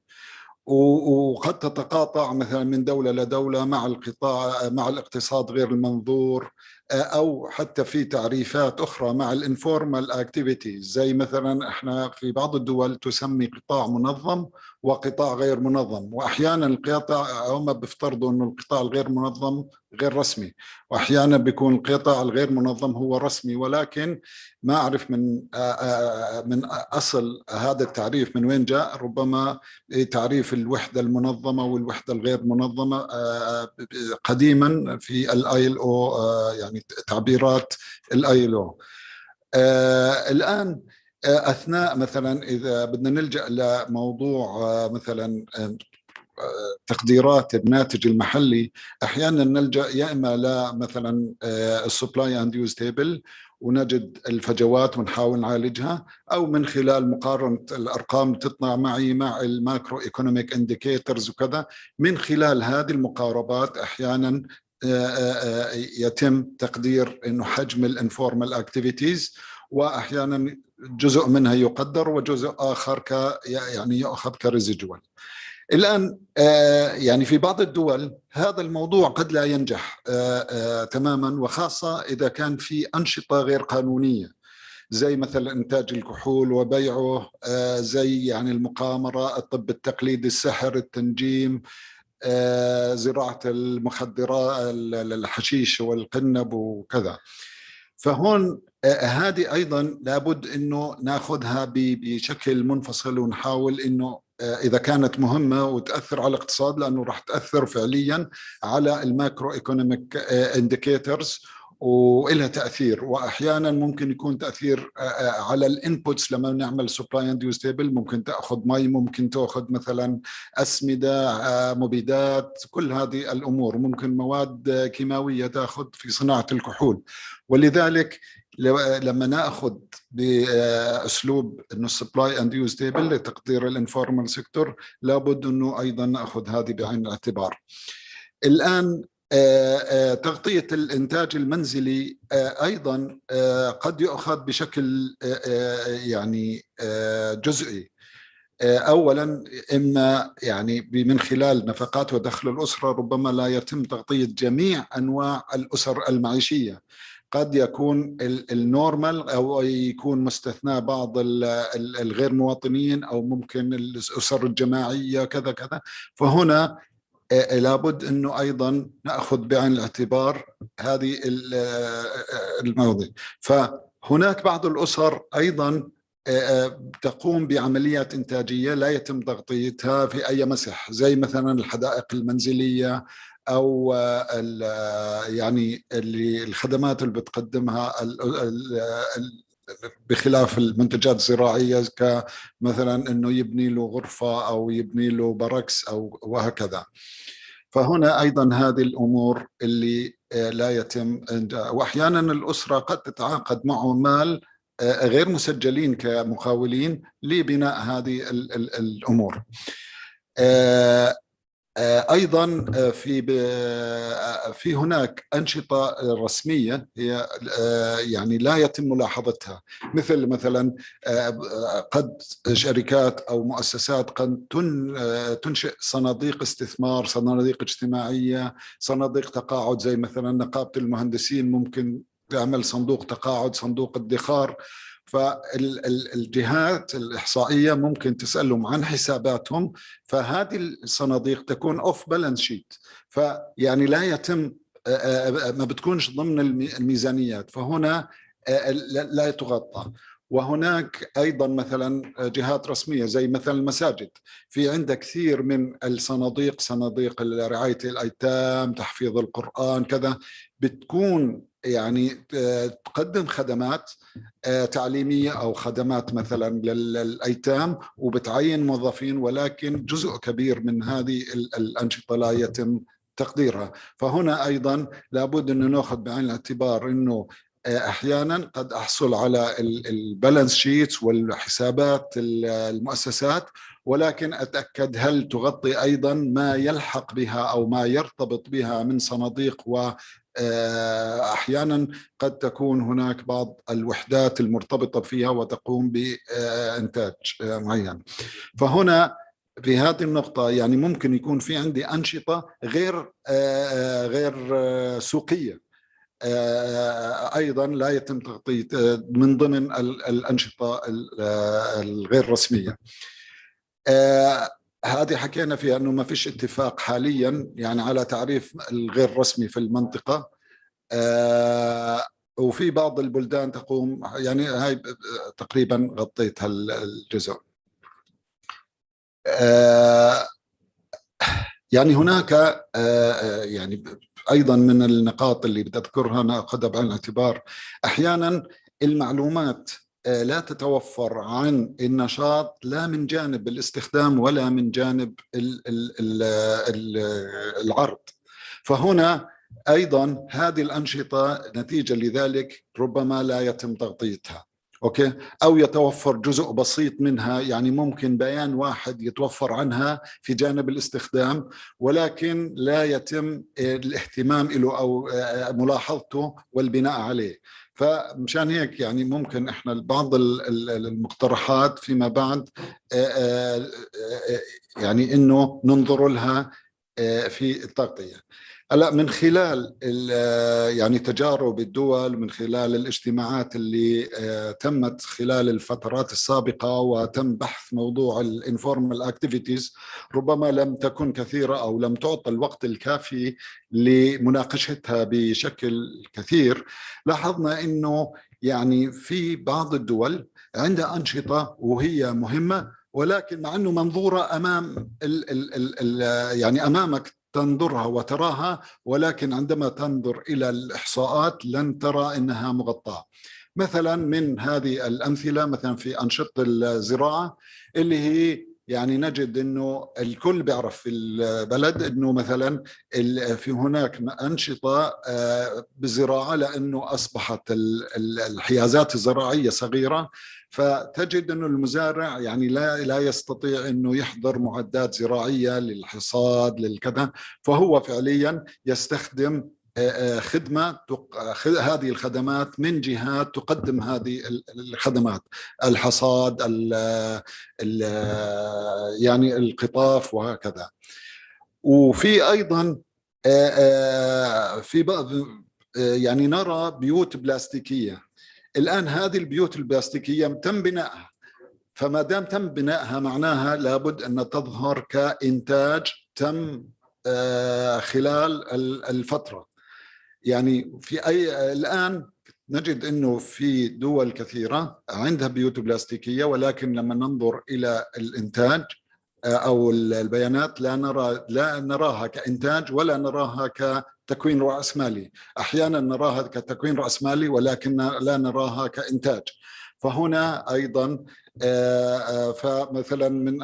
G: وقد تتقاطع مثلا من دولة لدولة مع القطاع، مع الاقتصاد غير المنظور، أو حتى في تعريفات أخرى مع الانفورمال اكتيفيتيز، زي مثلا احنا في بعض الدول تسمي قطاع منظم وقطاع غير منظم، وأحيانا القطاع هم بيفترضوا أنه القطاع الغير منظم غير رسمي، وأحيانا بيكون القطاع الغير منظم هو رسمي. ولكن ما أعرف من أصل هذا التعريف من وين جاء. ربما تعريف الوحدة المنظمة والوحدة الغير منظمة قديما في ILO، يعني تعبيرات ILO. الآن أثناء مثلا إذا بدنا نلجأ لموضوع مثلا تقديرات الناتج المحلي، أحيانا نلجأ يا إما لمثلا السبلاي اند يوز تيبل ونجد الفجوات ونحاول نعالجها، أو من خلال مقارنة الأرقام اللي تطلع معي مع الماكرو ايكونوميك انديكيتورز وكذا. من خلال هذه المقاربات أحيانا يتم تقدير إنه حجم الانفورمال اكتيفيتيز، وأحيانا جزء منها يقدر وجزء آخر يعني يؤخذ كريزيدوال. الآن يعني في بعض الدول هذا الموضوع قد لا ينجح تماما، وخاصة إذا كان في أنشطة غير قانونية، زي مثلا إنتاج الكحول وبيعه، زي يعني المقامرة، الطب التقليدي، السحر، التنجيم، زراعة المخدرات، الحشيش والقنب وكذا. فهون هذه أيضا لابد أنه نأخذها بشكل منفصل، ونحاول أنه إذا كانت مهمة وتأثر على الاقتصاد، لأنه راح تأثر فعليا على الماكرو ايكونوميك انديكيتورز وإلها تأثير. وأحيانا ممكن يكون تأثير على الانبوتس. لما نعمل سبلاي اند يوز تيبل ممكن تأخذ مي، ممكن تأخذ مثلا أسمدة، مبيدات، كل هذه الأمور، ممكن مواد كيماوية تأخذ في صناعة الكحول. ولذلك لما ناخذ باسلوب انه السبلاي اند يوز تيبل لتقدير الانفورمال سيكتور، لابد انه ايضا ناخذ هذه بعين الاعتبار. الان تغطيه الانتاج المنزلي ايضا قد يؤخذ بشكل يعني جزئي. اولا اما يعني من خلال نفقات ودخل الاسره، ربما لا يتم تغطيه جميع انواع الاسر المعيشيه. قد يكون النورمال، أو يكون مستثنى بعض الغير مواطنين، أو ممكن الأسر الجماعية كذا كذا. فهنا لابد أنه أيضا نأخذ بعين الاعتبار هذه المواضيع. فهناك بعض الأسر أيضا تقوم بعمليات إنتاجية لا يتم تغطيتها في أي مسح، زي مثلا الحدائق المنزلية، أو يعني الخدمات اللي بتقدمها بخلاف المنتجات الزراعية، كمثلا أنه يبني له غرفة أو يبني له بركس أو وهكذا. فهنا أيضا هذه الأمور اللي لا يتم. وأحيانا الأسرة قد تتعاقد مع عمال غير مسجلين كمقاولين لبناء هذه الأمور. أيضا في هناك أنشطة رسمية هي يعني لا يتم ملاحظتها، مثلا قد شركات أو مؤسسات قد تنشئ صناديق استثمار، صناديق اجتماعية، صناديق تقاعد، زي مثلا نقابة المهندسين ممكن تعمل صندوق تقاعد، صندوق ادخار. فالجهات الإحصائية ممكن تسألهم عن حساباتهم، فهذه الصناديق تكون اوف بالانس شيت، فيعني لا يتم، ما بتكونش ضمن الميزانيات، فهنا لا تغطى. وهناك أيضا مثلا جهات رسمية زي مثلا المساجد، في عندها كثير من الصناديق، صناديق رعاية الأيتام، تحفيظ القرآن كذا، بتكون يعني تقدم خدمات تعليمية أو خدمات مثلا للأيتام، وبتعين موظفين، ولكن جزء كبير من هذه الأنشطة لا يتم تقديرها. فهنا أيضا لابد أن نأخذ بعين الاعتبار أنه أحيانا قد أحصل على البالانس شيتس والحسابات المؤسسات، ولكن أتأكد هل تغطي أيضا ما يلحق بها أو ما يرتبط بها من صناديق، وأحيانا قد تكون هناك بعض الوحدات المرتبطة فيها وتقوم بإنتاج معين. فهنا في هذه النقطة يعني ممكن يكون في عندي أنشطة غير سوقية أيضا لا يتم تغطية من ضمن الأنشطة الغير رسمية. هذه حكينا فيها أنه ما فيش اتفاق حاليا يعني على تعريف الغير رسمي في المنطقة، وفي بعض البلدان تقوم يعني هاي تقريبا غطيت هالجزء. يعني هناك يعني أيضا من النقاط اللي بتذكرها نأخذها بعين الاعتبار، أحيانا المعلومات لا تتوفر عن النشاط لا من جانب الاستخدام ولا من جانب العرض. فهنا أيضا هذه الأنشطة نتيجة لذلك ربما لا يتم تغطيتها، أوكي، أو يتوفر جزء بسيط منها، يعني ممكن بيان واحد يتوفر عنها في جانب الاستخدام ولكن لا يتم الاهتمام له أو ملاحظته والبناء عليه. فمشان هيك يعني ممكن احنا بعض المقترحات فيما بعد يعني انه ننظر لها في التغطية. هلا من خلال يعني تجارب الدول، من خلال الاجتماعات اللي تمت خلال الفترات السابقة وتم بحث موضوع الانفورمال اكتيفيتيز، ربما لم تكن كثيرة أو لم تعطى الوقت الكافي لمناقشتها بشكل كثير. لاحظنا إنه يعني في بعض الدول عندها أنشطة وهي مهمة، ولكن مع أنه منظورة أمام يعني أمامك تنظرها وتراها، ولكن عندما تنظر إلى الإحصاءات لن ترى أنها مغطاة. مثلا من هذه الأمثلة مثلا في أنشطة الزراعة اللي هي يعني نجد أنه الكل بيعرف في البلد أنه مثلا في هناك أنشطة بالزراعة لأنه أصبحت الحيازات الزراعية صغيرة، فتجد أنه المزارع يعني لا يستطيع أنه يحضر معدات زراعية للحصاد للكذا، فهو فعليا يستخدم خدمة هذه الخدمات من جهات تقدم هذه الخدمات، الحصاد يعني القطاف وهكذا. وفي أيضا في بعض يعني نرى بيوت بلاستيكية. الآن هذه البيوت البلاستيكية تم بنائها، فما دام تم بنائها معناها لابد أن تظهر كإنتاج تم خلال الفترة. يعني في الآن نجد أنه في دول كثيرة عندها بيوت بلاستيكية، ولكن لما ننظر إلى الإنتاج أو البيانات لا نراها كإنتاج ولا نراها كتكوين رأسمالي. أحيانا نراها كتكوين رأسمالي ولكن لا نراها كإنتاج. فهنا أيضا فمثلا من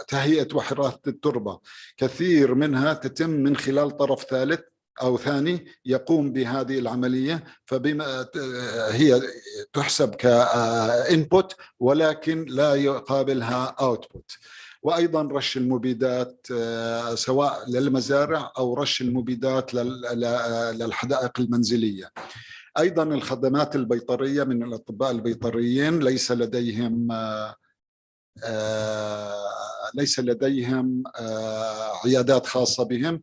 G: تهيئة وحرات التربة كثير منها تتم من خلال طرف ثالث أو ثاني يقوم بهذه العملية، فبما هي تحسب كإنبوت ولكن لا يقابلها أوتبوت. وأيضا رش المبيدات سواء للمزارع أو رش المبيدات للحدائق المنزلية. أيضا الخدمات البيطرية من الأطباء البيطريين ليس لديهم عيادات خاصة بهم.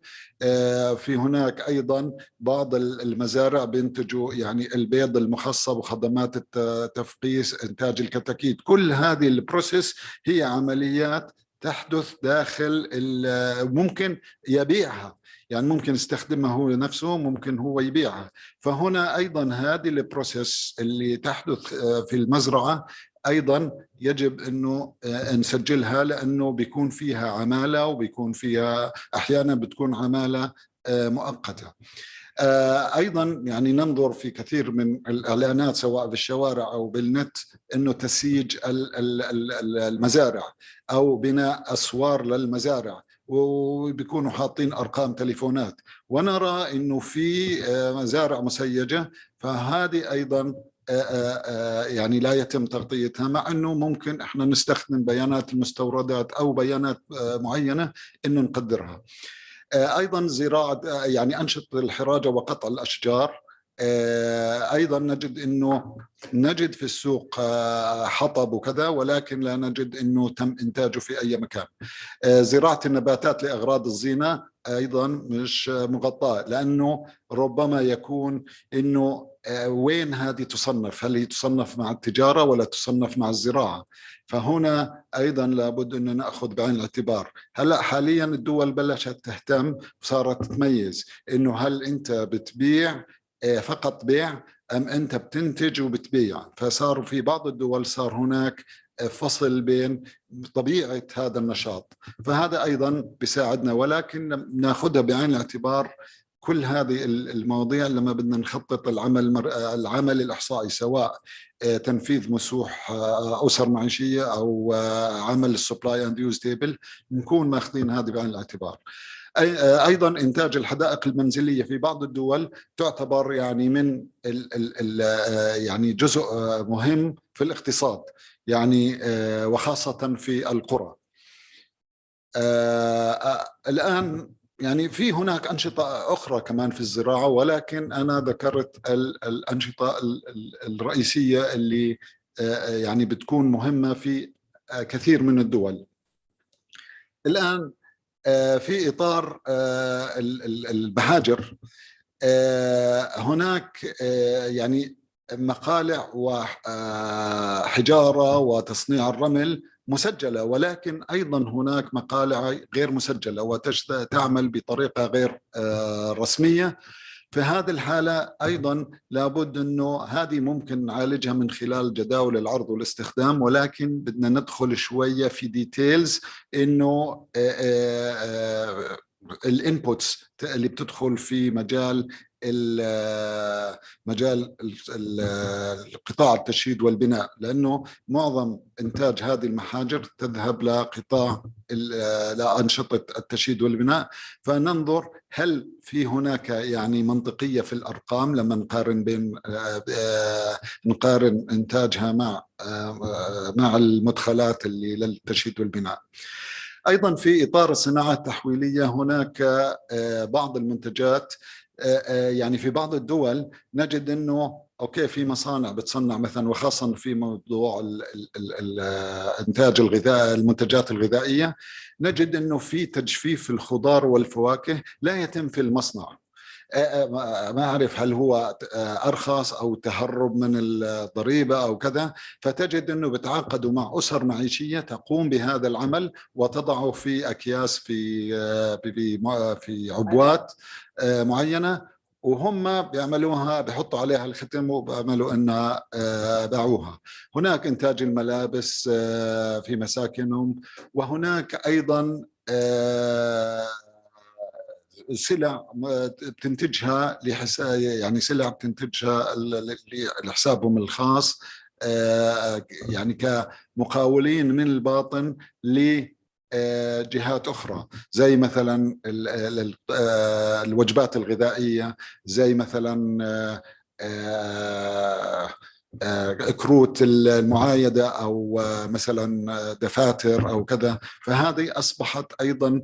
G: في هناك أيضا بعض المزارع بينتجوا يعني البيض المخصب وخدمات التفقيس، إنتاج الكتاكيت. كل هذه البروسيس هي عمليات تحدث داخل ممكن يبيعها، يعني ممكن يستخدمها هو نفسه، ممكن هو يبيعها. فهنا أيضا هذه البروسيس اللي تحدث في المزرعة أيضا يجب أنه نسجلها، لأنه بيكون فيها عمالة وبيكون فيها أحيانا بتكون عمالة مؤقتة. أيضا يعني ننظر في كثير من الإعلانات سواء بالشوارع أو بالنت أنه تسييج المزارع أو بناء أسوار للمزارع، وبيكونوا حاطين أرقام تليفونات، ونرى إنه في مزارع مسيجة، فهذه أيضا يعني لا يتم تغطيتها، مع أنه ممكن إحنا نستخدم بيانات المستوردات أو بيانات معينة إنه نقدرها. أيضا زراعة يعني أنشطة الحراجة وقطع الأشجار، أيضا نجد في السوق حطب وكذا، ولكن لا نجد أنه تم إنتاجه في أي مكان. زراعة النباتات لأغراض الزينة أيضا مش مغطاة، لأنه ربما يكون أنه وين هذه تصنف، هل هي تصنف مع التجارة ولا تصنف مع الزراعة؟ فهنا أيضا لابد أن نأخذ بعين الاعتبار. هلأ حاليا الدول بلشت تهتم، صارت تميز أنه هل أنت بتبيع فقط بيع أم أنت بتنتج وبتبيع. فصار في بعض الدول صار هناك فصل بين طبيعة هذا النشاط، فهذا أيضا بيساعدنا، ولكن نأخذها بعين الاعتبار كل هذه المواضيع لما بدنا نخطط العمل الإحصائي، سواء تنفيذ مسوح أسر معيشية أو عمل السبلاي أند يوز تيبل، نكون ماخذين هذه بعين الاعتبار. أيضا إنتاج الحدائق المنزلية في بعض الدول تعتبر يعني من يعني جزء مهم في الاقتصاد، يعني وخاصة في القرى. الآن يعني في هناك أنشطة أخرى كمان في الزراعة، ولكن أنا ذكرت الأنشطة الرئيسية اللي يعني بتكون مهمة في كثير من الدول. الآن في إطار المحاجر هناك يعني مقالع وحجارة وتصنيع الرمل مسجلة، ولكن أيضا هناك مقالع غير مسجلة وتعمل بطريقة غير رسمية. في هذه الحالة أيضا لابد أنه هذه ممكن نعالجها من خلال جداول العرض والاستخدام، ولكن بدنا ندخل شوية في ديتيلز إنه الانبوتس اللي بتدخل في مجال قطاع التشييد والبناء، لأنه معظم إنتاج هذه المحاجر تذهب لقطاع لأنشطة التشييد والبناء. فننظر هل في هناك يعني منطقية في الأرقام لما نقارن إنتاجها مع المدخلات اللي للتشييد والبناء. أيضا في إطار الصناعة التحويلية هناك بعض المنتجات، يعني في بعض الدول نجد أنه أوكي في مصانع بتصنع مثلا، وخاصة في موضوع إنتاج الغذاء المنتجات الغذائية، نجد أنه في تجفيف الخضار والفواكه لا يتم في المصنع. ما أعرف هل هو أرخص أو تهرب من الضريبة أو كذا، فتجد أنه بتعاقدوا مع أسر معيشية تقوم بهذا العمل وتضعه في أكياس في عبوات معينة، وهم بيعملوها بيحطوا عليها الختم وبيعملوا انها باعوها. هناك انتاج الملابس في مساكنهم، وهناك ايضا سلع بتنتجها يعني سلع بتنتجها لحسابهم الخاص، يعني كمقاولين من الباطن لجهات أخرى، زي مثلا الوجبات الغذائية، زي مثلا كروت المعايدة أو مثلا دفاتر أو كذا. فهذه أصبحت أيضا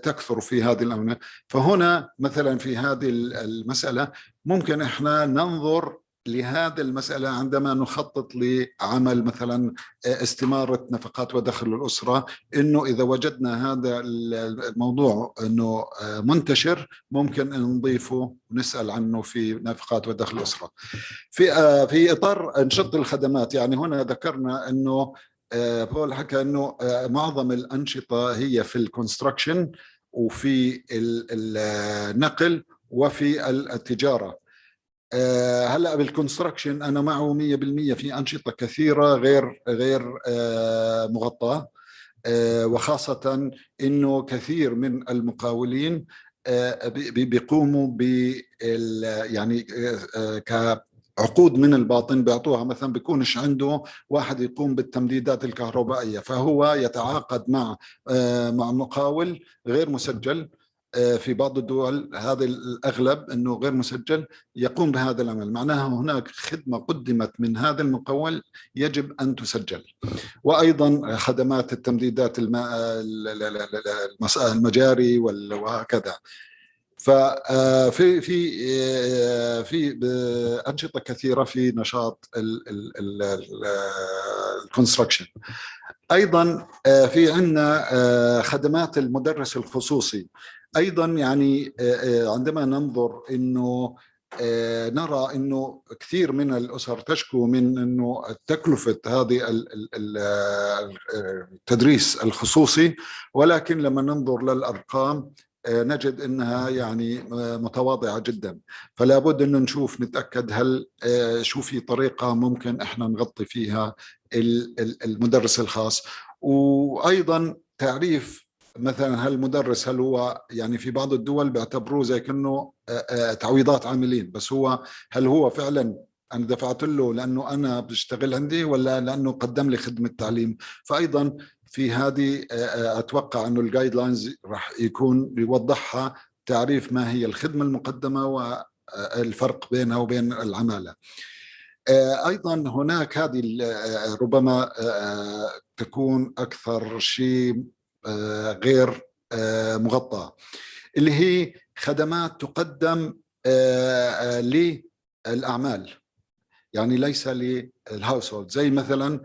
G: تكثر في هذه الأمنة. فهنا مثلا في هذه المسألة ممكن إحنا ننظر لهذه المسألة عندما نخطط لعمل مثلا استمارة نفقات ودخل الأسرة، إنه إذا وجدنا هذا الموضوع إنه منتشر ممكن نضيفه ونسأل عنه في نفقات ودخل الأسرة. في إطار أنشطة الخدمات، يعني هنا ذكرنا إنه بول حكى إنه معظم الأنشطة هي في الكونستراكشن وفي النقل وفي التجارة. هلا بالكونستراكشن انا معه 100%، في انشطه كثيره غير مغطاه، وخاصه انه كثير من المقاولين بيقوموا يعني عقود من الباطن بيعطوها، مثلا بيكونش عنده واحد يقوم بالتمديدات الكهربائية، فهو يتعاقد مع مقاول غير مسجل. في بعض الدول هذا الأغلب أنه غير مسجل يقوم بهذا العمل، معناها هناك خدمة قدمت من هذا المقاول يجب أن تسجل. وأيضا خدمات التمديدات المجاري وهكذا. ففي في أنشطة كثيرة في نشاط الكونستراكشن. أيضا في عندنا خدمات المدرس الخصوصي أيضا. يعني عندما ننظر أنه نرى أنه كثير من الأسر تشكو من أنه تكلفة هذه التدريس الخصوصي، ولكن لما ننظر للأرقام نجد أنها يعني متواضعة جدا. فلا بد أنه نشوف نتأكد هل شو في طريقة ممكن إحنا نغطي فيها المدرس الخاص. وأيضا تعريف مثلا هل المدرس هل هو يعني في بعض الدول بيعتبروه زي كأنه تعويضات عاملين، بس هو هل هو فعلا أنا دفعت له لأنه أنا بشتغل عندي ولا لأنه قدم لي خدمة تعليم؟ فأيضا في هذه أتوقع أنه الجايد لاينز راح يكون يوضحها تعريف ما هي الخدمة المقدمة والفرق بينها وبين العمالة. أيضا هناك هذه ربما تكون أكثر شيء غير مغطى، اللي هي خدمات تقدم للأعمال، يعني ليس للهاوسهولد. زي مثلا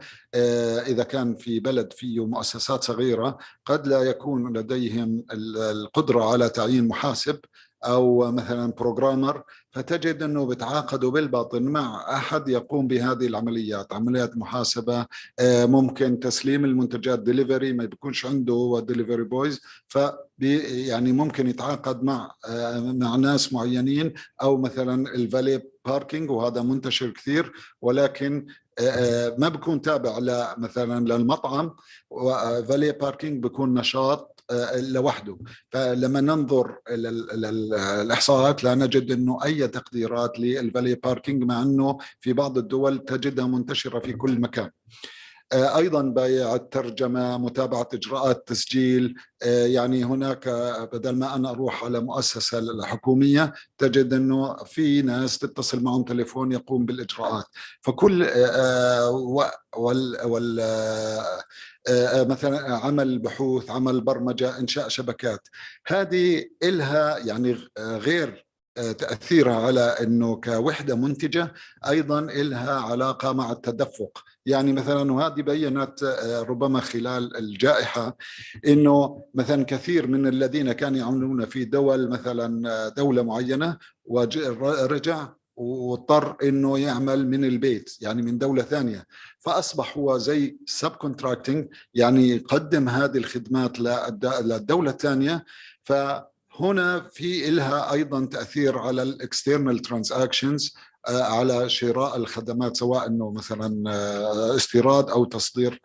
G: إذا كان في بلد فيه مؤسسات صغيرة قد لا يكون لديهم القدرة على تعيين محاسب أو مثلا بروجرامر، فتجد أنه بتعاقدوا بالباطن مع أحد يقوم بهذه العمليات، عمليات محاسبة، ممكن تسليم المنتجات ديليفري، ما بيكونش عنده ديليفري بويز، يعني ممكن يتعاقد مع ناس معينين. أو مثلا الفالي باركينج، وهذا منتشر كثير، ولكن ما بيكون تابع مثلا للمطعم، وفالي باركينج بيكون نشاط لوحده. فلما ننظر الإحصاءات لا نجد أنه أي تقديرات للفالي باركينج، مع أنه في بعض الدول تجدها منتشرة في كل مكان. أيضا بيع الترجمة، متابعة إجراءات تسجيل. يعني هناك بدل ما أنا أروح على مؤسسة الحكومية تجد أنه في ناس تتصل معهم تليفون يقوم بالإجراءات. فكل مثلا عمل بحوث، عمل برمجة، إنشاء شبكات، هذه إلها يعني غير تأثيرها على أنه كوحدة منتجة، أيضا إلها علاقة مع التدفق. يعني مثلا وهذه بينت ربما خلال الجائحة أنه مثلا كثير من الذين كانوا يعملون في دول مثلا دولة معينة ورجع واضطر انه يعمل من البيت، يعني من دولة ثانية، فاصبح هو زي سب كونتراكتنج، يعني يقدم هذه الخدمات للدولة الثانية. فهنا في إلها ايضا تأثير على الاكسترنال ترانزاكشنز، على شراء الخدمات، سواء انه مثلا استيراد او تصدير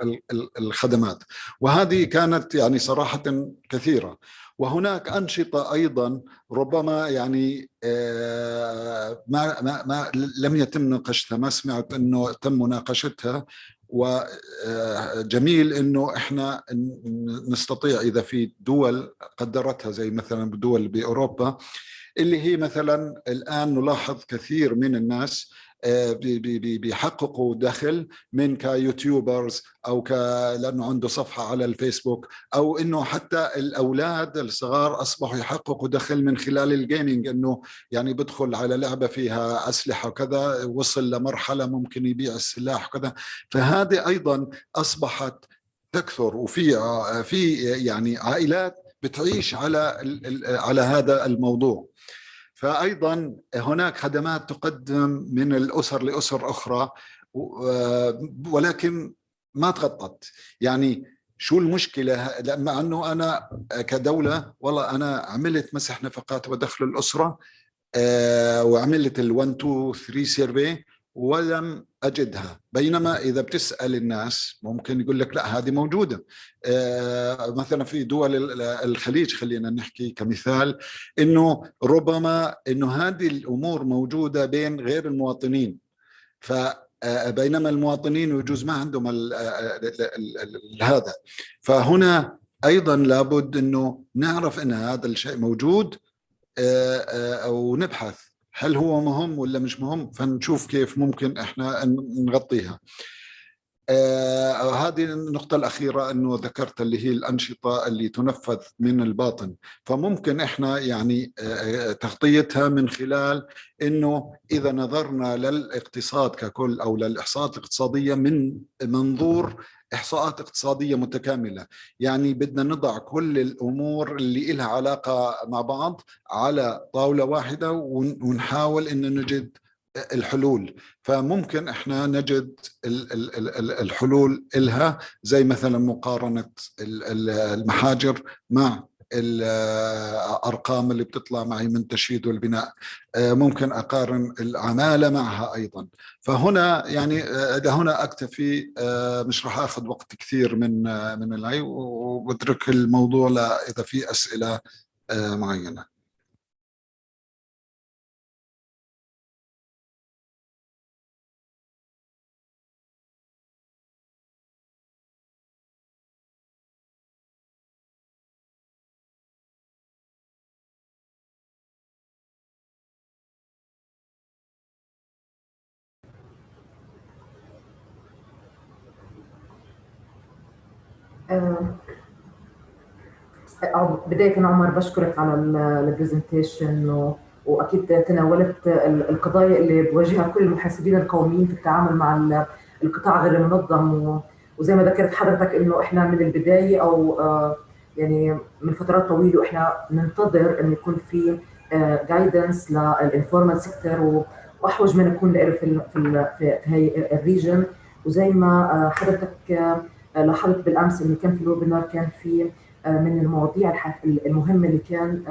G: الخدمات. وهذه كانت يعني صراحة كثيرة. وهناك أنشطة أيضا ربما يعني ما لم يتم نقاشتها، ما سمعت أنه تم مناقشتها، وجميل أنه إحنا نستطيع إذا في دول قدرتها زي مثلا دول بأوروبا، اللي هي مثلا الآن نلاحظ كثير من الناس بيحققوا دخل من كيوتيوبرز أو لأنه عنده صفحة على الفيسبوك، أو إنه حتى الأولاد الصغار أصبحوا يحققوا دخل من خلال الجيمينج، إنه يعني بدخل على لعبة فيها أسلحة وكذا، وصل لمرحلة ممكن يبيع السلاح وكذا. فهذه أيضا أصبحت تكثر، في يعني عائلات بتعيش على هذا الموضوع. فأيضا هناك خدمات تقدم من الأسر لأسر أخرى، ولكن ما تغطت. يعني شو المشكلة؟ مع أنه أنا كدولة والله أنا عملت مسح نفقات ودخل الأسرة، وعملت 1 2 3 سيرفي ولم أجدها. بينما إذا بتسأل الناس ممكن يقول لك لا هذه موجودة. مثلا في دول الخليج خلينا نحكي كمثال، إنه ربما إنه هذه الأمور موجودة بين غير المواطنين، بينما المواطنين يجوز ما عندهم هذا. فهنا أيضا لابد أنه نعرف أن هذا الشيء موجود أو نبحث هل هو مهم ولا مش مهم، فنشوف كيف ممكن إحنا نغطيها. هذه النقطة الأخيرة أنه ذكرت اللي هي الأنشطة اللي تنفذ من الباطن، فممكن إحنا يعني تغطيتها من خلال أنه إذا نظرنا للاقتصاد ككل أو للإحصاءات الاقتصادية من منظور إحصاءات اقتصادية متكاملة، يعني بدنا نضع كل الأمور اللي إلها علاقة مع بعض على طاولة واحدة ونحاول أن نجد الحلول. فممكن احنا نجد الحلول إلها زي مثلا مقارنة المحاجر مع الأرقام اللي بتطلع معي من التشييد والبناء، ممكن أقارن العمالة معها أيضا. فهنا يعني هنا أكتفي، مش راح أخذ وقت كثير من الهي، وبترك الموضوع إذا في أسئلة معينة.
H: بداية عمر بشكرك على البرزنتيشن، واكيد تناولت القضايا اللي بواجهها كل المحاسبين القوميين في التعامل مع القطاع غير المنظم. وزي ما ذكرت حضرتك انه احنا من البدايه او يعني من فترات طويله احنا ننتظر انه يكون في جايدنس للانفورمال سيكتور، واحوج ما نكون له في هي الريجن. وزي ما حضرتك لاحظت بالامس انه كان في الويبينار كان في من المواضيع المهمه اللي كان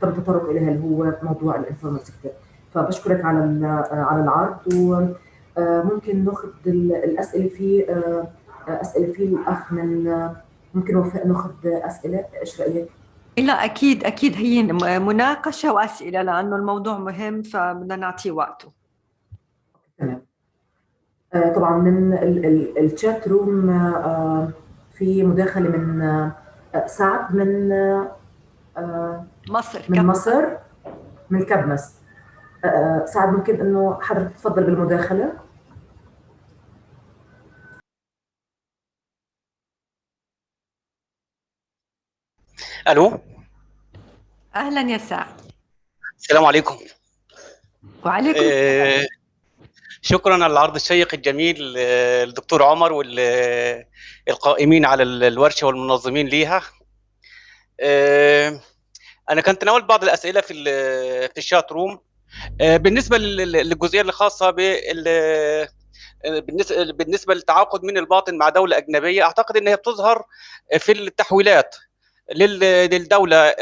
H: تم التطرق اليها اللي هو موضوع الانفورمال سيكتور. فبشكرك على العرض، وممكن ناخذ الاسئله في اسئله في الاخ من ممكن وفاء ناخذ اسئله، ايش رايك؟
A: لا اكيد هي مناقشه واسئله لانه الموضوع مهم فبدنا نعطيه وقته.
H: تمام. طبعا من الشات روم في مداخله من سعد من
A: مصر،
H: من مصر، من كبمس. سعد ممكن انه حضرتك تتفضل بالمداخله.
P: الو،
A: اهلا يا سعد.
P: السلام عليكم.
A: وعليكم السلام.
P: شكرا على العرض الشيق الجميل الدكتور عمر والقائمين على الورشه والمنظمين ليها. انا كنت تناولت بعض الاسئله في الشات روم بالنسبه للجزئيه الخاصه بالنسبه للتعاقد من الباطن مع دوله اجنبيه. اعتقد ان هي بتظهر في التحويلات للدوله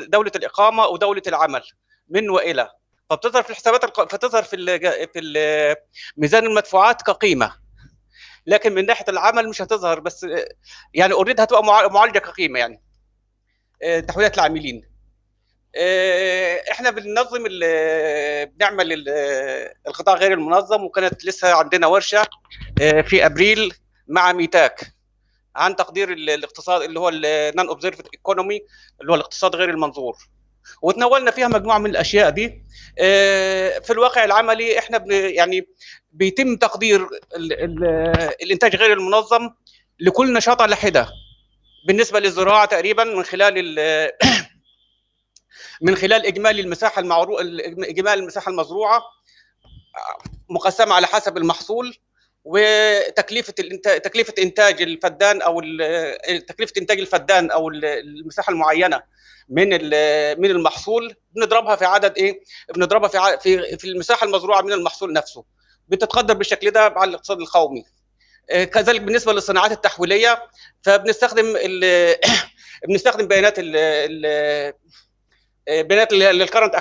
P: دوله الاقامه ودوله العمل من والى، فبتظهر في الحسابات، فتظهر في ميزان المدفوعات كقيمه، لكن من ناحيه العمل مش هتظهر، بس يعني اوريدي هتبقى معالجه كقيمه يعني تحويلات العاملين. احنا بنعمل القطاع غير المنظم، وكانت لسه عندنا ورشه في ابريل مع ميتاك عن تقدير الاقتصاد اللي هو النون اوبزرفد ايكونومي، اللي هو الاقتصاد غير المنظور، وتناولنا فيها مجموعه من الاشياء دي. في الواقع العملي احنا يعني بيتم تقدير الانتاج غير المنظم لكل نشاط على حده. بالنسبه للزراعه تقريبا من خلال اجمالي المساحه اجمالي المساحه المزروعه مقسمه على حسب المحصول، وتكلفه تكلفه انتاج الفدان او تكلفه انتاج الفدان او المساحه المعينه من المحصول، بنضربها في عدد بنضربها في المساحه المزروعه من المحصول نفسه، بتتقدر بالشكل ده على الاقتصاد القومي. كذلك بالنسبه للصناعات التحويليه، فبنستخدم بنستخدم بيانات للكرنت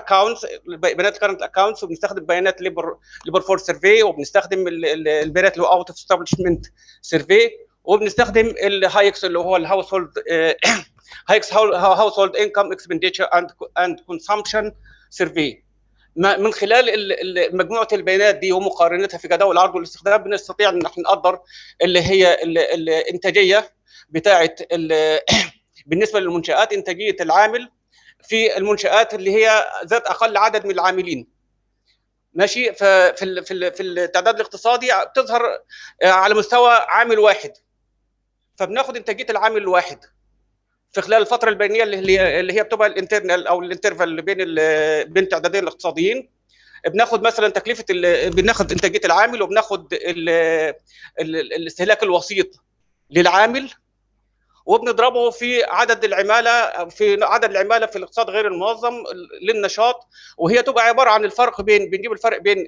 P: اكونتس، وبنستخدم بيانات ليبر فورس سيرفي، وبنستخدم البيانات اللي هو اوت اوف ستابلشمنت سيرفي، وبنستخدم الهايكس اللي هو الهاوس هولد هاوس هولد انكم اكسبنديتشر اند كونسامبشن سيرفي. من خلال مجموعه البيانات دي ومقارنتها في جداول العرض والاستخدام بنستطيع ان احنا نقدر اللي هي الانتاجيه بتاعه بالنسبه للمنشات، انتاجيه العامل في المنشات اللي هي ذات اقل عدد من العاملين. ماشي. في التعداد الاقتصادي بتظهر على مستوى عامل واحد، فبناخد انتاجيه العامل الواحد في خلال الفتره البينيه اللي هي بتبقى الانترنال او الانترفال اللي بين التعدادين الاقتصاديين. بناخد مثلا تكلفه بناخد انتاجيه العامل، وبناخد الاستهلاك الوسيط للعامل، وبنضربه في عدد العماله في الاقتصاد غير المنظم للنشاط، وهي تبقى عباره عن الفرق بنجيب الفرق بين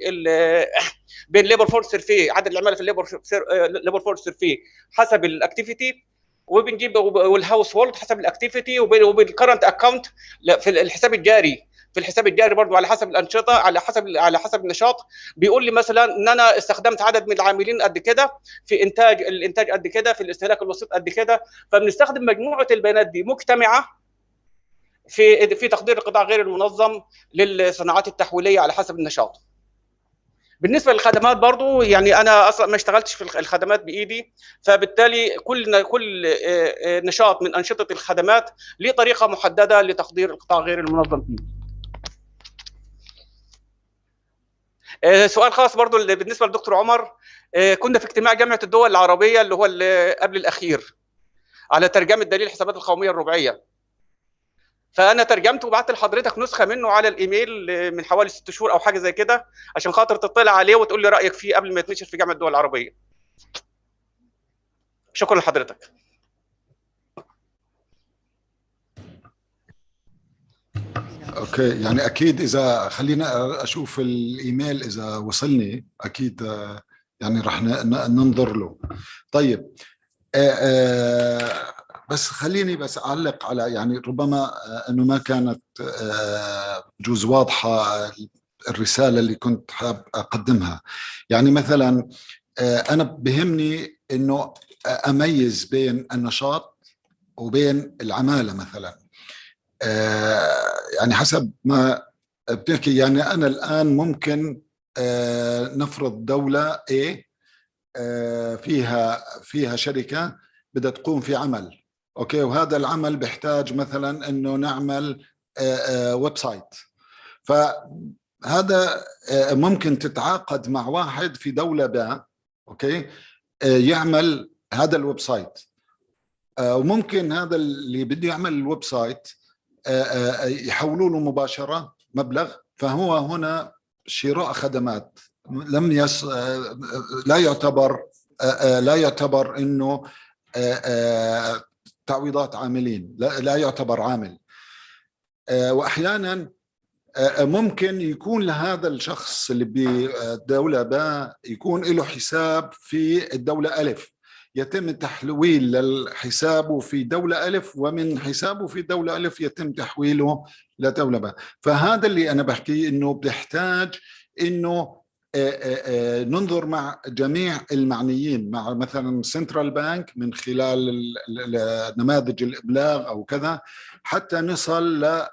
P: ليبر فورس سيرفي، عدد العماله في الليبر فورس سيرفي حسب الاكتيفيتي، وبنجيب والهاوس هولد حسب الاكتيفيتي، وبالكرنت اكونت في الحساب الجاري. في الحساب الجاري برضو على حسب الانشطه، على حسب النشاط. بيقول لي مثلا ان انا استخدمت عدد من العاملين قد كده، في الانتاج قد كده، في الاستهلاك الوسيط قد كده. فبنستخدم مجموعه البيانات دي مجتمعه في تقدير القطاع غير المنظم للصناعات التحويليه على حسب النشاط. بالنسبه للخدمات برضو، يعني انا اصلا ما اشتغلتش في الخدمات بايدي، فبالتالي كل نشاط من انشطه الخدمات له طريقه محدده لتقدير القطاع غير المنظم فيه. سؤال خاص برضو بالنسبه للدكتور عمر. كنا في اجتماع جامعه الدول العربيه اللي هو اللي قبل الاخير على ترجمه دليل الحسابات القوميه الربعيه، فانا ترجمته وبعت لحضرتك نسخه منه على الايميل من حوالي 6 شهور او حاجه زي كده، عشان خاطر تطلع عليه وتقول لي رايك فيه قبل ما يتنشر في جامعه الدول العربيه. شكرا لحضرتك.
G: اوكي، يعني اكيد اذا خلينا اشوف الايميل اذا وصلني، اكيد يعني راح ننظر له. طيب بس خليني بس اعلق على، يعني ربما انه ما كانت بجوز واضحه الرساله اللي كنت حاب اقدمها. يعني مثلا انا بهمني انه اميز بين النشاط وبين العماله مثلا. يعني حسب ما بتحكي، يعني أنا الآن ممكن نفرض دولة A فيها شركة بدها تقوم في عمل، أوكي، وهذا العمل بيحتاج مثلا إنه نعمل ويب سايت. فهذا ممكن تتعاقد مع واحد في دولة B، أوكي، يعمل هذا الويب سايت، وممكن هذا اللي بده يعمل الويب سايت يحولوا له مباشرة مبلغ. فهو هنا شراء خدمات لا يعتبر انه تعويضات عاملين، لا يعتبر عامل. واحيانا ممكن يكون لهذا الشخص اللي بدولة باء يكون له حساب في الدولة ألف، يتم تحويل للحسابه في دولة ألف، ومن حسابه في دولة ألف يتم تحويله لدولة باء. فهذا اللي أنا بحكيه، إنه بيحتاج إنه ننظر مع جميع المعنيين، مع مثلا سنترال بانك من خلال نماذج الإبلاغ أو كذا، حتى نصل ل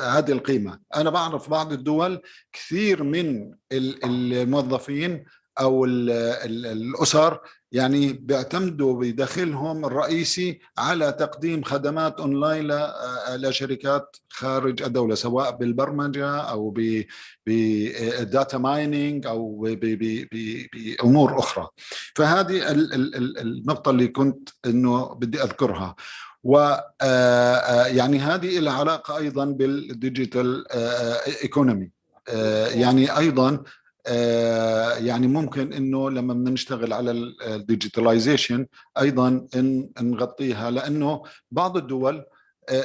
G: هذه القيمة. أنا بعرف بعض الدول كثير من الموظفين أو الأسر يعني بيعتمدوا بدخلهم الرئيسي على تقديم خدمات أونلاين لشركات خارج الدولة، سواء بالبرمجة أو بالداتا مايننج أو بأمور أخرى. فهذه النقطة اللي كنت إنه بدي أذكرها. ويعني هذه لها علاقة أيضا بالديجيتال ايكونومي. يعني أيضا يعني ممكن إنه لما بنشتغل على الديجيتاليزيشن أيضا نغطيها، لأنه بعض الدول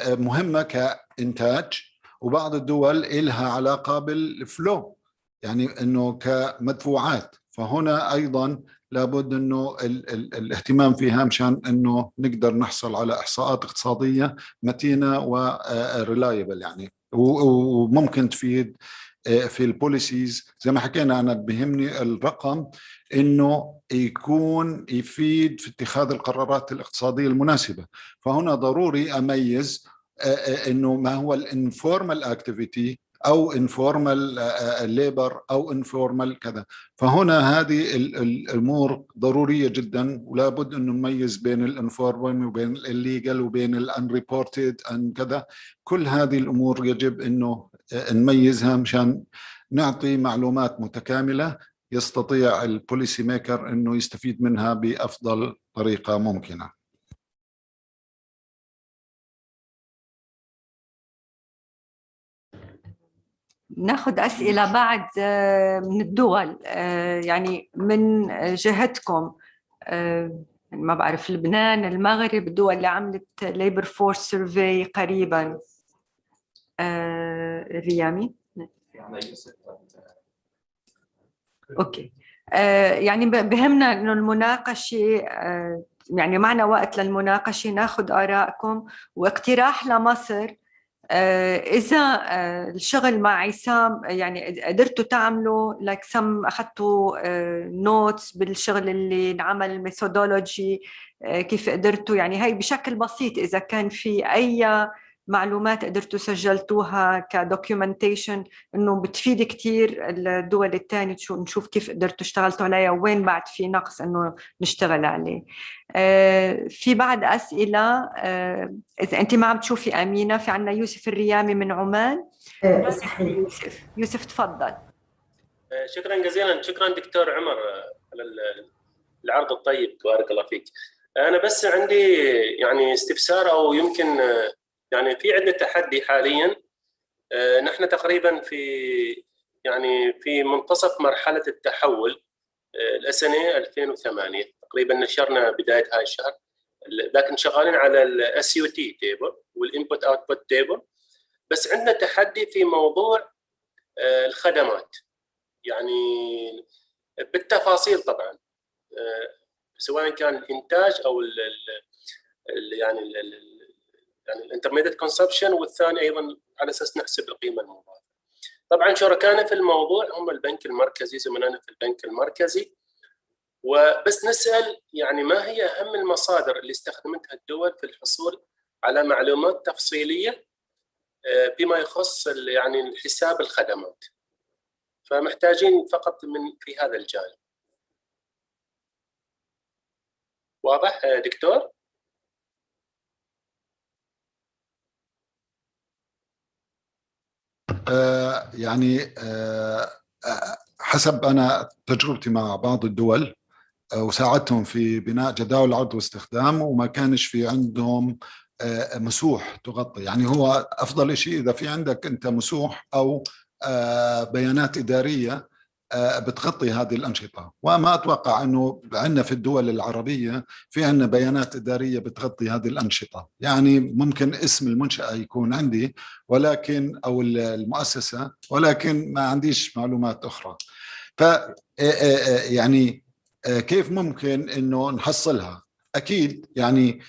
G: مهمة كإنتاج، وبعض الدول إلها علاقة بالفلو، يعني إنه كمدفوعات. فهنا أيضا لابد انه الاهتمام فيها مشان انه نقدر نحصل على احصاءات اقتصاديه متينه وريلايبل، يعني وممكن تفيد في البوليسيز. زي ما حكينا، انا بهمني الرقم انه يكون يفيد في اتخاذ القرارات الاقتصاديه المناسبه. فهنا ضروري اميز انه ما هو الانفورمال اكتيفيتي أو informal labor أو informal كذا. فهنا هذه الأمور ضرورية جدا، ولا بد أن نميز بين الانفورمال وبين الليجل وبين الانريبورتد أن كذا. كل هذه الأمور يجب أنه نميزها مشان نعطي معلومات متكاملة يستطيع البوليسي ميكر أنه يستفيد منها بأفضل طريقة ممكنة.
A: ناخذ أسئلة بعد من الدول، يعني من جهتكم، ما بعرف، لبنان، المغرب، الدول اللي عملت labor force survey قريبا. ريامي. اوكي. يعني بهمنا انه المناقشه، يعني معنا وقت للمناقشه، ناخذ ارائكم واقتراح لمصر. إذا الشغل مع عصام يعني قدرتوا تعملوا أخذتوا نوتس بالشغل اللي انعمل، الميثودولوجي، كيف قدرتوا يعني هاي بشكل بسيط، إذا كان في أي معلومات قدرتوا سجلتوها كدوكيومنتيشن إنه بتفيد كتير الدول الثانية، نشوف كيف قدرتوا اشتغلتوا عليها وين بعد في نقص إنه نشتغل عليه. في بعد أسئلة، إذا أنت ما عم تشوفي أمينة، في عنا يوسف الريامي من عمان.
H: صحيح.
A: يوسف تفضل.
L: شكرا جزيلا، شكرا دكتور عمر على العرض الطيب، بارك الله فيك. أنا بس عندي يعني استفسار، أو يمكن يعني في عندنا تحدي حاليا. نحن تقريبا في منتصف مرحلة التحول. السنة 2008 تقريبا نشرنا بداية هاي الشهر، لكن شغالين على الSUT تيبل والإنبوت أوتبوت تيبل. بس عندنا تحدي في موضوع الخدمات، يعني بالتفاصيل طبعا، سواء كان الإنتاج أو يعني الانترميديت كونسبشن، والثاني أيضا على أساس نحسب القيمة المضافة. طبعا شركائنا في الموضوع هم البنك المركزي، زملائنا في البنك المركزي. وبس نسأل يعني ما هي أهم المصادر اللي استخدمتها الدول في الحصول على معلومات تفصيلية بما يخص يعني حساب الخدمات. فمحتاجين فقط في هذا الجانب. واضح دكتور؟
G: يعني حسب أنا تجربتي مع بعض الدول، وساعدتهم في بناء جداول عرض واستخدام، وما كانش في عندهم مسوح تغطي. يعني هو أفضل شيء إذا في عندك أنت مسوح أو بيانات إدارية بتغطي هذه الأنشطة. وما أتوقع أنه عندنا في الدول العربية في عندنا بيانات إدارية بتغطي هذه الأنشطة. يعني ممكن اسم المنشأة يكون عندي ولكن أو المؤسسة، ولكن ما عنديش معلومات أخرى. ف يعني كيف ممكن أنه نحصلها؟ أكيد يعني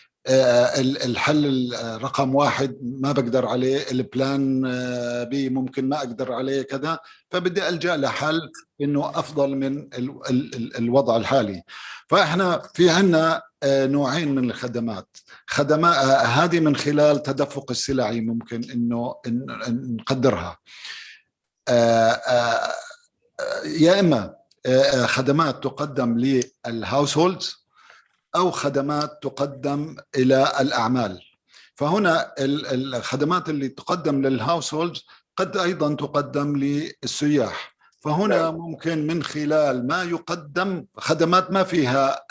G: الحل رقم واحد ما بقدر عليه، البلان بي ممكن ما أقدر عليه كذا، فبدي ألجأ لحل إنه أفضل من الوضع الحالي. فإحنا في عنا نوعين من الخدمات. خدمات هذه من خلال تدفق السلعي ممكن إنه نقدرها، يا إما خدمات تقدم للهاوس هولدز أو خدمات تقدم إلى الأعمال. فهنا الخدمات اللي تقدم للهاوس هولدز قد أيضا تقدم للسياح. فهنا ممكن من خلال ما يقدم خدمات ما فيها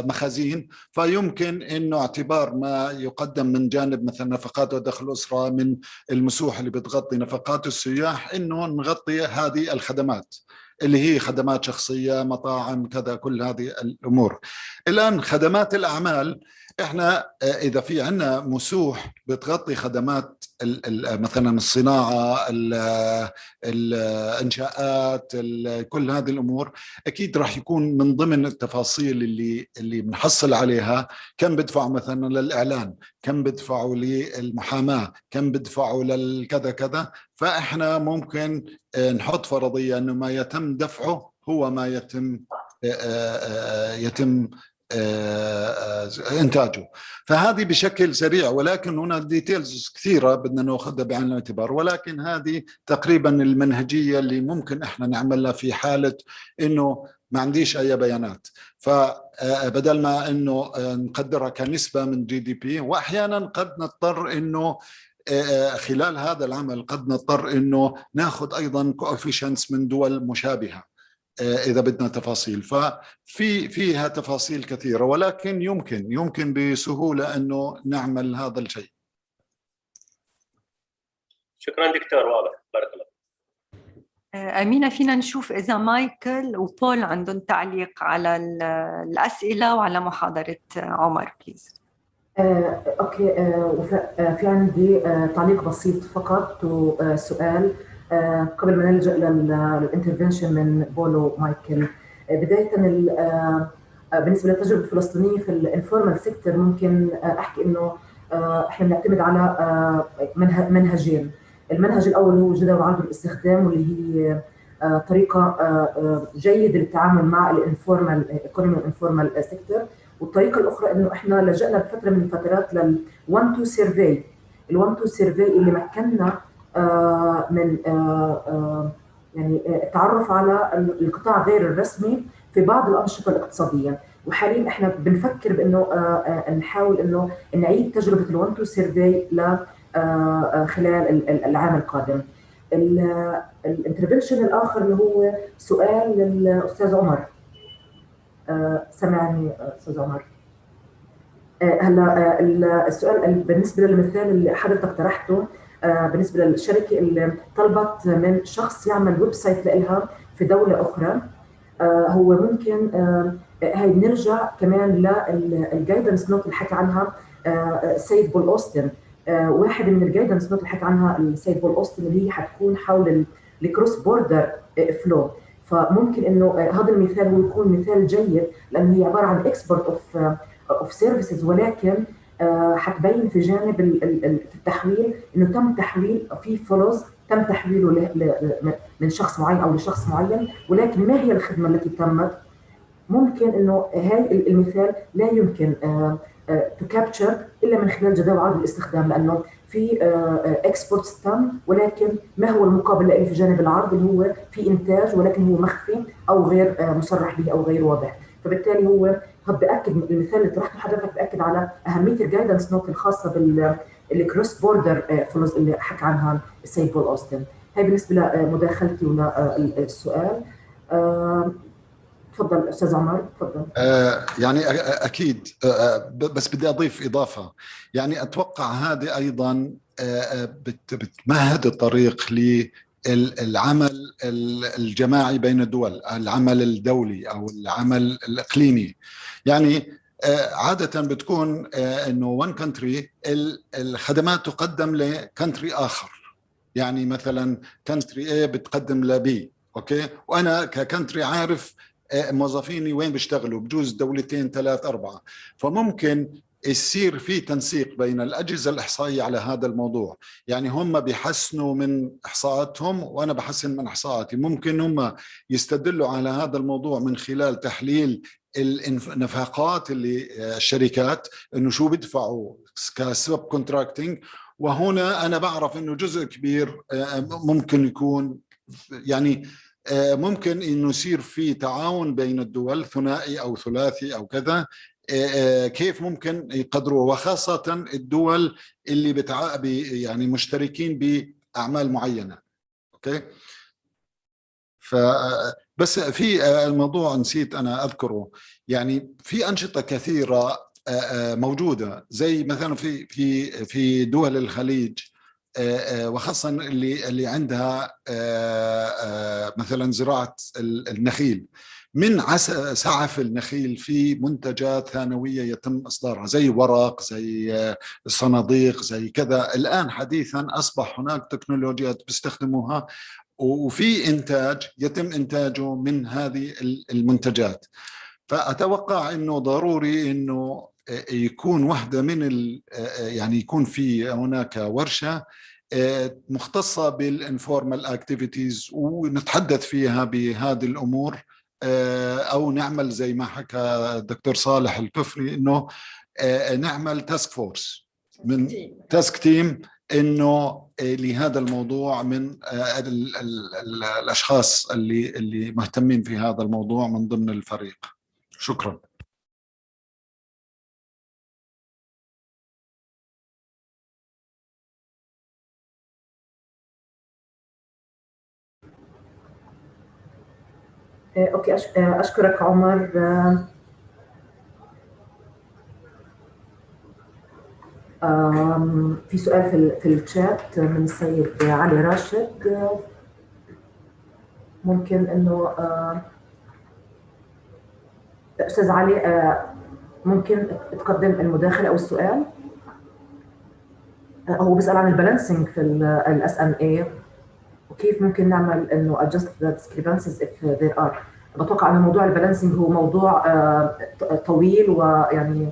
G: مخازين، فيمكن إنه اعتبار ما يقدم من جانب مثلا نفقات ودخل أسرة من المسوح اللي بتغطي نفقات السياح، إنه نغطي هذه الخدمات اللي هي خدمات شخصية، مطاعم، كذا، كل هذه الأمور. الآن خدمات الأعمال، إحنا إذا في عنا مسوح بتغطي خدمات مثلا الصناعة، الإنشاءات، كل هذه الأمور، أكيد راح يكون من ضمن التفاصيل اللي بنحصل عليها كم بدفعوا مثلا للإعلان، كم بدفعوا للمحاماة، كم بدفعوا للكذا كذا. فإحنا ممكن نحط فرضية أنه ما يتم دفعه هو ما يتم إنتاجه. فهذه بشكل سريع، ولكن هنا ديتيلز كثيرة بدنا نأخذها بعين الاعتبار، ولكن هذه تقريبا المنهجية اللي ممكن إحنا نعملها في حالة إنه ما عنديش أي بيانات. فبدل ما إنه نقدرها كنسبة من GDP، وأحيانا قد نضطر إنه خلال هذا العمل قد نضطر إنه ناخذ أيضا coefficients من دول مشابهة إذا بدنا تفاصيل. فيها تفاصيل كثيرة، ولكن يمكن بسهولة أنه نعمل هذا الشيء.
L: شكرا دكتور، واضح، بارك الله.
A: أمينة، فينا نشوف إذا مايكل وبول عندهم تعليق على الأسئلة وعلى محاضرة عمر بليز.
H: أوكي، في عندي تعليق بسيط فقط وسؤال قبل ما نلجأ للانترفنشن من بول ومايكل. بداية بالنسبة للتجربة الفلسطينية في الانفورمال سيكتور، ممكن أحكي إنه إحنا بنعتمد على منهجين. المنهج الأول هو جدول عرض الاستخدام، واللي هي طريقة جيدة للتعامل مع الانفورمال ايكونومي والانفورمال سيكتور. والطريقة الأخرى إنه إحنا لجأنا بفترة من الفترات لل1-2 سيرفي. ال1-2 سيرفي اللي مكننا من يعني التعرف على القطاع غير الرسمي في بعض الأنشطة الاقتصادية. وحاليا إحنا بنفكر بإنه نحاول إنه نعيد تجربة ال1-2 سيرفي خلال العام القادم. الانترفنشن الآخر اللي هو سؤال للأستاذ عمر. سمعني أستاذ عمر؟ هلا السؤال بالنسبة للمثال اللي حضرتك طرحته، بالنسبة للشركة اللي طلبت من شخص يعمل ويب سايت لها في دولة أخرى، هو ممكن هاي بنرجع كمان للجايدنس نوت اللي حكى عنها السيد بول أوستن. واحد من الجايدنس نوت اللي حكى عنها السيد بول أوستن اللي هي حتكون حول الكروس بوردر فلو. فممكن انه هذا المثال هو يكون مثال جيد، لانه هي عباره عن اكسبورت اوف سيرفيسز، ولكن حتبين في جانب في التحويل انه تم تحويل في فلوس تم تحويله من شخص معين او لشخص معين، ولكن ما هي الخدمه التي تمت؟ ممكن انه هاي المثال لا يمكن تو كابتشر الا من خلال جداول عرض الاستخدام، لانه في اكسبورتس تم، ولكن ما هو المقابل له في جانب العرض اللي هو في انتاج ولكن هو مخفي او غير مصرح به او غير واضح. فبالتالي هو بأكد المثال اللي طرحته حضرتك بأكد على اهميه الجايدنس نوت الخاصه بالكروس بوردر فلوس اللي حكى عنها السيد بول أوستن. هاي بالنسبه لمداخلتي وللسؤال. تفضل استاذ عمر، تفضل.
G: يعني اكيد، بس بدي اضيف اضافه. يعني اتوقع هذه ايضا بتمهد الطريق للعمل الجماعي بين الدول، العمل الدولي او العمل الاقليمي. يعني عاده بتكون انه وان كونتري الخدمات تقدم لكونتري اخر. يعني مثلا كونتري A بتقدم لبي، اوكي، وانا ككونتري عارف موظفيني وين بيشتغلوا، بجوز دولتين 3 4. فممكن يصير في تنسيق بين الأجهزة الإحصائية على هذا الموضوع. يعني هم بيحسنوا من إحصاءاتهم وأنا بحسن من إحصاءاتي. ممكن هم يستدلوا على هذا الموضوع من خلال تحليل النفقات اللي الشركات إنه شو بدفعوا كسب كونتراكتينج. وهنا أنا بعرف إنه جزء كبير ممكن يكون يعني ممكن انه يصير في تعاون بين الدول، ثنائي او ثلاثي او كذا. كيف ممكن يقدروا، وخاصه الدول اللي يعني مشتركين باعمال معينه. اوكي، بس في الموضوع نسيت انا اذكره. يعني في انشطه كثيره موجوده، زي مثلا في دول الخليج، وخاصة اللي عندها مثلا زراعة النخيل. من سعف النخيل في منتجات ثانوية يتم إصدارها، زي ورق، زي صناديق، زي كذا. الآن حديثا أصبح هناك تكنولوجيات بيستخدموها، وفي إنتاج يتم إنتاجه من هذه المنتجات. فأتوقع أنه ضروري أنه يكون واحدة من يعني يكون في هناك ورشة مختصة بالانفورمال اكتيفيتيز ونتحدث فيها بهذه الأمور أو نعمل زي ما حكى الدكتور صالح الكفري إنه نعمل تاسك فورس من تاسك تيم إنه لهذا الموضوع من الأشخاص اللي مهتمين في هذا الموضوع من ضمن الفريق. شكرا.
H: اوكي، اشكرك عمر. في سؤال في الشات من السيد علي راشد. ممكن انه استاذ علي ممكن تقدم المداخله او السؤال؟ هو بيسال عن البالانسنج في الاس ام اي وكيف ممكن نعمل انه adjust the discrepancies if there are. بتوقع ان موضوع البالانسنج هو موضوع طويل ويعني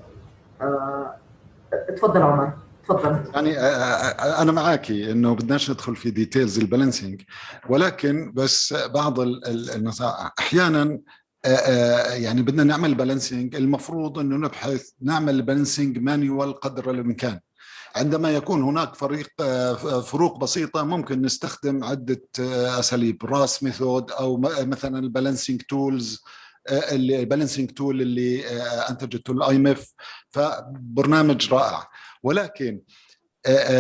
H: تفضل عمر، تفضل.
G: يعني انا معاكي انه بدناش ندخل في ديتيلز البالانسنج، ولكن بس بعض النصائح احيانا يعني بدنا نعمل بالانسنج. المفروض انه نبحث نعمل بالانسنج مانيوال قدر الامكان. عندما يكون هناك فروق بسيطة ممكن نستخدم عدة أساليب، راس ميثود أو مثلا البالانسنج تولز، البالانسنج تول اللي أنتجته الIMF، فبرنامج رائع. ولكن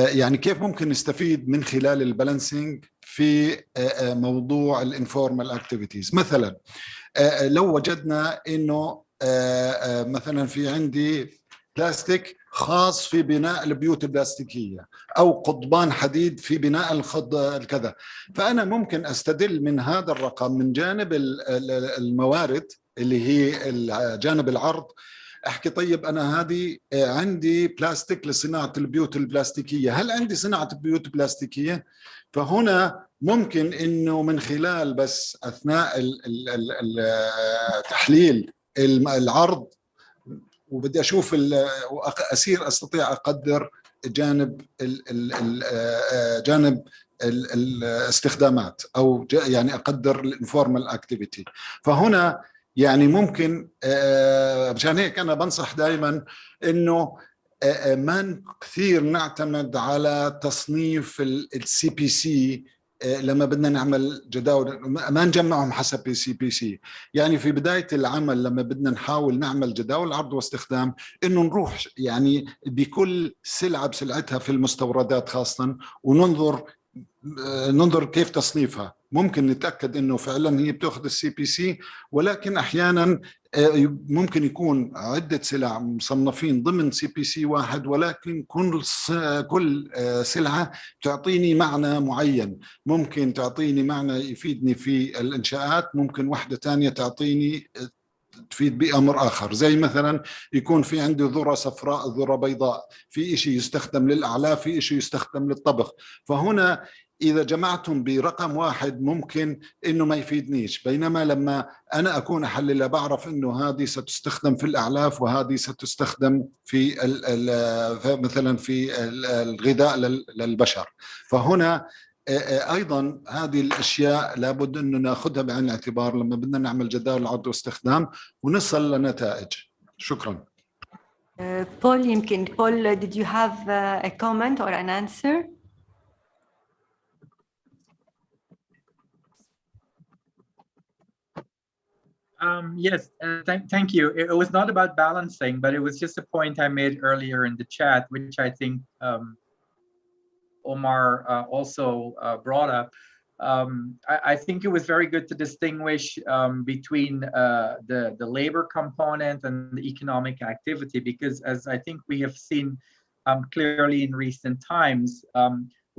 G: يعني كيف ممكن نستفيد من خلال البالانسنج في موضوع الانفورمال اكتيفيتيز؟ مثلا لو وجدنا انه مثلا في عندي بلاستيك خاص في بناء البيوت البلاستيكية أو قضبان حديد في بناء الكذا، فأنا ممكن أستدل من هذا الرقم من جانب الموارد اللي هي جانب العرض، أحكي طيب أنا هذه عندي بلاستيك لصناعة البيوت البلاستيكية، هل عندي صناعة بيوت بلاستيكية؟ فهنا ممكن إنه من خلال بس أثناء تحليل العرض وبدي أشوف أستطيع أقدر جانب جانب الاستخدامات أو يعني أقدر الانفورمال اكتيفيتي. فهنا يعني ممكن مشان هيك أنا بنصح دائما إنه ما كثير نعتمد على تصنيف السي بي سي لما بدنا نعمل جداول، ما نجمعهم حسب السي بي سي. يعني في بداية العمل لما بدنا نحاول نعمل جداول عرض واستخدام، إنه نروح يعني بكل سلعة بسلعتها في المستوردات خاصة وننظر كيف تصنيفها. ممكن نتأكد إنه فعلا هي بتأخذ السي بي سي، ولكن أحيانا ممكن يكون عدة سلع مصنفين ضمن سي بي سي واحد، ولكن كل سلعة تعطيني معنى معين. ممكن تعطيني معنى يفيدني في الإنشاءات، ممكن واحدة تانية تعطيني تفيد بأمر آخر، زي مثلا يكون في عندي ذرة صفراء ذرة بيضاء، في إشي يستخدم للأعلاف في إشي يستخدم للطبخ. فهنا إذا جمعتهم برقم واحد ممكن إنه ما يفيدنيش، بينما لما أنا أكون أحللها بعرف إنه هذه ستستخدم في الأعلاف وهذه ستستخدم في مثلا في الغذاء للبشر. فهنا أيضا هذه الأشياء لابد أنه نأخذها بعين الاعتبار لما بدنا نعمل جداول عرض واستخدام ونصل لنتائج. شكرا.
A: Paul, يمكن Paul, did you have a comment or an answer?
M: Yes, thank you. It was not about balancing, but it was just a point I made earlier in the chat, which I think Omar also brought up. I think it was very good to distinguish between the labor component and the economic activity, because as I think we have seen clearly in recent times,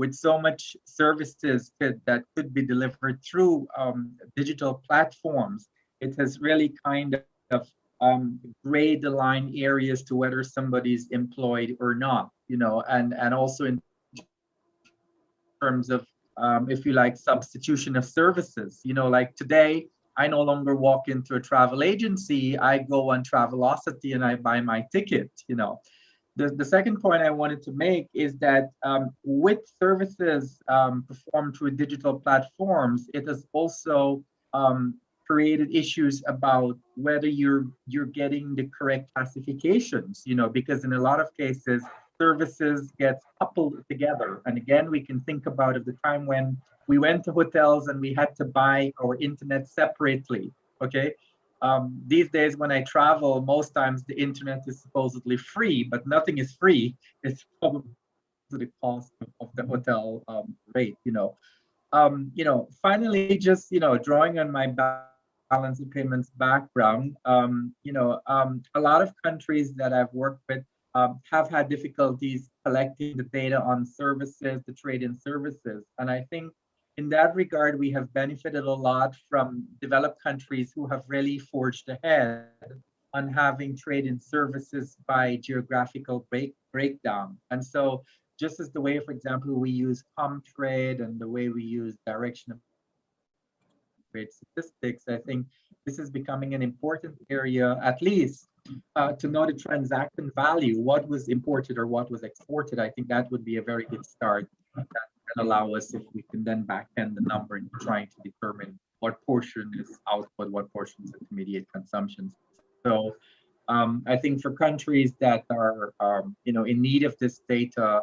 M: with so much services that could be delivered through digital platforms, it has really kind of grayed the line areas to whether somebody's employed or not, you know, and also in terms of, if you like, substitution of services. You know, like today, I no longer walk into a travel agency, I go on Travelocity and I buy my ticket, you know. The second point I wanted to make is that with services performed through digital platforms, it has also created issues about whether you're getting the correct classifications, you know, because in a lot of cases, services get coupled together. And again, we can think about the time when we went to hotels and we had to buy our internet separately, okay? These days when I travel, most times the internet is supposedly free, but nothing is free. It's probably the cost of the hotel rate, you know. Finally, just, drawing on my balance of payments background, a lot of countries that I've worked with have had difficulties collecting the data on services, the trade-in services. And I think in that regard, we have benefited a lot from developed countries who have really forged ahead on having trade-in services by geographical breakdown. And so just as the way, for example, we use ComTrade and the way we use direction of trade statistics, I think this is becoming an important area, at least to know the transaction value, what was imported or what was exported. I think that would be a very good start. That can allow us, if we can then back end the number in trying to determine what portion is output, what portion is intermediate consumption. So I think for countries that are, in need of this data,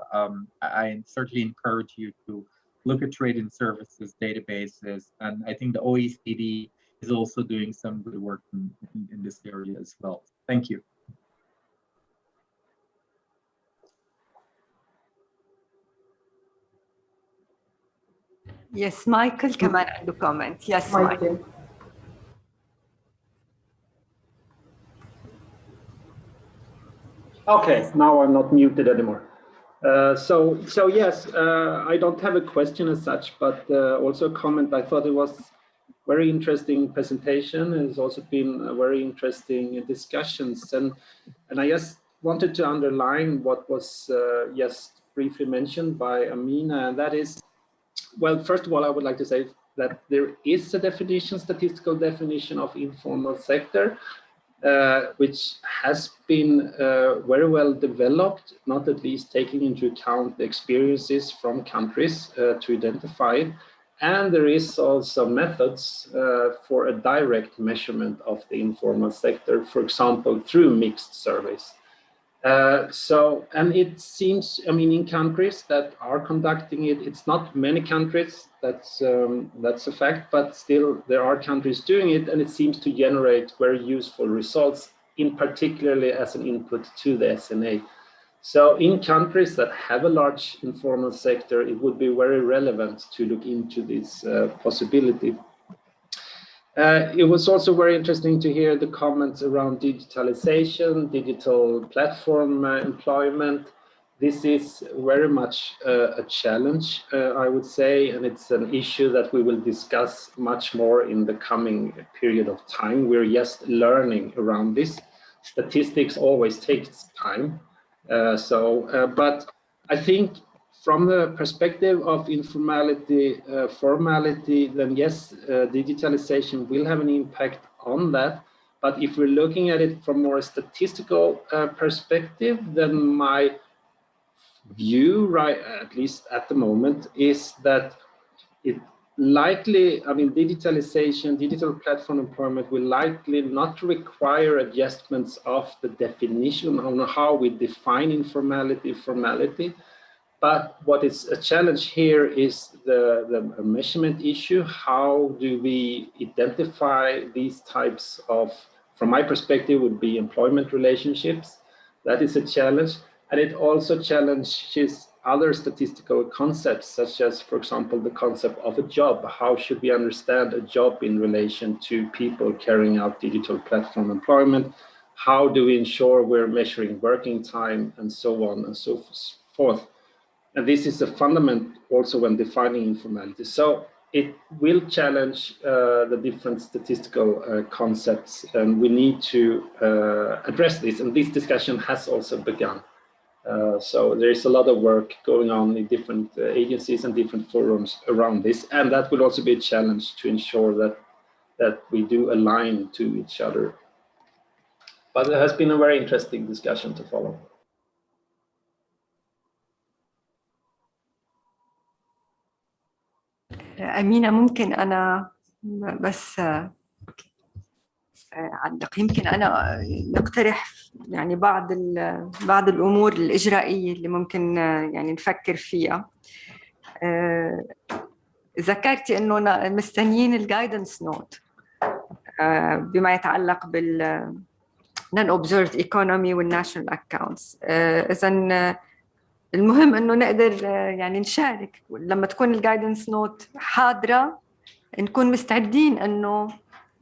M: I certainly encourage you to look at trade-in services databases. And I think the OECD is also doing some good work in this area as well. Thank you.
A: Yes, Michael كمان عنده comment. Yes, Michael.
Q: Okay, now I'm not muted anymore. So yes, I don't have a question as such, but also a comment. I thought it was very interesting presentation. It's also been a very interesting discussions, and I just wanted to underline what was just briefly mentioned by Amina, and that is, well, first of all, I would like to say that there is a definition, statistical definition of informal sector, which has been very well developed, not at least taking into account the experiences from countries to identify it. And there is also methods for a direct measurement of the informal sector, for example, through mixed surveys. And it seems, in countries that are conducting it, it's not many countries, that's a fact, but still there are countries doing it, and it seems to generate very useful results, in particularly as an input to the SNA. So in countries that have a large informal sector, it would be very relevant to look into this possibility. It was also very interesting to hear the comments around digitalization, digital platform employment. This is very much a challenge, I would say, and it's an issue that we will discuss much more in the coming period of time. We're just learning around this. Statistics always takes time. But I think from the perspective of informality, formality, then yes, digitalization will have an impact on that. But if we're looking at it from more statistical perspective, then my view, right, at least at the moment, is that it likely, digitalization, digital platform employment will likely not require adjustments of the definition on how we define informality, formality. But what is a challenge here is the measurement issue. How do we identify these types of, from my perspective, would be employment relationships? That is a challenge. And it also challenges other statistical concepts, such as, for example, the concept of a job. How should we understand a job in relation to people carrying out digital platform employment? How do we ensure we're measuring working time, and so on and so forth? And this is a fundament also when defining informality. So it will challenge the different statistical concepts, and we need to address this. And this discussion has also begun. So there is a lot of work going on in different agencies and different forums around this. And that will also be a challenge to ensure that we do align to each other. But it has been a very interesting discussion to follow.
A: أمينة، ممكن أنا بس أعلق. يمكن أنا نقترح يعني بعض الأمور الإجرائية اللي ممكن يعني نفكر فيها. ذكرتي إنه مستنيين الجايدنس نوت بما يتعلق بال non-observed economy والnational accounts. إذا المهم إنه نقدر يعني نشارك لما تكون الجايدنس نوت حاضرة، نكون مستعدين إنه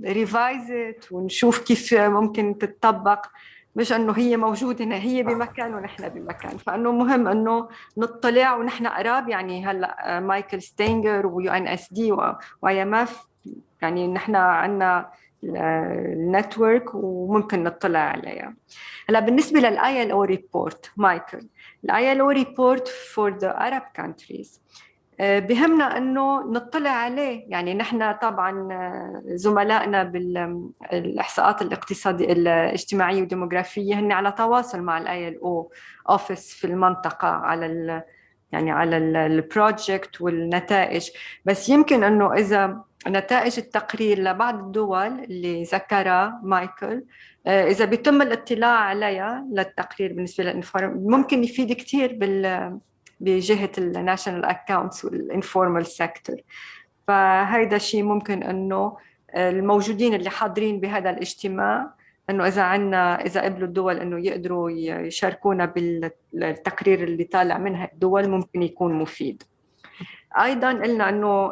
A: ريفايزت ونشوف كيف ممكن تتطبق، مش إنه هي موجودة هي بمكان ونحن بمكان. فإنه مهم إنه نطلع ونحن قراب. يعني هلا مايكل ستينجر وUNSD وIMF يعني نحن عندنا النتورك وممكن نطلع عليها. هلا بالنسبة للILO report مايكل، الILO report for the Arab countries بهمنا انه نطلع عليه. يعني نحن طبعا زملائنا بالاحصاءات الاقتصاديه الاجتماعيه والديموغرافيه هن على تواصل مع الILO اوفيس في المنطقه على يعني على البروجكت والنتائج. بس يمكن انه اذا نتائج التقرير لبعض الدول اللي ذكرها مايكل اذا بيتم الاطلاع عليها للتقرير بالنسبه للانفورم ممكن يفيد كثير بجهة الناشونال اكاونتس والانفورمال سيكتور. فهيدا شيء ممكن انه الموجودين اللي حاضرين بهذا الاجتماع انه اذا قبلوا الدول انه يقدروا يشاركونا بالتقرير اللي طالع منها الدول ممكن يكون مفيد. ايضا قلنا انه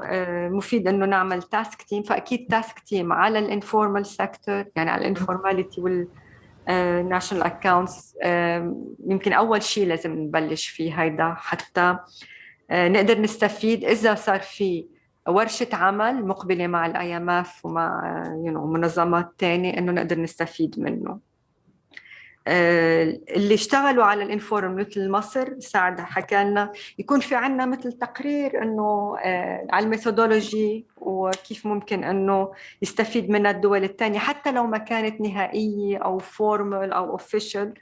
A: مفيد انه نعمل تاسك تيم. فاكيد تاسك تيم على الانفورمال سيكتور يعني على الانفورماليتي وال national accounts يمكن أول شيء لازم نبلش فيه هيدا حتى نقدر نستفيد. إذا صار في ورشة عمل مقبلة مع الIMF ومع منظمات تانية إنه نقدر نستفيد منه. اللي اشتغلوا على الانفورم مثل مصر سعد حكى لنا يكون في عنا مثل تقرير انه على الميثودولوجي وكيف ممكن انه يستفيد منها الدول الثانيه حتى لو ما كانت نهائيه او فورمال او اوفيشال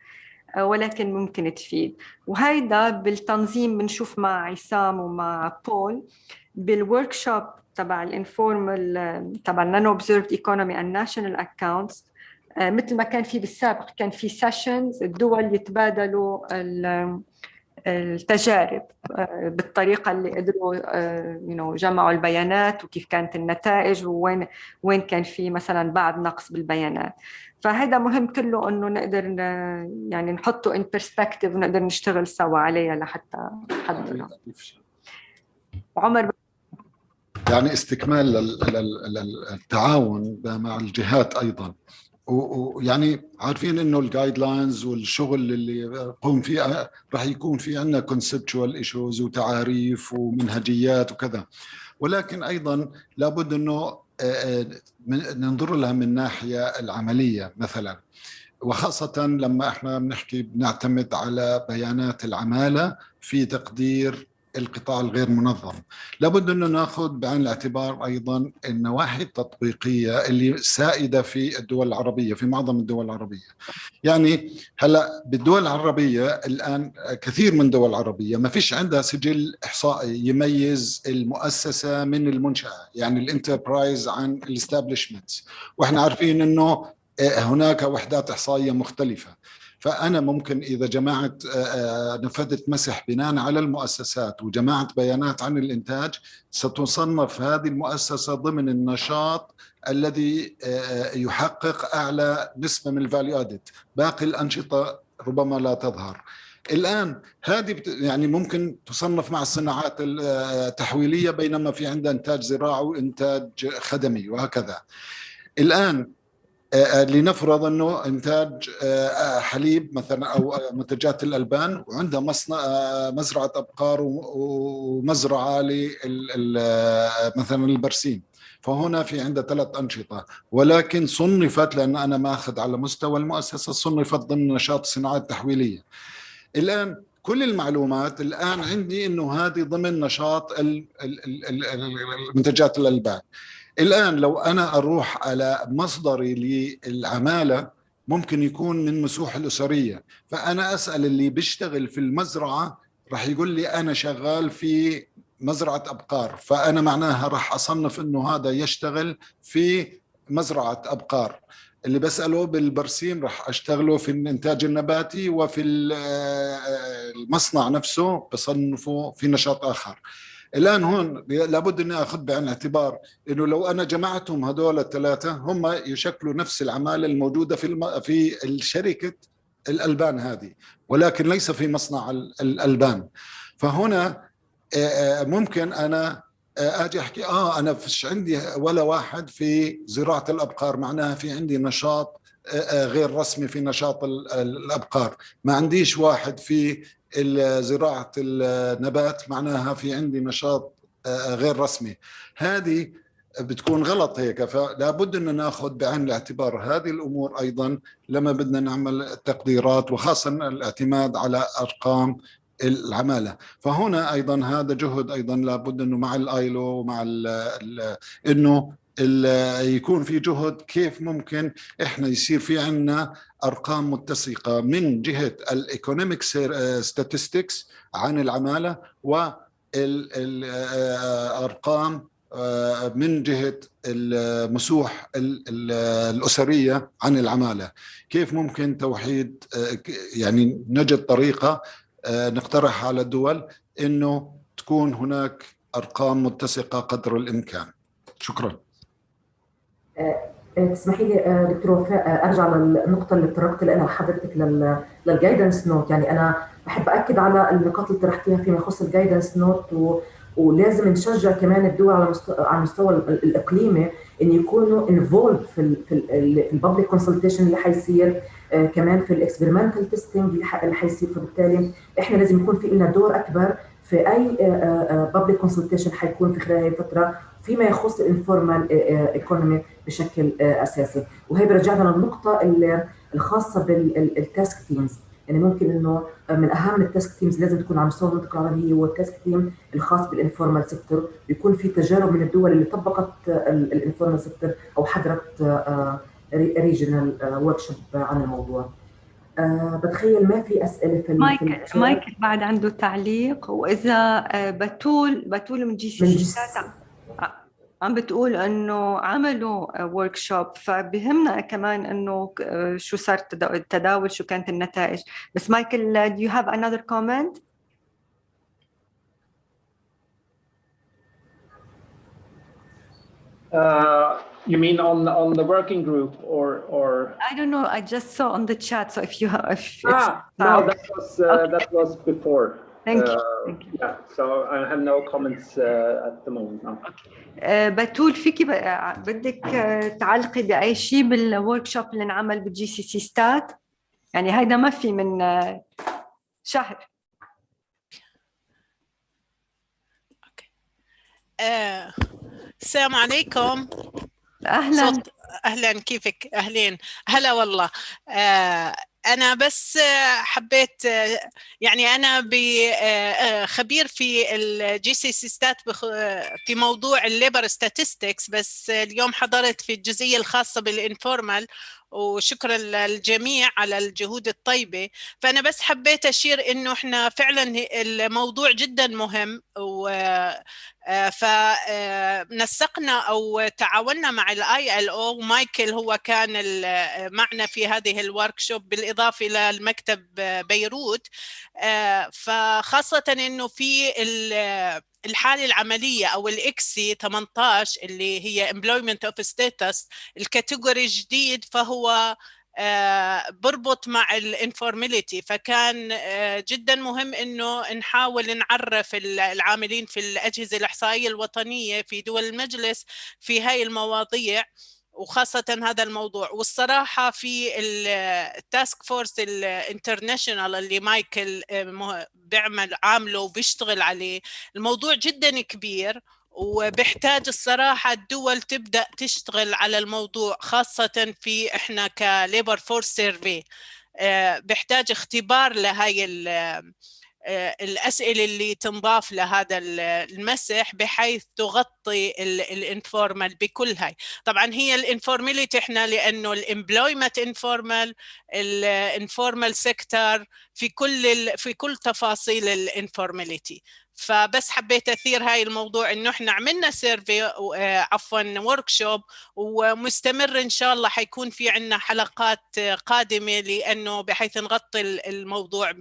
A: ولكن ممكن تفيد. وهيدا بالتنظيم بنشوف مع عصام ومع بول بالوركشوب تبع الانفورمال تبع النون اوبزرفد ايكونومي اند ناشونال اكاونتس. مثل ما كان في بالسابق كان في سيشنز الدول يتبادلوا التجارب بالطريقة اللي قدروا جمعوا البيانات وكيف كانت النتائج وين كان في مثلا بعض نقص بالبيانات. فهذا مهم كله انه نقدر يعني نحطه in perspective ونقدر نشتغل سوا عليها لحتى نحضرها. عمر
G: يعني استكمال للتعاون مع الجهات ايضا ويعني عارفين انه الجايد لاينز والشغل اللي يقوم فيه راح يكون في عندنا كونسبتشوال ايشوز وتعاريف ومنهجيات وكذا، ولكن ايضا لابد انه ننظر لها من الناحيه العمليه مثلا، وخاصه لما احنا بنعتمد على بيانات العماله في تقدير القطاع الغير منظم. لابد أنه نأخذ بعين الاعتبار أيضا النواحي التطبيقية اللي سائدة في الدول العربية في معظم الدول العربية. يعني هلأ بالدول العربية الآن كثير من الدول العربية ما فيش عندها سجل إحصائي يميز المؤسسة من المنشأة، يعني الانتربرايز عن الاستابليشمنت، وإحنا عارفين أنه هناك وحدات إحصائية مختلفة. فأنا ممكن إذا جمعت نفذت مسح بناء على المؤسسات وجمعت بيانات عن الإنتاج ستصنف هذه المؤسسة ضمن النشاط الذي يحقق أعلى نسبة من الفاليو أدد، باقي الأنشطة ربما لا تظهر. الآن هذه يعني ممكن تصنف مع الصناعات التحويلية بينما في عندها إنتاج زراعي وإنتاج خدمي وهكذا. الآن لنفرض أنه إنتاج حليب مثلا أو منتجات الألبان وعندها مزرعة أبقار ومزرعة مثلا البرسيم، فهنا في عندها 3 أنشطة ولكن صنفت لأن أنا ماخذ على مستوى المؤسسة صنفت ضمن نشاط الصناعات التحويلية. الآن كل المعلومات الآن عندي أنه هذه ضمن نشاط منتجات الألبان. الآن لو أنا أروح على مصدري للعمالة ممكن يكون من مسوح الأسرية، فأنا أسأل اللي بيشتغل في المزرعة راح يقول لي أنا شغال في مزرعة أبقار، فأنا معناها راح أصنف أنه هذا يشتغل في مزرعة أبقار. اللي بسأله بالبرسيم راح أشتغله في الإنتاج النباتي، وفي المصنع نفسه بصنفه في نشاط آخر. الآن هون لابد أني أخذ بعين الاعتبار أنه لو أنا جمعتهم هدول الثلاثة هم يشكلوا نفس العمالة الموجودة في الشركة الألبان هذه، ولكن ليس في مصنع الألبان. فهنا ممكن أنا أجي أحكي أنا فيش عندي ولا واحد في زراعة الأبقار، معناها في عندي نشاط غير رسمي في نشاط الأبقار. ما عنديش واحد في زراعة النبات، معناها في عندي نشاط غير رسمي. هذه بتكون غلط هيك. فلا بد أن نأخذ بعين الاعتبار هذه الأمور أيضا لما بدنا نعمل تقديرات، وخاصة الاعتماد على أرقام العمالة. فهنا أيضا هذا جهد أيضا لابد أنه مع الآيلو ومع أنه يكون في جهد كيف ممكن إحنا يصير في عنا أرقام متسقة من جهة الإيكونوميك statistics عن العمالة، والأرقام من جهة المسوح الأسرية عن العمالة. كيف ممكن توحيد، يعني نجد طريقة نقترح على الدول إنه تكون هناك أرقام متسقة قدر الإمكان. شكرا.
H: تسمحي لي دكتور وفاء ارجع للنقطه اللي تطرقت لها حضرتك للجايدنس نوت. يعني انا بحب اكد على النقاط اللي طرحتيها فيما يخص الجايدنس نوت، ولازم نشجع كمان الدول على المستوى الاقليمي ان يكونوا انفولد في الببليك كونسلتيشن اللي حيصير، كمان في الاكسبيرمنتال تيستينج اللي حيصير. فبالتالي احنا لازم يكون في لنا دور اكبر في اي بابليك كونسلتيشن حيكون في خلال هذه الفتره فيما يخص الانفورمال ايكونومي بشكل اساسي. وهي برجعنا للنقطه الخاصه بالتاسك تيمز. يعني ممكن انه من اهم التاسك تيمز لازم تكون على مستوى المنطقه العربيه هو التاسك تيم الخاص بالانفورمال سيكتور، بيكون في تجارب من الدول اللي طبقت الانفورمال سيكتور او حضرت ريجنال ورك شوب عن الموضوع. بتخيل ما في اسئله في
A: مايكل بعد عنده تعليق. واذا بتول من جي سي سي عم بتقول انه عملوا ورك شوب، فبهمنا كمان انه شو صار التداول، شو كانت النتائج. بس مايكل do you have another comment?
Q: You mean on the working group or?
A: I don't know. I just saw on the chat. So if you have,
Q: no, that was before.
A: Thank you.
Q: Yeah, so I have no comments at the moment. No.
A: بتول فيكي بدك تعلقي بأي شيء بالورك شوب اللي انعمل بالجي سي سي ستات؟ يعني هيدا ما في من شهر.
R: السلام عليكم.
A: أهلا.
R: أهلا، كيفك؟ أهلين، هلا والله. أنا بس حبيت، يعني أنا خبير في الجي سي سي ستات في موضوع الليبر ستاتستكس، بس اليوم حضرت في الجزئية الخاصة بالإنفورمال، وشكرا للجميع على الجهود الطيبة. فأنا بس حبيت أشير إنه إحنا فعلا الموضوع جدا مهم، فنسقنا أو تعاوننا مع الILO، ومايكل هو كان معنا في هذه الورك شوب بالإضافة إلى المكتب بيروت. فخاصة إنه في الحالة العملية أو الإكسي 18 اللي هي Employment of Status، الكاتيجوري جديد، فهو بربط مع الانفورماليتي. فكان جدا مهم انه نحاول نعرف العاملين في الأجهزة الإحصائية الوطنية في دول المجلس في هاي المواضيع، وخاصة هذا الموضوع. والصراحة في التاسك فورس الانترناشنال اللي مايكل عامله وبيشتغل عليه، الموضوع جدا كبير، وبيحتاج الصراحة الدول تبدأ تشتغل على الموضوع، خاصة في إحنا كليبر فورس سيرفي. بيحتاج اختبار لهاي الأسئلة اللي تنضاف لهذا المسح بحيث تغطي الانفورمال بكل هاي. طبعا هي الانفورماليتي احنا لأنه الامبلويمنت انفورمال، الانفورمال سيكتور، في كل تفاصيل الانفورماليتي. فبس حبيت أثير هاي الموضوع إنه إحنا عملنا سيرفي عفوا وركشوب، ومستمر إن شاء الله حيكون في عنا حلقات قادمة لأنه بحيث نغطي الموضوع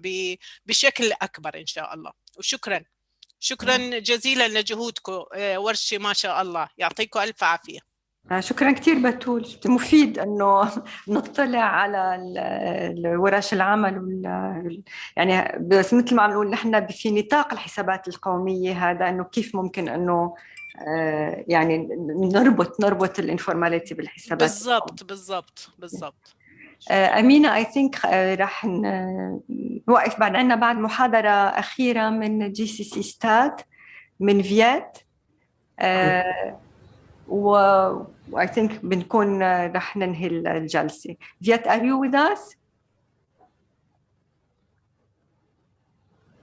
R: بشكل أكبر إن شاء الله. وشكرا جزيلا لجهودكم، ورشة ما شاء الله، يعطيكم ألف عافية.
A: شكرا كثير بتول، مفيد انه نطلع على ورش العمل يعني بس مثل ما عم نقول نحن في نطاق الحسابات القوميه هذا، انه كيف ممكن انه يعني نربط الانفورماليتي بالحسابات.
R: بالضبط.
A: أمينة I think رح نوقف بعد، عنا بعد محاضرة أخيرة من GCC ستاد من فيات، و I think بنكون رح ننهي الجلسة. فيات, are you with us?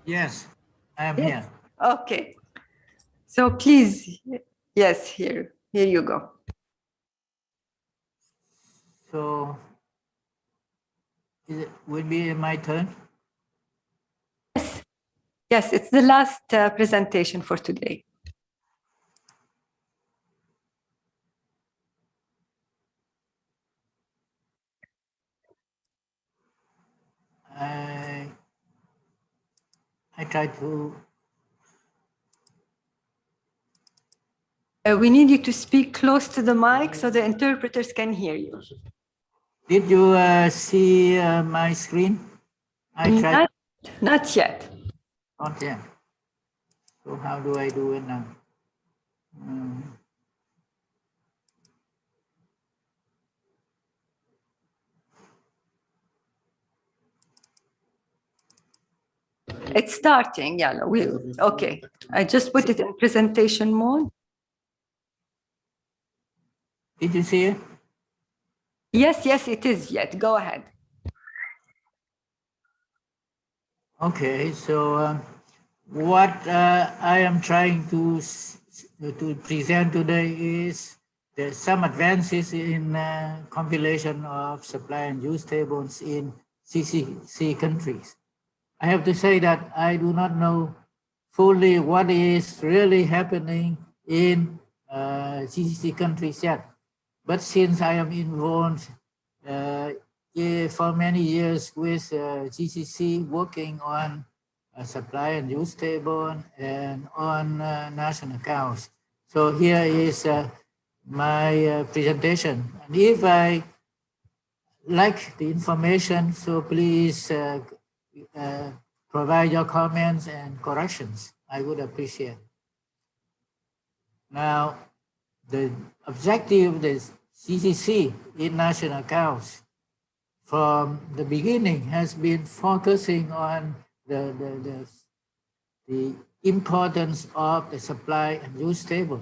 S: Yes, I am here.
A: Okay. So please, yes, here you go.
S: So, will be my turn?
A: Yes, it's the last presentation for today.
S: I try to.
A: We need you to speak close to the mic so the interpreters can hear you.
S: Did you see my screen?
A: Not yet.
S: Not yet. So how do I do it now?
A: It's starting, yeah. Okay. I just put it in presentation mode.
S: Did you see it?
A: Yes, it is yet. Go ahead.
S: Okay, so what I am trying to present today is there's some advances in compilation of supply and use tables in GCC countries. I have to say that I do not know fully what is really happening in GCC countries yet. But since I am involved for many years with GCC, working on supply and use table and on national accounts. So here is my presentation. And if I like the information, so please provide your comments and corrections. I would appreciate. Now, the objective of the GCC in national accounts from the beginning has been focusing on the importance of the supply and use table.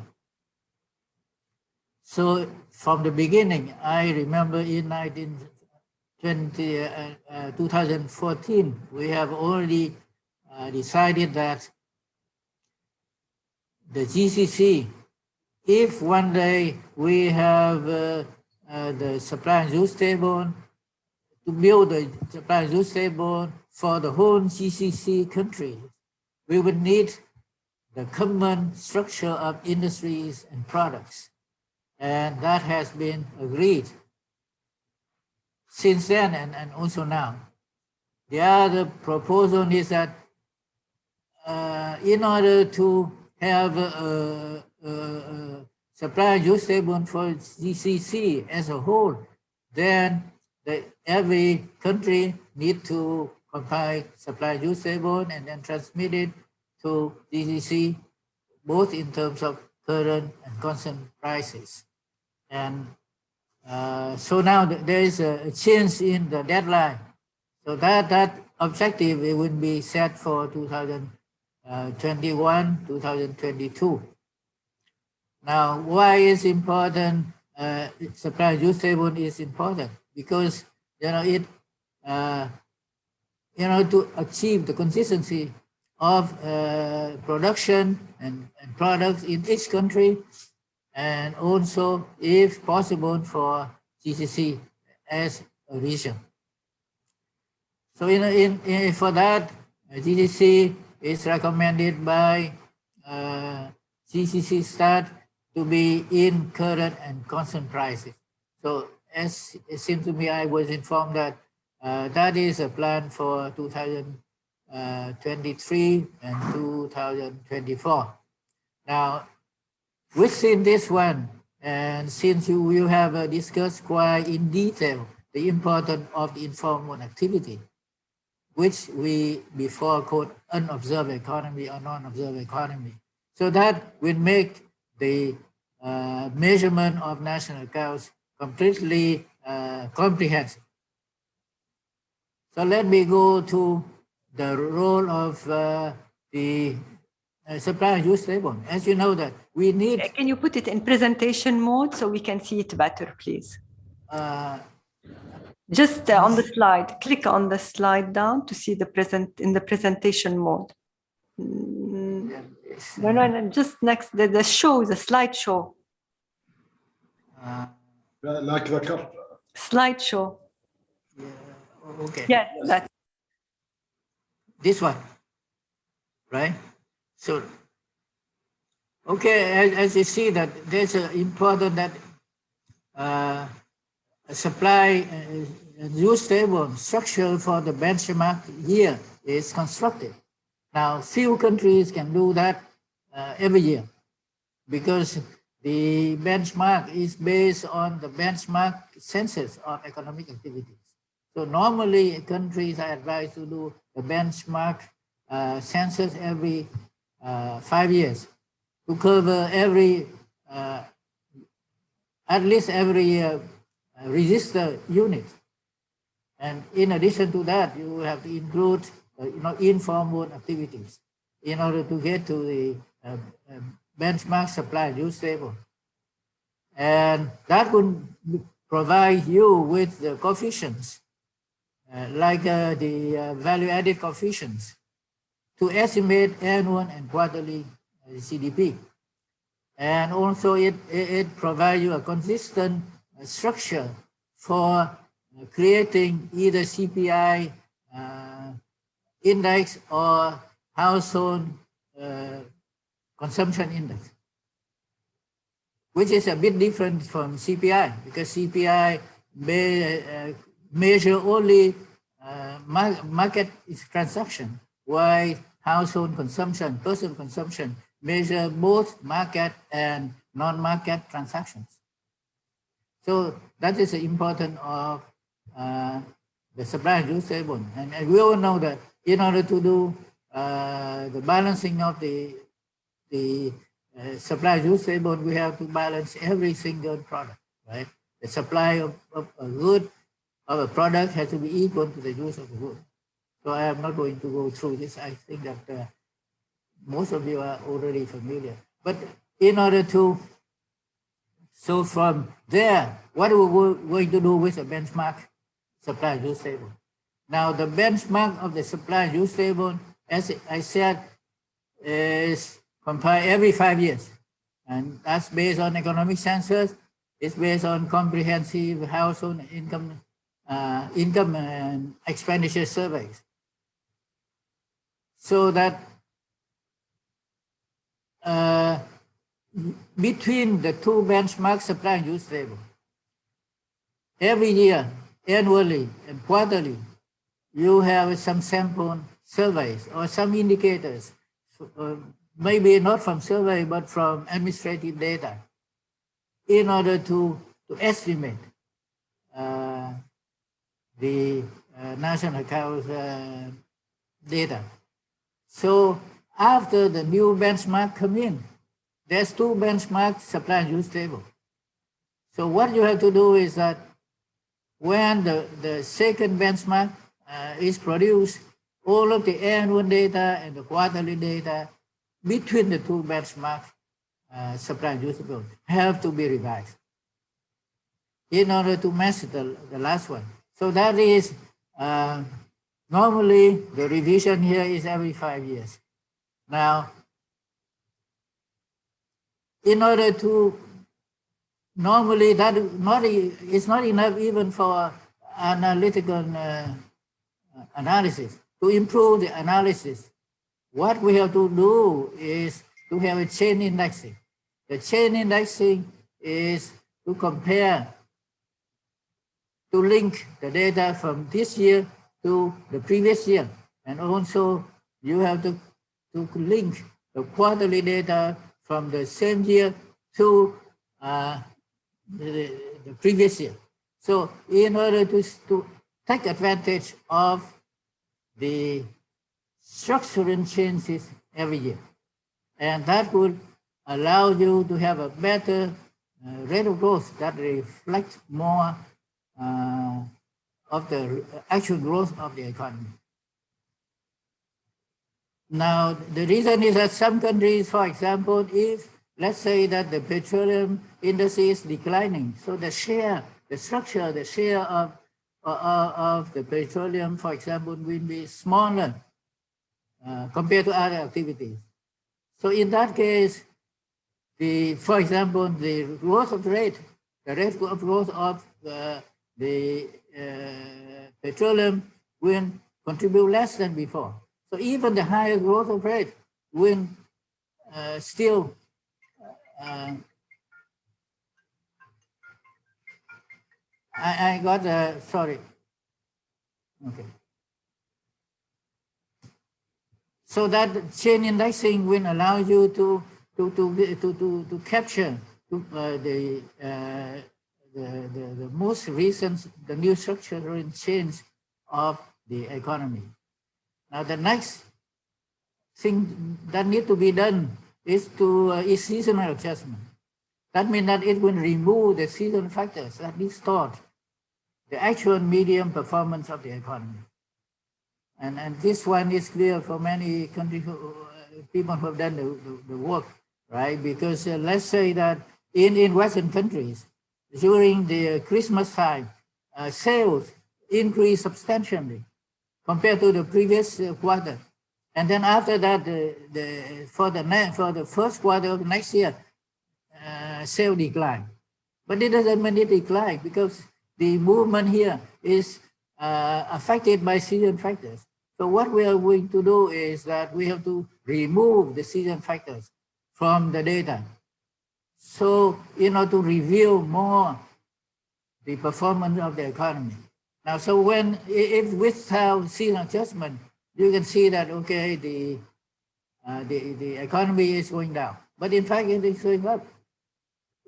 S: So from the beginning, I remember in 2014, we have already decided that the GCC, if one day we have the supply and use table, to build the supply and use table for the whole GCC country, we would need the common structure of industries and products. And that has been agreed since then and also now. The other proposal is that in order to have a supply and use table for GCC as a whole, then every country need to compile supply and use table and then transmit it to GCC, both in terms of current and constant prices. And so now there is a change in the deadline. So that objective, it will be set for 2021, 2022. Now, why is important? Supply and use table is important because it to achieve the consistency of production and products in each country, and also, if possible, for GCC as a region. So for that, GCC is recommended by CCC Stat to be in current and constant prices. So as it seems to me, I was informed that that is a plan for 2023 and 2024. Now, within this one, and since you have discussed quite in detail the importance of the informal activity, which we before called unobserved economy or non-observed economy. So that will make the measurement of national accounts completely comprehensive. So let me go to the role of the supply and use table. As you know that we need...
A: Can you put it in presentation mode so we can see it better, please? Just on the slide, click on the slide down to see the presentation mode. No, just next, the show, the slideshow.
G: Like the card.
A: Slideshow.
S: Okay.
A: Yes, that's
S: this one, right? So, okay, as you see that there's an important that supply and use table structure for the benchmark year is constructed. Now, few countries can do that every year because the benchmark is based on the benchmark census of economic activities. So normally countries are advised to do the benchmark census every 5 years to cover every, at least every register unit. And in addition to that, you have to include informal activities in order to get to the benchmark supply use table. And that would provide you with the coefficients, like the value-added coefficients, to estimate annual and quarterly CDP. And also it provides you a consistent structure for creating either CPI index or household consumption index, which is a bit different from CPI because CPI measure only market transaction, while household consumption, personal consumption, measure both market and non-market transactions. So that is important of the supply and use table. And we all know that in order to do the balancing of the supply and use table, we have to balance every single product, right? The supply of a good, of a product has to be equal to the use of the good. So I am not going to go through this. I think that most of you are already familiar. But in order to, so from there, what are we going to do with the benchmark supply and use table? Now the benchmark of the supply and use table, as I said, is compiled every 5 years. And that's based on economic census. It's based on comprehensive household income and expenditure surveys. So that between the two benchmark supply and use table, every year, annually and quarterly, you have some sample surveys or some indicators, maybe not from survey, but from administrative data, in order to estimate the national accounts data. So after the new benchmark come in, there's two benchmark supply and use table. So what you have to do is that when the second benchmark is produced, all of the annual data and the quarterly data between the two benchmark supply and use table have to be revised in order to match the last one. So that is normally the revision here is every 5 years. Now, in order to, normally that it's not enough even for analytical analysis. To improve the analysis, what we have to do is to have a chain indexing. The chain indexing is to compare, to link the data from this year to the previous year. And also you have to link the quarterly data from the same year to the previous year. So in order to take advantage of the structural changes every year, and that would allow you to have a better rate of growth that reflects more of the actual growth of the economy. Now, the reason is that some countries, for example, if let's say that the petroleum industry is declining, so the share, the structure, the share of the petroleum, for example, will be smaller compared to other activities. So in that case, for example, the growth of rate, the rate of growth of the petroleum will contribute less than before. So even the higher growth of rate will still I got sorry. Okay. So that chain indexing will allow you to capture the most recent, the new structural change of the economy. Now the next thing that need to be done is seasonal adjustment. That means that it will remove the seasonal factors that distort the actual medium performance of the economy. And this one is clear for many countries, people who have done the work, right? Because let's say that in Western countries, during the Christmas time, sales increased substantially compared to the previous quarter. And then after that, for the first quarter of next year, sales decline. But it doesn't mean it decline because the movement here is affected by season factors. So what we are going to do is that we have to remove the season factors from the data. So, to reveal more the performance of the economy. Now, so if without season adjustment, you can see that, okay, the economy is going down, but in fact, it is going up.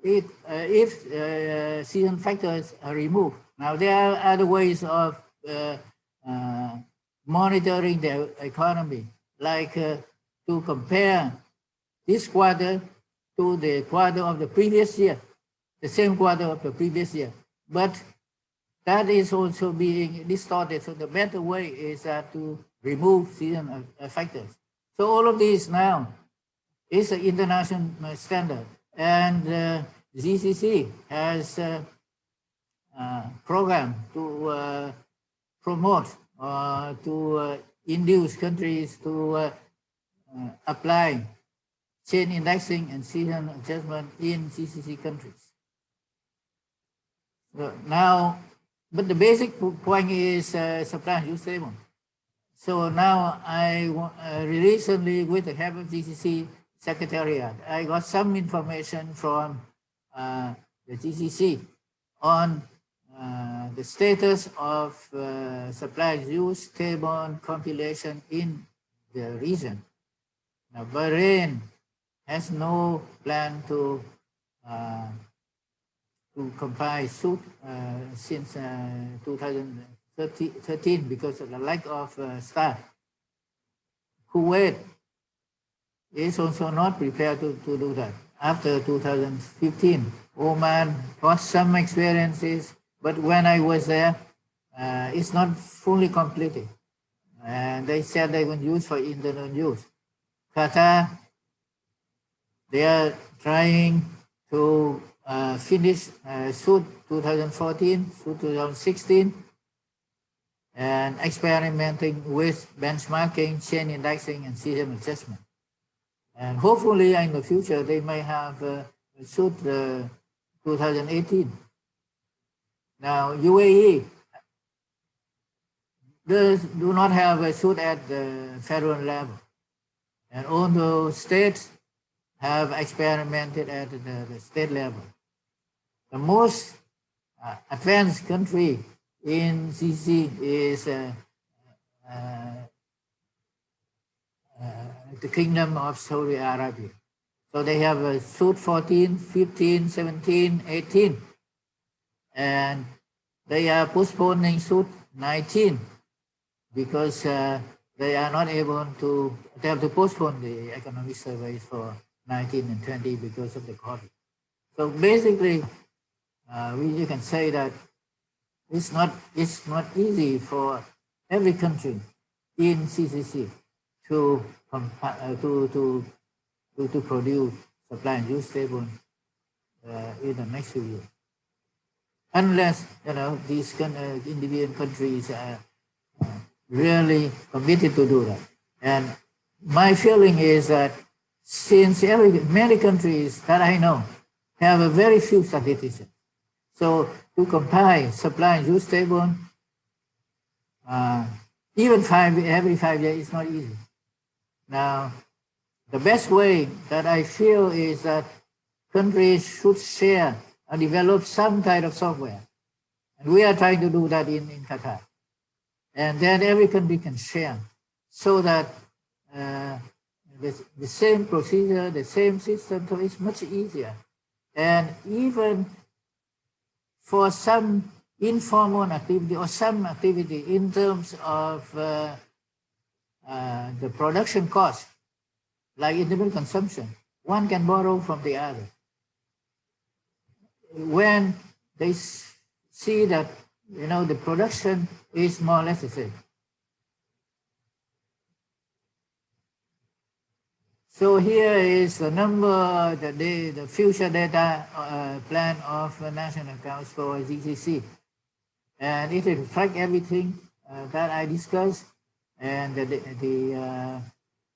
S: If season factors are removed. Now, there are other ways of monitoring the economy, like to compare this quarter to the quarter of the previous year, the same quarter of the previous year. But that is also being distorted. So the better way is to remove season factors. So all of these now is an international standard. And GCC has a program to promote to induce countries to apply chain indexing and season adjustment in GCC countries. Now, but the basic point is supply and use table. So now I recently, with the help of GCC Secretariat, I got some information from the GCC on the status of supply use table compilation in the region. Now, Bahrain has no plan to compile suit since 2013 because of the lack of staff. Kuwait is also not prepared to do that after 2015. Oman got some experiences, but when I was there, it's not fully completed. And they said they would use for internal use. Qatar, they are trying to finish suit 2014, suit 2016, and experimenting with benchmarking, chain indexing, and season adjustment. And hopefully in the future, they may have suit 2018. Now, UAE do not have a suit at the federal level. And all the states have experimented at the state level. The most advanced country in CC is the Kingdom of Saudi Arabia. So they have a suit 14, 15, 17, 18. And they are postponing suit 19 because they are not able to, they have to postpone the economic surveys for 19 and 20 because of the COVID. So basically, you can say that it's not easy for every country in CCC to produce supply and use table in the next few years, unless these individual countries are really committed to do that. And my feeling is that since many countries that I know have a very few statisticians, so to compile supply and use table, even every 5 years is not easy. Now, the best way that I feel is that countries should share and develop some kind of software. And we are trying to do that in Qatar. And then every country can share so that the same procedure, the same system, so it's much easier. And even for some informal activity or some activity in terms of the production cost, like individual consumption, one can borrow from the other. When they see that the production is more or less the same. So here is the number, the future data plan of national accounts for GCC. And it will track everything that I discussed. And the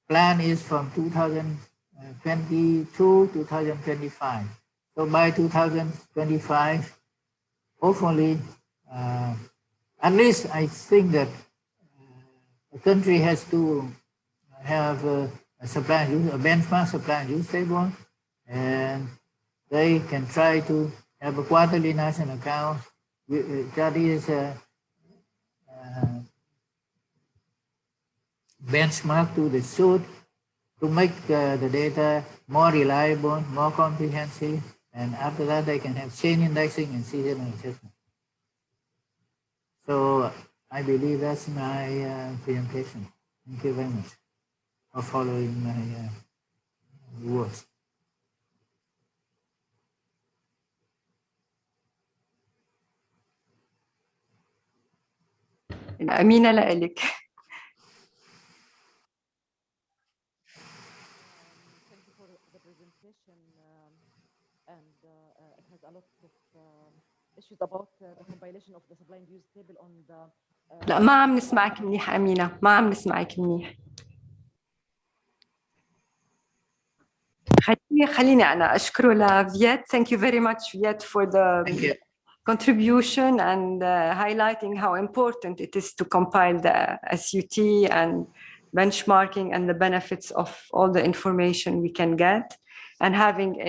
S: plan is from 2022 to 2025. So by 2025, hopefully, at least I think that the country has to have a benchmark supply and use table, and they can try to have a quarterly national account that is benchmark to the suit to make the data more reliable, more comprehensive, and after that they can have chain indexing and seasonal adjustment. So I believe that's my presentation. Thank you very much for following my words.
A: أمينة لإلك.
N: Thank you for the presentation, and it has a lot of issues about the compilation of the supply and use table on the.
A: لا ما عم نسمعك منيح أمينة، ما عم نسمعك منيح. خليني أنا أشكره لفيت. Thank you very much, Viet, for the contribution and highlighting how important it is to compile the SUT and benchmarking and the benefits of all the information we can get, and having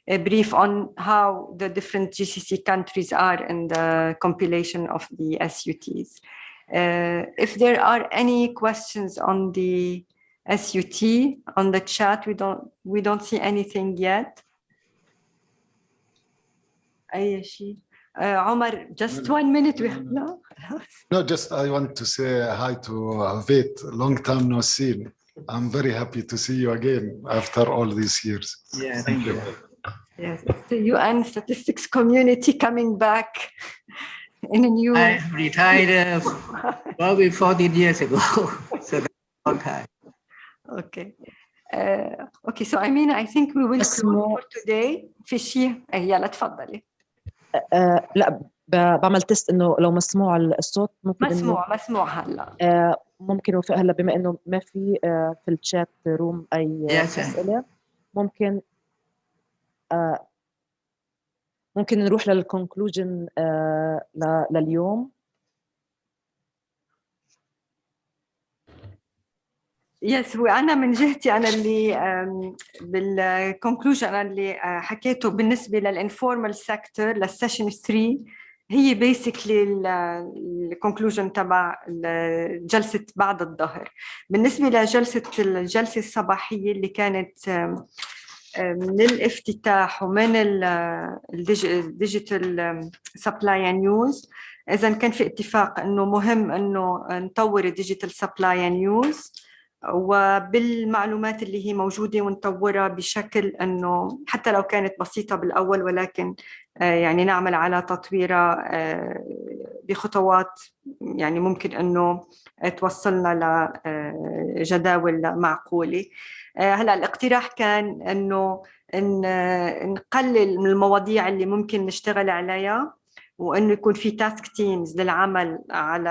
A: a brief on how the different GCC countries are in the compilation of the SUTs. If there are any questions on the SUT on the chat, we don't see anything yet. أي شيء. Omar, just 1 minute.
G: No, just I want to say hi to Vit. Long time no seen. I'm very happy to see you again after all these years.
S: Yeah, thank you.
A: Yes, it's the UN statistics community coming back in a new.
S: I retired probably 14 years ago, so that's a long time.
A: Okay. Okay, so I mean, I think we will close for today. في شيء يلا تفضلي.
N: لا بعمل تيست انه لو مسموع الصوت ممكن
A: مسموع هلا.
N: ممكن وفاء هلا بما انه ما في في الشات روم اي اسئله ممكن ممكن نروح للكونكلوجن لليوم.
A: يس، وانا من جهتي انا اللي بالكونكلوجن انا اللي حكيته بالنسبه للانفورمال سيكتور للسيشن 3 هي بيسكلي الكونكلوجن تبع جلسه بعد الظهر. بالنسبه الجلسه الصباحيه اللي كانت من الافتتاح ومن الديجيتال سبلاي نيوز، اذا كان في اتفاق انه مهم انه نطور الديجيتال سبلاي نيوز وبالمعلومات اللي هي موجودة ونطورها بشكل أنه حتى لو كانت بسيطة بالأول، ولكن يعني نعمل على تطويرها بخطوات يعني ممكن أنه توصلنا لجداول معقولة. هلأ الاقتراح كان أنه نقلل من المواضيع اللي ممكن نشتغل عليها، وانه يكون في تاسك تيمز للعمل على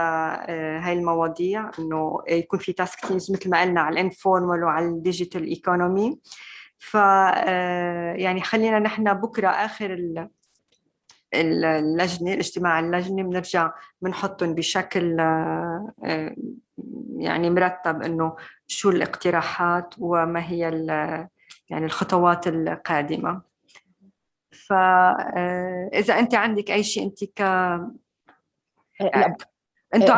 A: هاي المواضيع، انه يكون في تاسك تيمز مثل ما قلنا على الانفورمال وعلى الديجيتال ايكونومي. ف يعني خلينا نحن بكره اخر اللجنه، الاجتماع اللجنه، بنرجع بنحطهم بشكل يعني مرتب انه شو الاقتراحات وما هي يعني الخطوات القادمه. فإذا أنت عندك أي شيء أنت أنتوا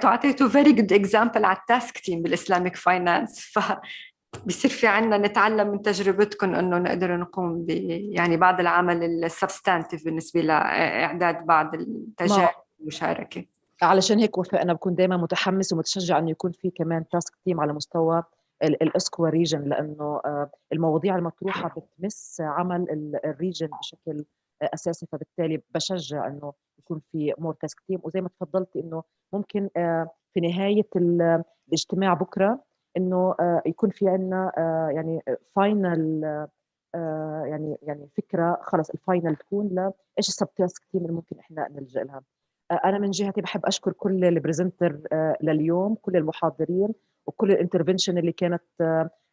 A: أعطيتوا very good example على التاسك تيم بالإسلاميك فاينانس، فبصير في عنا نتعلم من تجربتكم إنه نقدر نقوم يعني بعض العمل السبستانتيف بالنسبة لإعداد بعض التجارب المشاركة.
N: علشان هيك وفاء أنا بكون دائما متحمس ومتشجع إنه يكون في كمان تاسك تيم على مستوى الاسكوا ريجن، لأنه المواضيع المطروحة بتمس عمل الريجن بشكل أساسي، فبالتالي بشجع إنه يكون في مور تاسك تيم. وزي ما تفضلتي إنه ممكن في نهاية الاجتماع بكرة إنه يكون في عنا يعني فاينل يعني فكرة خلص الفاينل تكون لإيش السب تاسك تيم اللي ممكن إحنا نلجأ لها. أنا من جهتي بحب أشكر كل البريزنتر لليوم، كل المحاضرين وكل الانترفنشن اللي كانت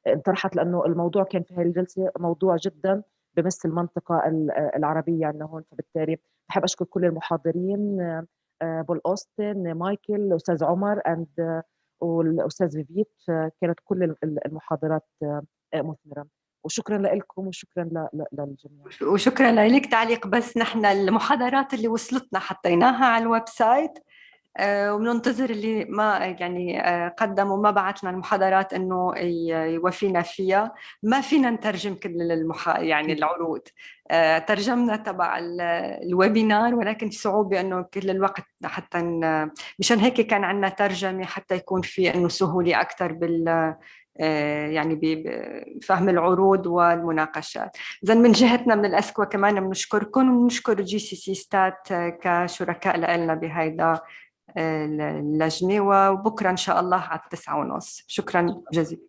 N: انطرحت، لأنه الموضوع كان في هذه الجلسة موضوع جدا بمس المنطقة العربية عندنا هون. فبالتالي بحب أشكر كل المحاضرين، بول أوستن، مايكل، الأستاذ عمر والأستاذ فيفيت. كانت كل المحاضرات مثمرة، وشكرا لكم وشكرا للجميع.
A: وشكرا لك. تعليق بس، نحن المحاضرات اللي وصلتنا حطيناها على الويب سايت، وبننتظر اللي ما يعني قدموا ما بعثنا المحاضرات انه يوفينا فيها. ما فينا نترجم كل يعني العروض، ترجمنا تبع الويبينار، ولكن في صعوبة انه كل الوقت حتى مشان هيك كان عندنا ترجمة حتى يكون في انه سهولة اكثر بال يعني بفهم العروض والمناقشات. إذا من جهتنا من الأسكوا كمان بنشكركم ونشكر GCC ستات كشركاء لنا بهيدا اللجنة، وبكرة إن شاء الله على 9:30. شكرا جزيلا.